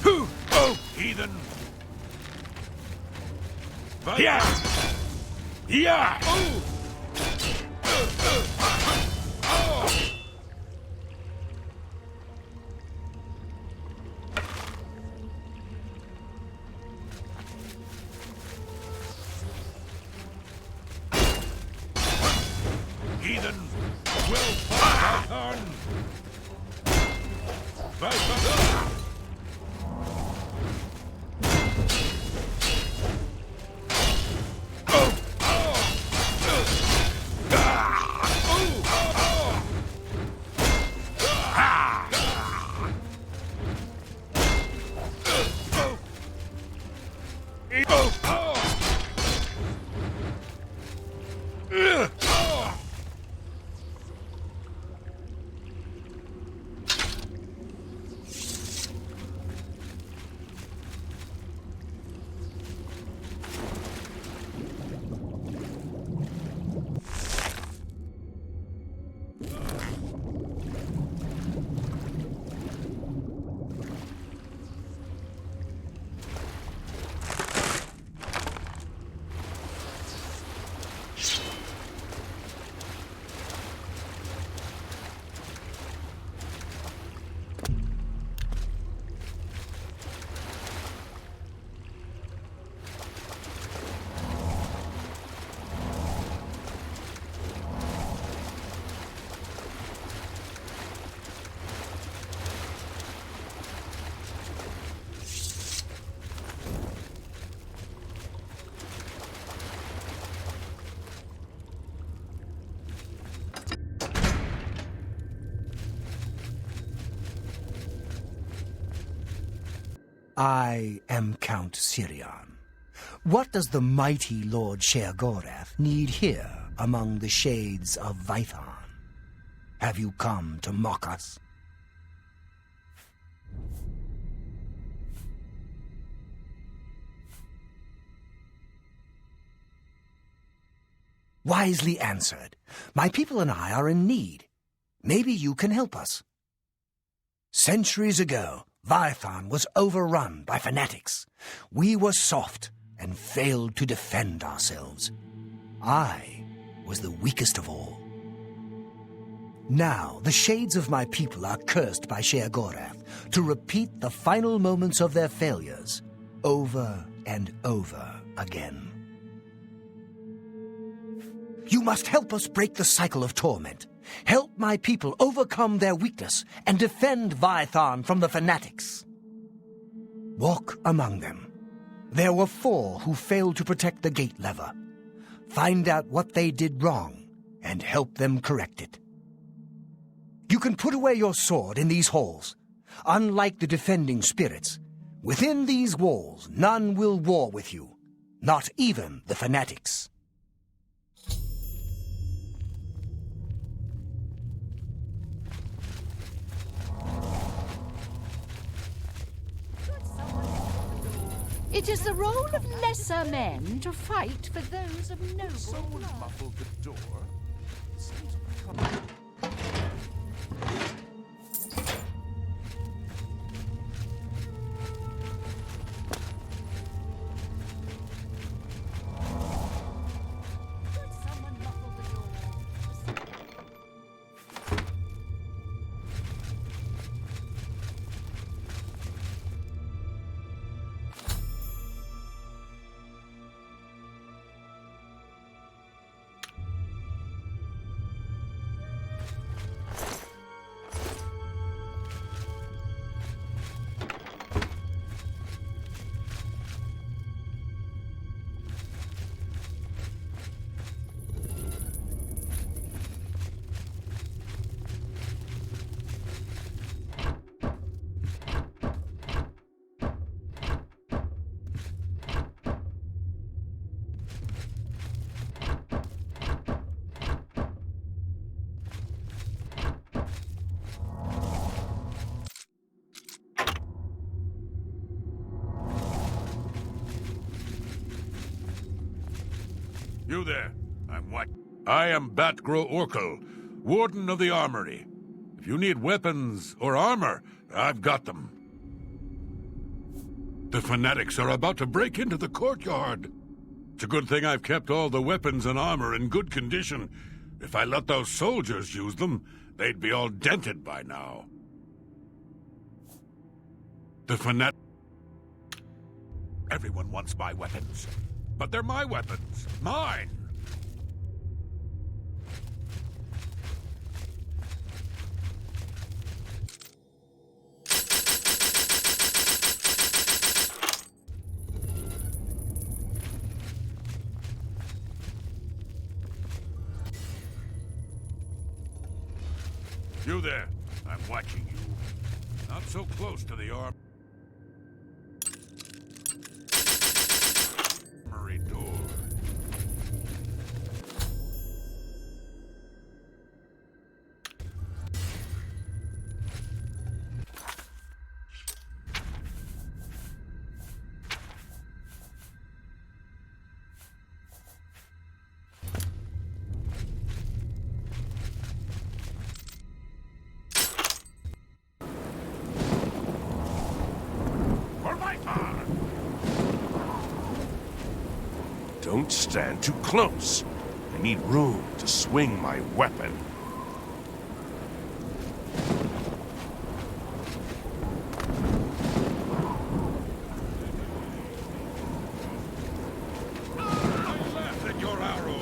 Oh, heathen! Yeah! Yeah! Oh! Heathen will Vitharn! Vitharn! I am Count Sirion. What does the mighty Lord Sheogorath need here among the shades of Vitharn? Have you come to mock us? Wisely answered. My people and I are in need. Maybe you can help us. Centuries ago, Vitharn was overrun by fanatics. We were soft and failed to defend ourselves. I was the weakest of all. Now, the shades of my people are cursed by Sheogorath to repeat the final moments of their failures over and over again. You must help us break the cycle of torment. Help my people overcome their weakness and defend Vitharn from the fanatics. Walk among them. There were 4 who failed to protect the gate lever. Find out what they did wrong and help them correct it. You can put away your sword in these halls. Unlike the defending spirits, within these walls none will war with you, not even the fanatics. It is the role of lesser men to fight for those of noble blood. Muffled the door. You there. I'm what? I am Batgro Orkel, Warden of the Armory. If you need weapons or armor, I've got them. The Fanatics are about to break into the courtyard. It's a good thing I've kept all the weapons and armor in good condition. If I let those soldiers use them, they'd be all dented by now. The Fanatics... Everyone wants my weapons. But they're my weapons. Mine! You there. I'm watching you. Not so close to the armory door. Don't stand too close. I need room to swing my weapon. I laugh at your arrows.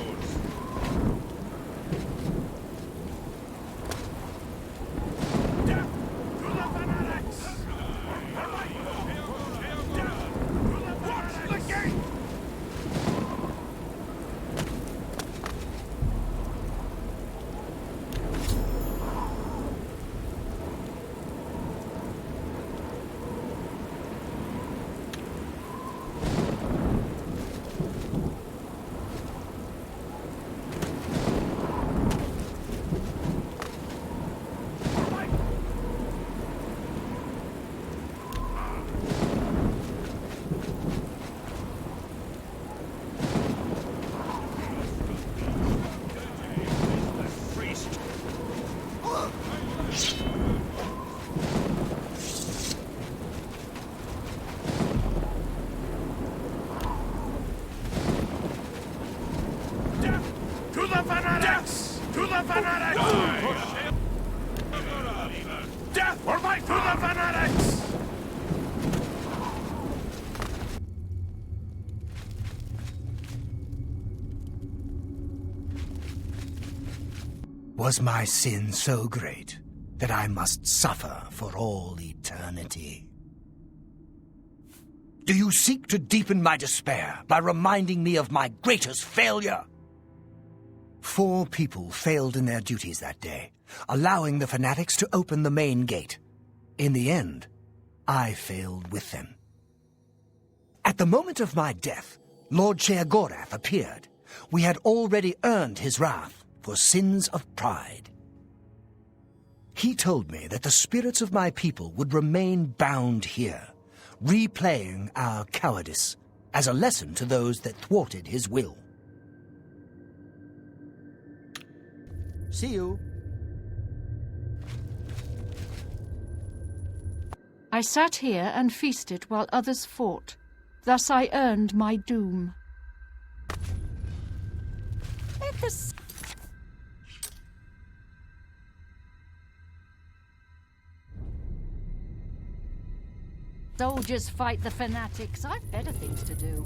Was my sin so great that I must suffer for all eternity? Do you seek to deepen my despair by reminding me of my greatest failure? 4 people failed in their duties that day, allowing the Fanatics to open the main gate. In the end, I failed with them. At the moment of my death, Lord Sheogorath appeared. We had already earned his wrath for sins of pride. He told me that the spirits of my people would remain bound here, replaying our cowardice as a lesson to those that thwarted his will. See you. I sat here and feasted while others fought. Thus I earned my doom. Let the soldiers fight the Fanatics. I've better things to do.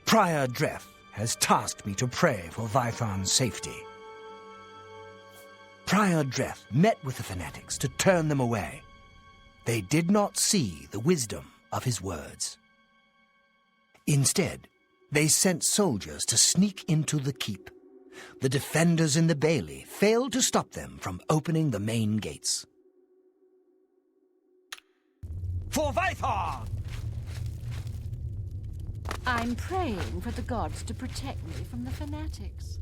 Prior Dreth has tasked me to pray for Vitharn's safety. Prior Dreth met with the Fanatics to turn them away. They did not see the wisdom of his words. Instead, they sent soldiers to sneak into the keep. The defenders in the bailey failed to stop them from opening the main gates. For Vitharn! I'm praying for the gods to protect me from the Fanatics.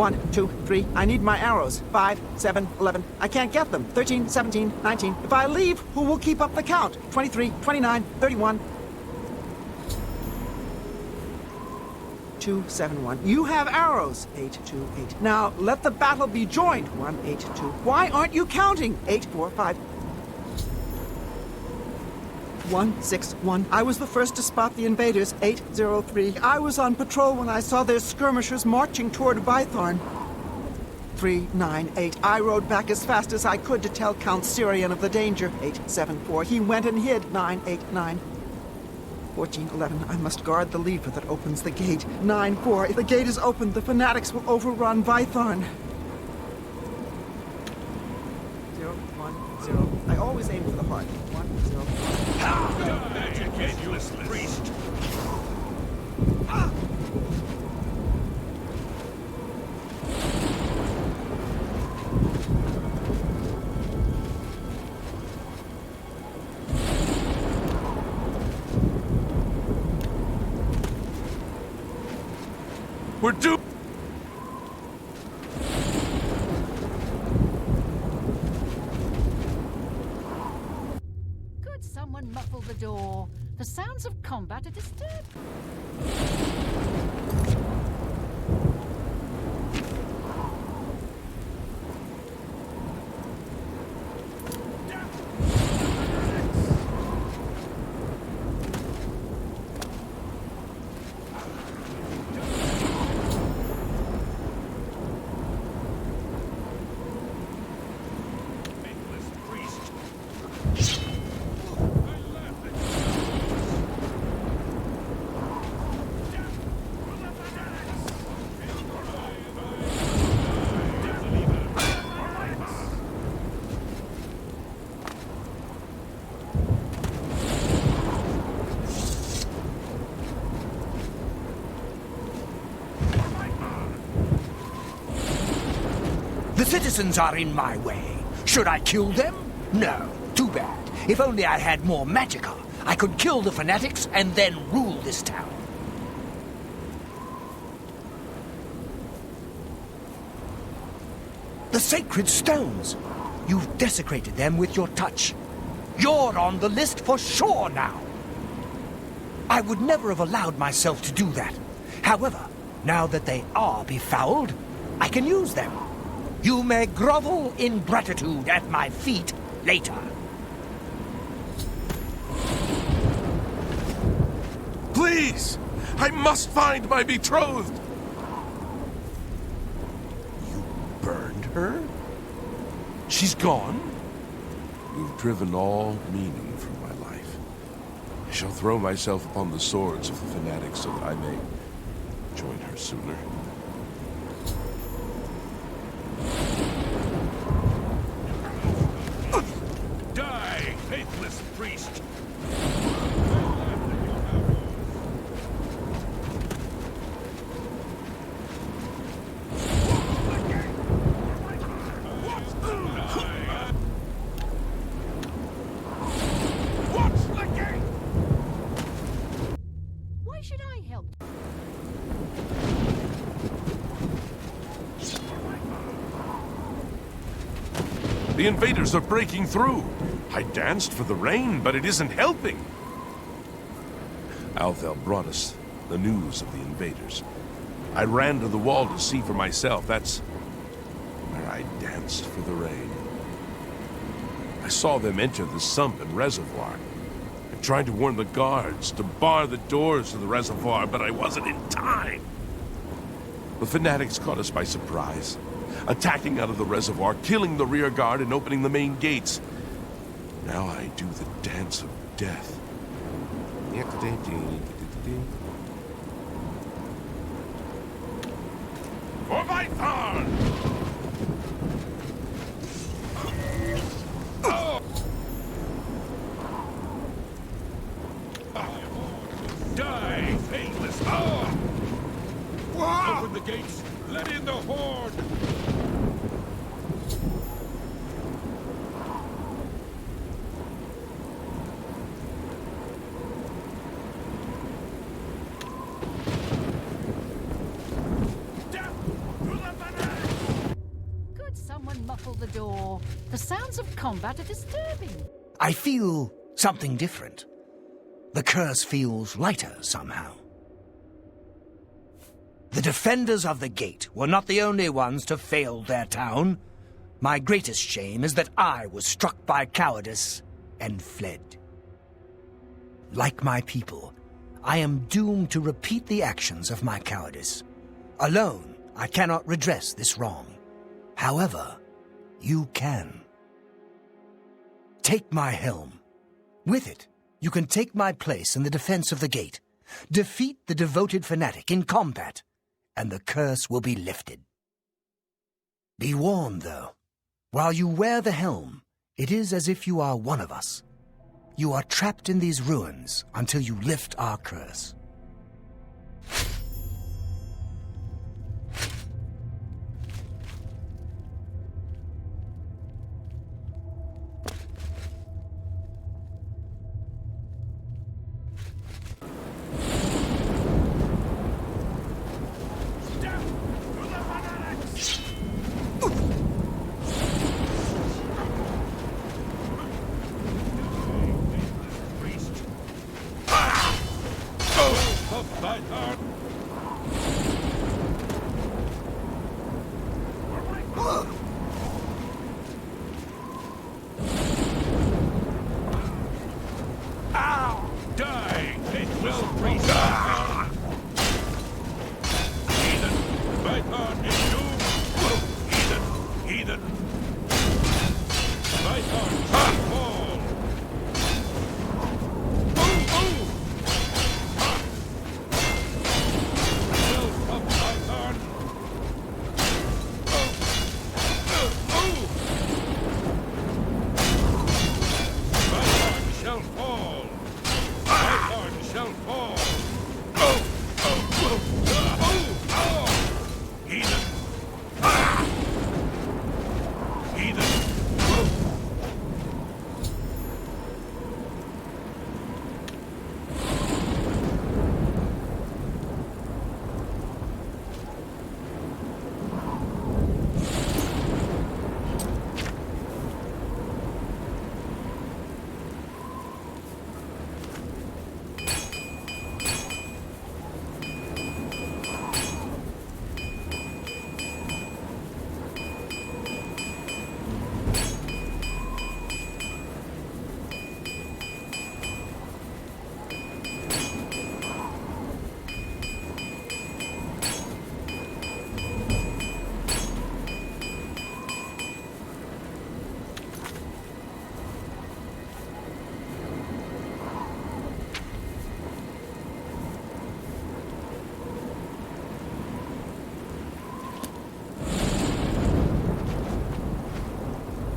One, two, three. I need my arrows. 5, 7, 11. I can't get them. 13, 17, 19. If I leave, who will keep up the count? 23, 29, 31. 2, 7, 1. You have arrows. 8, 2, 8. Now, let the battle be joined. 1, 8, 2. Why aren't you counting? 8, 4, 5. 161. I was the first to spot the invaders. 803. I was on patrol when I saw their skirmishers marching toward Vitharn. 398. I rode back as fast as I could to tell Count Syrian of the danger. 874. He went and hid. 989. 1411. I must guard the lever that opens the gate. 94. If the gate is opened, the fanatics will overrun Vitharn. 010. I always aim for the heart. 101. Magic endless priest. We're due. Could someone muffle the door? The sounds of combat are disturbing. The citizens are in my way. Should I kill them? No. Too bad. If only I had more magicka, I could kill the fanatics and then rule this town. The sacred stones! You've desecrated them with your touch. You're on the list for sure now. I would never have allowed myself to do that. However, now that they are befouled, I can use them. You may grovel in gratitude at my feet later. Please! I must find my betrothed! You burned her? She's gone? You've driven all meaning from my life. I shall throw myself upon the swords of the fanatics so that I may join her sooner. Die, faithless priest! Why should I help? The invaders are breaking through. I danced for the rain, but it isn't helping. Althel brought us the news of the invaders. I ran to the wall to see for myself. That's where I danced for the rain. I saw them enter the sump and reservoir. I tried to warn the guards to bar the doors to the reservoir, but I wasn't in time. The fanatics caught us by surprise, attacking out of the reservoir, killing the rear guard, and opening the main gates. Now I do the dance of death. For Vitharn! Die, faithless! Open the gates! Let in the horde! Could someone muffle the door? The sounds of combat are disturbing. I feel something different. The curse feels lighter somehow. The defenders of the gate were not the only ones to fail their town. My greatest shame is that I was struck by cowardice and fled. like my people, I am doomed to repeat the actions of my cowardice. Alone, I cannot redress this wrong. However, you can. Take my helm. With it, you can take my place in the defense of the gate, defeat the devoted fanatic in combat, and the curse will be lifted. Be warned, though. While you wear the helm, it is as if you are one of us. You are trapped in these ruins until you lift our curse.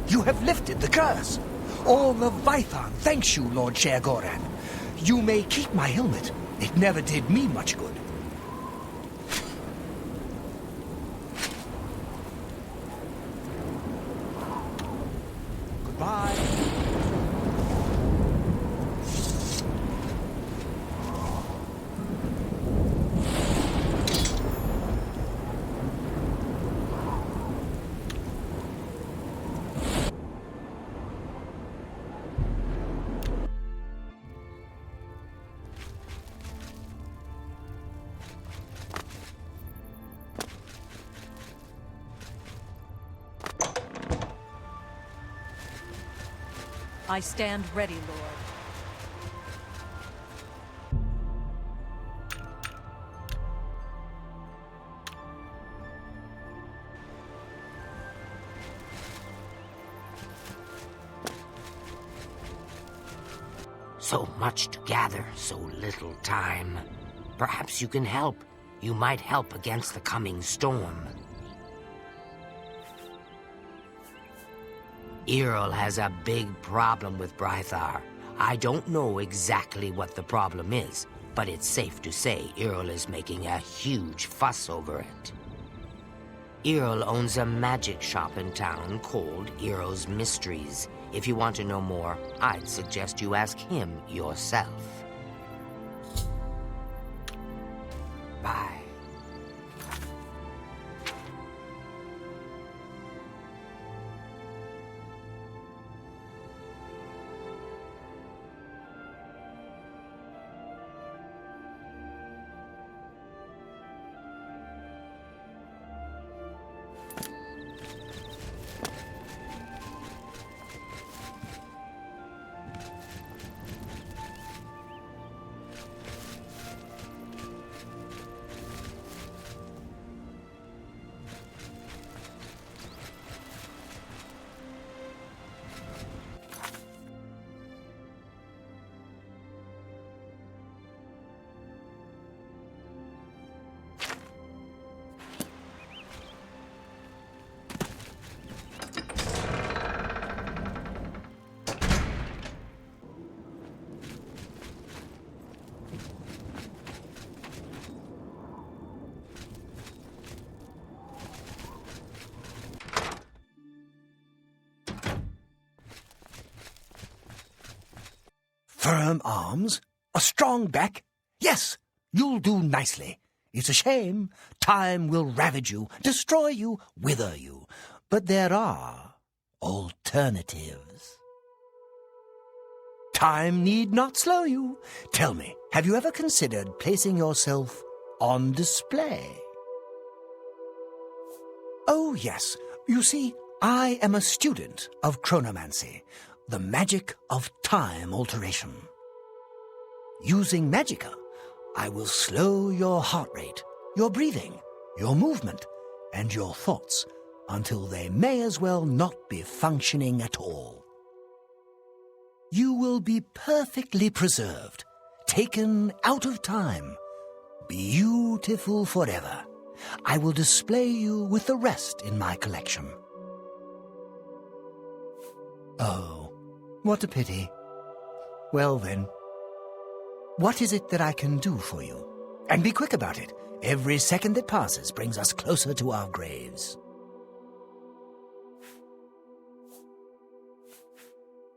You have lifted the curse. All the Vitharn thanks you, Lord Shergoran. You may keep my helmet. It never did me much good. Goodbye. I stand ready, Lord. So much to gather, so little time. Perhaps you can help. You might help against the coming storm. Earl has a big problem with Brithaur. I don't know exactly what the problem is, but it's safe to say Earl is making a huge fuss over it. Earl owns a magic shop in town called Earl's Mysteries. If you want to know more, I'd suggest you ask him yourself. Bye. Firm arms, a strong back. Yes, you'll do nicely. It's a shame. Time will ravage you, destroy you, wither you. But there are alternatives. Time need not slow you. Tell me, have you ever considered placing yourself on display? Oh, yes. You see, I am a student of chronomancy, the magic of time alteration. Using magicka, I will slow your heart rate, your breathing, your movement, and your thoughts until they may as well not be functioning at all. You will be perfectly preserved, taken out of time, beautiful forever. I will display you with the rest in my collection. Oh, what a pity. Well then, what is it that I can do for you? And be quick about it. Every second that passes brings us closer to our graves.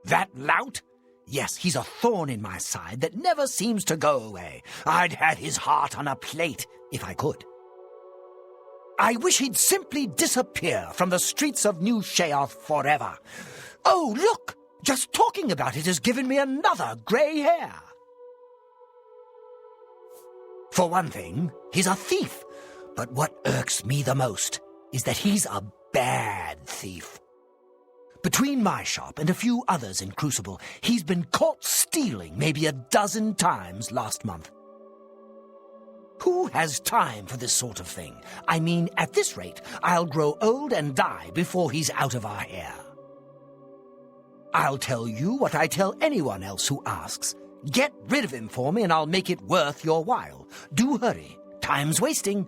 That lout? Yes, he's a thorn in my side that never seems to go away. I'd had his heart on a plate, if I could. I wish he'd simply disappear from the streets of New Sheoth forever. Oh, look! Just talking about it has given me another grey hair. For one thing, he's a thief. But what irks me the most is that he's a bad thief. Between my shop and a few others in Crucible, he's been caught stealing maybe a dozen times last month. Who has time for this sort of thing? I mean, at this rate, I'll grow old and die before he's out of our hair. I'll tell you what I tell anyone else who asks. Get rid of him for me and I'll make it worth your while. Do hurry. Time's wasting.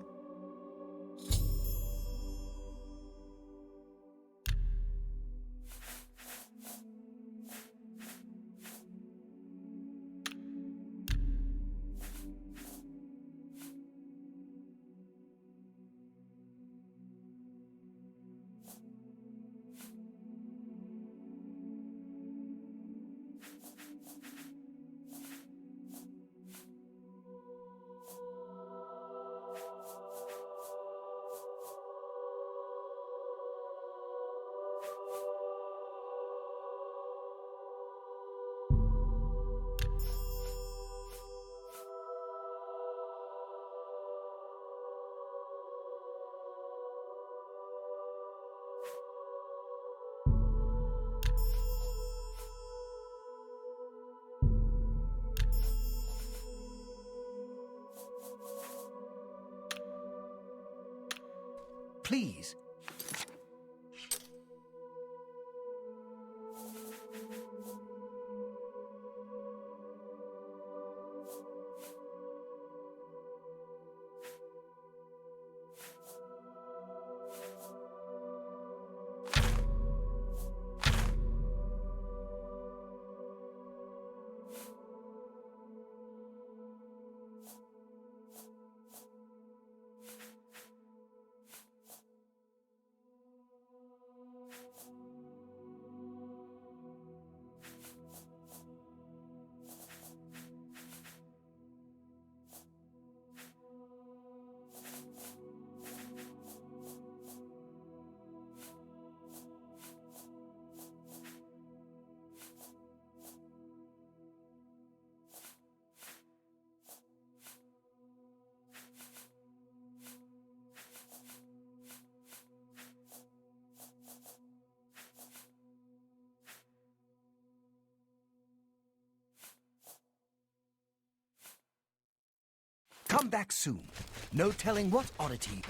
Please. Come back soon. No telling what oddity.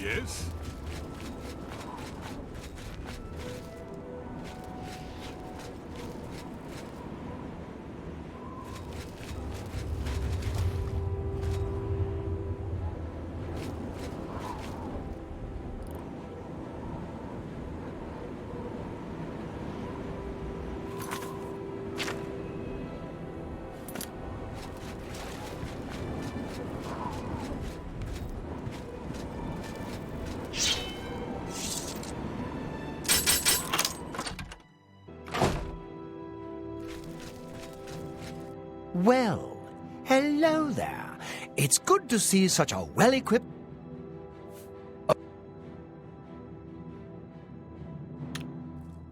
Yes? Well, hello there. It's good to see such a well-equipped...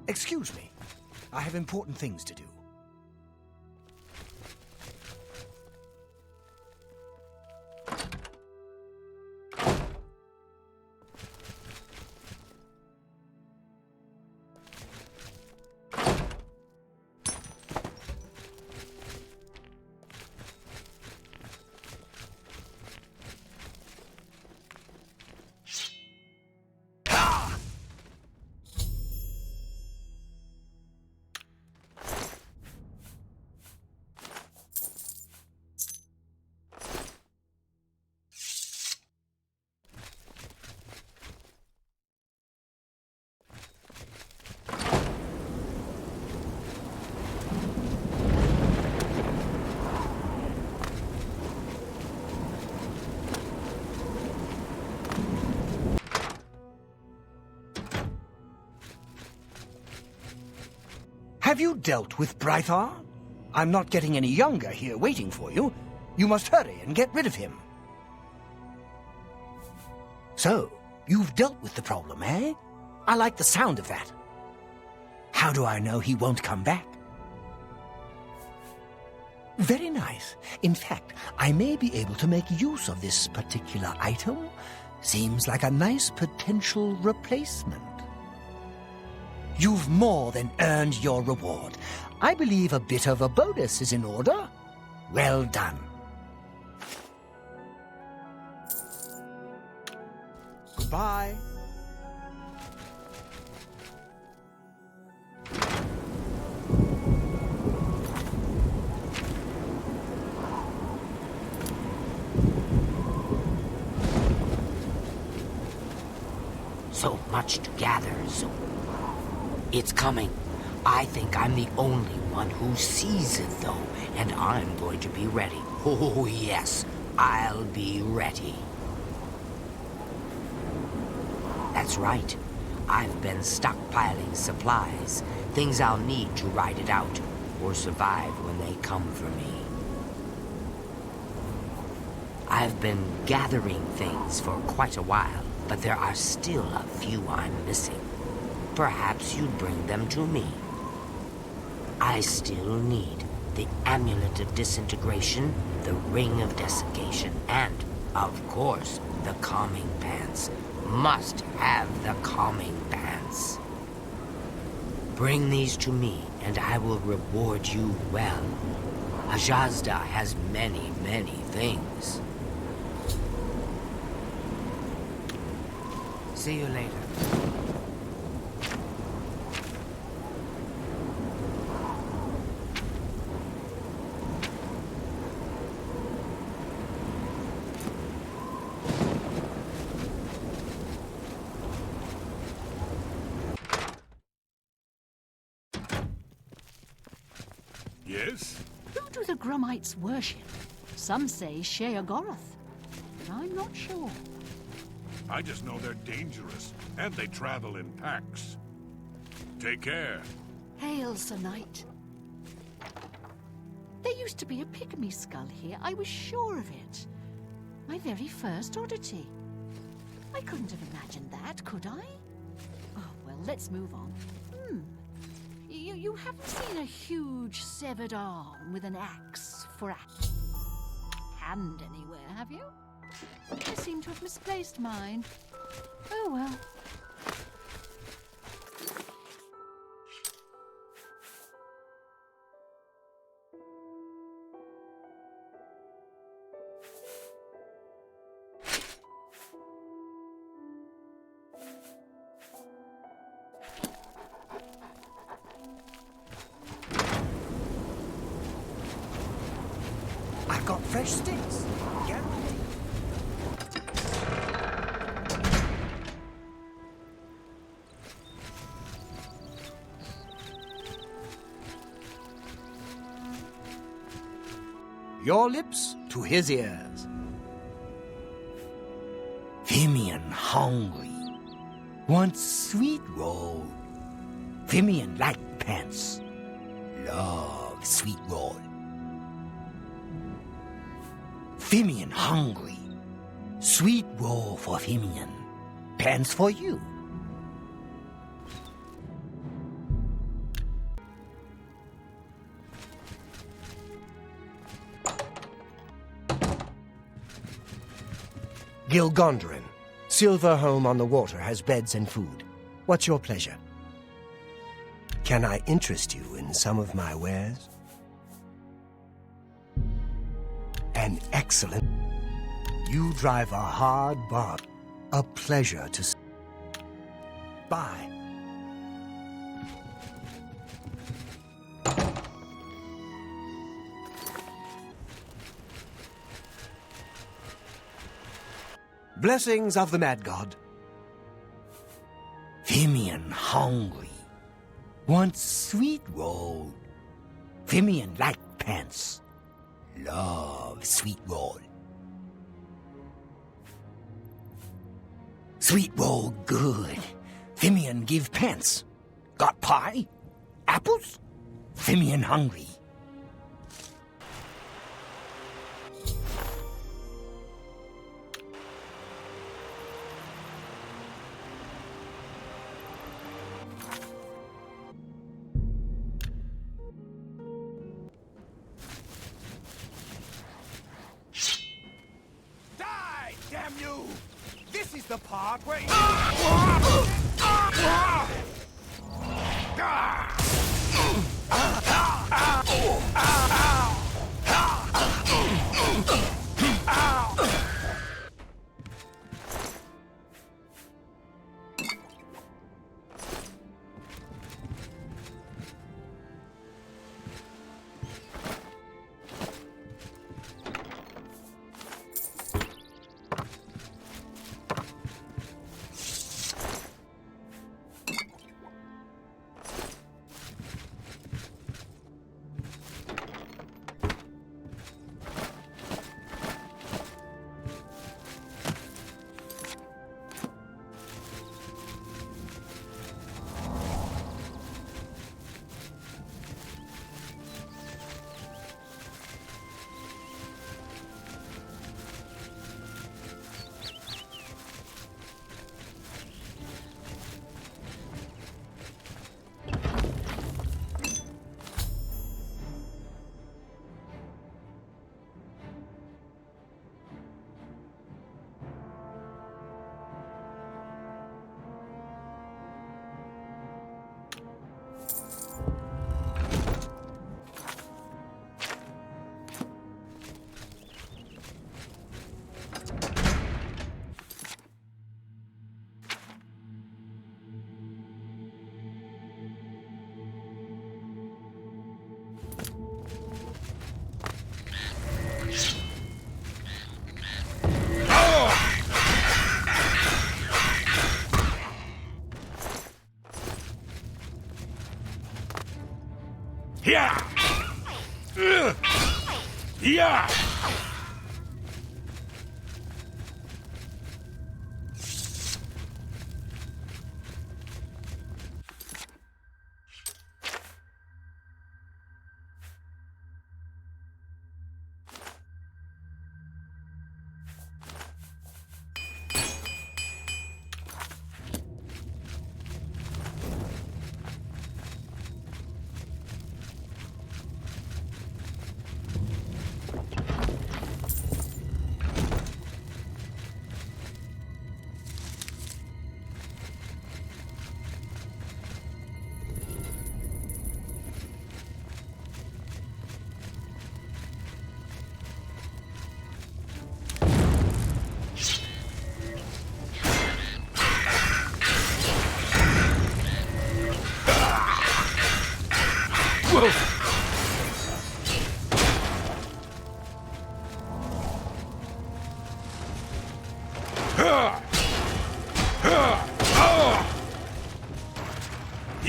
Excuse me. I have important things to do. Have you dealt with Brithaur? I'm not getting any younger here waiting for you. You must hurry and get rid of him. So, you've dealt with the problem, eh? I like the sound of that. How do I know he won't come back? Very nice. In fact, I may be able to make use of this particular item. Seems like a nice potential replacement. You've more than earned your reward. I believe a bit of a bonus is in order. Well done. Goodbye. So much to gather, so... It's coming. I think I'm the only one who sees it, though, and I'm going to be ready. Oh, yes, I'll be ready. That's right. I've been stockpiling supplies, things I'll need to ride it out, or survive when they come for me. I've been gathering things for quite a while, but there are still a few I'm missing. Perhaps you'd bring them to me. I still need the Amulet of Disintegration, the Ring of Desiccation, and, of course, the Calming Pants. Must have the Calming Pants. Bring these to me, and I will reward you well. Ajazda has many, many things. See you later. Yes? Who do the Grummites worship? Some say Sheogorath, but I'm not sure. I just know they're dangerous, and they travel in packs. Take care. Hail, Sir Knight. There used to be a pygmy skull here. I was sure of it. My very first oddity. I couldn't have imagined that, could I? Oh, well, let's move on. You haven't seen a huge severed arm with an axe for a hand anywhere, have you? I seem to have misplaced mine. Oh, well. I've got fresh sticks. Guaranteed. Your lips to his ears. Vimian hungry. Wants sweet roll. Vimian like pants. Love sweet roll. Fimian hungry. Sweet roll for Fimian. Pants for you. Gilgondrin. Silver home on the water has beds and food. What's your pleasure? Can I interest you in some of my wares? An excellent... You drive a hard bargain. A pleasure to... Buy. Blessings of the Mad God. Fimian hungry. Wants sweet roll. Fimian like pants. Love sweet roll. Sweet roll good. Fimian give pants. Got pie? Apples? Fimian hungry. Damn you! This is the part where Yeah! Yeah!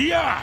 Yeah!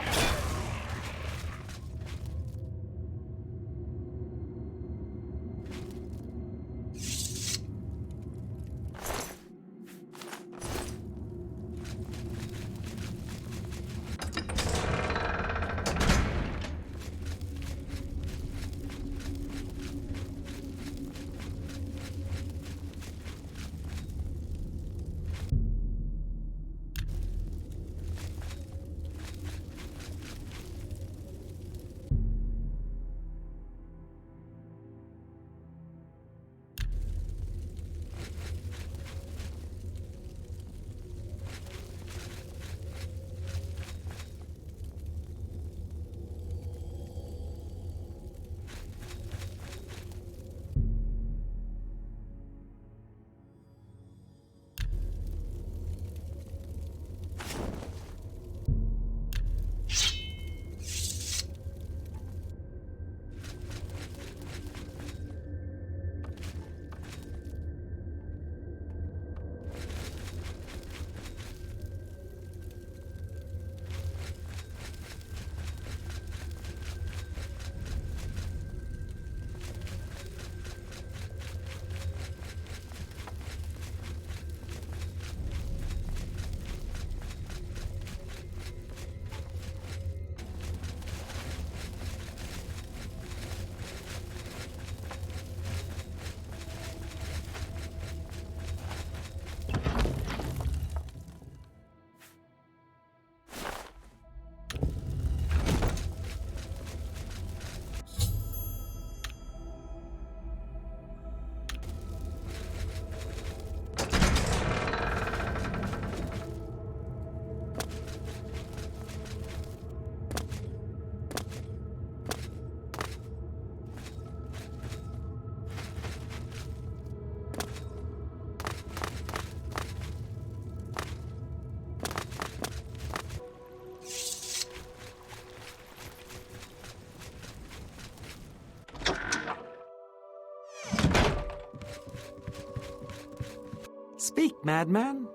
Speak, madman.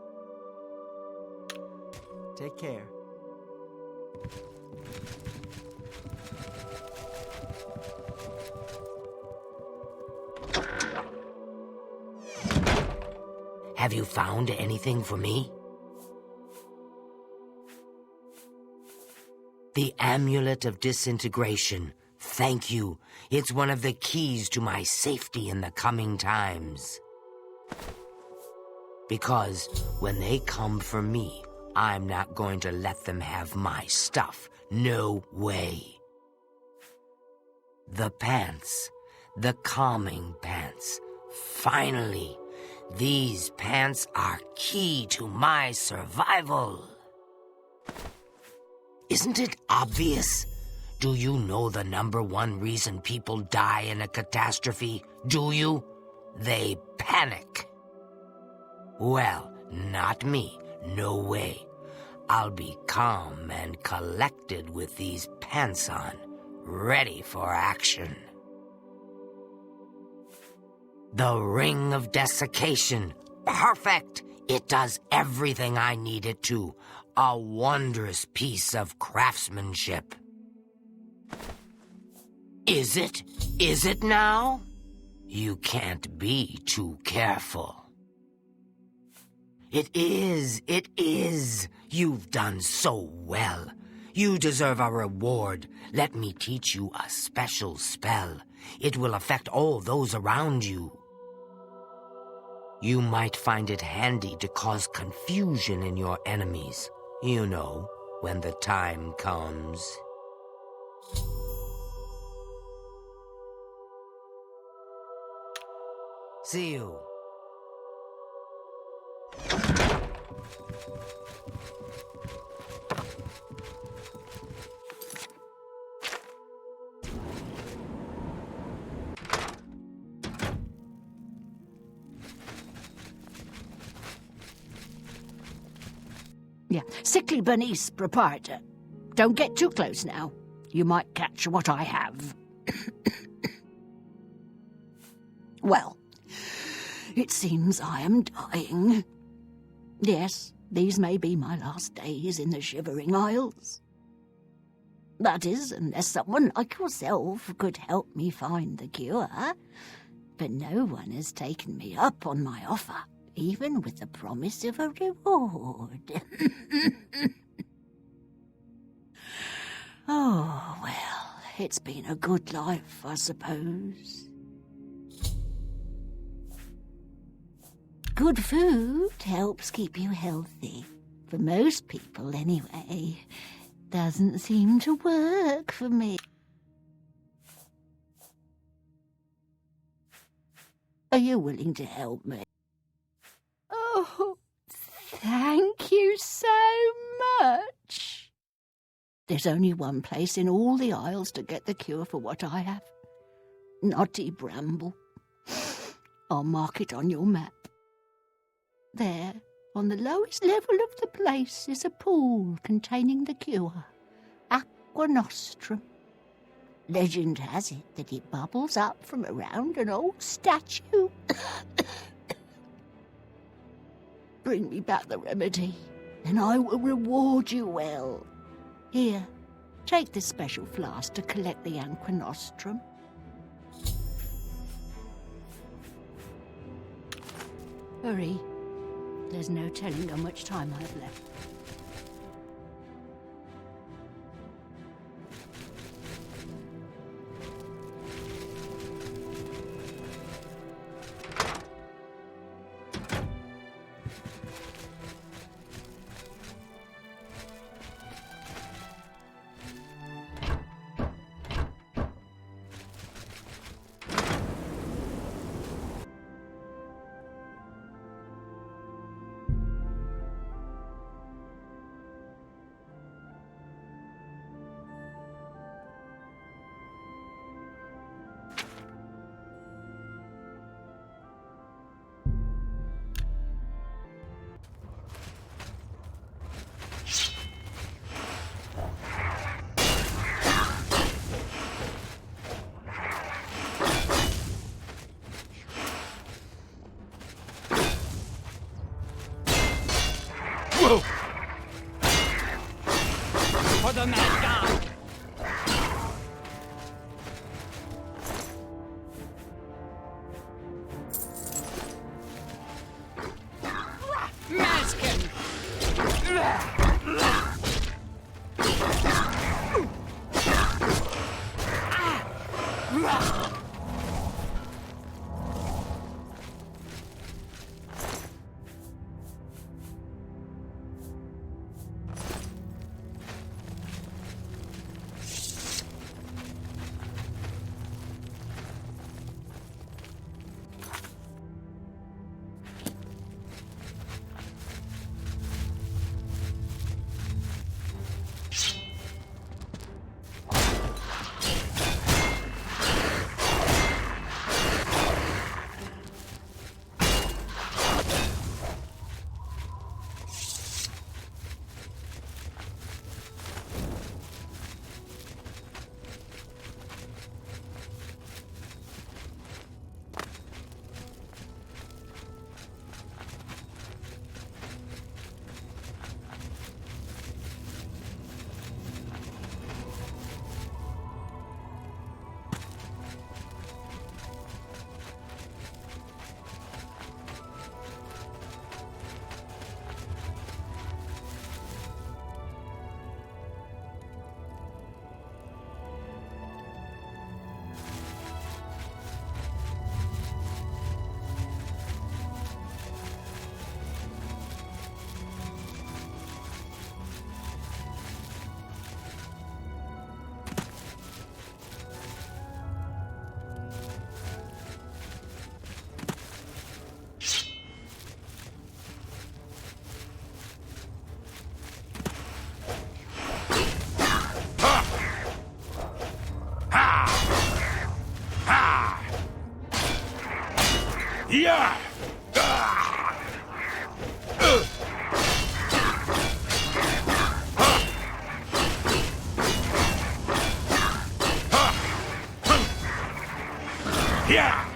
Take care. Have you found anything for me? The Amulet of Disintegration. Thank you. It's one of the keys to my safety in the coming times. Because when they come for me, I'm not going to let them have my stuff. No way. The pants. The calming pants. Finally, these pants are key to my survival. Isn't it obvious? Do you know the #1 reason people die in a catastrophe? Do you? They panic. Well, not me. No way. I'll be calm and collected with these pants on, ready for action. The Ring of Desiccation. Perfect! It does everything I need it to. A wondrous piece of craftsmanship. Is it? Is it now? You can't be too careful. It is. It is. You've done so well. You deserve a reward. Let me teach you a special spell. It will affect all those around you. You might find it handy to cause confusion in your enemies. You know, when the time comes. See you. Yeah, sickly Bernice, proprietor. Don't get too close now. You might catch what I have. Well, it seems I am dying. Yes, these may be my last days in the Shivering Isles. That is, unless someone like yourself could help me find the cure. But no one has taken me up on my offer, even with the promise of a reward. Oh, well, it's been a good life, I suppose. Good food helps keep you healthy. For most people, anyway. Doesn't seem to work for me. Are you willing to help me? Oh, thank you so much. There's only one place in all the Isles to get the cure for what I have. Knotty Bramble. I'll mark it on your map. There, on the lowest level of the place, is a pool containing the cure. Aqua Nostrum. Legend has it that it bubbles up from around an old statue. Bring me back the remedy, and I will reward you well. Here, take this special flask to collect the Aqua Nostrum. Hurry. There's no telling how much time I have left. For the mad god! Mask him! Yeah! Yeah!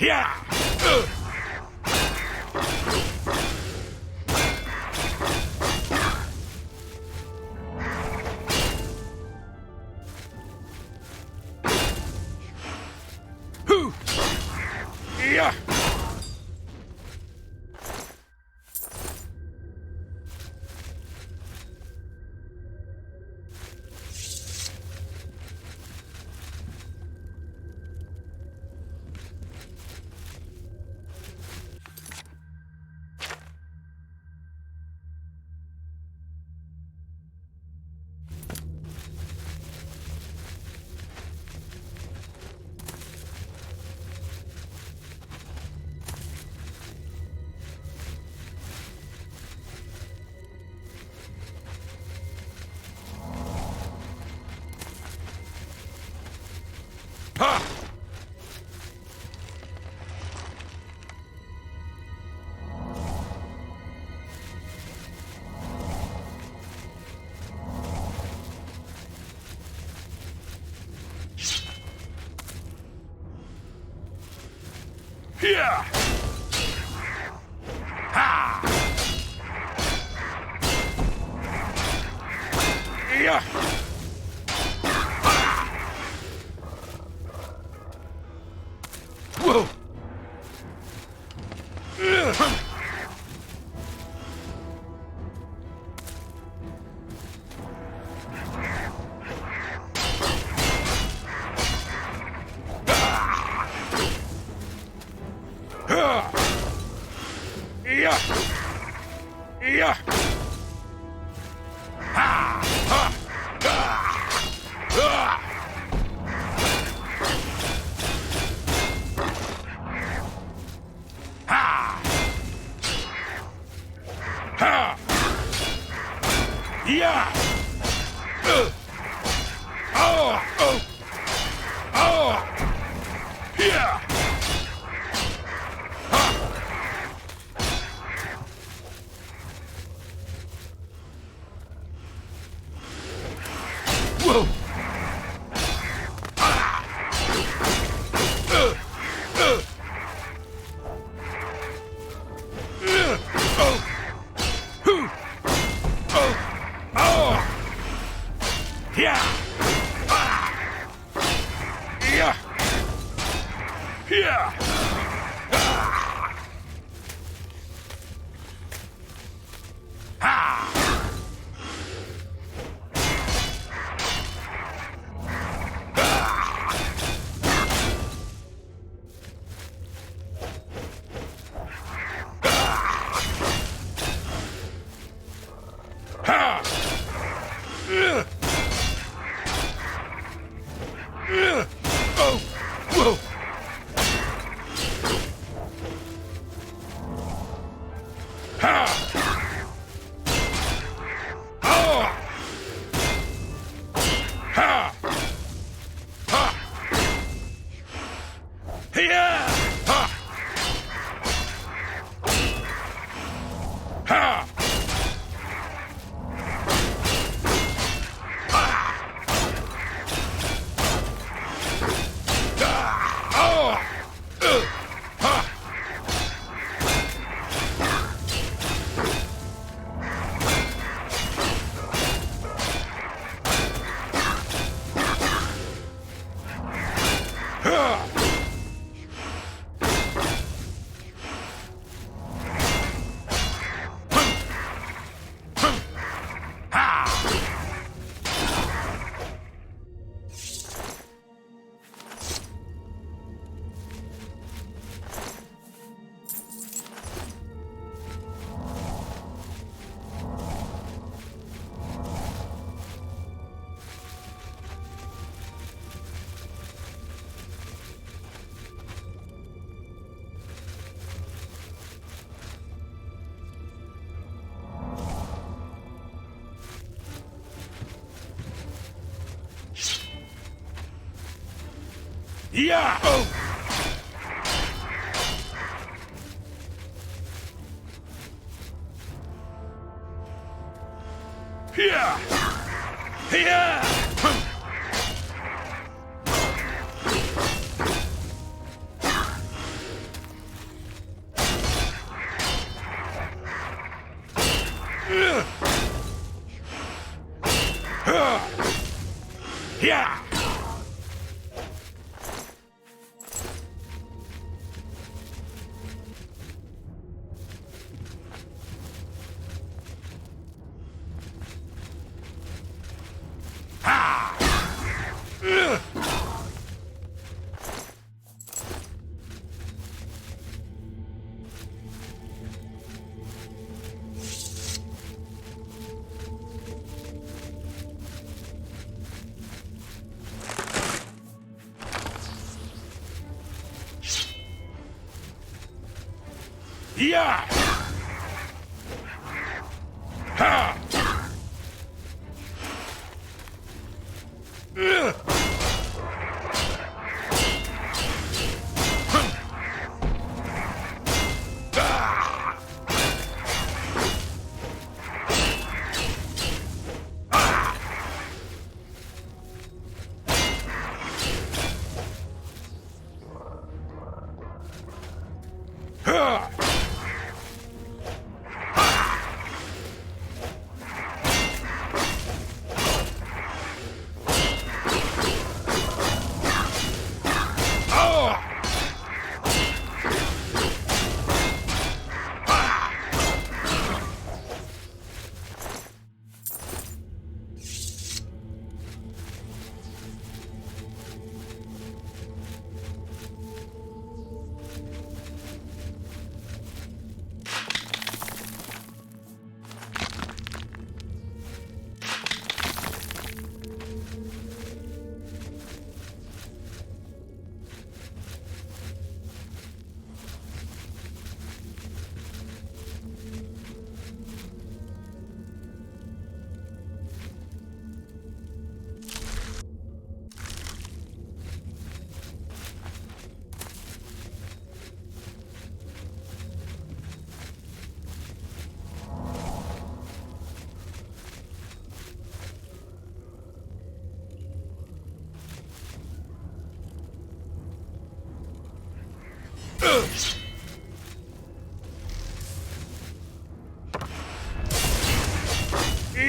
Yeah! Yeah! Yeah! Ha! Yeah! Whoa! Yeah! Yeah! Ha! Ha! Ha! Ha! Yeah! Oh! Oh! Oh! Yeah! Whoa! Yeah! Yeah! Yeah! Ha! Oh! Whoa! Ha! Oh! Ha! Ha! Yeah! Ha! Ha! Yeah! Oh! Yeah! Yeah! Yeah! Ha! Ugh!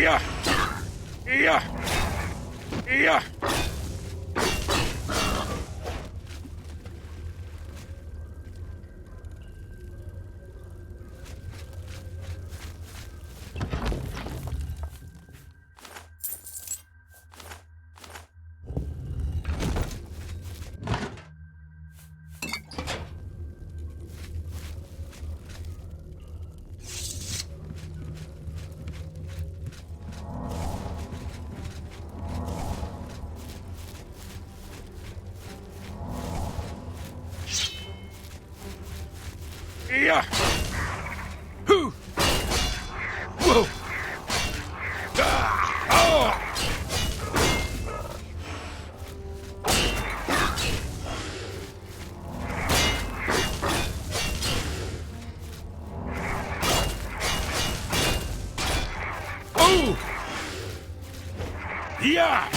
Yeah! Yeah! Yeah! Yeah! Who? Whoa! Ah! Oh! Oh! Yeah!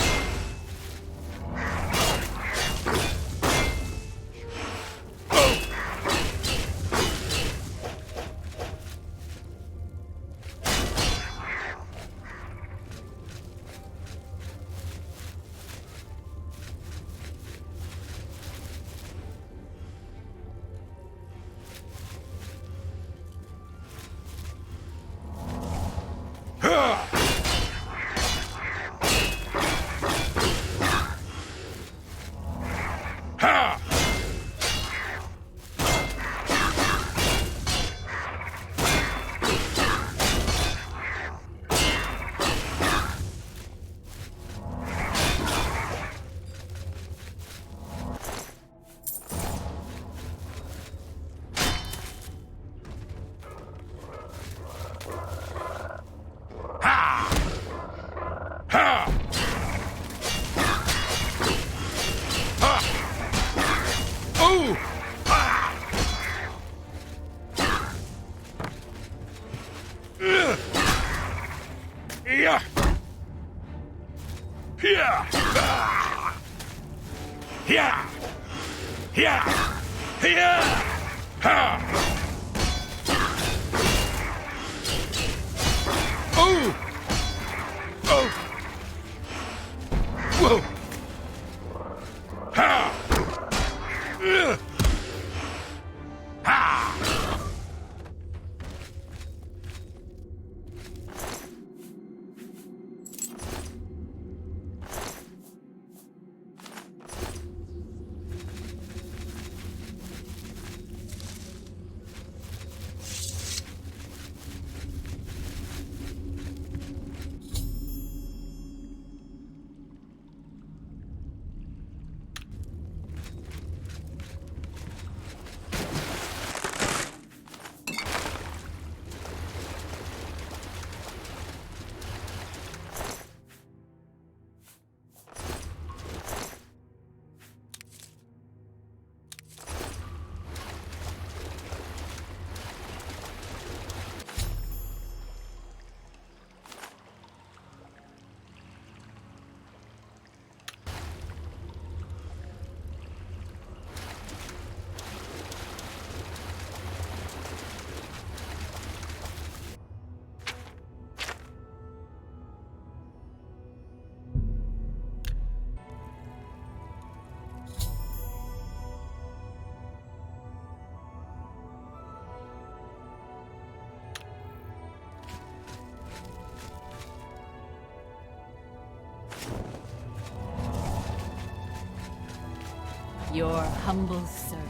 Your humble servant.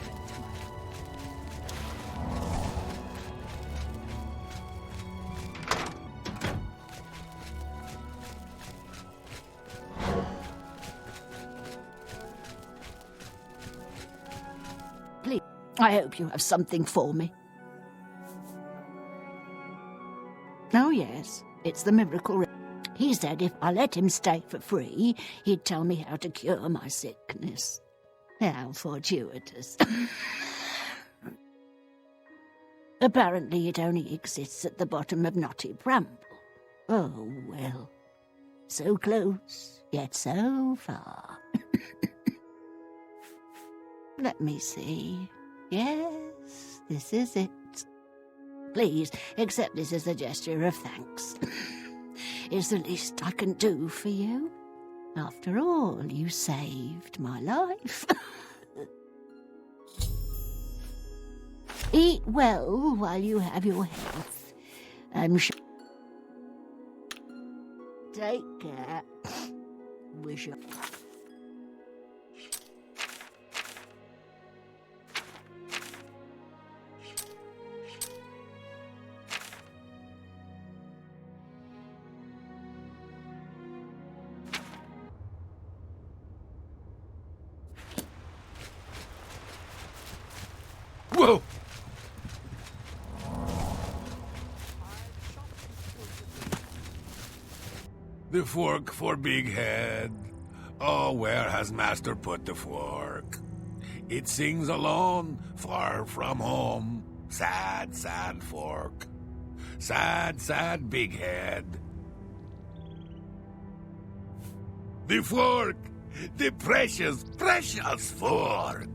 Please, I hope you have something for me. Oh yes, it's the miracle. He said if I let him stay for free, he'd tell me how to cure my sickness. How fortuitous. Apparently it only exists at the bottom of Knotty Bramble. Oh, well. So close, yet so far. Let me see. Yes, this is it. Please, accept this as a gesture of thanks. It's the least I can do for you. After all, you saved my life. Eat well while you have your health. I'm sure. Take care. Wish you. Whoa! The fork for Big Head. Oh, where has Master put the fork? It sings alone, far from home. Sad, sad fork. Sad, sad Big Head. The fork! The precious, precious fork!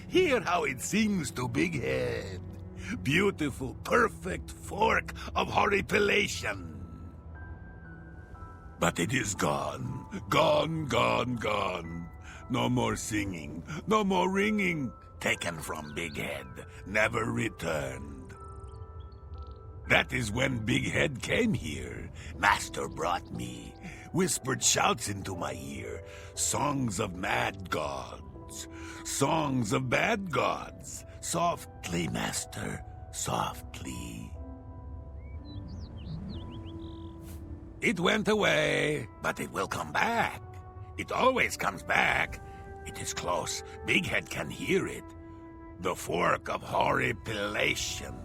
Hear how it sings to Big Head. Beautiful, perfect fork of Horripilation. But it is gone. Gone, gone, gone. No more singing. No more ringing. Taken from Big Head. Never returned. That is when Big Head came here. Master brought me. Whispered shouts into my ear. Songs of mad gods. Songs of bad gods. Softly, Master. Softly. It went away, but it will come back. It always comes back. It is close. Big Head can hear it. The fork of Horripilation.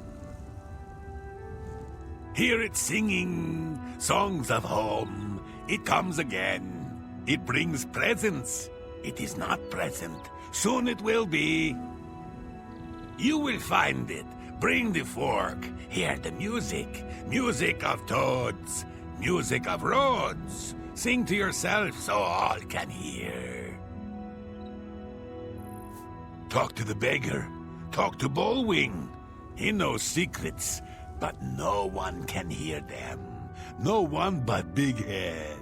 Hear it singing songs of home. It comes again. It brings presents. It is not present. Soon it will be. You will find it. Bring the fork. Hear the music. Music of toads. Music of roads. Sing to yourself so all can hear. Talk to the beggar. Talk to Bullwing. He knows secrets, but no one can hear them. No one but Big Head.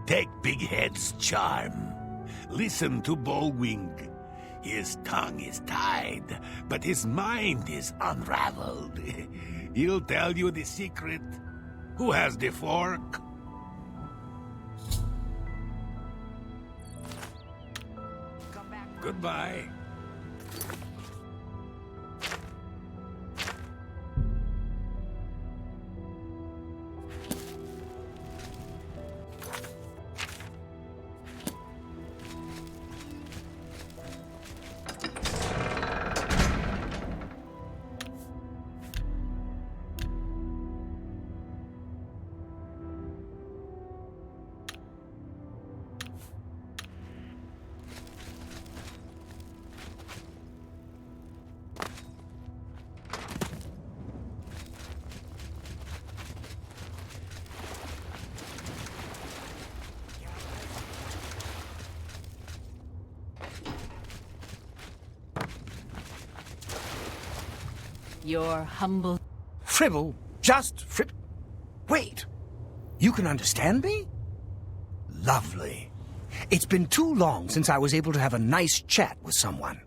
Take Big Head's charm. Listen to Bullwing. His tongue is tied, but his mind is unraveled. He'll tell you the secret. Who has the fork? Goodbye. Your humble... Fribble? Just Wait! You can understand me? Lovely. It's been too long since I was able to have a nice chat with someone.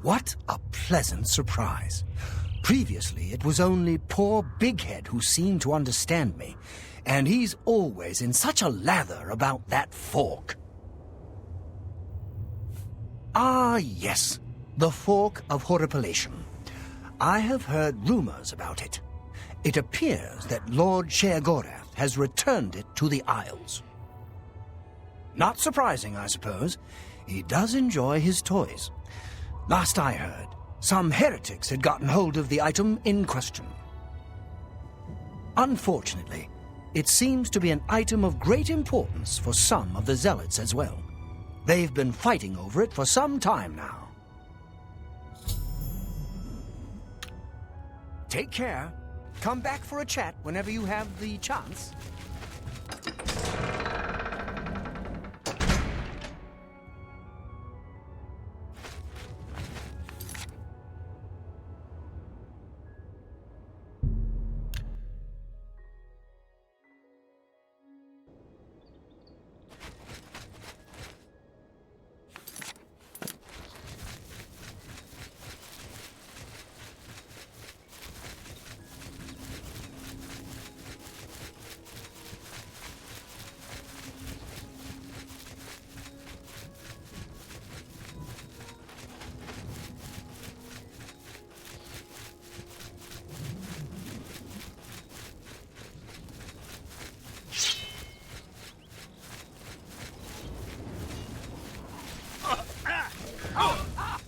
What a pleasant surprise. Previously, it was only poor Big Head who seemed to understand me, and he's always in such a lather about that fork. Ah, yes. The Fork of Horripilation. I have heard rumors about it. It appears that Lord Sheogorath has returned it to the Isles. Not surprising, I suppose. He does enjoy his toys. Last I heard, some heretics had gotten hold of the item in question. Unfortunately, it seems to be an item of great importance for some of the zealots as well. They've been fighting over it for some time now. Take care. Come back for a chat whenever you have the chance.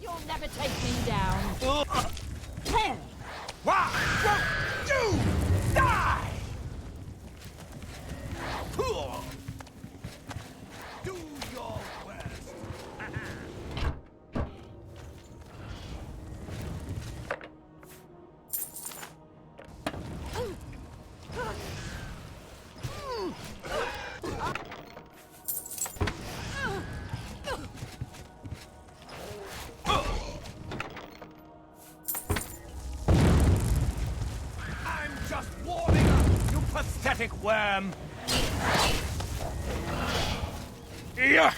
You'll never take me down. Why won't you die? Do your worst. Pathetic worm! Yeah.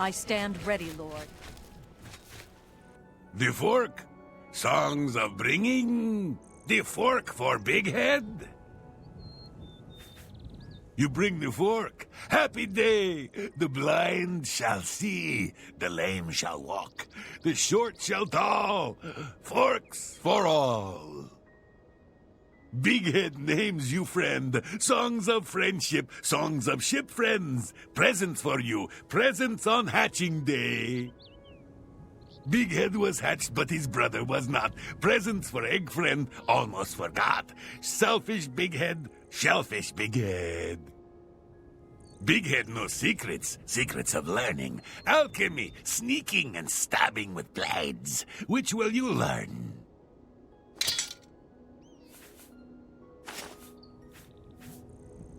I stand ready, Lord. The fork. Songs of bringing. The fork for Big Head. You bring the fork. Happy day. The blind shall see. The lame shall walk. The short shall tall. Forks for all. Big Head names you friend. Songs of friendship. Songs of ship friends. Presents for you. Presents on hatching day. Big Head was hatched, but his brother was not. Presents for Egg Friend. Almost forgot. Selfish Big Head. Shellfish Big Head. Big Head knows secrets. Secrets of learning. Alchemy. Sneaking and stabbing with blades. Which will you learn?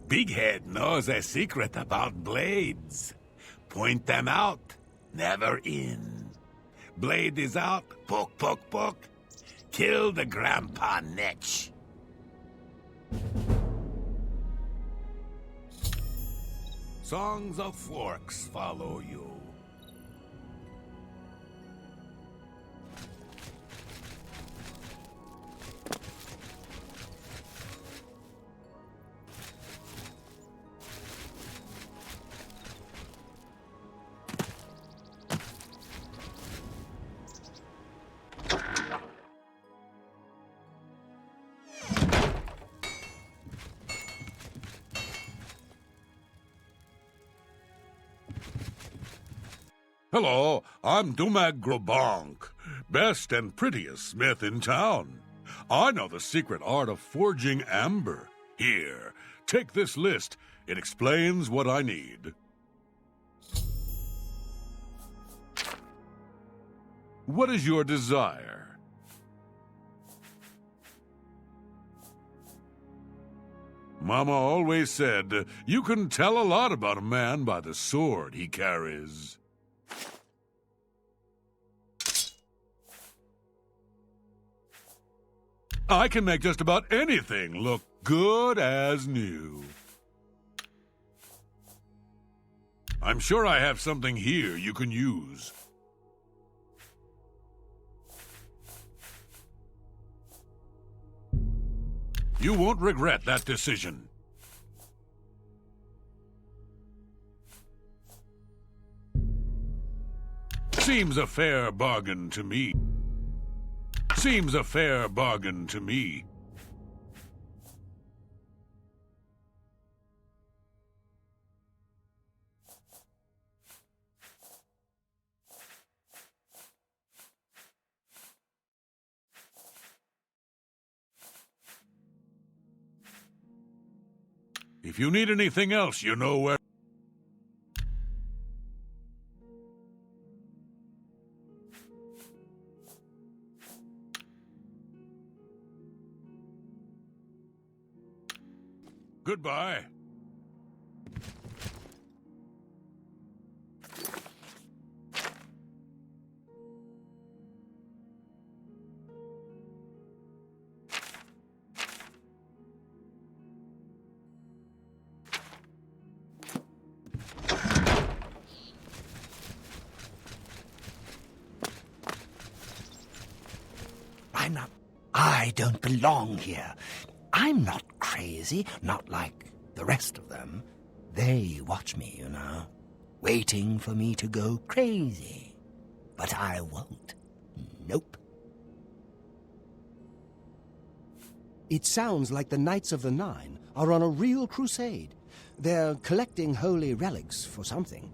Big Head knows a secret about blades. Point them out. never in. Blade is out, poke, poke, poke. Kill the grandpa netch. Songs of forks follow you. Hello, I'm Dumag best and prettiest smith in town. I know the secret art of forging amber. Here, take this list. It explains what I need. What is your desire? Mama always said, you can tell a lot about a man by the sword he carries. I can make just about anything look good as new. I'm sure I have something here you can use. You won't regret that decision. Seems a fair bargain to me. Seems a fair bargain to me. If you need anything else, you know where. Goodbye. I don't belong here. I'm not crazy, not like the rest of them. They watch me, you know, waiting for me to go crazy. But I won't. Nope. It sounds like the Knights of the Nine are on a real crusade. They're collecting holy relics for something.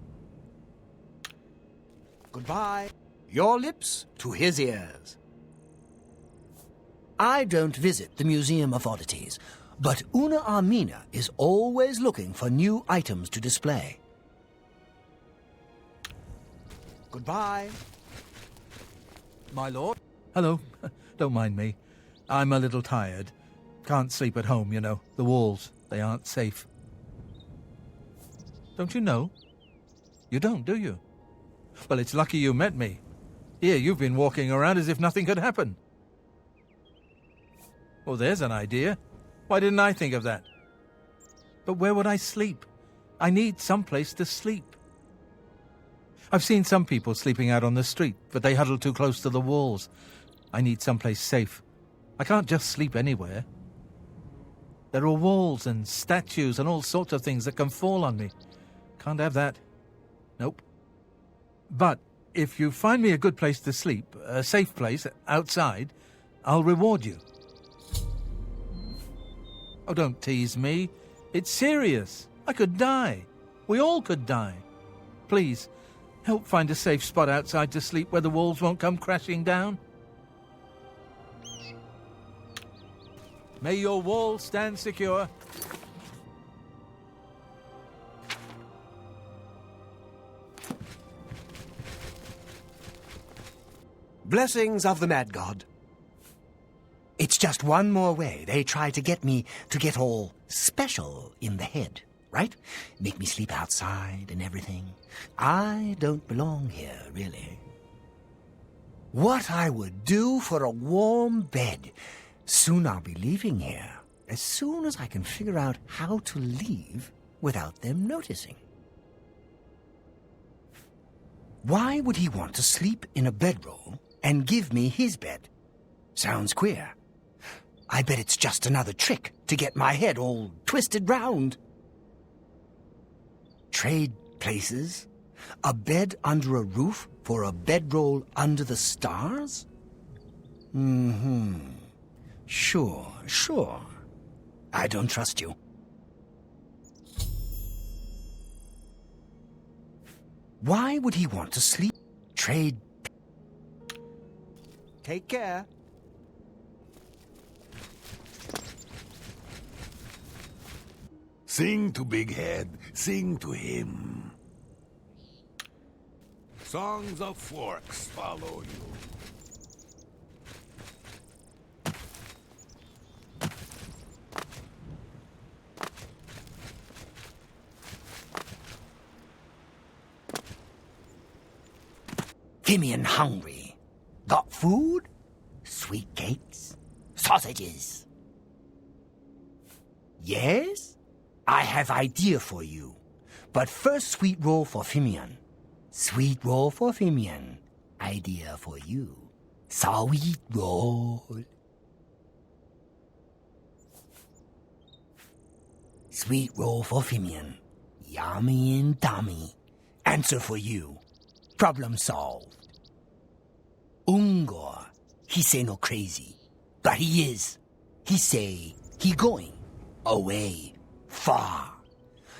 Goodbye. Your lips to his ears. I don't visit the Museum of Oddities, but Una Armina is always looking for new items to display. Goodbye. My lord? Hello. Don't mind me. I'm a little tired. Can't sleep at home, you know. The walls, they aren't safe. Don't you know? You don't, do you? Well, it's lucky you met me. Here, you've been walking around as if nothing could happen. Oh, there's an idea. Why didn't I think of that? But where would I sleep? I need some place to sleep. I've seen some people sleeping out on the street, but they huddle too close to the walls. I need someplace safe. I can't just sleep anywhere. There are walls and statues and all sorts of things that can fall on me. Can't have that. Nope. But if you find me a good place to sleep, a safe place outside, I'll reward you. Oh, don't tease me. It's serious. I could die. We all could die. Please, help find a safe spot outside to sleep where the walls won't come crashing down. May your walls stand secure. Blessings of the Mad God. It's just one more way they try to get me to get all special in the head. right? Make me sleep outside and everything. I don't belong here, really. What I would do for a warm bed. Soon I'll be leaving here. As soon as I can figure out how to leave without them noticing. Why would he want to sleep in a bedroll and give me his bed? Sounds queer. I bet it's just another trick to get my head all twisted round. Trade places? A bed under a roof for a bedroll under the stars? Sure. I don't trust you. Why would he want to sleep? Trade. Take care. Sing to Big Head, sing to him. Songs of forks follow you. Fimian hungry. Got food? Sweet cakes? Sausages? Yes? I have idea for you. But first sweet roll for Fimian. Sweet roll for Fimian. Idea for you. Sweet roll. Sweet roll for Fimian. Yummy and dummy. Answer for you. Problem solved. Ungor, he say no crazy, but he is. He say he going away, far.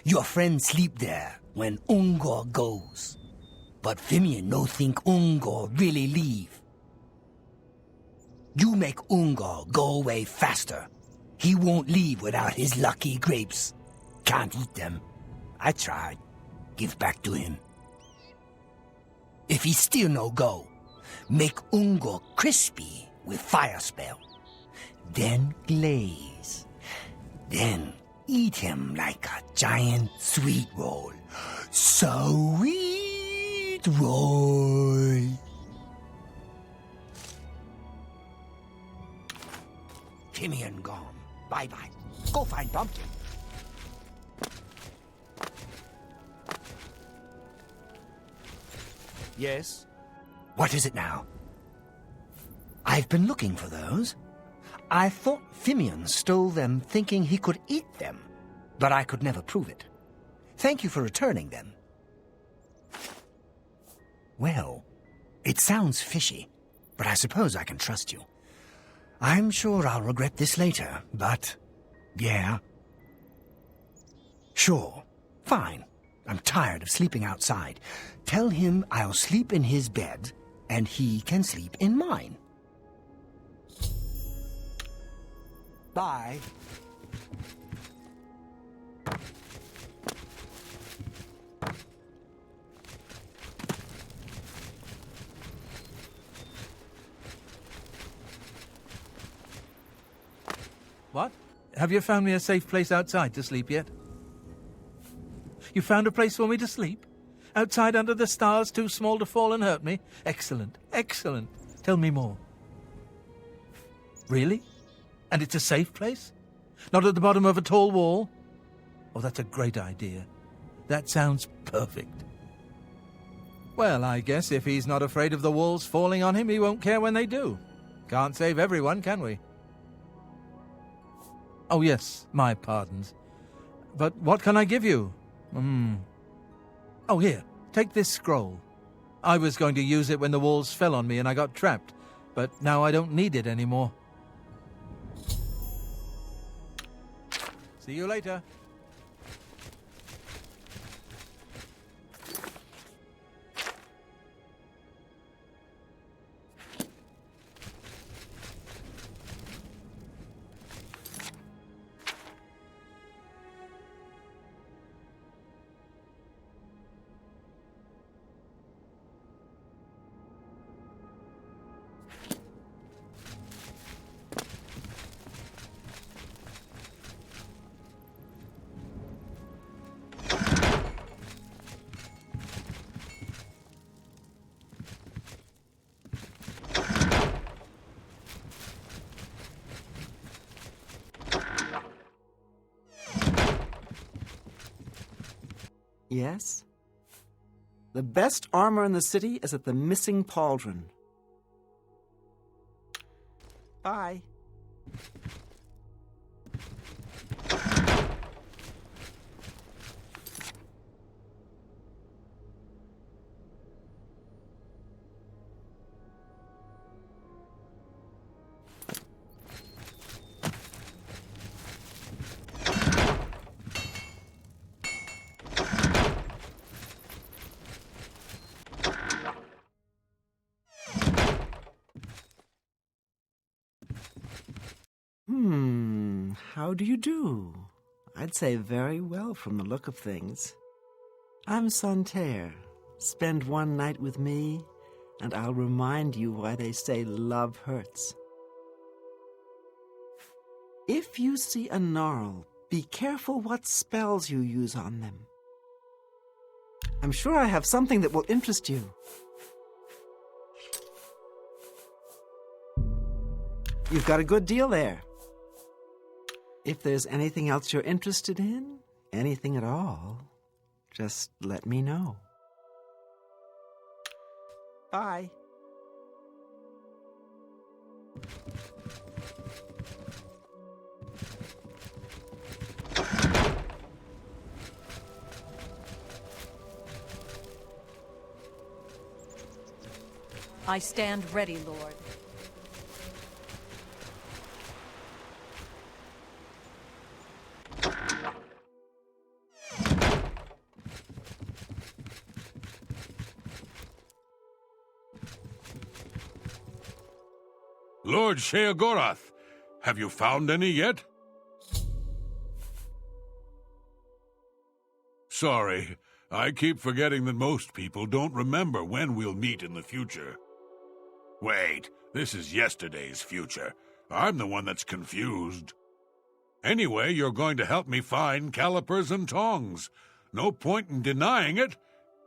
Your friend sleep there when Ungor goes, but Fimian no think Ungor really leave. You make Ungor go away faster. He won't leave without his lucky grapes. Can't eat them. I tried. Give back to him. If he still no go, make Ungor crispy with fire spell. Then glaze. Then eat him like a giant sweet roll. Sweet roll. Fimian gone. Bye-bye. Go find Pumpkin. Yes? What is it now? I've been looking for those. I thought Fimian stole them thinking he could eat them, but I could never prove it. Thank you for returning them. Well, it sounds fishy, but I suppose I can trust you. I'm sure I'll regret this later, but... yeah. Sure. Fine. I'm tired of sleeping outside. Tell him I'll sleep in his bed, and he can sleep in mine. Bye. What? Have you found me a safe place outside to sleep yet? You found a place for me to sleep? Outside under the stars, too small to fall and hurt me? Excellent, excellent. Tell me more. Really? And it's a safe place? Not at the bottom of a tall wall? Oh, that's a great idea. That sounds perfect. Well, I guess if he's not afraid of the walls falling on him, he won't care when they do. Can't save everyone, can we? Oh, yes, my pardons. But what can I give you? Oh, here, take this scroll. I was going to use it when the walls fell on me and I got trapped, but now I don't need it anymore. See you later. Yes? The best armor in the city is at the Missing Pauldron. Bye. How do you do? I'd say very well from the look of things. I'm Santerre. Spend one night with me, and I'll remind you why they say love hurts. If you see a gnarl, be careful what spells you use on them. I'm sure I have something that will interest you. You've got a good deal there. If there's anything else you're interested in, anything at all, just let me know. Bye. I stand ready, Lord. Lord Sheogorath, have you found any yet? Sorry, I keep forgetting that most people don't remember when we'll meet in the future. Wait, this is yesterday's future. I'm the one that's confused. Anyway, you're going to help me find calipers and tongs. No point in denying it.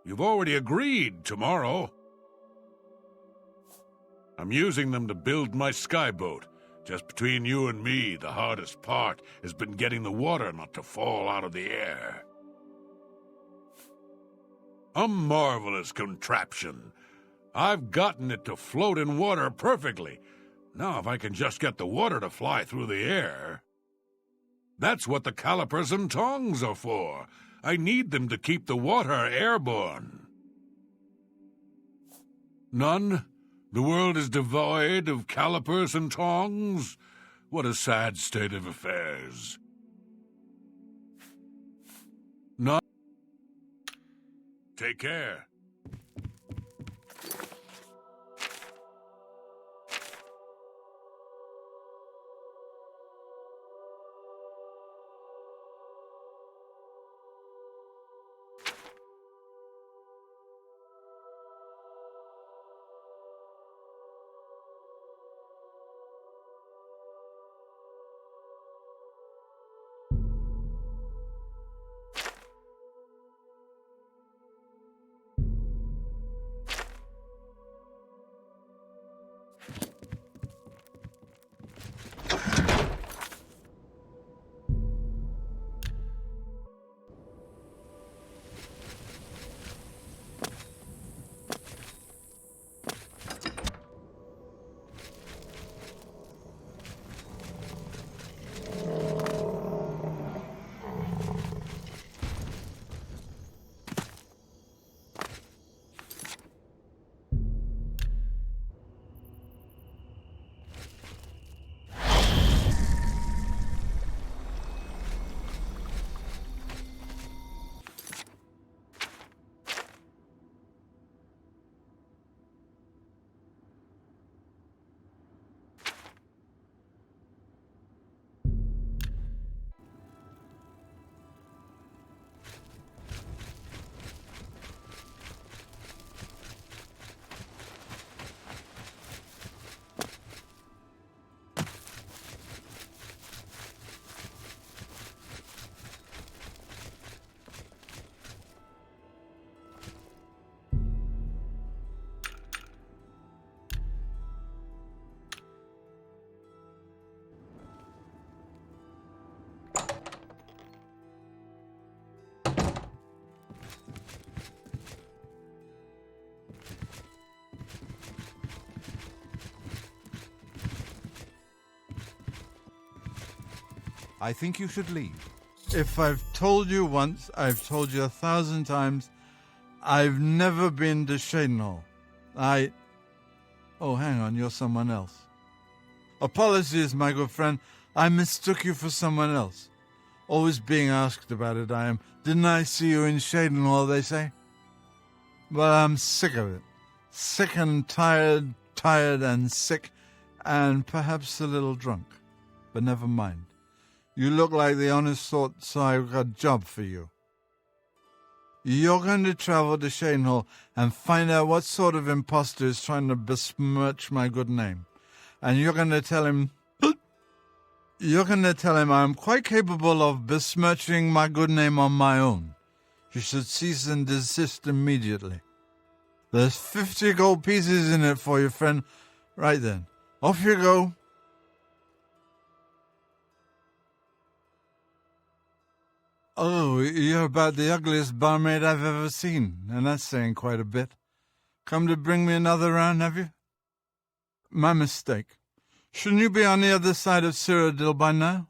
You've already agreed tomorrow. I'm using them to build my skyboat. Just between you and me, the hardest part has been getting the water not to fall out of the air. A marvelous contraption. I've gotten it to float in water perfectly. Now if I can just get the water to fly through the air... That's what the calipers and tongs are for. I need them to keep the water airborne. None? The world is devoid of calipers and tongs? What a sad state of affairs. None? Take care. I think you should leave. If I've told you once, I've told you 1,000 times, I've never been to Shadenhall. Oh, hang on, you're someone else. Apologies, my good friend. I mistook you for someone else. Always being asked about it, I am. Didn't I see you in Shadenhall, they say? Well, I'm sick of it. Sick and tired and sick, and perhaps a little drunk. But never mind. You look like the honest sort, so I've got a job for you. You're going to travel to Shadenhall and find out what sort of impostor is trying to besmirch my good name. And you're going to tell him... I'm quite capable of besmirching my good name on my own. You should cease and desist immediately. There's 50 gold pieces in it for you, friend. Right then, off you go. Oh, you're about the ugliest barmaid I've ever seen, and that's saying quite a bit. Come to bring me another round, have you? My mistake. Shouldn't you be on the other side of Cyrodiil by now?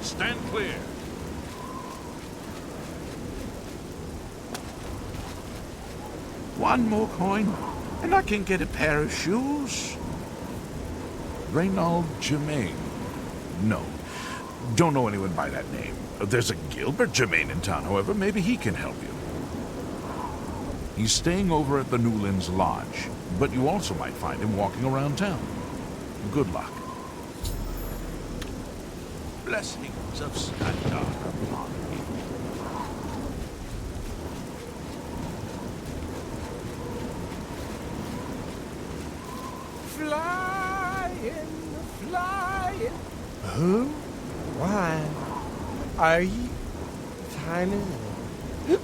Stand clear. One more coin, and I can get a pair of shoes. Reynald Germain. No, don't know anyone by that name. There's a Gilbert Germain in town, however. Maybe he can help you. He's staying over at the Newlands Lodge, but you also might find him walking around town. Good luck. Blessings of Snatcher upon me. Flying. Who? Why? Are you? Time is it?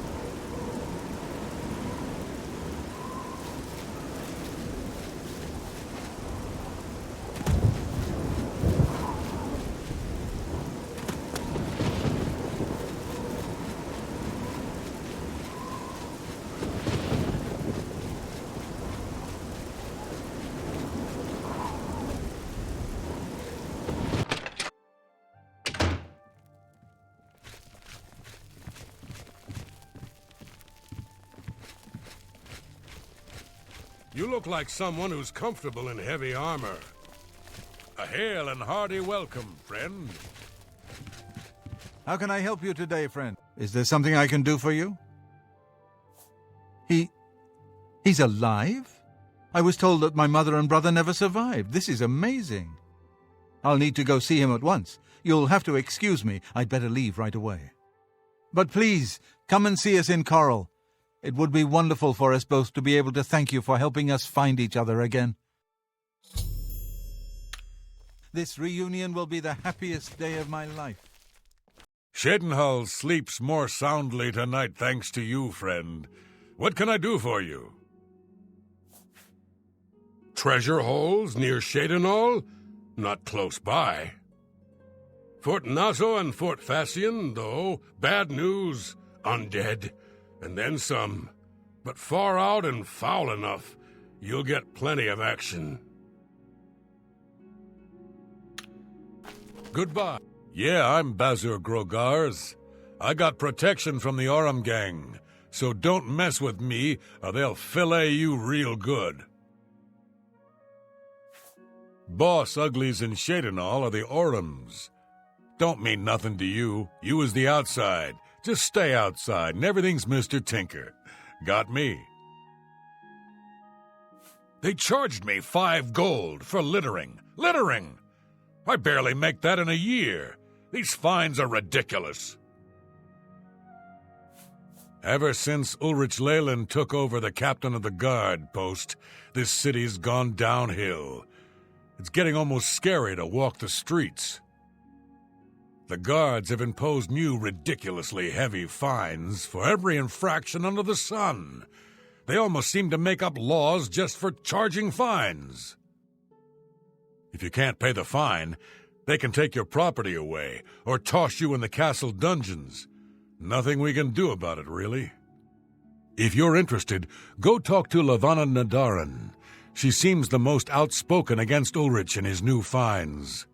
You look like someone who's comfortable in heavy armor. A hail and hearty welcome, friend. How can I help you today, friend? Is there something I can do for you? He's alive? I was told that my mother and brother never survived. This is amazing. I'll need to go see him at once. You'll have to excuse me. I'd better leave right away. But please, come and see us in Coral. It would be wonderful for us both to be able to thank you for helping us find each other again. This reunion will be the happiest day of my life. Shadenhall sleeps more soundly tonight thanks to you, friend. What can I do for you? Treasure holes near Shadenhall? Not close by. Fort Nazo and Fort Facian, though, bad news, undead. And then some, but far out and foul enough, you'll get plenty of action. Goodbye. Yeah, I'm Bazur Grogars. I got protection from the Aurum gang, so don't mess with me or they'll fillet you real good. Boss uglies in Shadenhall are the Aurums. Don't mean nothing to you. You is the outside. Just stay outside, and everything's Mr. Tinker. Got me. They charged me 5 gold for littering. Littering! I barely make that in a year. These fines are ridiculous. Ever since Ulrich Leyland took over the captain of the guard post, this city's gone downhill. It's getting almost scary to walk the streets. The guards have imposed new ridiculously heavy fines for every infraction under the sun. They almost seem to make up laws just for charging fines. If you can't pay the fine, they can take your property away or toss you in the castle dungeons. Nothing we can do about it, really. If you're interested, go talk to Lavana Nadaran. She seems the most outspoken against Ulrich and his new fines.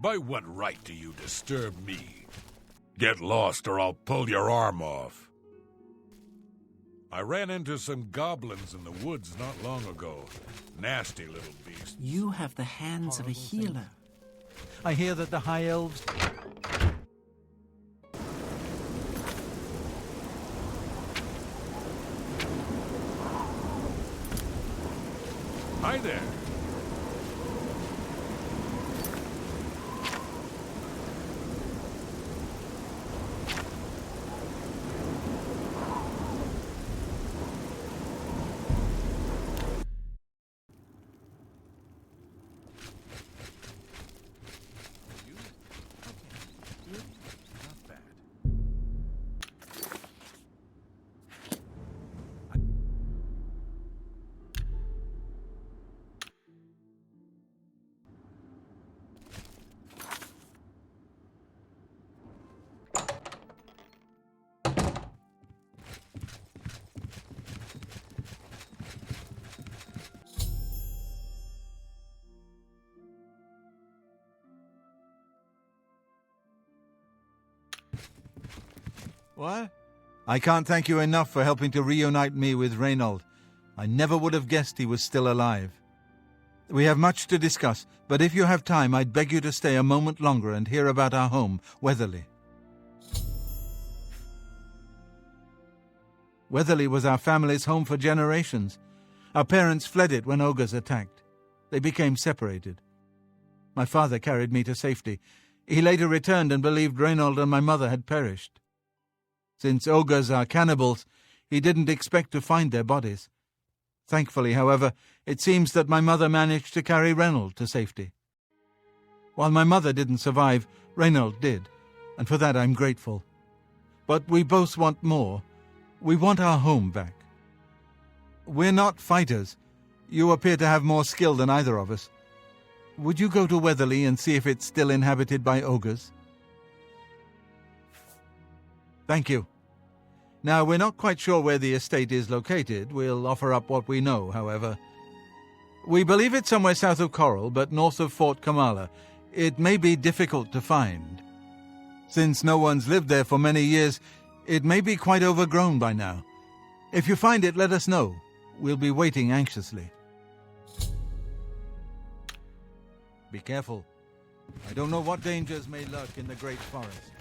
By what right do you disturb me? Get lost or I'll pull your arm off. I ran into some goblins in the woods not long ago. Nasty little beasts. You have the hands of a healer. I hear that the High Elves... Hi there. What? I can't thank you enough for helping to reunite me with Reynold. I never would have guessed he was still alive. We have much to discuss, but if you have time, I'd beg you to stay a moment longer and hear about our home, Weatherly. Weatherly was our family's home for generations. Our parents fled it when ogres attacked. They became separated. My father carried me to safety. He later returned and believed Reynold and my mother had perished. Since ogres are cannibals, he didn't expect to find their bodies. Thankfully, however, it seems that my mother managed to carry Reynold to safety. While my mother didn't survive, Reynold did, and for that I'm grateful. But we both want more. We want our home back. We're not fighters. You appear to have more skill than either of us. Would you go to Weatherly and see if it's still inhabited by ogres? Thank you. Now, we're not quite sure where the estate is located. We'll offer up what we know, however. We believe it's somewhere south of Coral, but north of Fort Kamala. It may be difficult to find. Since no one's lived there for many years, it may be quite overgrown by now. If you find it, let us know. We'll be waiting anxiously. Be careful. I don't know what dangers may lurk in the Great Forest.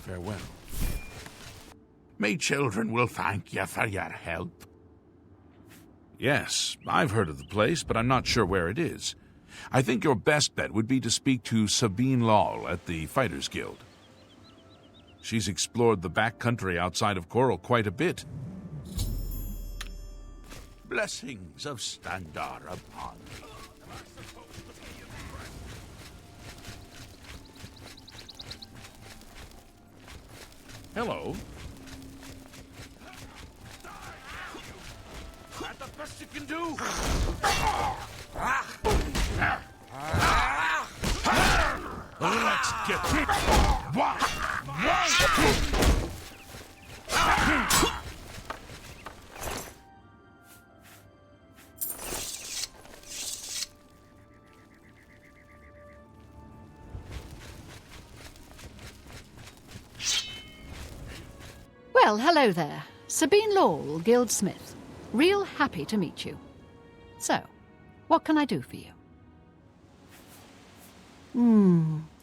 Farewell. My children will thank you for your help. Yes, I've heard of the place, but I'm not sure where it is. I think your best bet would be to speak to Sabine Lal at the Fighters Guild. She's explored the back country outside of Coral quite a bit. Blessings of Standar upon me. Hello. That's the best you can do. Let's get Well, hello there. Sabine Lawle, Guildsmith. Real happy to meet you. So, what can I do for you?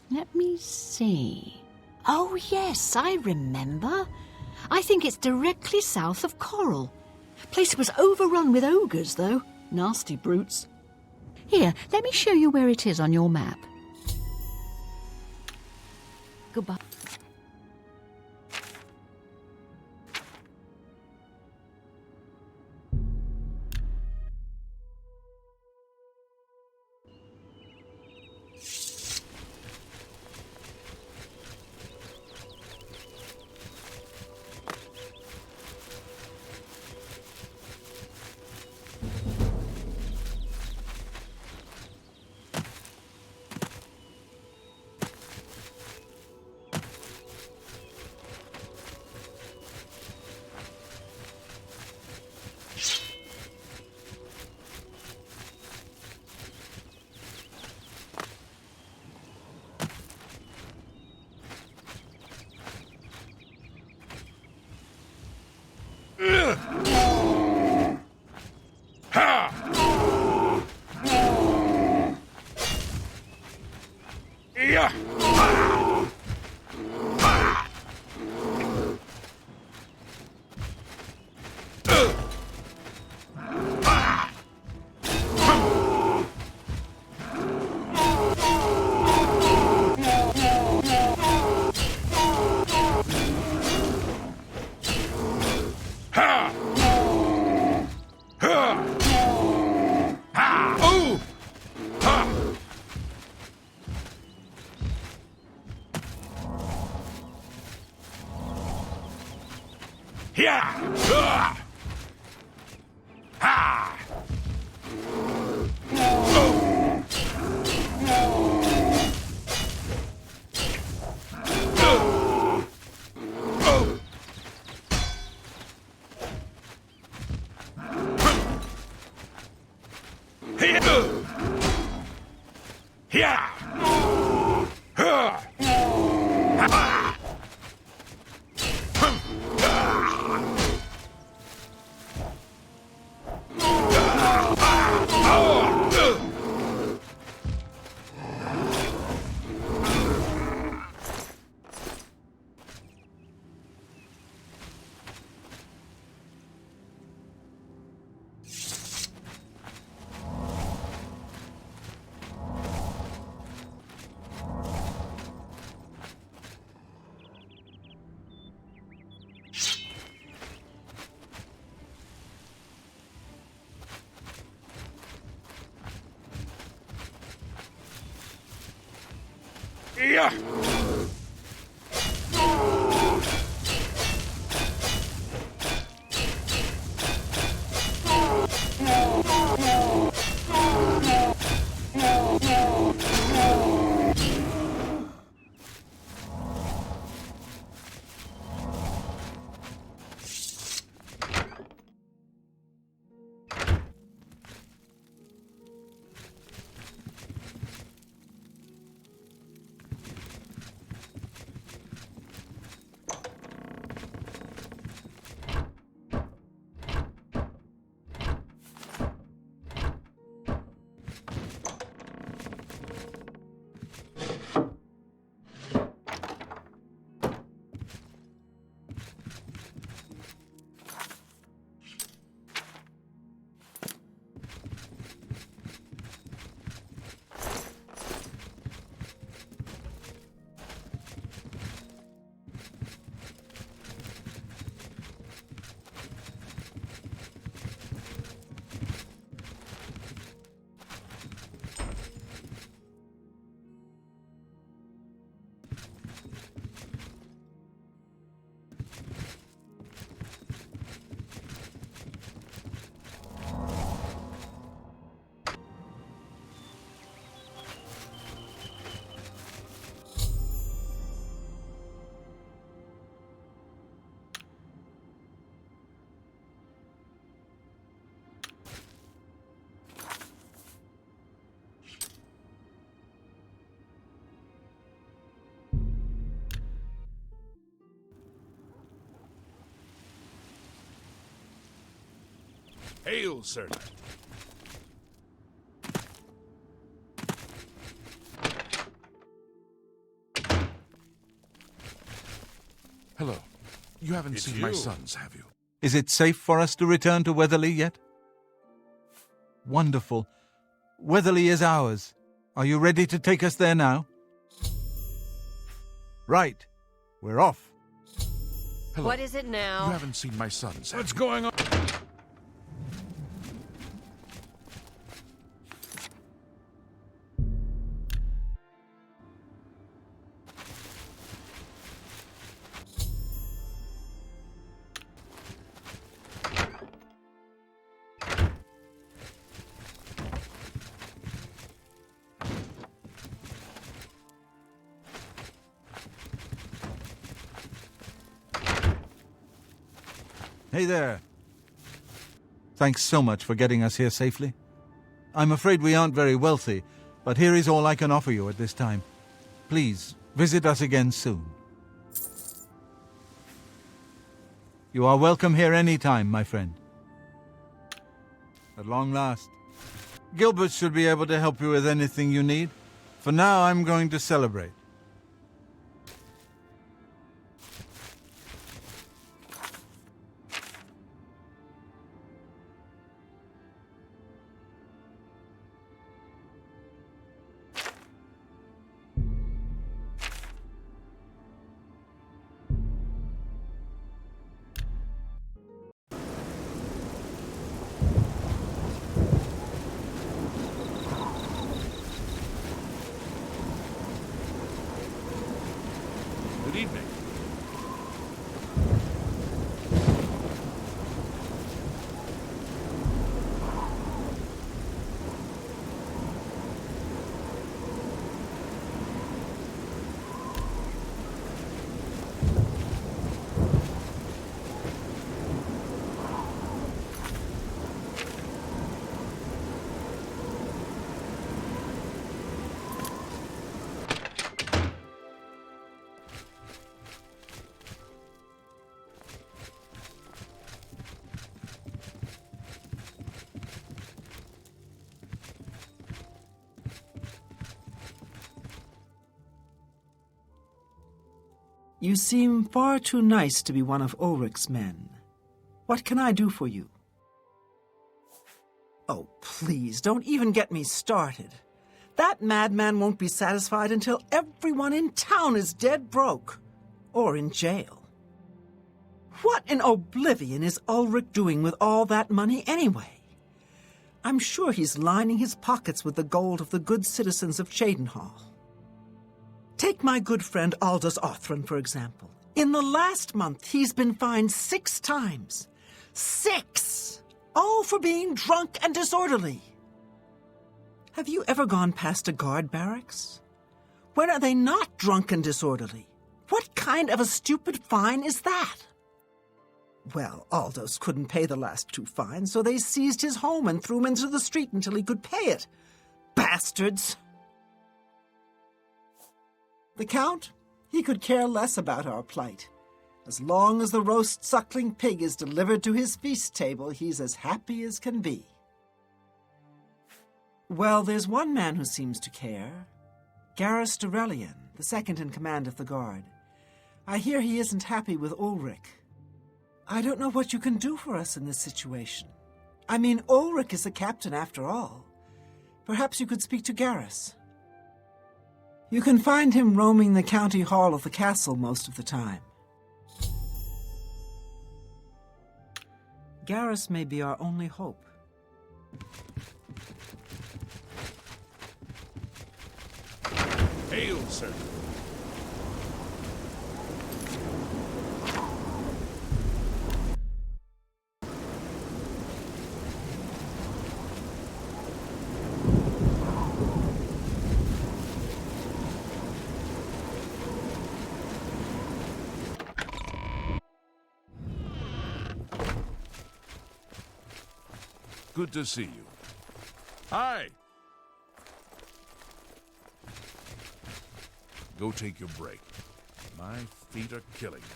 Let me see. Oh, yes, I remember. I think it's directly south of Coral. Place was overrun with ogres, though. Nasty brutes. Here, let me show you where it is on your map. Goodbye. Yeah. Hail, Sir Knight. Hello. You haven't It's seen my you. sons, have you? Is it safe for us to return to Weatherly yet? Wonderful. Weatherly is ours. Are you ready to take us there now? Right. We're off. Hello. What is it now? You haven't seen my sons, have What's you? going on? Hey there. Thanks so much for getting us here safely. I'm afraid we aren't very wealthy, but here is all I can offer you at this time. Please, visit us again soon. You are welcome here any time, my friend. At long last. Gilbert should be able to help you with anything you need. For now, I'm going to celebrate. Good evening. You seem far too nice to be one of Ulrich's men. What can I do for you? Oh, please, don't even get me started. That madman won't be satisfied until everyone in town is dead broke. Or in jail. What in Oblivion is Ulrich doing with all that money anyway? I'm sure he's lining his pockets with the gold of the good citizens of Cheydinhal. Take my good friend Aldous Othran, for example. In the last month, he's been fined 6 times. 6! All for being drunk and disorderly. Have you ever gone past a guard barracks? When are they not drunk and disorderly? What kind of a stupid fine is that? Well, Aldous couldn't pay the last 2 fines, so they seized his home and threw him into the street until he could pay it. Bastards! The Count? He could care less about our plight. As long as the roast suckling pig is delivered to his feast table, he's as happy as can be. Well, there's one man who seems to care. Garrus Durelian, the second in command of the guard. I hear he isn't happy with Ulrich. I don't know what you can do for us in this situation. I mean, Ulrich is the captain after all. Perhaps you could speak to Garrus. You can find him roaming the county hall of the castle most of the time. Garrus may be our only hope. Hail, sir. Good to see you. Hi. Go take your break. My feet are killing me.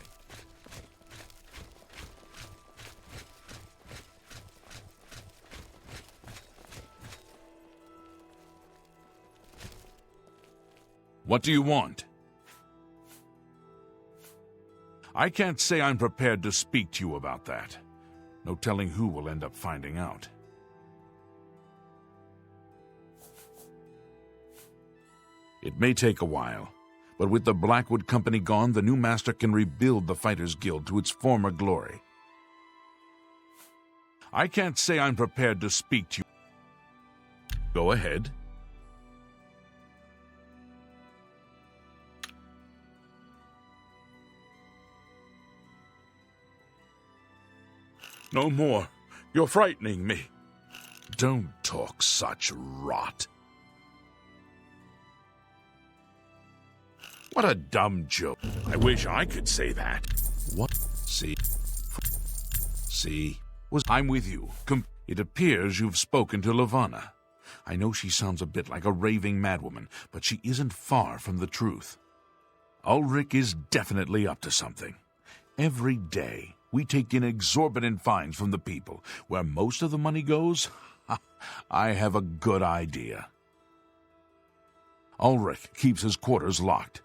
What do you want? I can't say I'm prepared to speak to you about that. No telling who will end up finding out. It may take a while, but with the Blackwood Company gone, the new master can rebuild the Fighters Guild to its former glory. I can't say I'm prepared to speak to you. Go ahead. No more. You're frightening me. Don't talk such rot. What a dumb joke. I wish I could say that. What? See? I'm with you. It appears you've spoken to Lavanna. I know she sounds a bit like a raving madwoman, but she isn't far from the truth. Ulrich is definitely up to something. Every day, we take in exorbitant fines from the people. Where most of the money goes, I have a good idea. Ulrich keeps his quarters locked,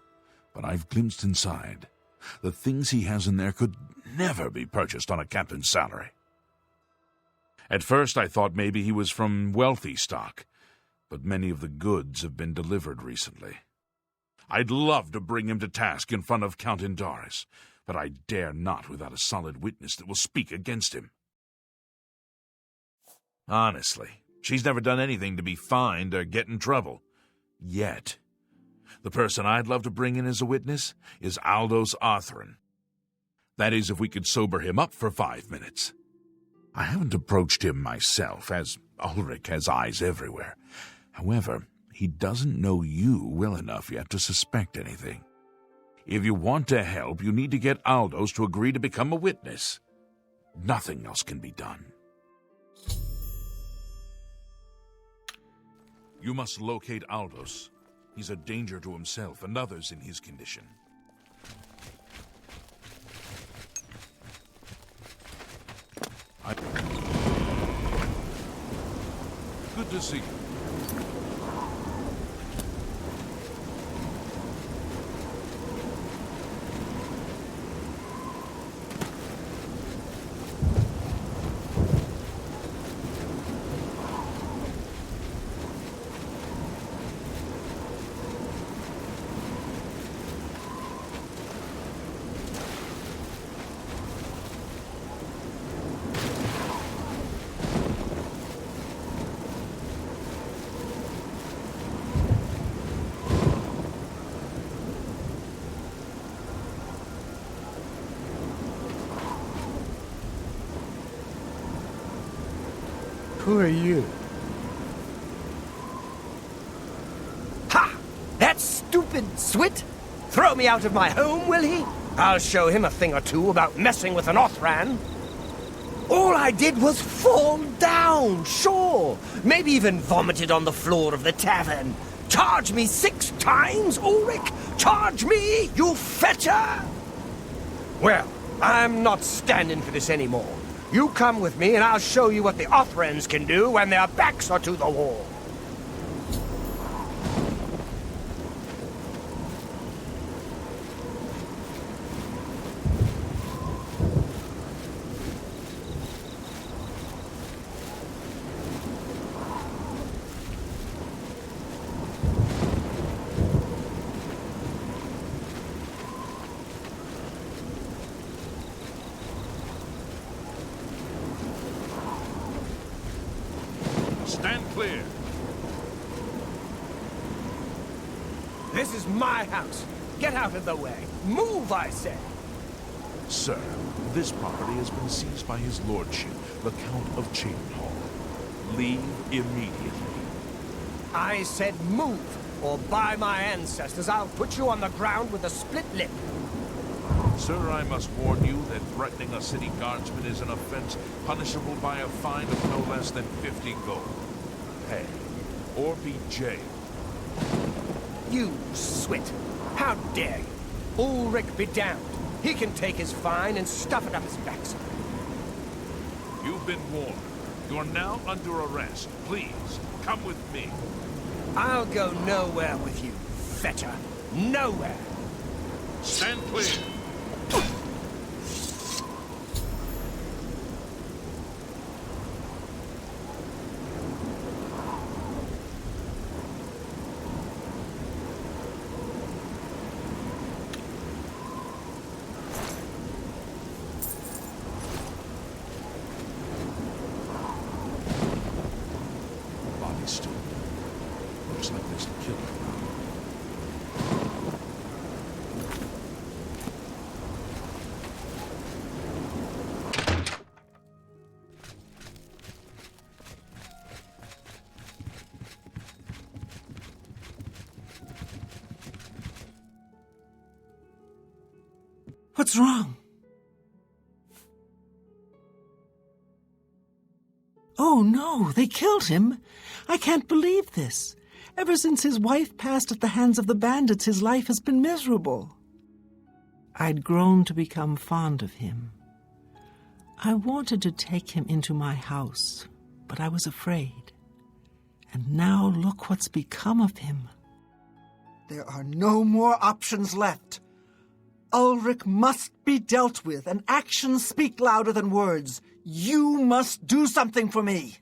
but I've glimpsed inside. The things he has in there could never be purchased on a captain's salary. At first I thought maybe he was from wealthy stock, but many of the goods have been delivered recently. I'd love to bring him to task in front of Count Indaris, but I dare not without a solid witness that will speak against him. Honestly, she's never done anything to be fined or get in trouble. Yet. The person I'd love to bring in as a witness is Aldous Arthurn. That is, if we could sober him up for 5 minutes. I haven't approached him myself, as Ulrich has eyes everywhere. However, he doesn't know you well enough yet to suspect anything. If you want to help, you need to get Aldous to agree to become a witness. Nothing else can be done. You must locate Aldous. He's a danger to himself and others in his condition. Good to see you. Who are you? Ha! That stupid Swit? Throw me out of my home, will he? I'll show him a thing or two about messing with an Othran. All I did was fall down, sure. Maybe even vomited on the floor of the tavern. Charge me 6 times, Ulrich? Charge me, you fetcher! Well, I'm not standing for this anymore. You come with me and I'll show you what the Othrans can do when their backs are to the wall. Stand clear. This is my house. Get out of the way. Move, I say. Sir, this property has been seized by his lordship, the Count of Chainhall. Leave immediately. I said move, or by my ancestors, I'll put you on the ground with a split lip. Sir, I must warn you that threatening a city guardsman is an offense punishable by a fine of no less than 50 gold. Pay, or be jailed. You Swit! How dare you? Ulrich be damned. He can take his fine and stuff it up his backside. You've been warned. You're now under arrest. Please, come with me. I'll go nowhere with you, fetcher. nowhere. Stand clear. Body's still. Looks like there's a killer. What's wrong? Oh no, they killed him. I can't believe this. Ever since his wife passed at the hands of the bandits, his life has been miserable. I'd grown to become fond of him. I wanted to take him into my house, but I was afraid. And now look what's become of him. There are no more options left. Ulrich must be dealt with, and actions speak louder than words. You must do something for me.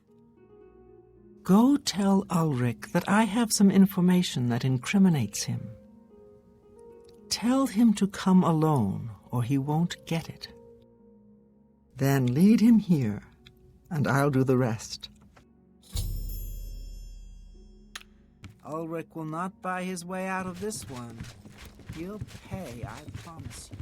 Go tell Ulrich that I have some information that incriminates him. Tell him to come alone, or he won't get it. Then lead him here, and I'll do the rest. Ulrich will not buy his way out of this one. He'll pay, I promise you.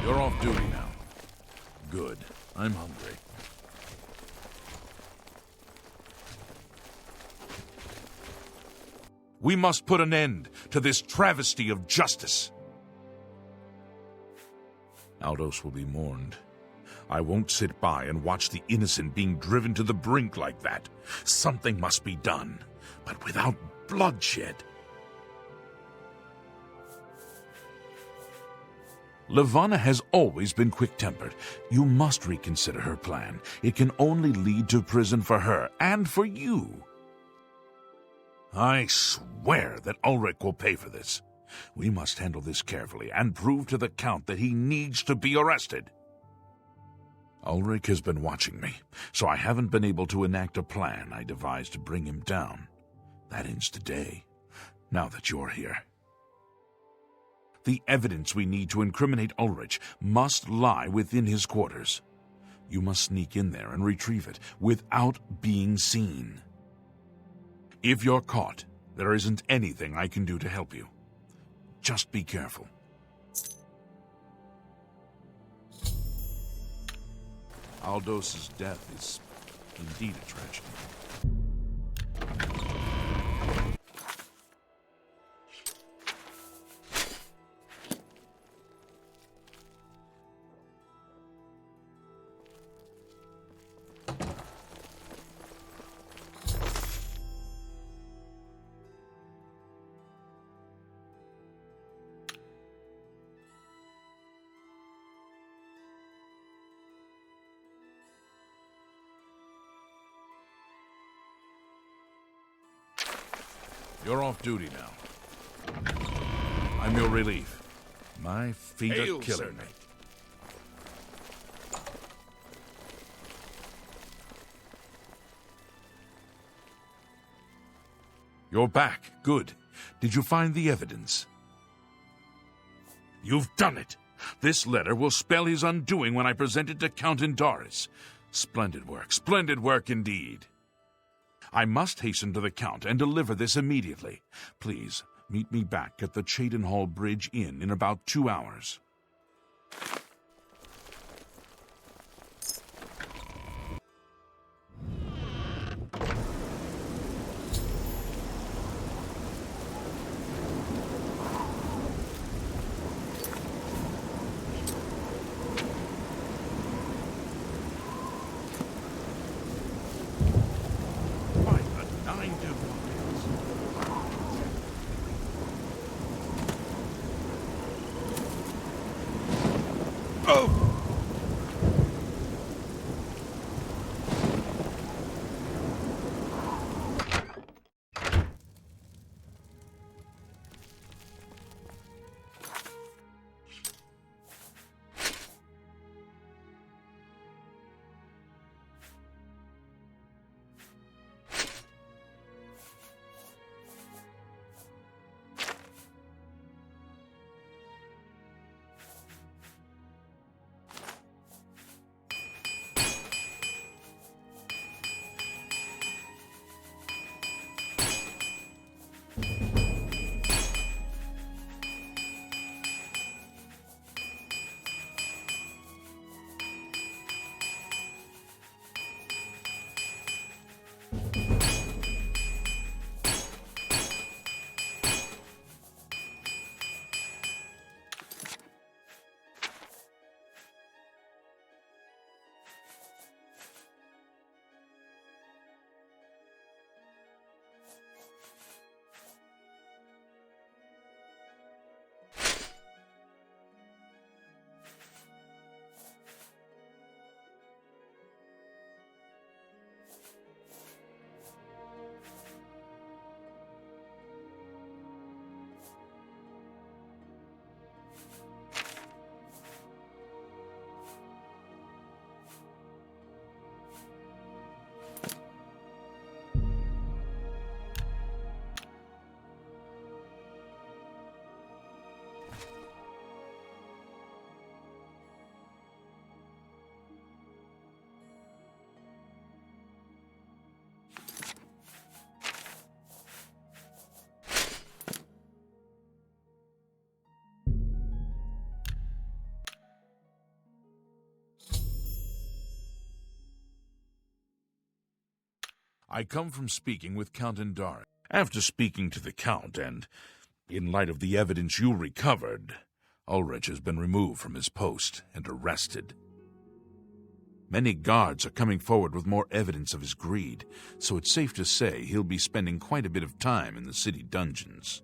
You're off duty now. Good. I'm hungry. We must put an end to this travesty of justice. Aldos will be mourned. I won't sit by and watch the innocent being driven to the brink like that. Something must be done, but without bloodshed. Levana has always been quick-tempered. You must reconsider her plan. It can only lead to prison for her and for you. I swear that Ulrich will pay for this. We must handle this carefully and prove to the Count that he needs to be arrested. Ulrich has been watching me, so I haven't been able to enact a plan I devised to bring him down. That ends today, now that you're here. The evidence we need to incriminate Ulrich must lie within his quarters. You must sneak in there and retrieve it without being seen. If you're caught, there isn't anything I can do to help you. Just be careful. Aldos's death is indeed a tragedy. You're off duty now. I'm your relief. My feet are killing me. You're back. Good. Did you find the evidence? You've done it. This letter will spell his undoing when I present it to Count Indaris. Splendid work indeed. I must hasten to the Count and deliver this immediately. Please, meet me back at the Cheydinhall Bridge Inn in about 2 hours. I come from speaking with Count Indari. After speaking to the Count, and in light of the evidence you recovered, Ulrich has been removed from his post and arrested. Many guards are coming forward with more evidence of his greed, so it's safe to say he'll be spending quite a bit of time in the city dungeons.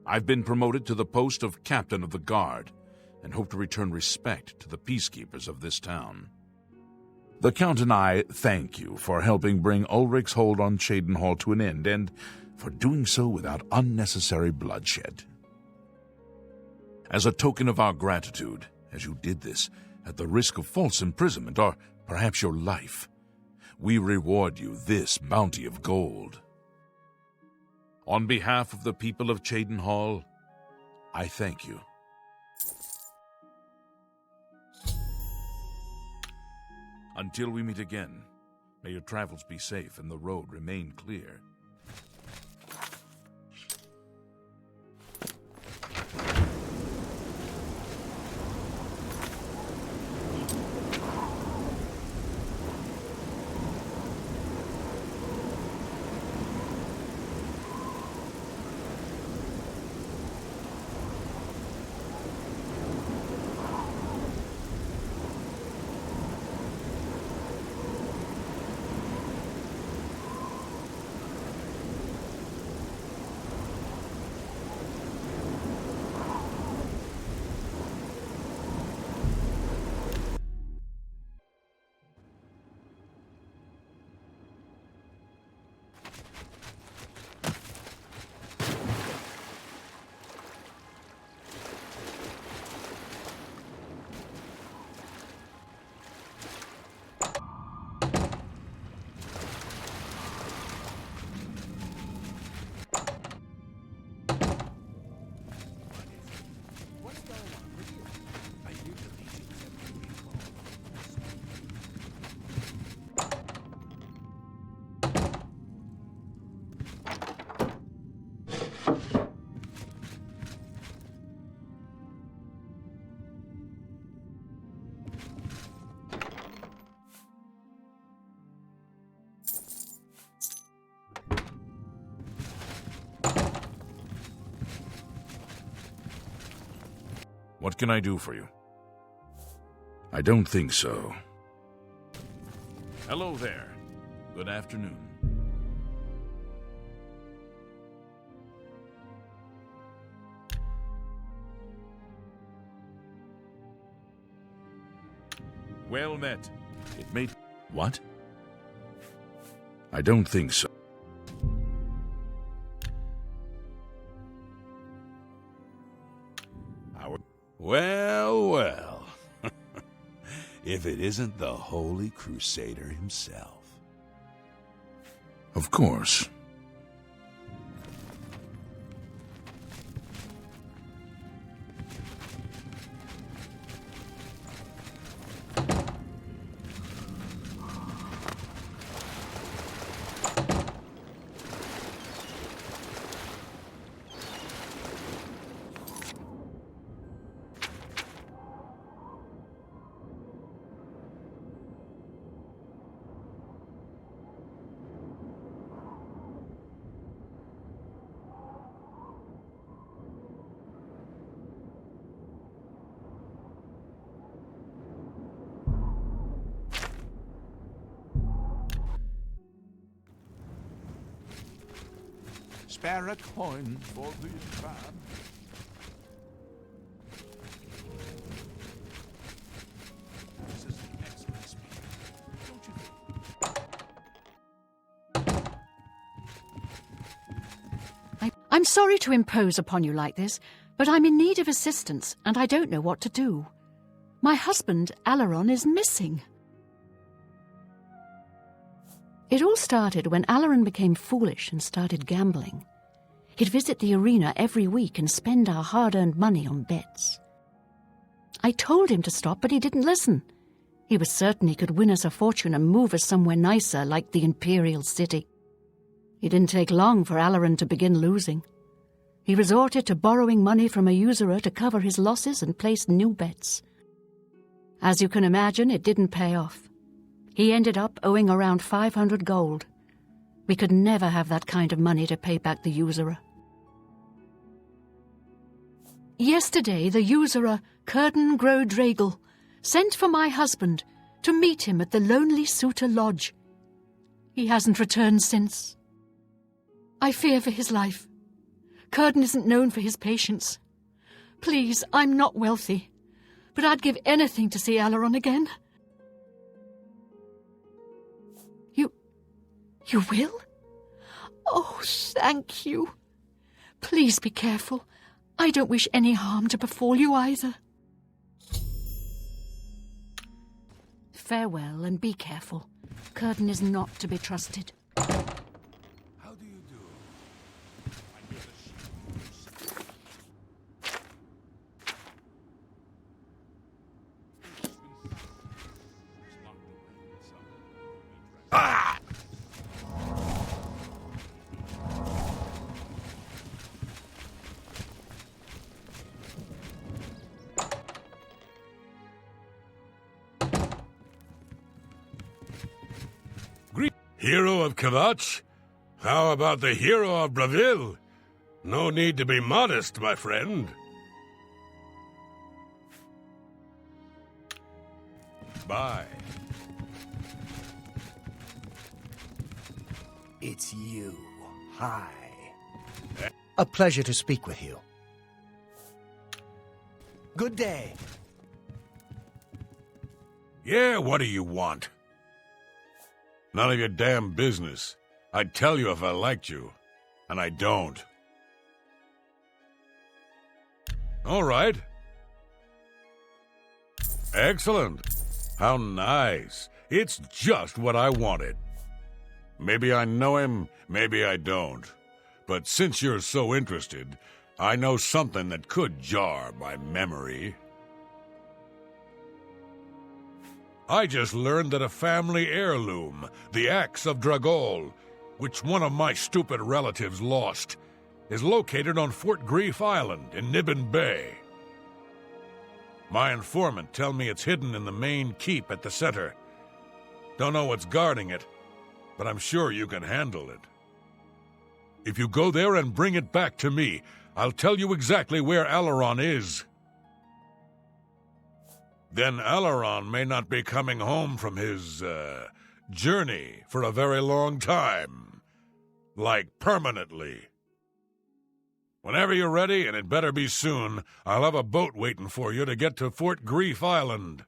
I've been promoted to the post of Captain of the Guard, and hope to return respect to the peacekeepers of this town. The Count and I thank you for helping bring Ulrich's hold on Cheydinhal to an end, and for doing so without unnecessary bloodshed. As a token of our gratitude, as you did this at the risk of false imprisonment or perhaps your life, we reward you this bounty of gold. On behalf of the people of Cheydinhal, I thank you. Until we meet again, may your travels be safe and the road remain clear. What can I do for you? I don't think so. Hello there. Good afternoon. Well met. It may... What? I don't think so. Well, well. If it isn't the Holy Crusader himself. Of course. Spare a coin for the fan. This is an excellent speed, don't you think? I'm sorry to impose upon you like this, but I'm in need of assistance, and I don't know what to do. My husband, Aileron, is missing. It all started when Aileron became foolish and started gambling. He'd visit the arena every week and spend our hard-earned money on bets. I told him to stop, but he didn't listen. He was certain he could win us a fortune and move us somewhere nicer, like the Imperial City. It didn't take long for Aileron to begin losing. He resorted to borrowing money from a usurer to cover his losses and place new bets. As you can imagine, it didn't pay off. He ended up owing around 500 gold. We could never have that kind of money to pay back the usurer. Yesterday, the usurer, Curden Gro-Dragel, sent for my husband to meet him at the Lonely Suitor Lodge. He hasn't returned since. I fear for his life. Curden isn't known for his patience. Please, I'm not wealthy, but I'd give anything to see Aileron again. You will? Oh, thank you. Please be careful. I don't wish any harm to befall you either. Farewell, and be careful. Curden is not to be trusted. How do you do? I hear the sheep. Ah! Hero of Kvatch? How about the hero of Bravil? No need to be modest, my friend. Bye. It's you. Hi. A pleasure to speak with you. Good day. Yeah, what do you want? None of your damn business. I'd tell you if I liked you, and I don't. All right. Excellent. How nice. It's just what I wanted. Maybe I know him, maybe I don't. But since you're so interested, I know something that could jar my memory. I just learned that a family heirloom, the Axe of Dragol, which one of my stupid relatives lost, is located on Fort Grief Island in Nibbin Bay. My informant tell me it's hidden in the main keep at the center. Don't know what's guarding it, but I'm sure you can handle it. If you go there and bring it back to me, I'll tell you exactly where Aileron is. Then Aileron may not be coming home from his, journey for a very long time. Like, permanently. Whenever you're ready, and it better be soon, I'll have a boat waiting for you to get to Fort Grief Island.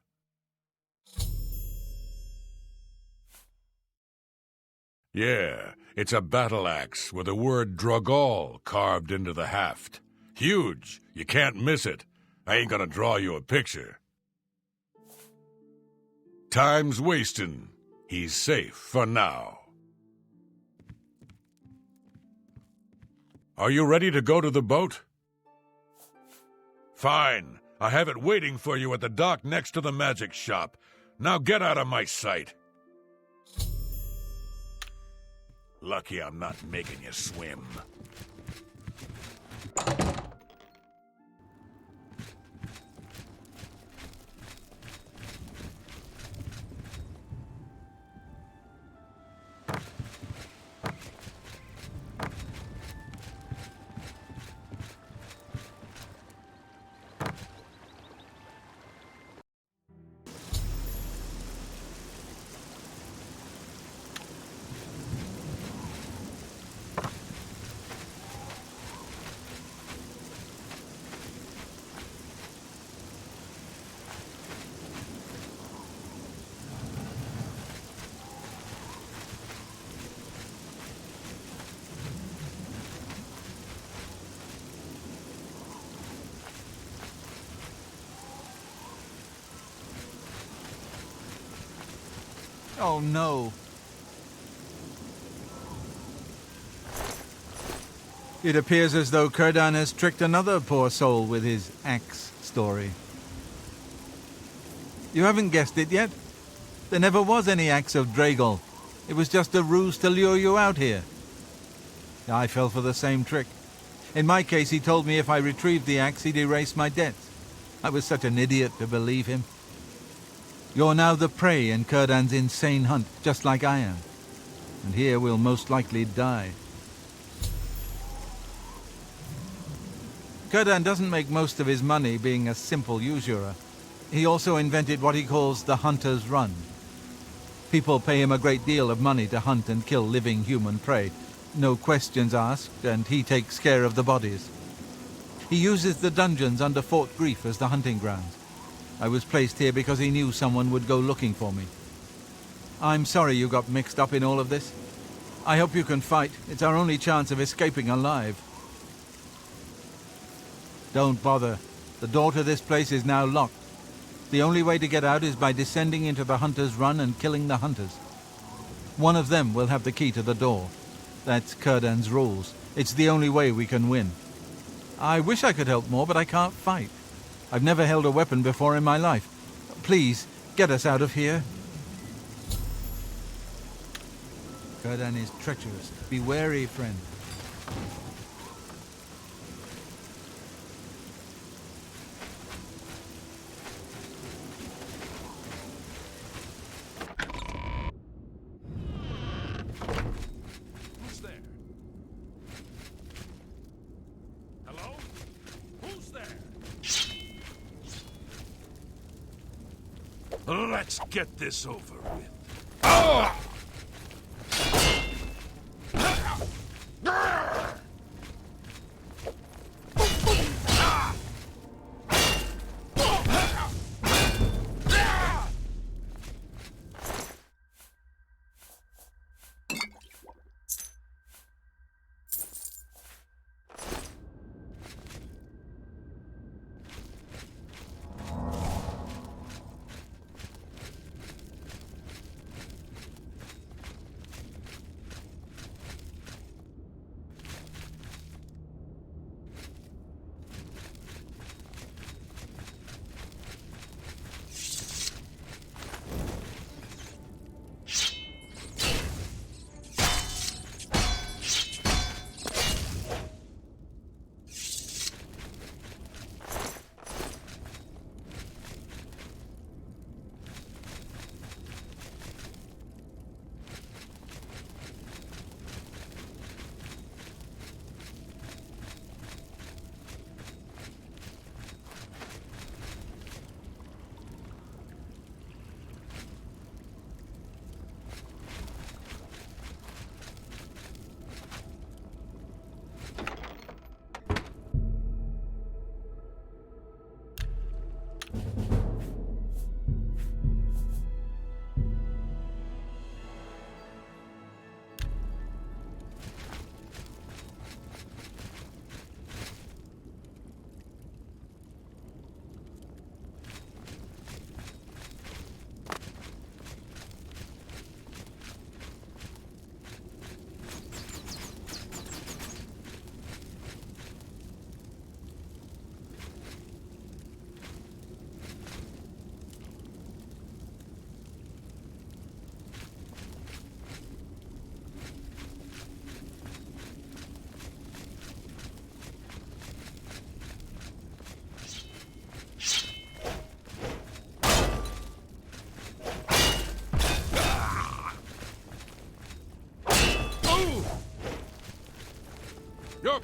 Yeah, it's a battle axe with the word Dragal carved into the haft. Huge. You can't miss it. I ain't gonna draw you a picture. Time's wasting. He's safe for now. Are you ready to go to the boat? Fine. I have it waiting for you at the dock next to the magic shop. Now get out of my sight. Lucky I'm not making you swim. Oh no. It appears as though Círdan has tricked another poor soul with his axe story. You haven't guessed it yet? There never was any axe of Dragal. It was just a ruse to lure you out here. I fell for the same trick. In my case, he told me if I retrieved the axe, he'd erase my debts. I was such an idiot to believe him. You're now the prey in Círdan's insane hunt, just like I am. And here we'll most likely die. Círdan doesn't make most of his money being a simple usurer. He also invented what he calls the Hunter's Run. People pay him a great deal of money to hunt and kill living human prey. No questions asked, and he takes care of the bodies. He uses the dungeons under Fort Grief as the hunting grounds. I was placed here because he knew someone would go looking for me. I'm sorry you got mixed up in all of this. I hope you can fight. It's our only chance of escaping alive. Don't bother. The door to this place is now locked. The only way to get out is by descending into the Hunter's Run and killing the hunters. One of them will have the key to the door. That's Círdan's rules. It's the only way we can win. I wish I could help more, but I can't fight. I've never held a weapon before in my life. Please, get us out of here. Círdan is treacherous. Be wary, friend. Who's there? Hello? Who's there? Let's get this over with. Oh!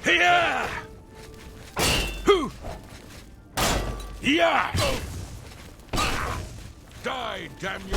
Here! Hoo! Yeah! Die, damn you!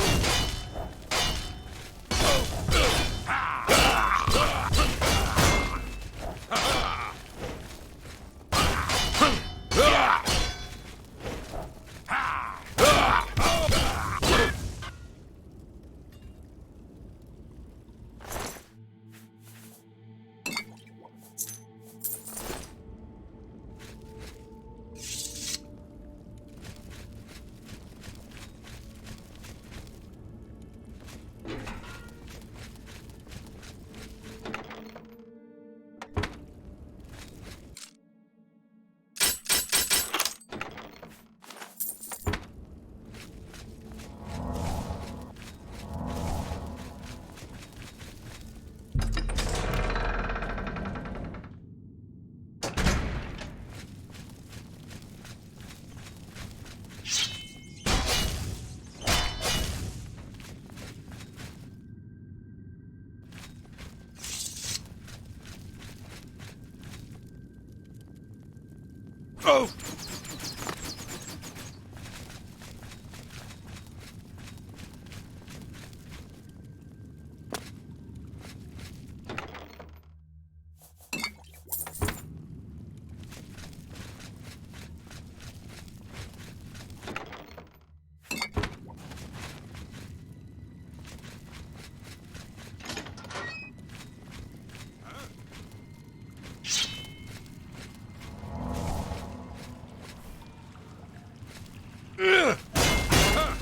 Oh!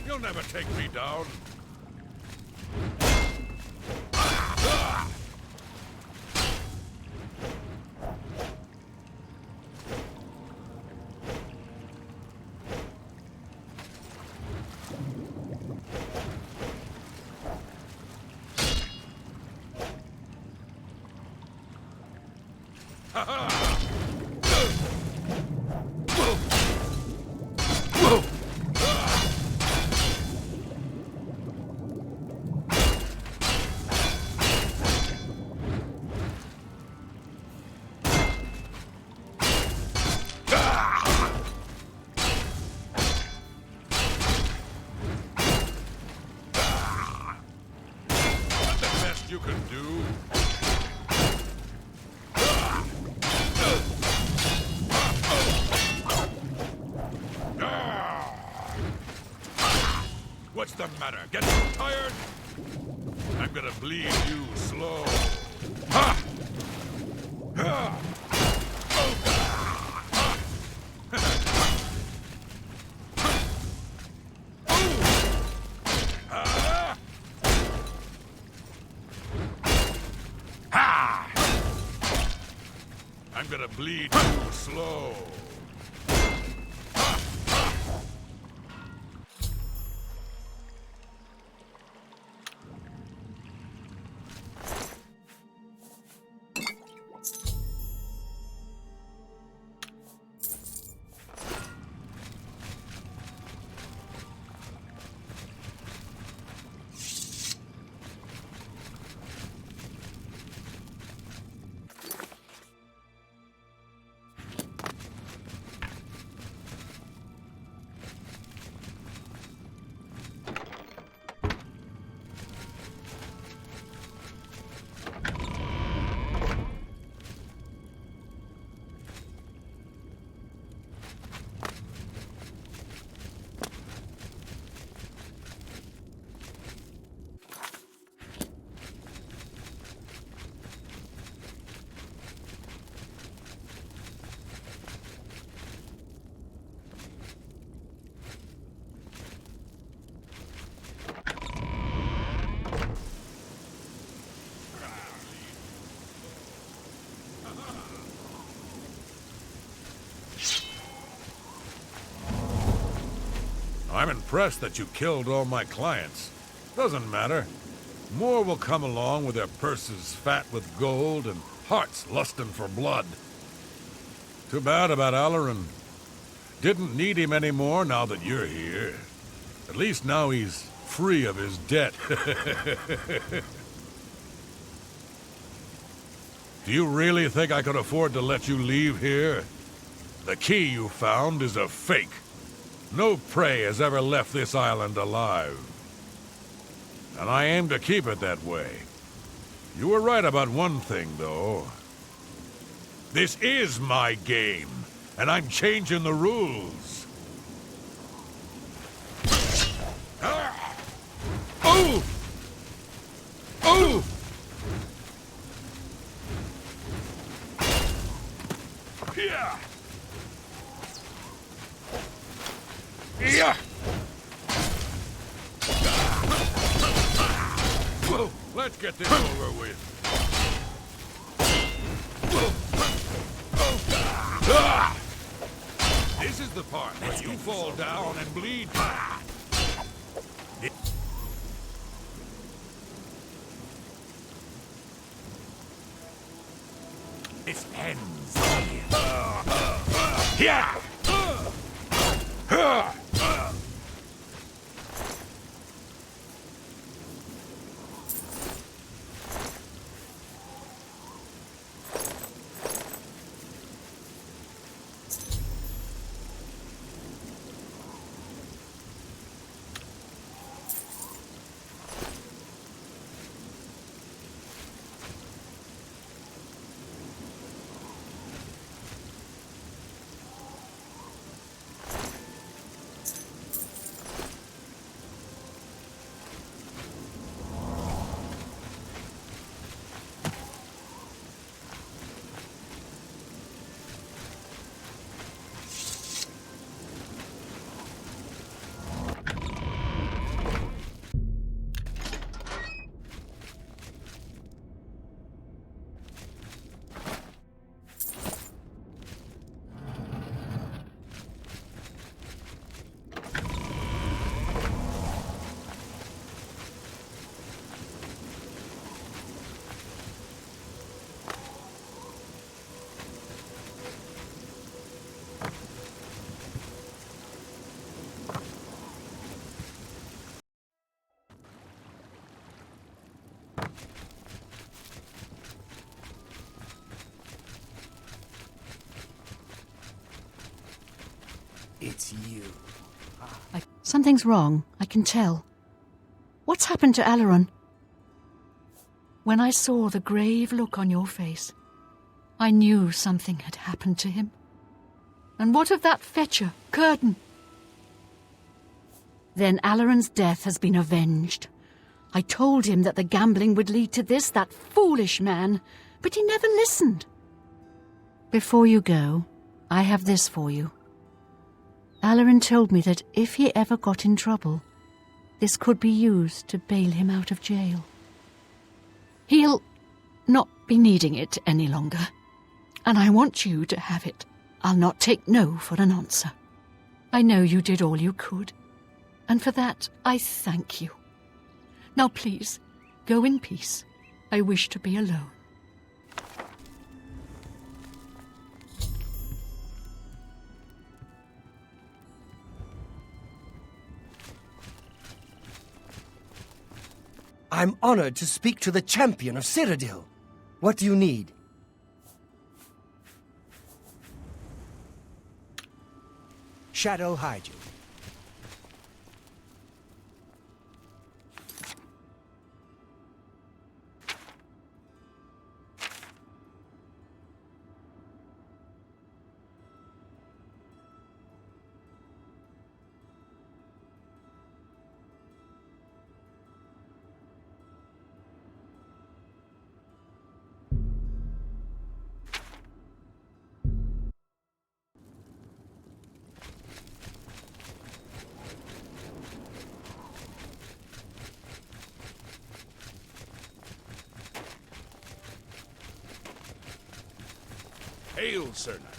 You'll never take me down. You can do. What's the matter? Get so tired? I'm gonna bleed you slow. Ha! Ha! I'm gonna bleed you slow. I'm impressed that you killed all my clients. Doesn't matter. More will come along with their purses fat with gold and hearts lusting for blood. Too bad about Alarin. Didn't need him anymore now that you're here. At least now he's free of his debt. Do you really think I could afford to let you leave here? The key you found is a fake. No prey has ever left this island alive. And I aim to keep it that way. You were right about one thing, though. This is my game, and I'm changing the rules. Oh! Oh! Yeah! Yeah! Whoa, let's get this over with. This is the part where you fall down and bleed. This ends here. Yeah! It's you. Something's wrong, I can tell. What's happened to Aileron? When I saw the grave look on your face, I knew something had happened to him. And what of that fetcher, Curtin? Then Aileron's death has been avenged. I told him that the gambling would lead to this, that foolish man, but he never listened. Before you go, I have this for you. Aileron told me that if he ever got in trouble, this could be used to bail him out of jail. He'll not be needing it any longer, and I want you to have it. I'll not take no for an answer. I know you did all you could, and for that I thank you. Now please, go in peace. I wish to be alone. I'm honored to speak to the champion of Cyrodiil. What do you need? Shadow hide you. Hail, Sir Knight.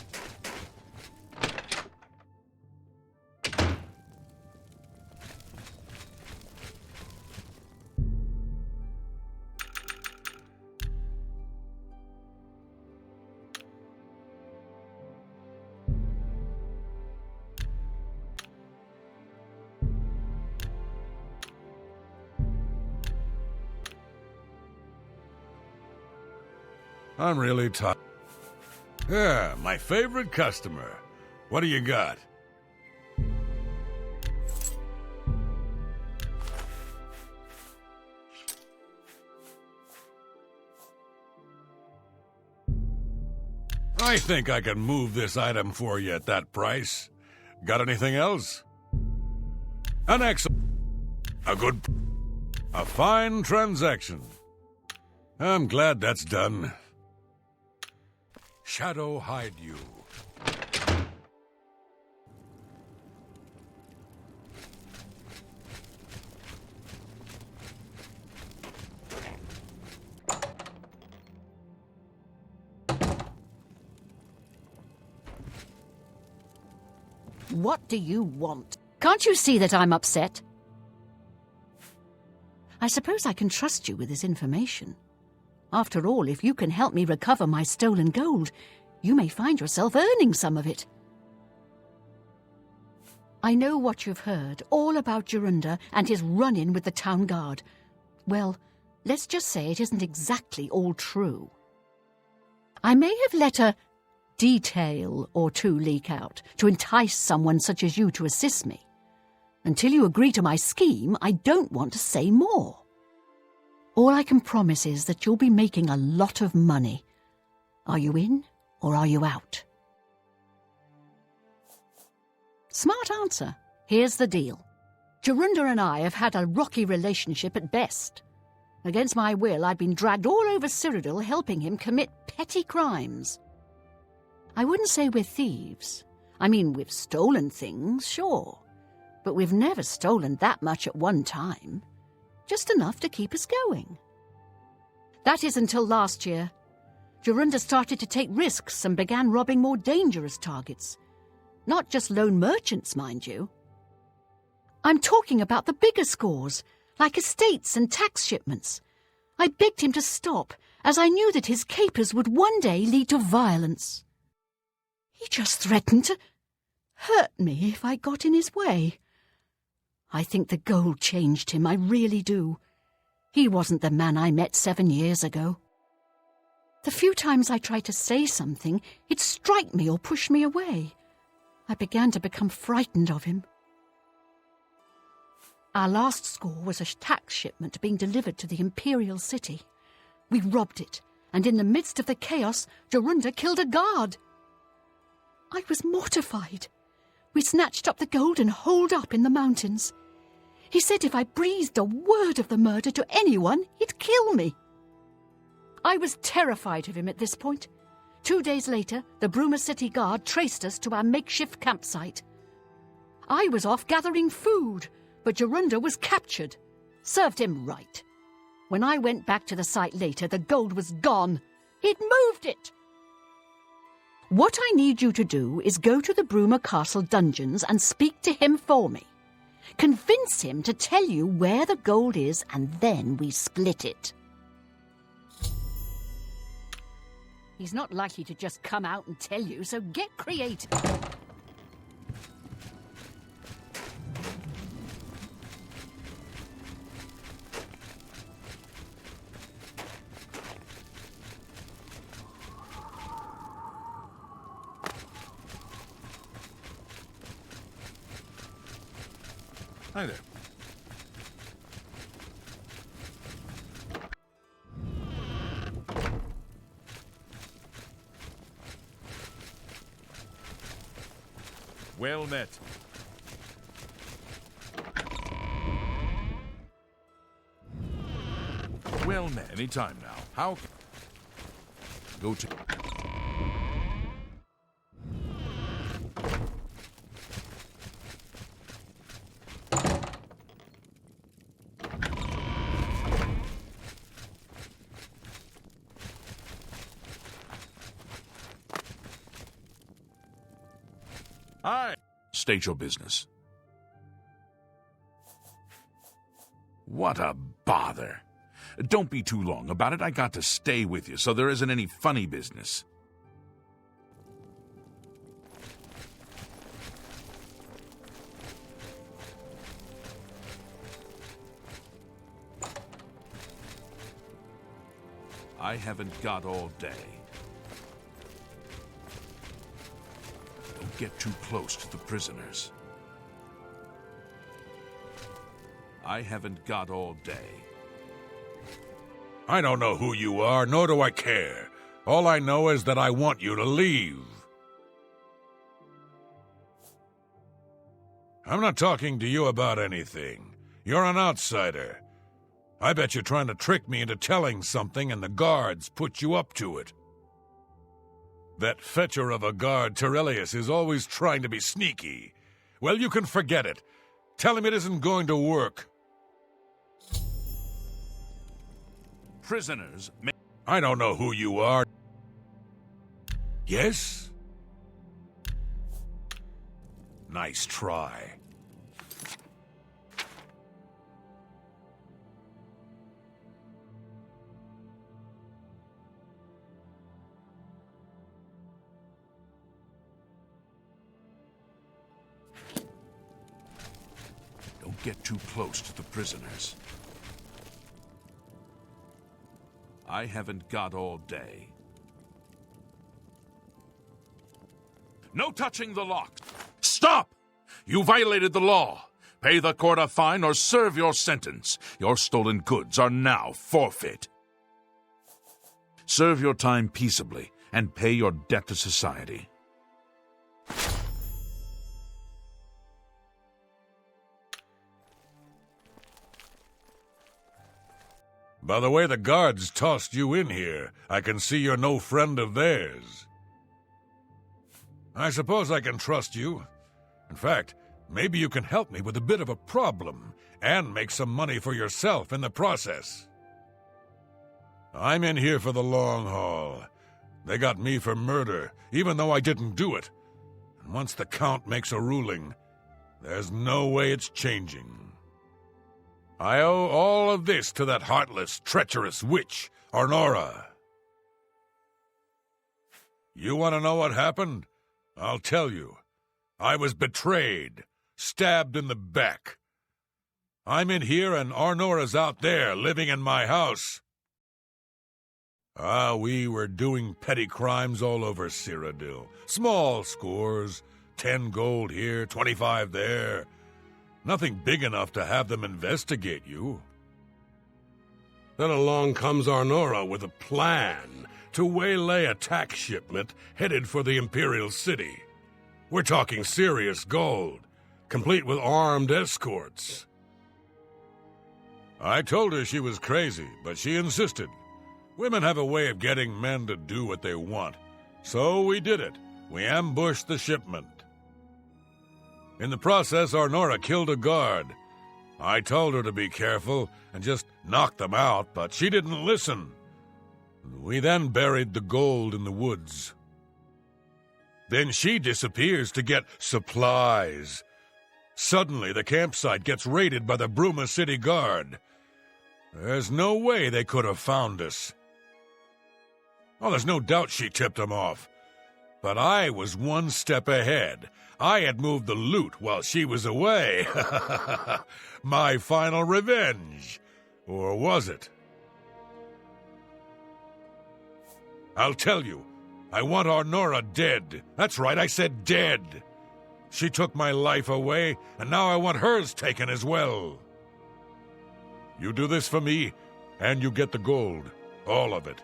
I'm really tired. Yeah, my favorite customer. What do you got? I think I can move this item for you at that price. Got anything else? An excellent... A fine transaction. I'm glad that's done. Shadow hide you. What do you want? Can't you see that I'm upset? I suppose I can trust you with this information. After all, if you can help me recover my stolen gold, you may find yourself earning some of it. I know what you've heard, all about Jorunda and his run-in with the town guard. Well, let's just say it isn't exactly all true. I may have let a detail or two leak out to entice someone such as you to assist me. Until you agree to my scheme, I don't want to say more. All I can promise is that you'll be making a lot of money. Are you in or are you out? Smart answer. Here's the deal. Jorunda and I have had a rocky relationship at best. Against my will, I've been dragged all over Cyrodiil helping him commit petty crimes. I wouldn't say we're thieves. I mean, we've stolen things, sure. But we've never stolen that much at one time. Just enough to keep us going. That is until last year. Jorunda started to take risks and began robbing more dangerous targets. Not just lone merchants, mind you. I'm talking about the bigger scores, like estates and tax shipments. I begged him to stop, as I knew that his capers would one day lead to violence. He just threatened to hurt me if I got in his way. I think the gold changed him, I really do. He wasn't the man I met 7 years ago. The few times I tried to say something, he'd strike me or push me away. I began to become frightened of him. Our last score was a tax shipment being delivered to the Imperial City. We robbed it, and in the midst of the chaos, Jorunda killed a guard. I was mortified. We snatched up the gold and holed up in the mountains. He said if I breathed a word of the murder to anyone, he'd kill me. I was terrified of him at this point. 2 days later, the Bruma City Guard traced us to our makeshift campsite. I was off gathering food, but Jorunda was captured. Served him right. When I went back to the site later, the gold was gone. He'd moved it. What I need you to do is go to the Bruma Castle dungeons and speak to him for me. Convince him to tell you where the gold is, and then we split it. He's not likely to just come out and tell you, so get creative. Hi there. Well met. Well met. Any time now. How... Go to... Hi. State your business. What a bother. Don't be too long about it. I got to stay with you, so there isn't any funny business. I haven't got all day. Don't get too close to the prisoners. I haven't got all day. I don't know who you are, nor do I care. All I know is that I want you to leave. I'm not talking to you about anything. You're an outsider. I bet you're trying to trick me into telling something and the guards put you up to it. That fetcher of a guard, Terelius, is always trying to be sneaky. Well, you can forget it. Tell him it isn't going to work. Prisoners may... I don't know who you are. Yes? Nice try. Don't get too close to the prisoners. I haven't got all day. No touching the locks! Stop! You violated the law. Pay the court a fine or serve your sentence. Your stolen goods are now forfeit. Serve your time peaceably and pay your debt to society. By the way the guards tossed you in here, I can see you're no friend of theirs. I suppose I can trust you. In fact, maybe you can help me with a bit of a problem, and make some money for yourself in the process. I'm in here for the long haul. They got me for murder, even though I didn't do it. And once the Count makes a ruling, there's no way it's changing. I owe all of this to that heartless, treacherous witch, Arnora. You want to know what happened? I'll tell you. I was betrayed, stabbed in the back. I'm in here and Arnora's out there, living in my house. We were doing petty crimes all over Cyrodiil. Small scores, 10 gold here, 25 there. Nothing big enough to have them investigate you. Then along comes Arnora with a plan to waylay a tax shipment headed for the Imperial City. We're talking serious gold, complete with armed escorts. I told her she was crazy, but she insisted. Women have a way of getting men to do what they want. So we did it. We ambushed the shipment. In the process, Arnora killed a guard. I told her to be careful and just knock them out, but she didn't listen. We then buried the gold in the woods. Then she disappears to get supplies. Suddenly, the campsite gets raided by the Bruma City Guard. There's no way they could have found us. Oh, there's no doubt she tipped them off. But I was one step ahead. I had moved the loot while she was away. My final revenge. Or was it? I'll tell you. I want Arnora dead. That's right, I said dead. She took my life away, and now I want hers taken as well. You do this for me, and you get the gold. All of it.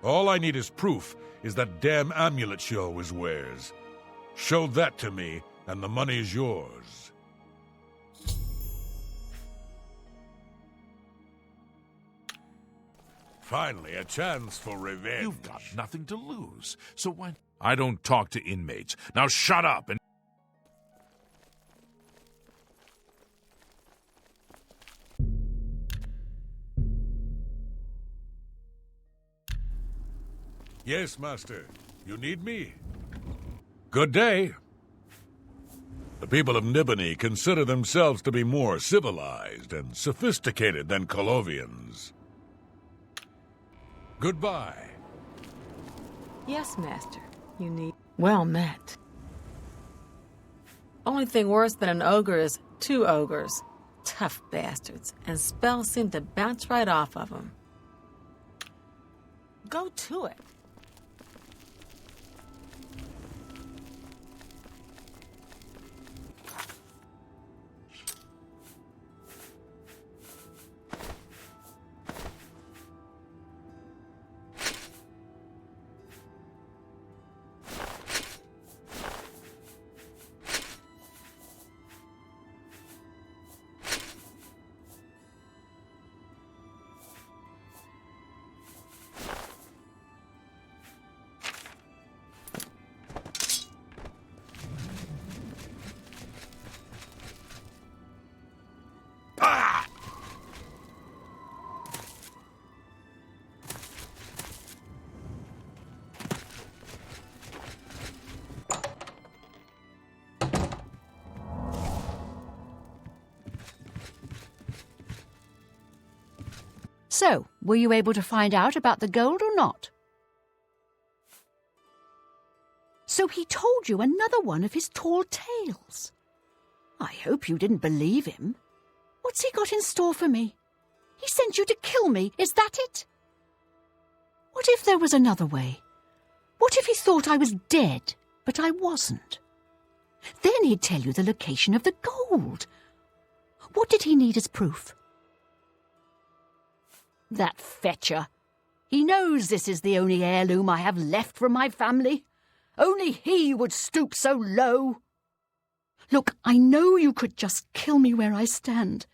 All I need is proof is that damn amulet she always wears. Show that to me, and the money's yours. Finally, a chance for revenge. You've got nothing to lose, so why... I don't talk to inmates. Now shut up and... Yes, Master. You need me? Good day. The people of Nibony consider themselves to be more civilized and sophisticated than Colovians. Goodbye. Yes, Master. You need... Well met. Only thing worse than an ogre is 2 ogres. Tough bastards, and spells seem to bounce right off of them. go to it. So, were you able to find out about the gold or not? So he told you another one of his tall tales. I hope you didn't believe him. What's he got in store for me? He sent you to kill me, is that it? What if there was another way? What if he thought I was dead, but I wasn't? Then he'd tell you the location of the gold. What did he need as proof? That fetcher. He knows this is the only heirloom I have left from my family. Only he would stoop so low. Look, I know you could just kill me where I stand.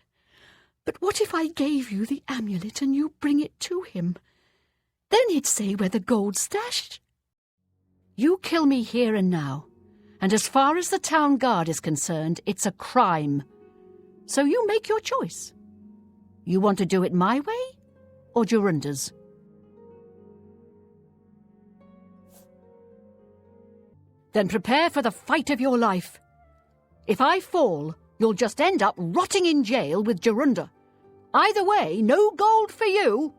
But what if I gave you the amulet and you bring it to him? Then he'd say where the gold's stashed. You kill me here and now, and as far as the town guard is concerned, it's a crime. So you make your choice. You want to do it my way? Or Jorunda's? Then prepare for the fight of your life. If I fall, you'll just end up rotting in jail with Jorunda. Either way, no gold for you.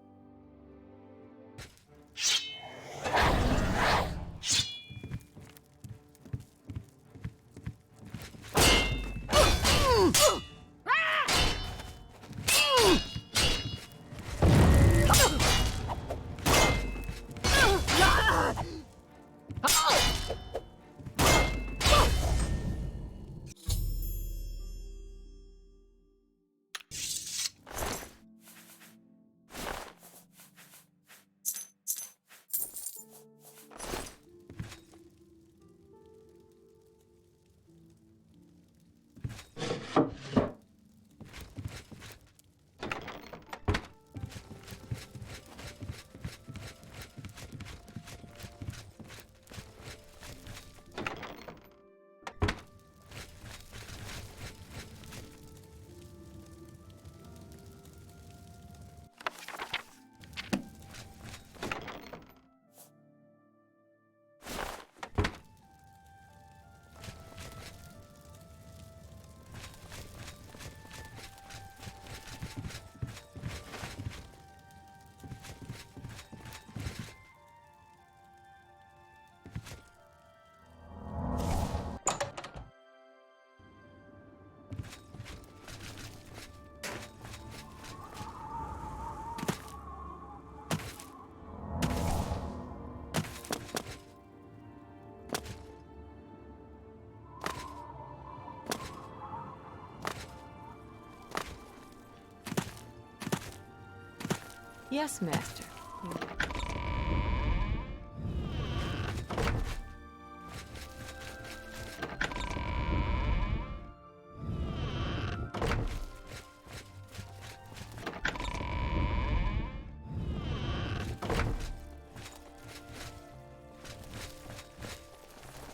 Yes, Master.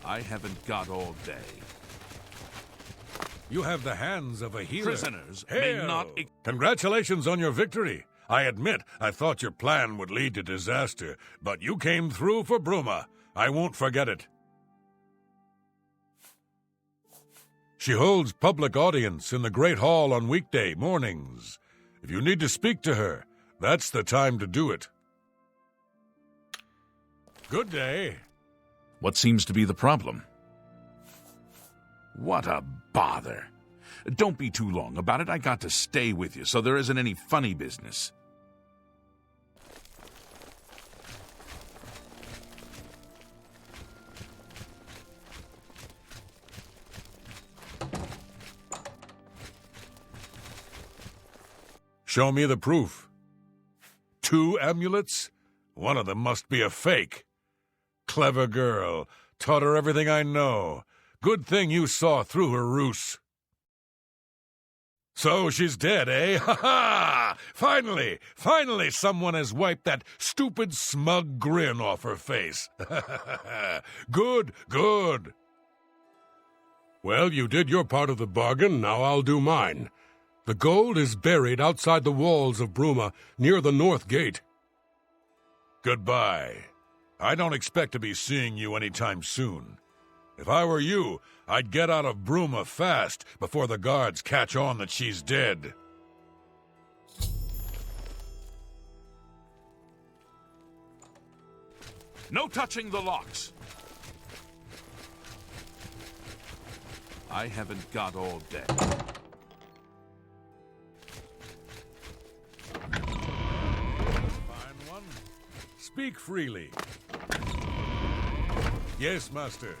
I haven't got all day. You have the hands of a healer. Prisoners may Hail! not... Congratulations on your victory. I admit, I thought your plan would lead to disaster, but you came through for Bruma. I won't forget it. She holds public audience in the Great Hall on weekday mornings. If you need to speak to her, that's the time to do it. Good day. What seems to be the problem? What a bother. Don't be too long about it. I got to stay with you, so there isn't any funny business. Show me the proof. 2 amulets? One of them must be a fake. Clever girl. Taught her everything I know. Good thing you saw through her ruse. So she's dead, eh? Ha-ha! Finally someone has wiped that stupid, smug grin off her face. Good. Well, you did your part of the bargain, now I'll do mine. The gold is buried outside the walls of Bruma, near the north gate. Goodbye. I don't expect to be seeing you anytime soon. If I were you, I'd get out of Bruma fast before the guards catch on that she's dead. No touching the locks. I haven't got all day. Fine one. Speak freely. Yes, master.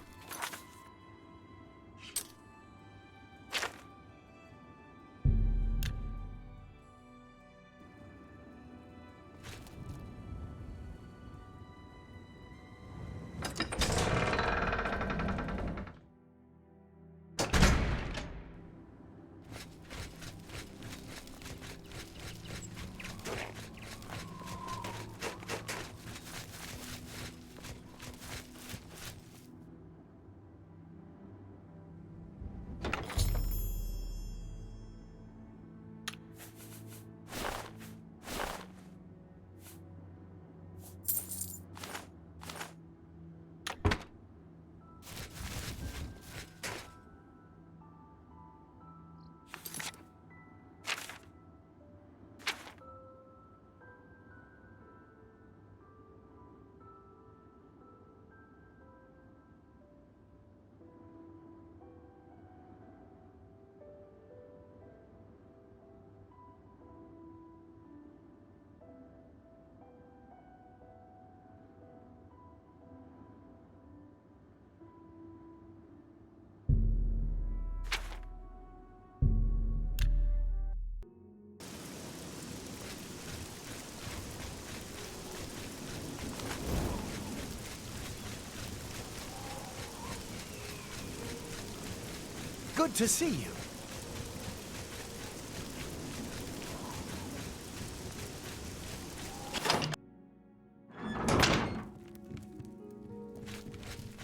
Good to see you.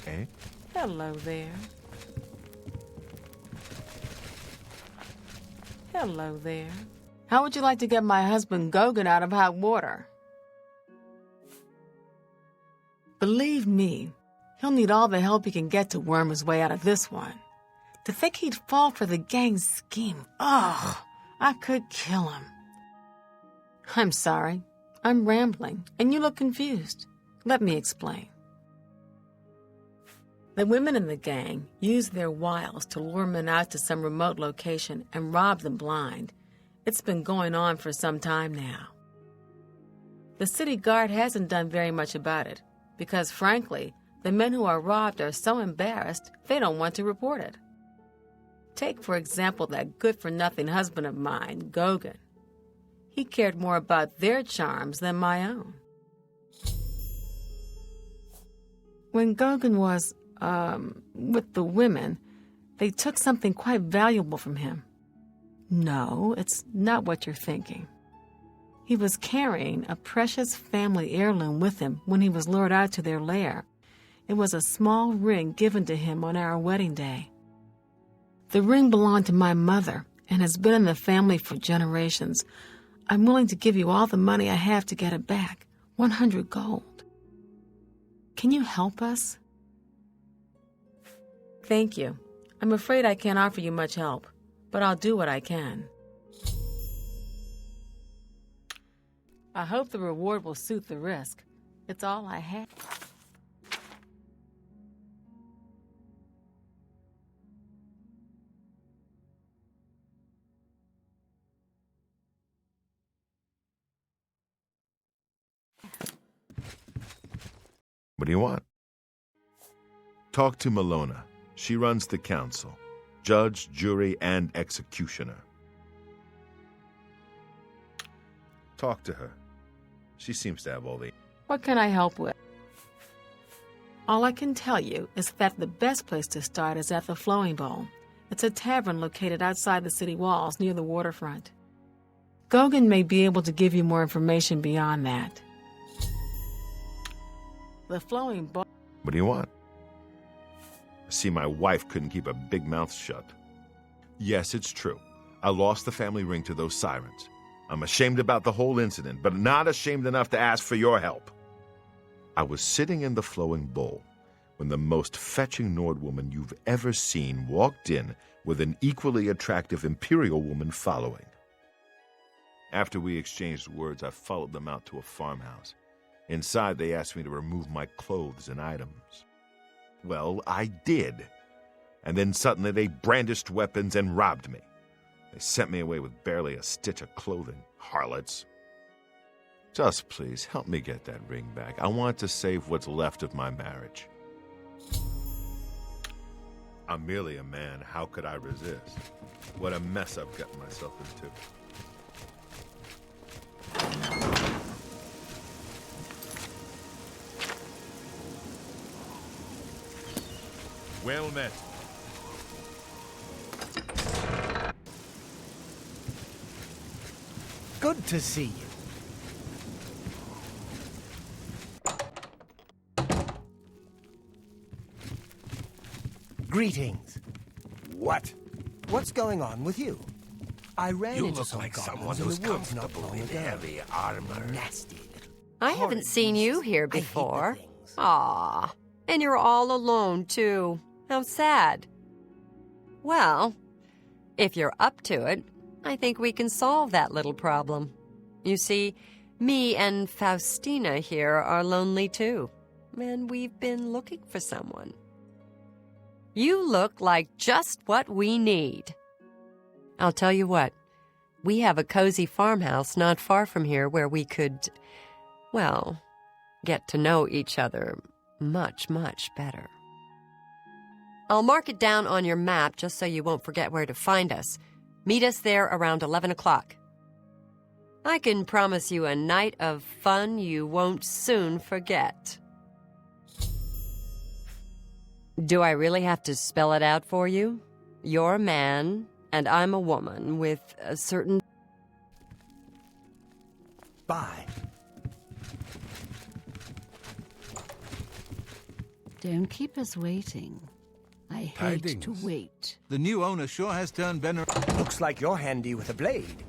Eh? Hello there. Hello there. How would you like to get my husband Gogan out of hot water? Believe me, he'll need all the help he can get to worm his way out of this one. To think he'd fall for the gang's scheme. Ugh, I could kill him. I'm sorry. I'm rambling, and you look confused. Let me explain. The women in the gang use their wiles to lure men out to some remote location and rob them blind. It's been going on for some time now. The city guard hasn't done very much about it, because frankly, the men who are robbed are so embarrassed they don't want to report it. Take, for example, that good-for-nothing husband of mine, Gogan. He cared more about their charms than my own. When Gogan was, with the women, they took something quite valuable from him. No, it's not what you're thinking. He was carrying a precious family heirloom with him when he was lured out to their lair. It was a small ring given to him on our wedding day. The ring belonged to my mother and has been in the family for generations. I'm willing to give you all the money I have to get it back, 100 gold. Can you help us? Thank you. I'm afraid I can't offer you much help, but I'll do what I can. I hope the reward will suit the risk. It's all I have. What do you want? Talk to Malona. She runs the council. Judge, jury, and executioner. Talk to her. She seems to have all the... What can I help with? All I can tell you is that the best place to start is at the Flowing Bowl. It's a tavern located outside the city walls near the waterfront. Gogan may be able to give you more information beyond that. The Flowing Bowl... What do you want? I see my wife couldn't keep a big mouth shut. Yes, it's true. I lost the family ring to those sirens. I'm ashamed about the whole incident, but not ashamed enough to ask for your help. I was sitting in the Flowing Bowl when the most fetching Nord woman you've ever seen walked in with an equally attractive Imperial woman following. After we exchanged words, I followed them out to a farmhouse. Inside, they asked me to remove my clothes and items. Well, I did. And then suddenly they brandished weapons and robbed me. They sent me away with barely a stitch of clothing, harlots. Just please, help me get that ring back. I want to save what's left of my marriage. I'm merely a man. How could I resist? What a mess I've gotten myself into. Well met. Good to see you. Greetings. What? What's going on with you? I ran You into look some like goblins someone in who's the woods not comfortable long in ago. heavy armor. Nasty little... I haven't seen you here before. Aw, and you're all alone, too. How sad. Well, if you're up to it, I think we can solve that little problem. You see, me and Faustina here are lonely, too, and we've been looking for someone. You look like just what we need. I'll tell you what, we have a cozy farmhouse not far from here where we could, well, get to know each other much, much better. I'll mark it down on your map just so you won't forget where to find us. Meet us there around 11 o'clock. I can promise you a night of fun you won't soon forget. Do I really have to spell it out for you? You're a man, and I'm a woman with a certain... Bye. Don't keep us waiting. I hate Tidings. to wait. The new owner sure has turned Ben... Looks like you're handy with a blade.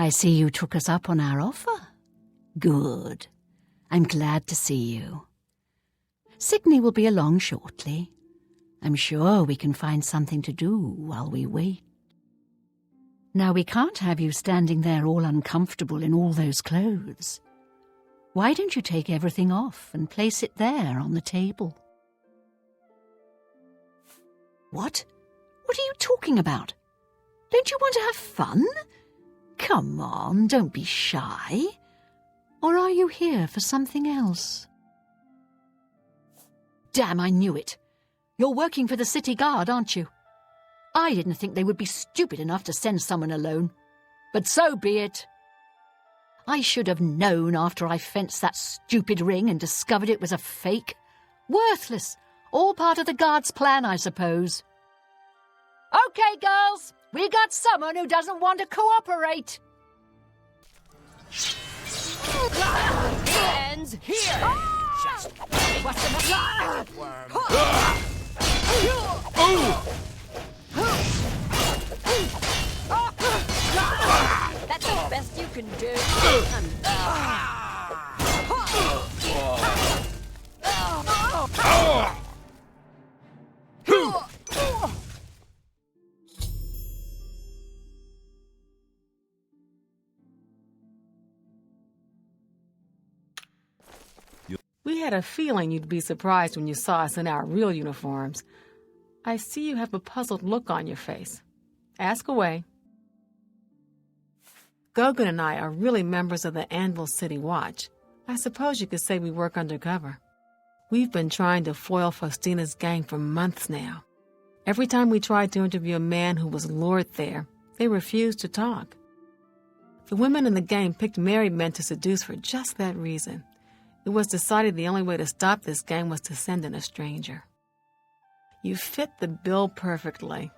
I see you took us up on our offer. Good. I'm glad to see you. Sydney will be along shortly. I'm sure we can find something to do while we wait. Now, we can't have you standing there all uncomfortable in all those clothes. Why don't you take everything off and place it there on the table? What? What are you talking about? Don't you want to have fun? Come on, don't be shy. Or are you here for something else? Damn, I knew it. You're working for the city guard, aren't you? I didn't think they would be stupid enough to send someone alone. But so be it. I should have known after I fenced that stupid ring and discovered it was a fake. Worthless. All part of the guard's plan, I suppose. Okay, girls. We got someone who doesn't want to cooperate. Ends here. Just what's the matter, worm? That's the best you can do. We had a feeling you'd be surprised when you saw us in our real uniforms. I see you have a puzzled look on your face. Ask away. Gogan and I are really members of the Anvil City Watch. I suppose you could say we work undercover. We've been trying to foil Faustina's gang for months now. Every time we tried to interview a man who was lured there, they refused to talk. The women in the gang picked married men to seduce for just that reason. It was decided the only way to stop this gang was to send in a stranger. You fit the bill perfectly.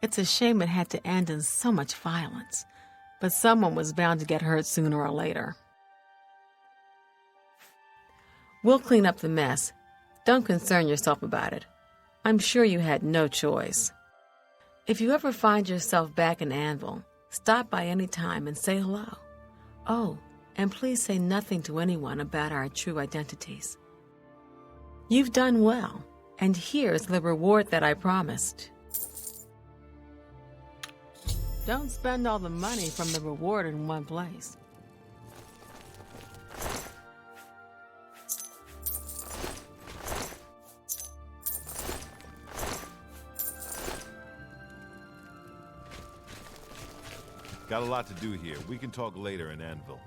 It's a shame it had to end in so much violence, but someone was bound to get hurt sooner or later. We'll clean up the mess. Don't concern yourself about it. I'm sure you had no choice. If you ever find yourself back in Anvil, stop by any time and say hello. Oh, and please say nothing to anyone about our true identities. You've done well, and here's the reward that I promised. Don't spend all the money from the reward in one place. Got a lot to do here. We can talk later in Anvil.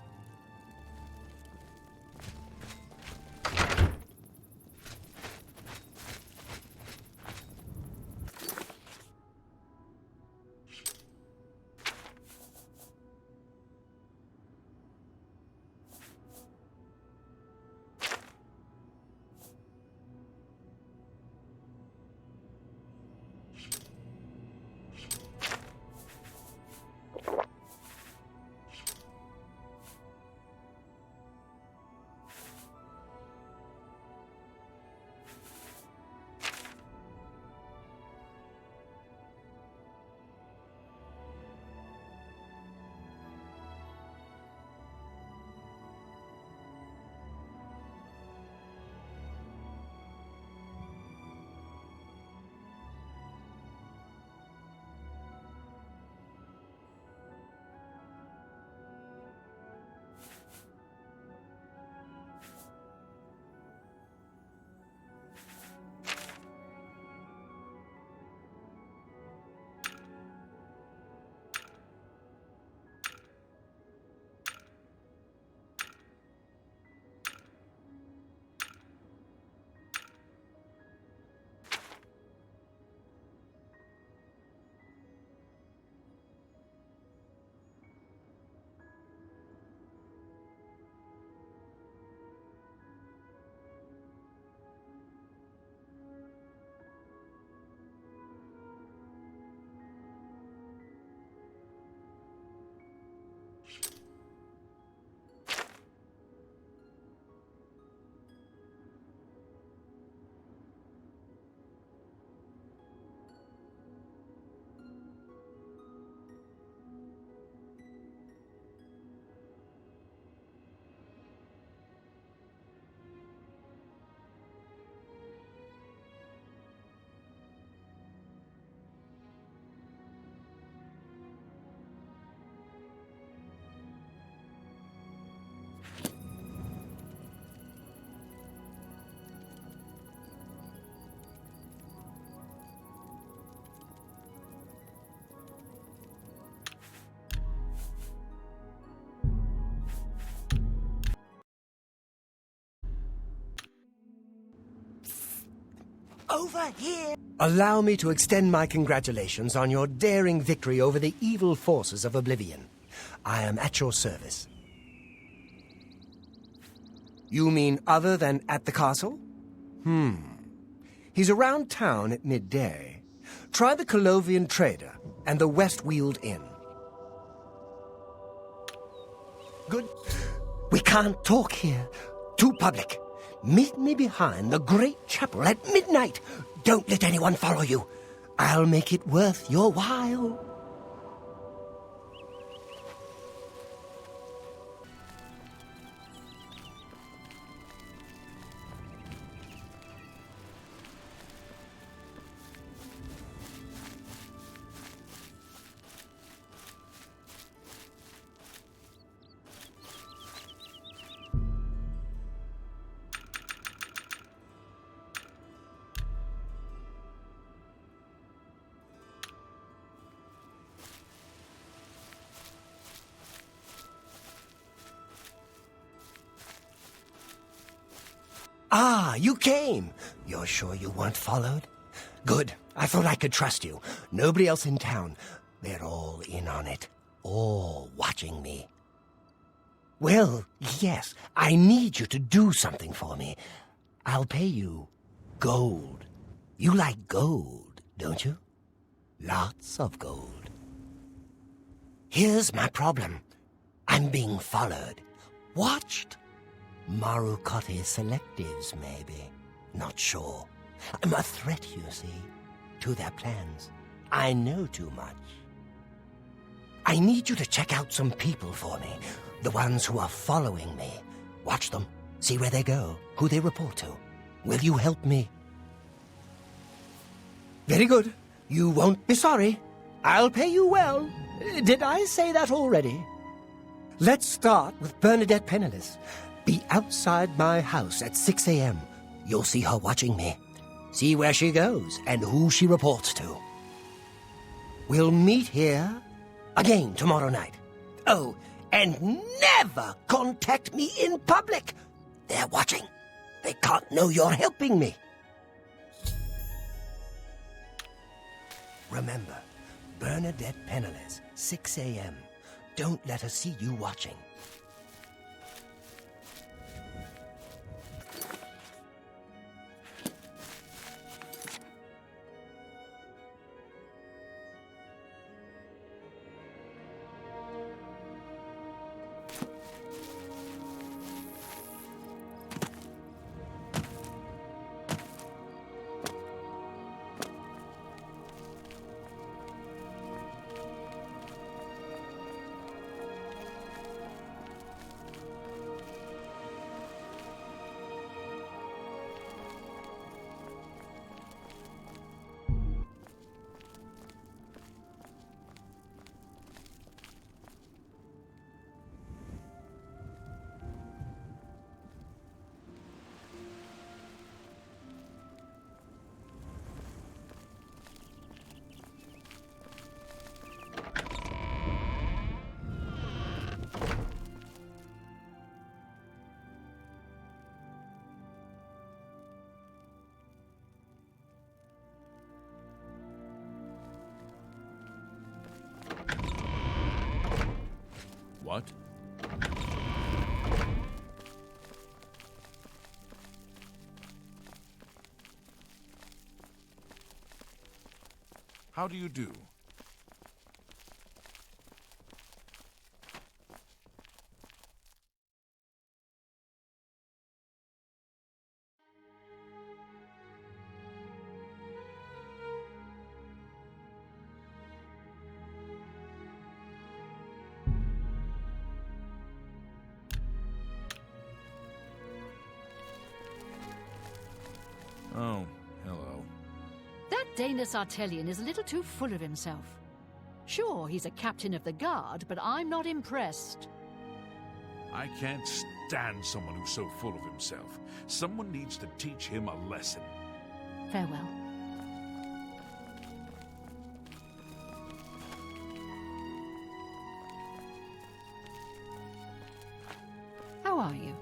Over here! Allow me to extend my congratulations on your daring victory over the evil forces of Oblivion. I am at your service. You mean other than at the castle? He's around town at midday. Try the Colovian Trader and the Westweald Inn. Good. We can't talk here. Too public. Meet me behind the great chapel at midnight. Don't let anyone follow you. I'll make it worth your while. Ah, you came. You're sure you weren't followed? Good. I thought I could trust you. Nobody else in town. They're all in on it. All watching me. Well, yes, I need you to do something for me. I'll pay you gold. You like gold, don't you? Lots of gold. Here's my problem. I'm being followed. Watched. Marukote selectives, maybe. Not sure. I'm a threat, you see, to their plans. I know too much. I need you to check out some people for me. The ones who are following me. Watch them. See where they go, who they report to. Will you help me? Very good. You won't be sorry. I'll pay you well. Did I say that already? Let's start with Bernadette Penniless. Be outside my house at 6 a.m. You'll see her watching me. See where she goes and who she reports to. We'll meet here again tomorrow night. Oh, and never contact me in public. They're watching. They can't know you're helping me. Remember, Bernadette Penniless, 6 a.m. Don't let her see you watching. What? How do you do? Oh, hello. That Danis Artelian is a little too full of himself. Sure, he's a captain of the guard, but I'm not impressed. I can't stand someone who's so full of himself. Someone needs to teach him a lesson. Farewell. How are you?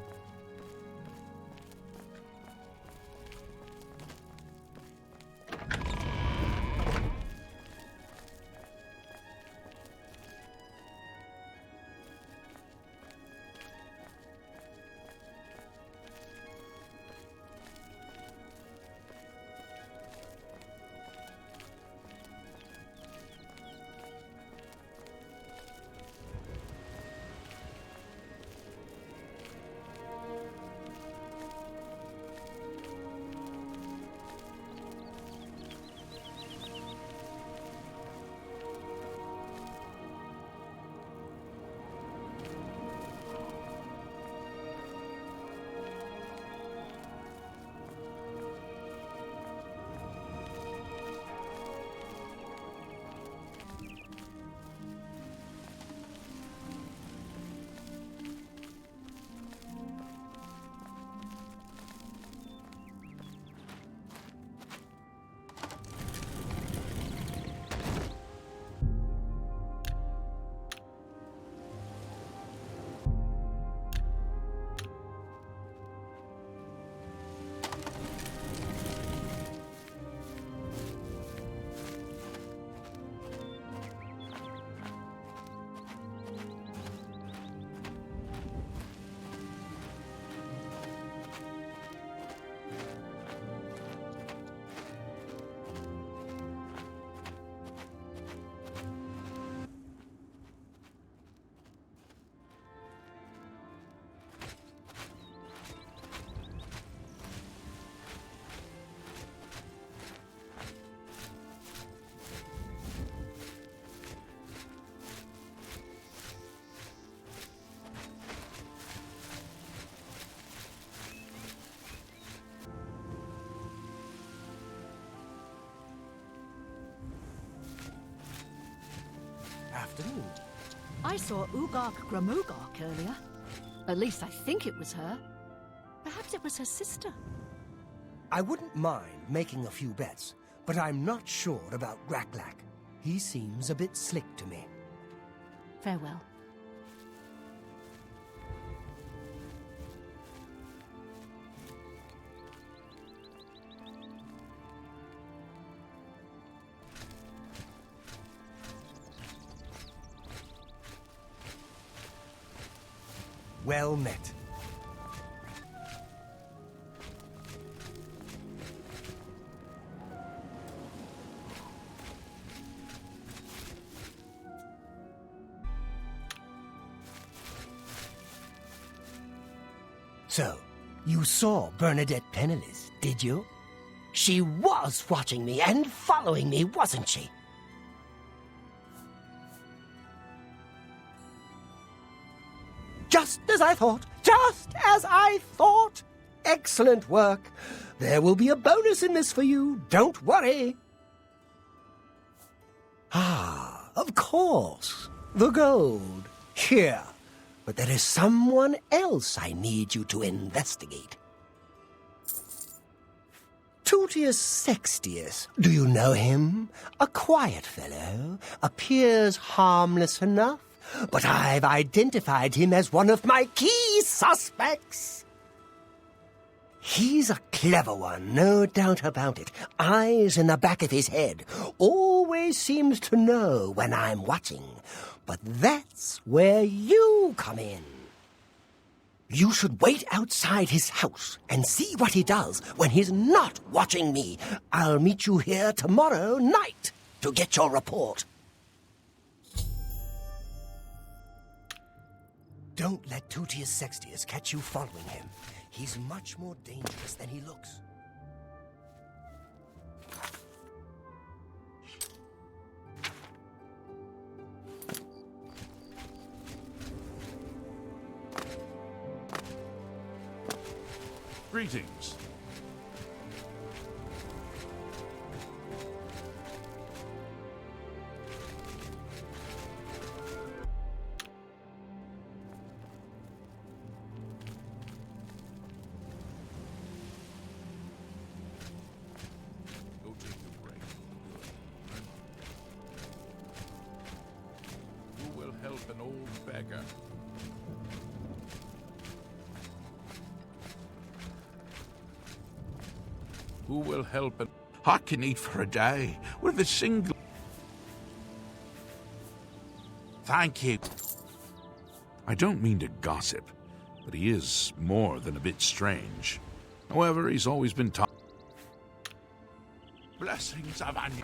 I saw Ugark Gramugok earlier. At least I think it was her. Perhaps it was her sister. I wouldn't mind making a few bets, but I'm not sure about Graklak. He seems a bit slick to me. Farewell. Well met. So, you saw Bernadette Penniless, did you? She was watching me and following me, wasn't she? Just as I thought! Just as I thought! Excellent work. There will be a bonus in this for you, don't worry. Ah, of course. The gold. Here. But there is someone else I need you to investigate. Tutius Sextius. Do you know him? A quiet fellow. Appears harmless enough. But I've identified him as one of my key suspects. He's a clever one, no doubt about it. Eyes in the back of his head. Always seems to know when I'm watching. But that's where you come in. You should wait outside his house and see what he does when he's not watching me. I'll meet you here tomorrow night to get your report. Don't let Tutius Sextius catch you following him. He's much more dangerous than he looks. Greetings. An old beggar. Who will help an... I can eat for a day with a single... Thank you. I don't mean to gossip, but he is more than a bit strange. However, he's always been taught... Blessings of Anya.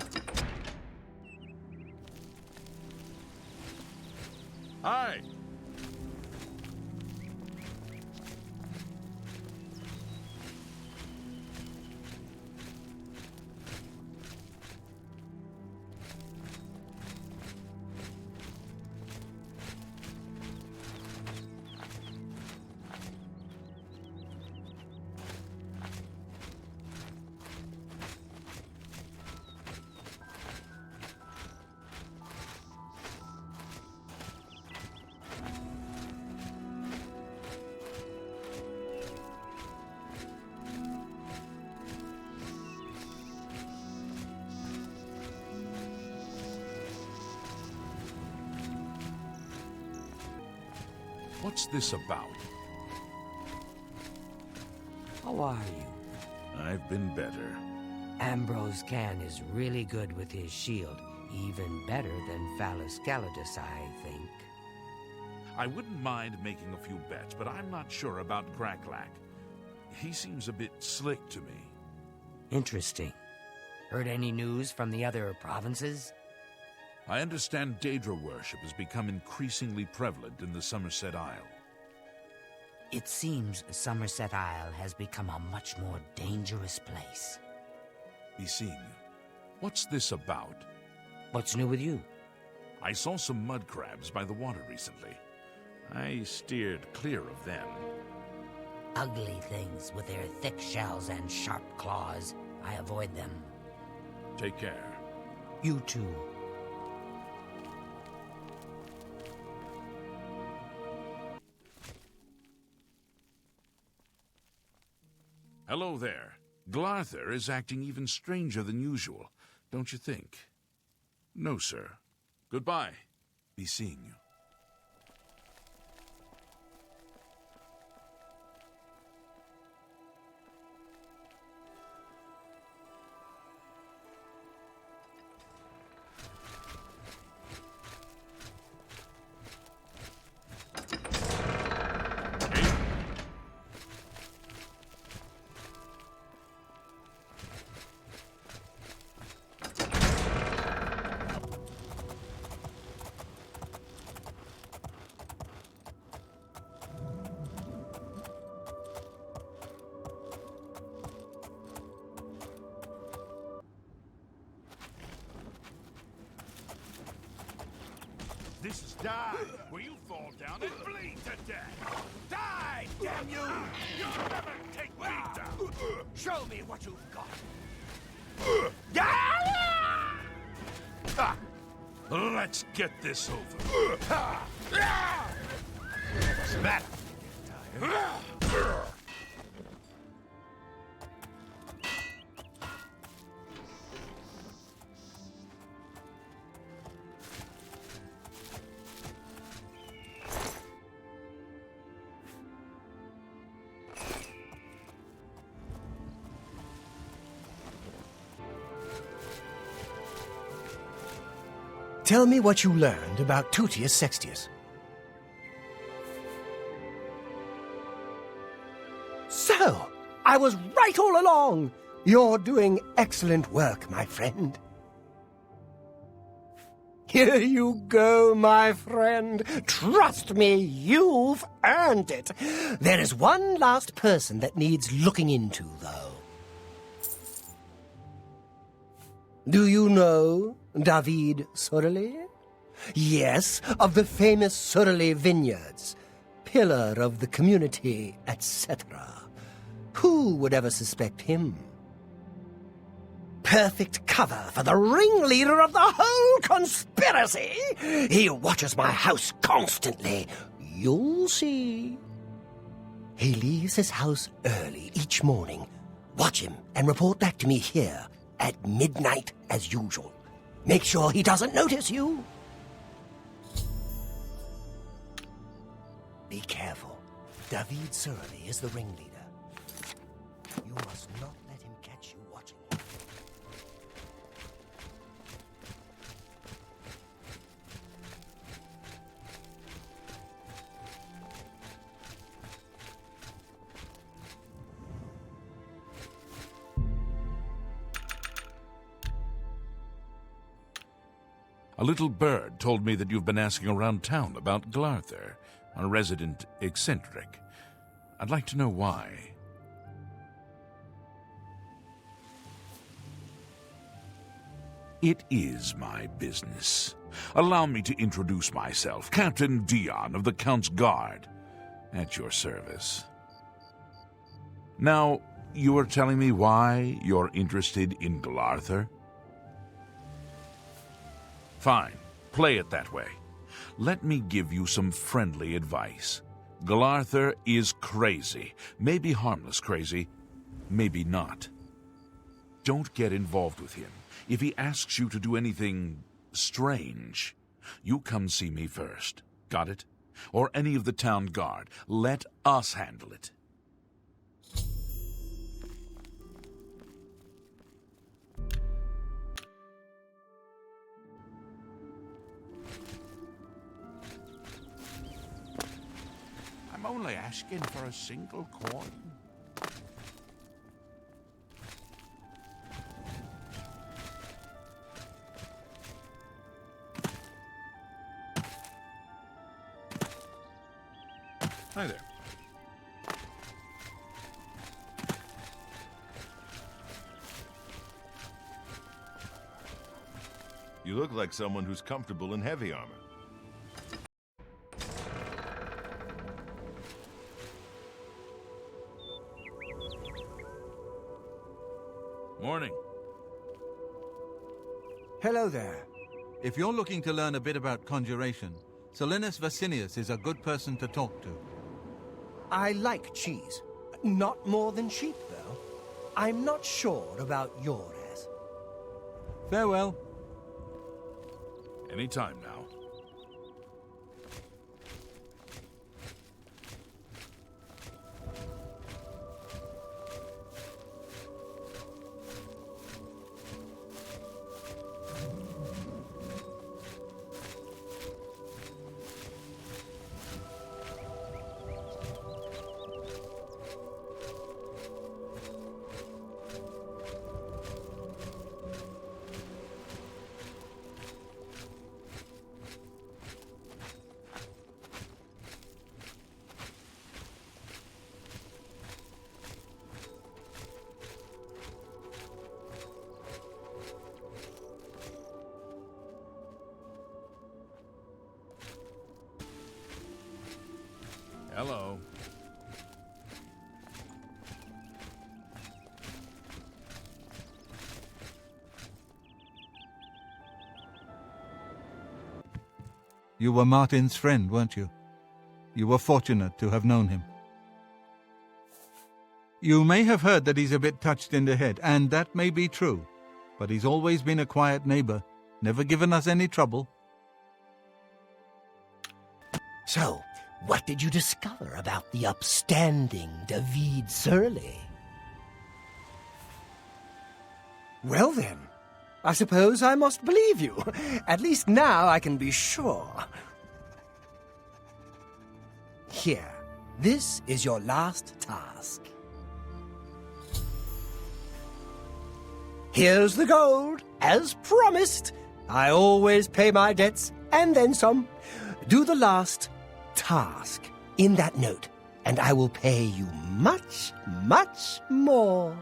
Hi. What's this about? How are you? I've been better. Ambrose Can is really good with his shield. Even better than Phallus Calidus, I think. I wouldn't mind making a few bets, but I'm not sure about Graklak. He seems a bit slick to me. Interesting. Heard any news from the other provinces? I understand Daedra worship has become increasingly prevalent in the Somerset Isle. It seems Somerset Isle has become a much more dangerous place. Bising, what's this about? What's new with you? I saw some mud crabs by the water recently. I steered clear of them. Ugly things with their thick shells and sharp claws. I avoid them. Take care. You too. Hello there. Glarther is acting even stranger than usual, don't you think? No, sir. Goodbye. Be seeing you. This is die, where you fall down and bleed to death. Die, damn you! You'll never take me down. Show me what you've got. Let's get this over. What's the matter? Tell me what you learned about Tutius Sextius. So, I was right all along. You're doing excellent work, my friend. Here you go, my friend. Trust me, you've earned it. There is one last person that needs looking into, though. Do you know David Sorelli? Yes, of the famous Sorelli vineyards. Pillar of the community, etc. Who would ever suspect him? Perfect cover for the ringleader of the whole conspiracy. He watches my house constantly. You'll see. He leaves his house early each morning. Watch him and report back to me here at midnight as usual. Make sure he doesn't notice you. Be careful. David Sorelli is the ringleader. You must not let him catch you watching him. A little bird told me that you've been asking around town about Glarther, a resident eccentric. I'd like to know why. It is my business. Allow me to introduce myself, Captain Dion of the Count's Guard, at your service. Now, you are telling me why you're interested in Glarther? Fine, play it that way. Let me give you some friendly advice. Glarther is crazy. Maybe harmless crazy, maybe not. Don't get involved with him. If he asks you to do anything strange, you come see me first. Got it? Or any of the town guard. Let us handle it. I'm only asking for a single coin. Hi there. You look like someone who's comfortable in heavy armor. Morning. Hello there. If you're looking to learn a bit about conjuration, Solinus Vasinius is a good person to talk to. I like cheese. Not more than sheep, though. I'm not sure about your ass. Farewell. Any time now. Hello. You were Martin's friend, weren't you? You were fortunate to have known him. You may have heard that he's a bit touched in the head, and that may be true. But he's always been a quiet neighbor, never given us any trouble. So, what did you discover about the upstanding David Surly? Well then, I suppose I must believe you. At least now I can be sure. Here, this is your last task. Here's the gold, as promised. I always pay my debts, and then some. Do the last task in that note, and I will pay you much, much more.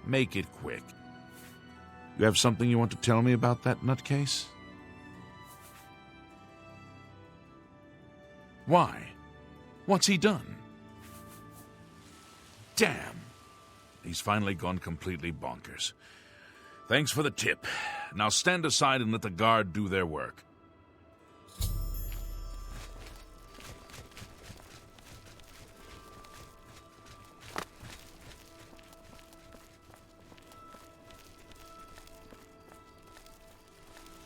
Make it quick. You have something you want to tell me about that nutcase? Why? What's he done? Damn. He's finally gone completely bonkers. Thanks for the tip. Now stand aside and let the guard do their work.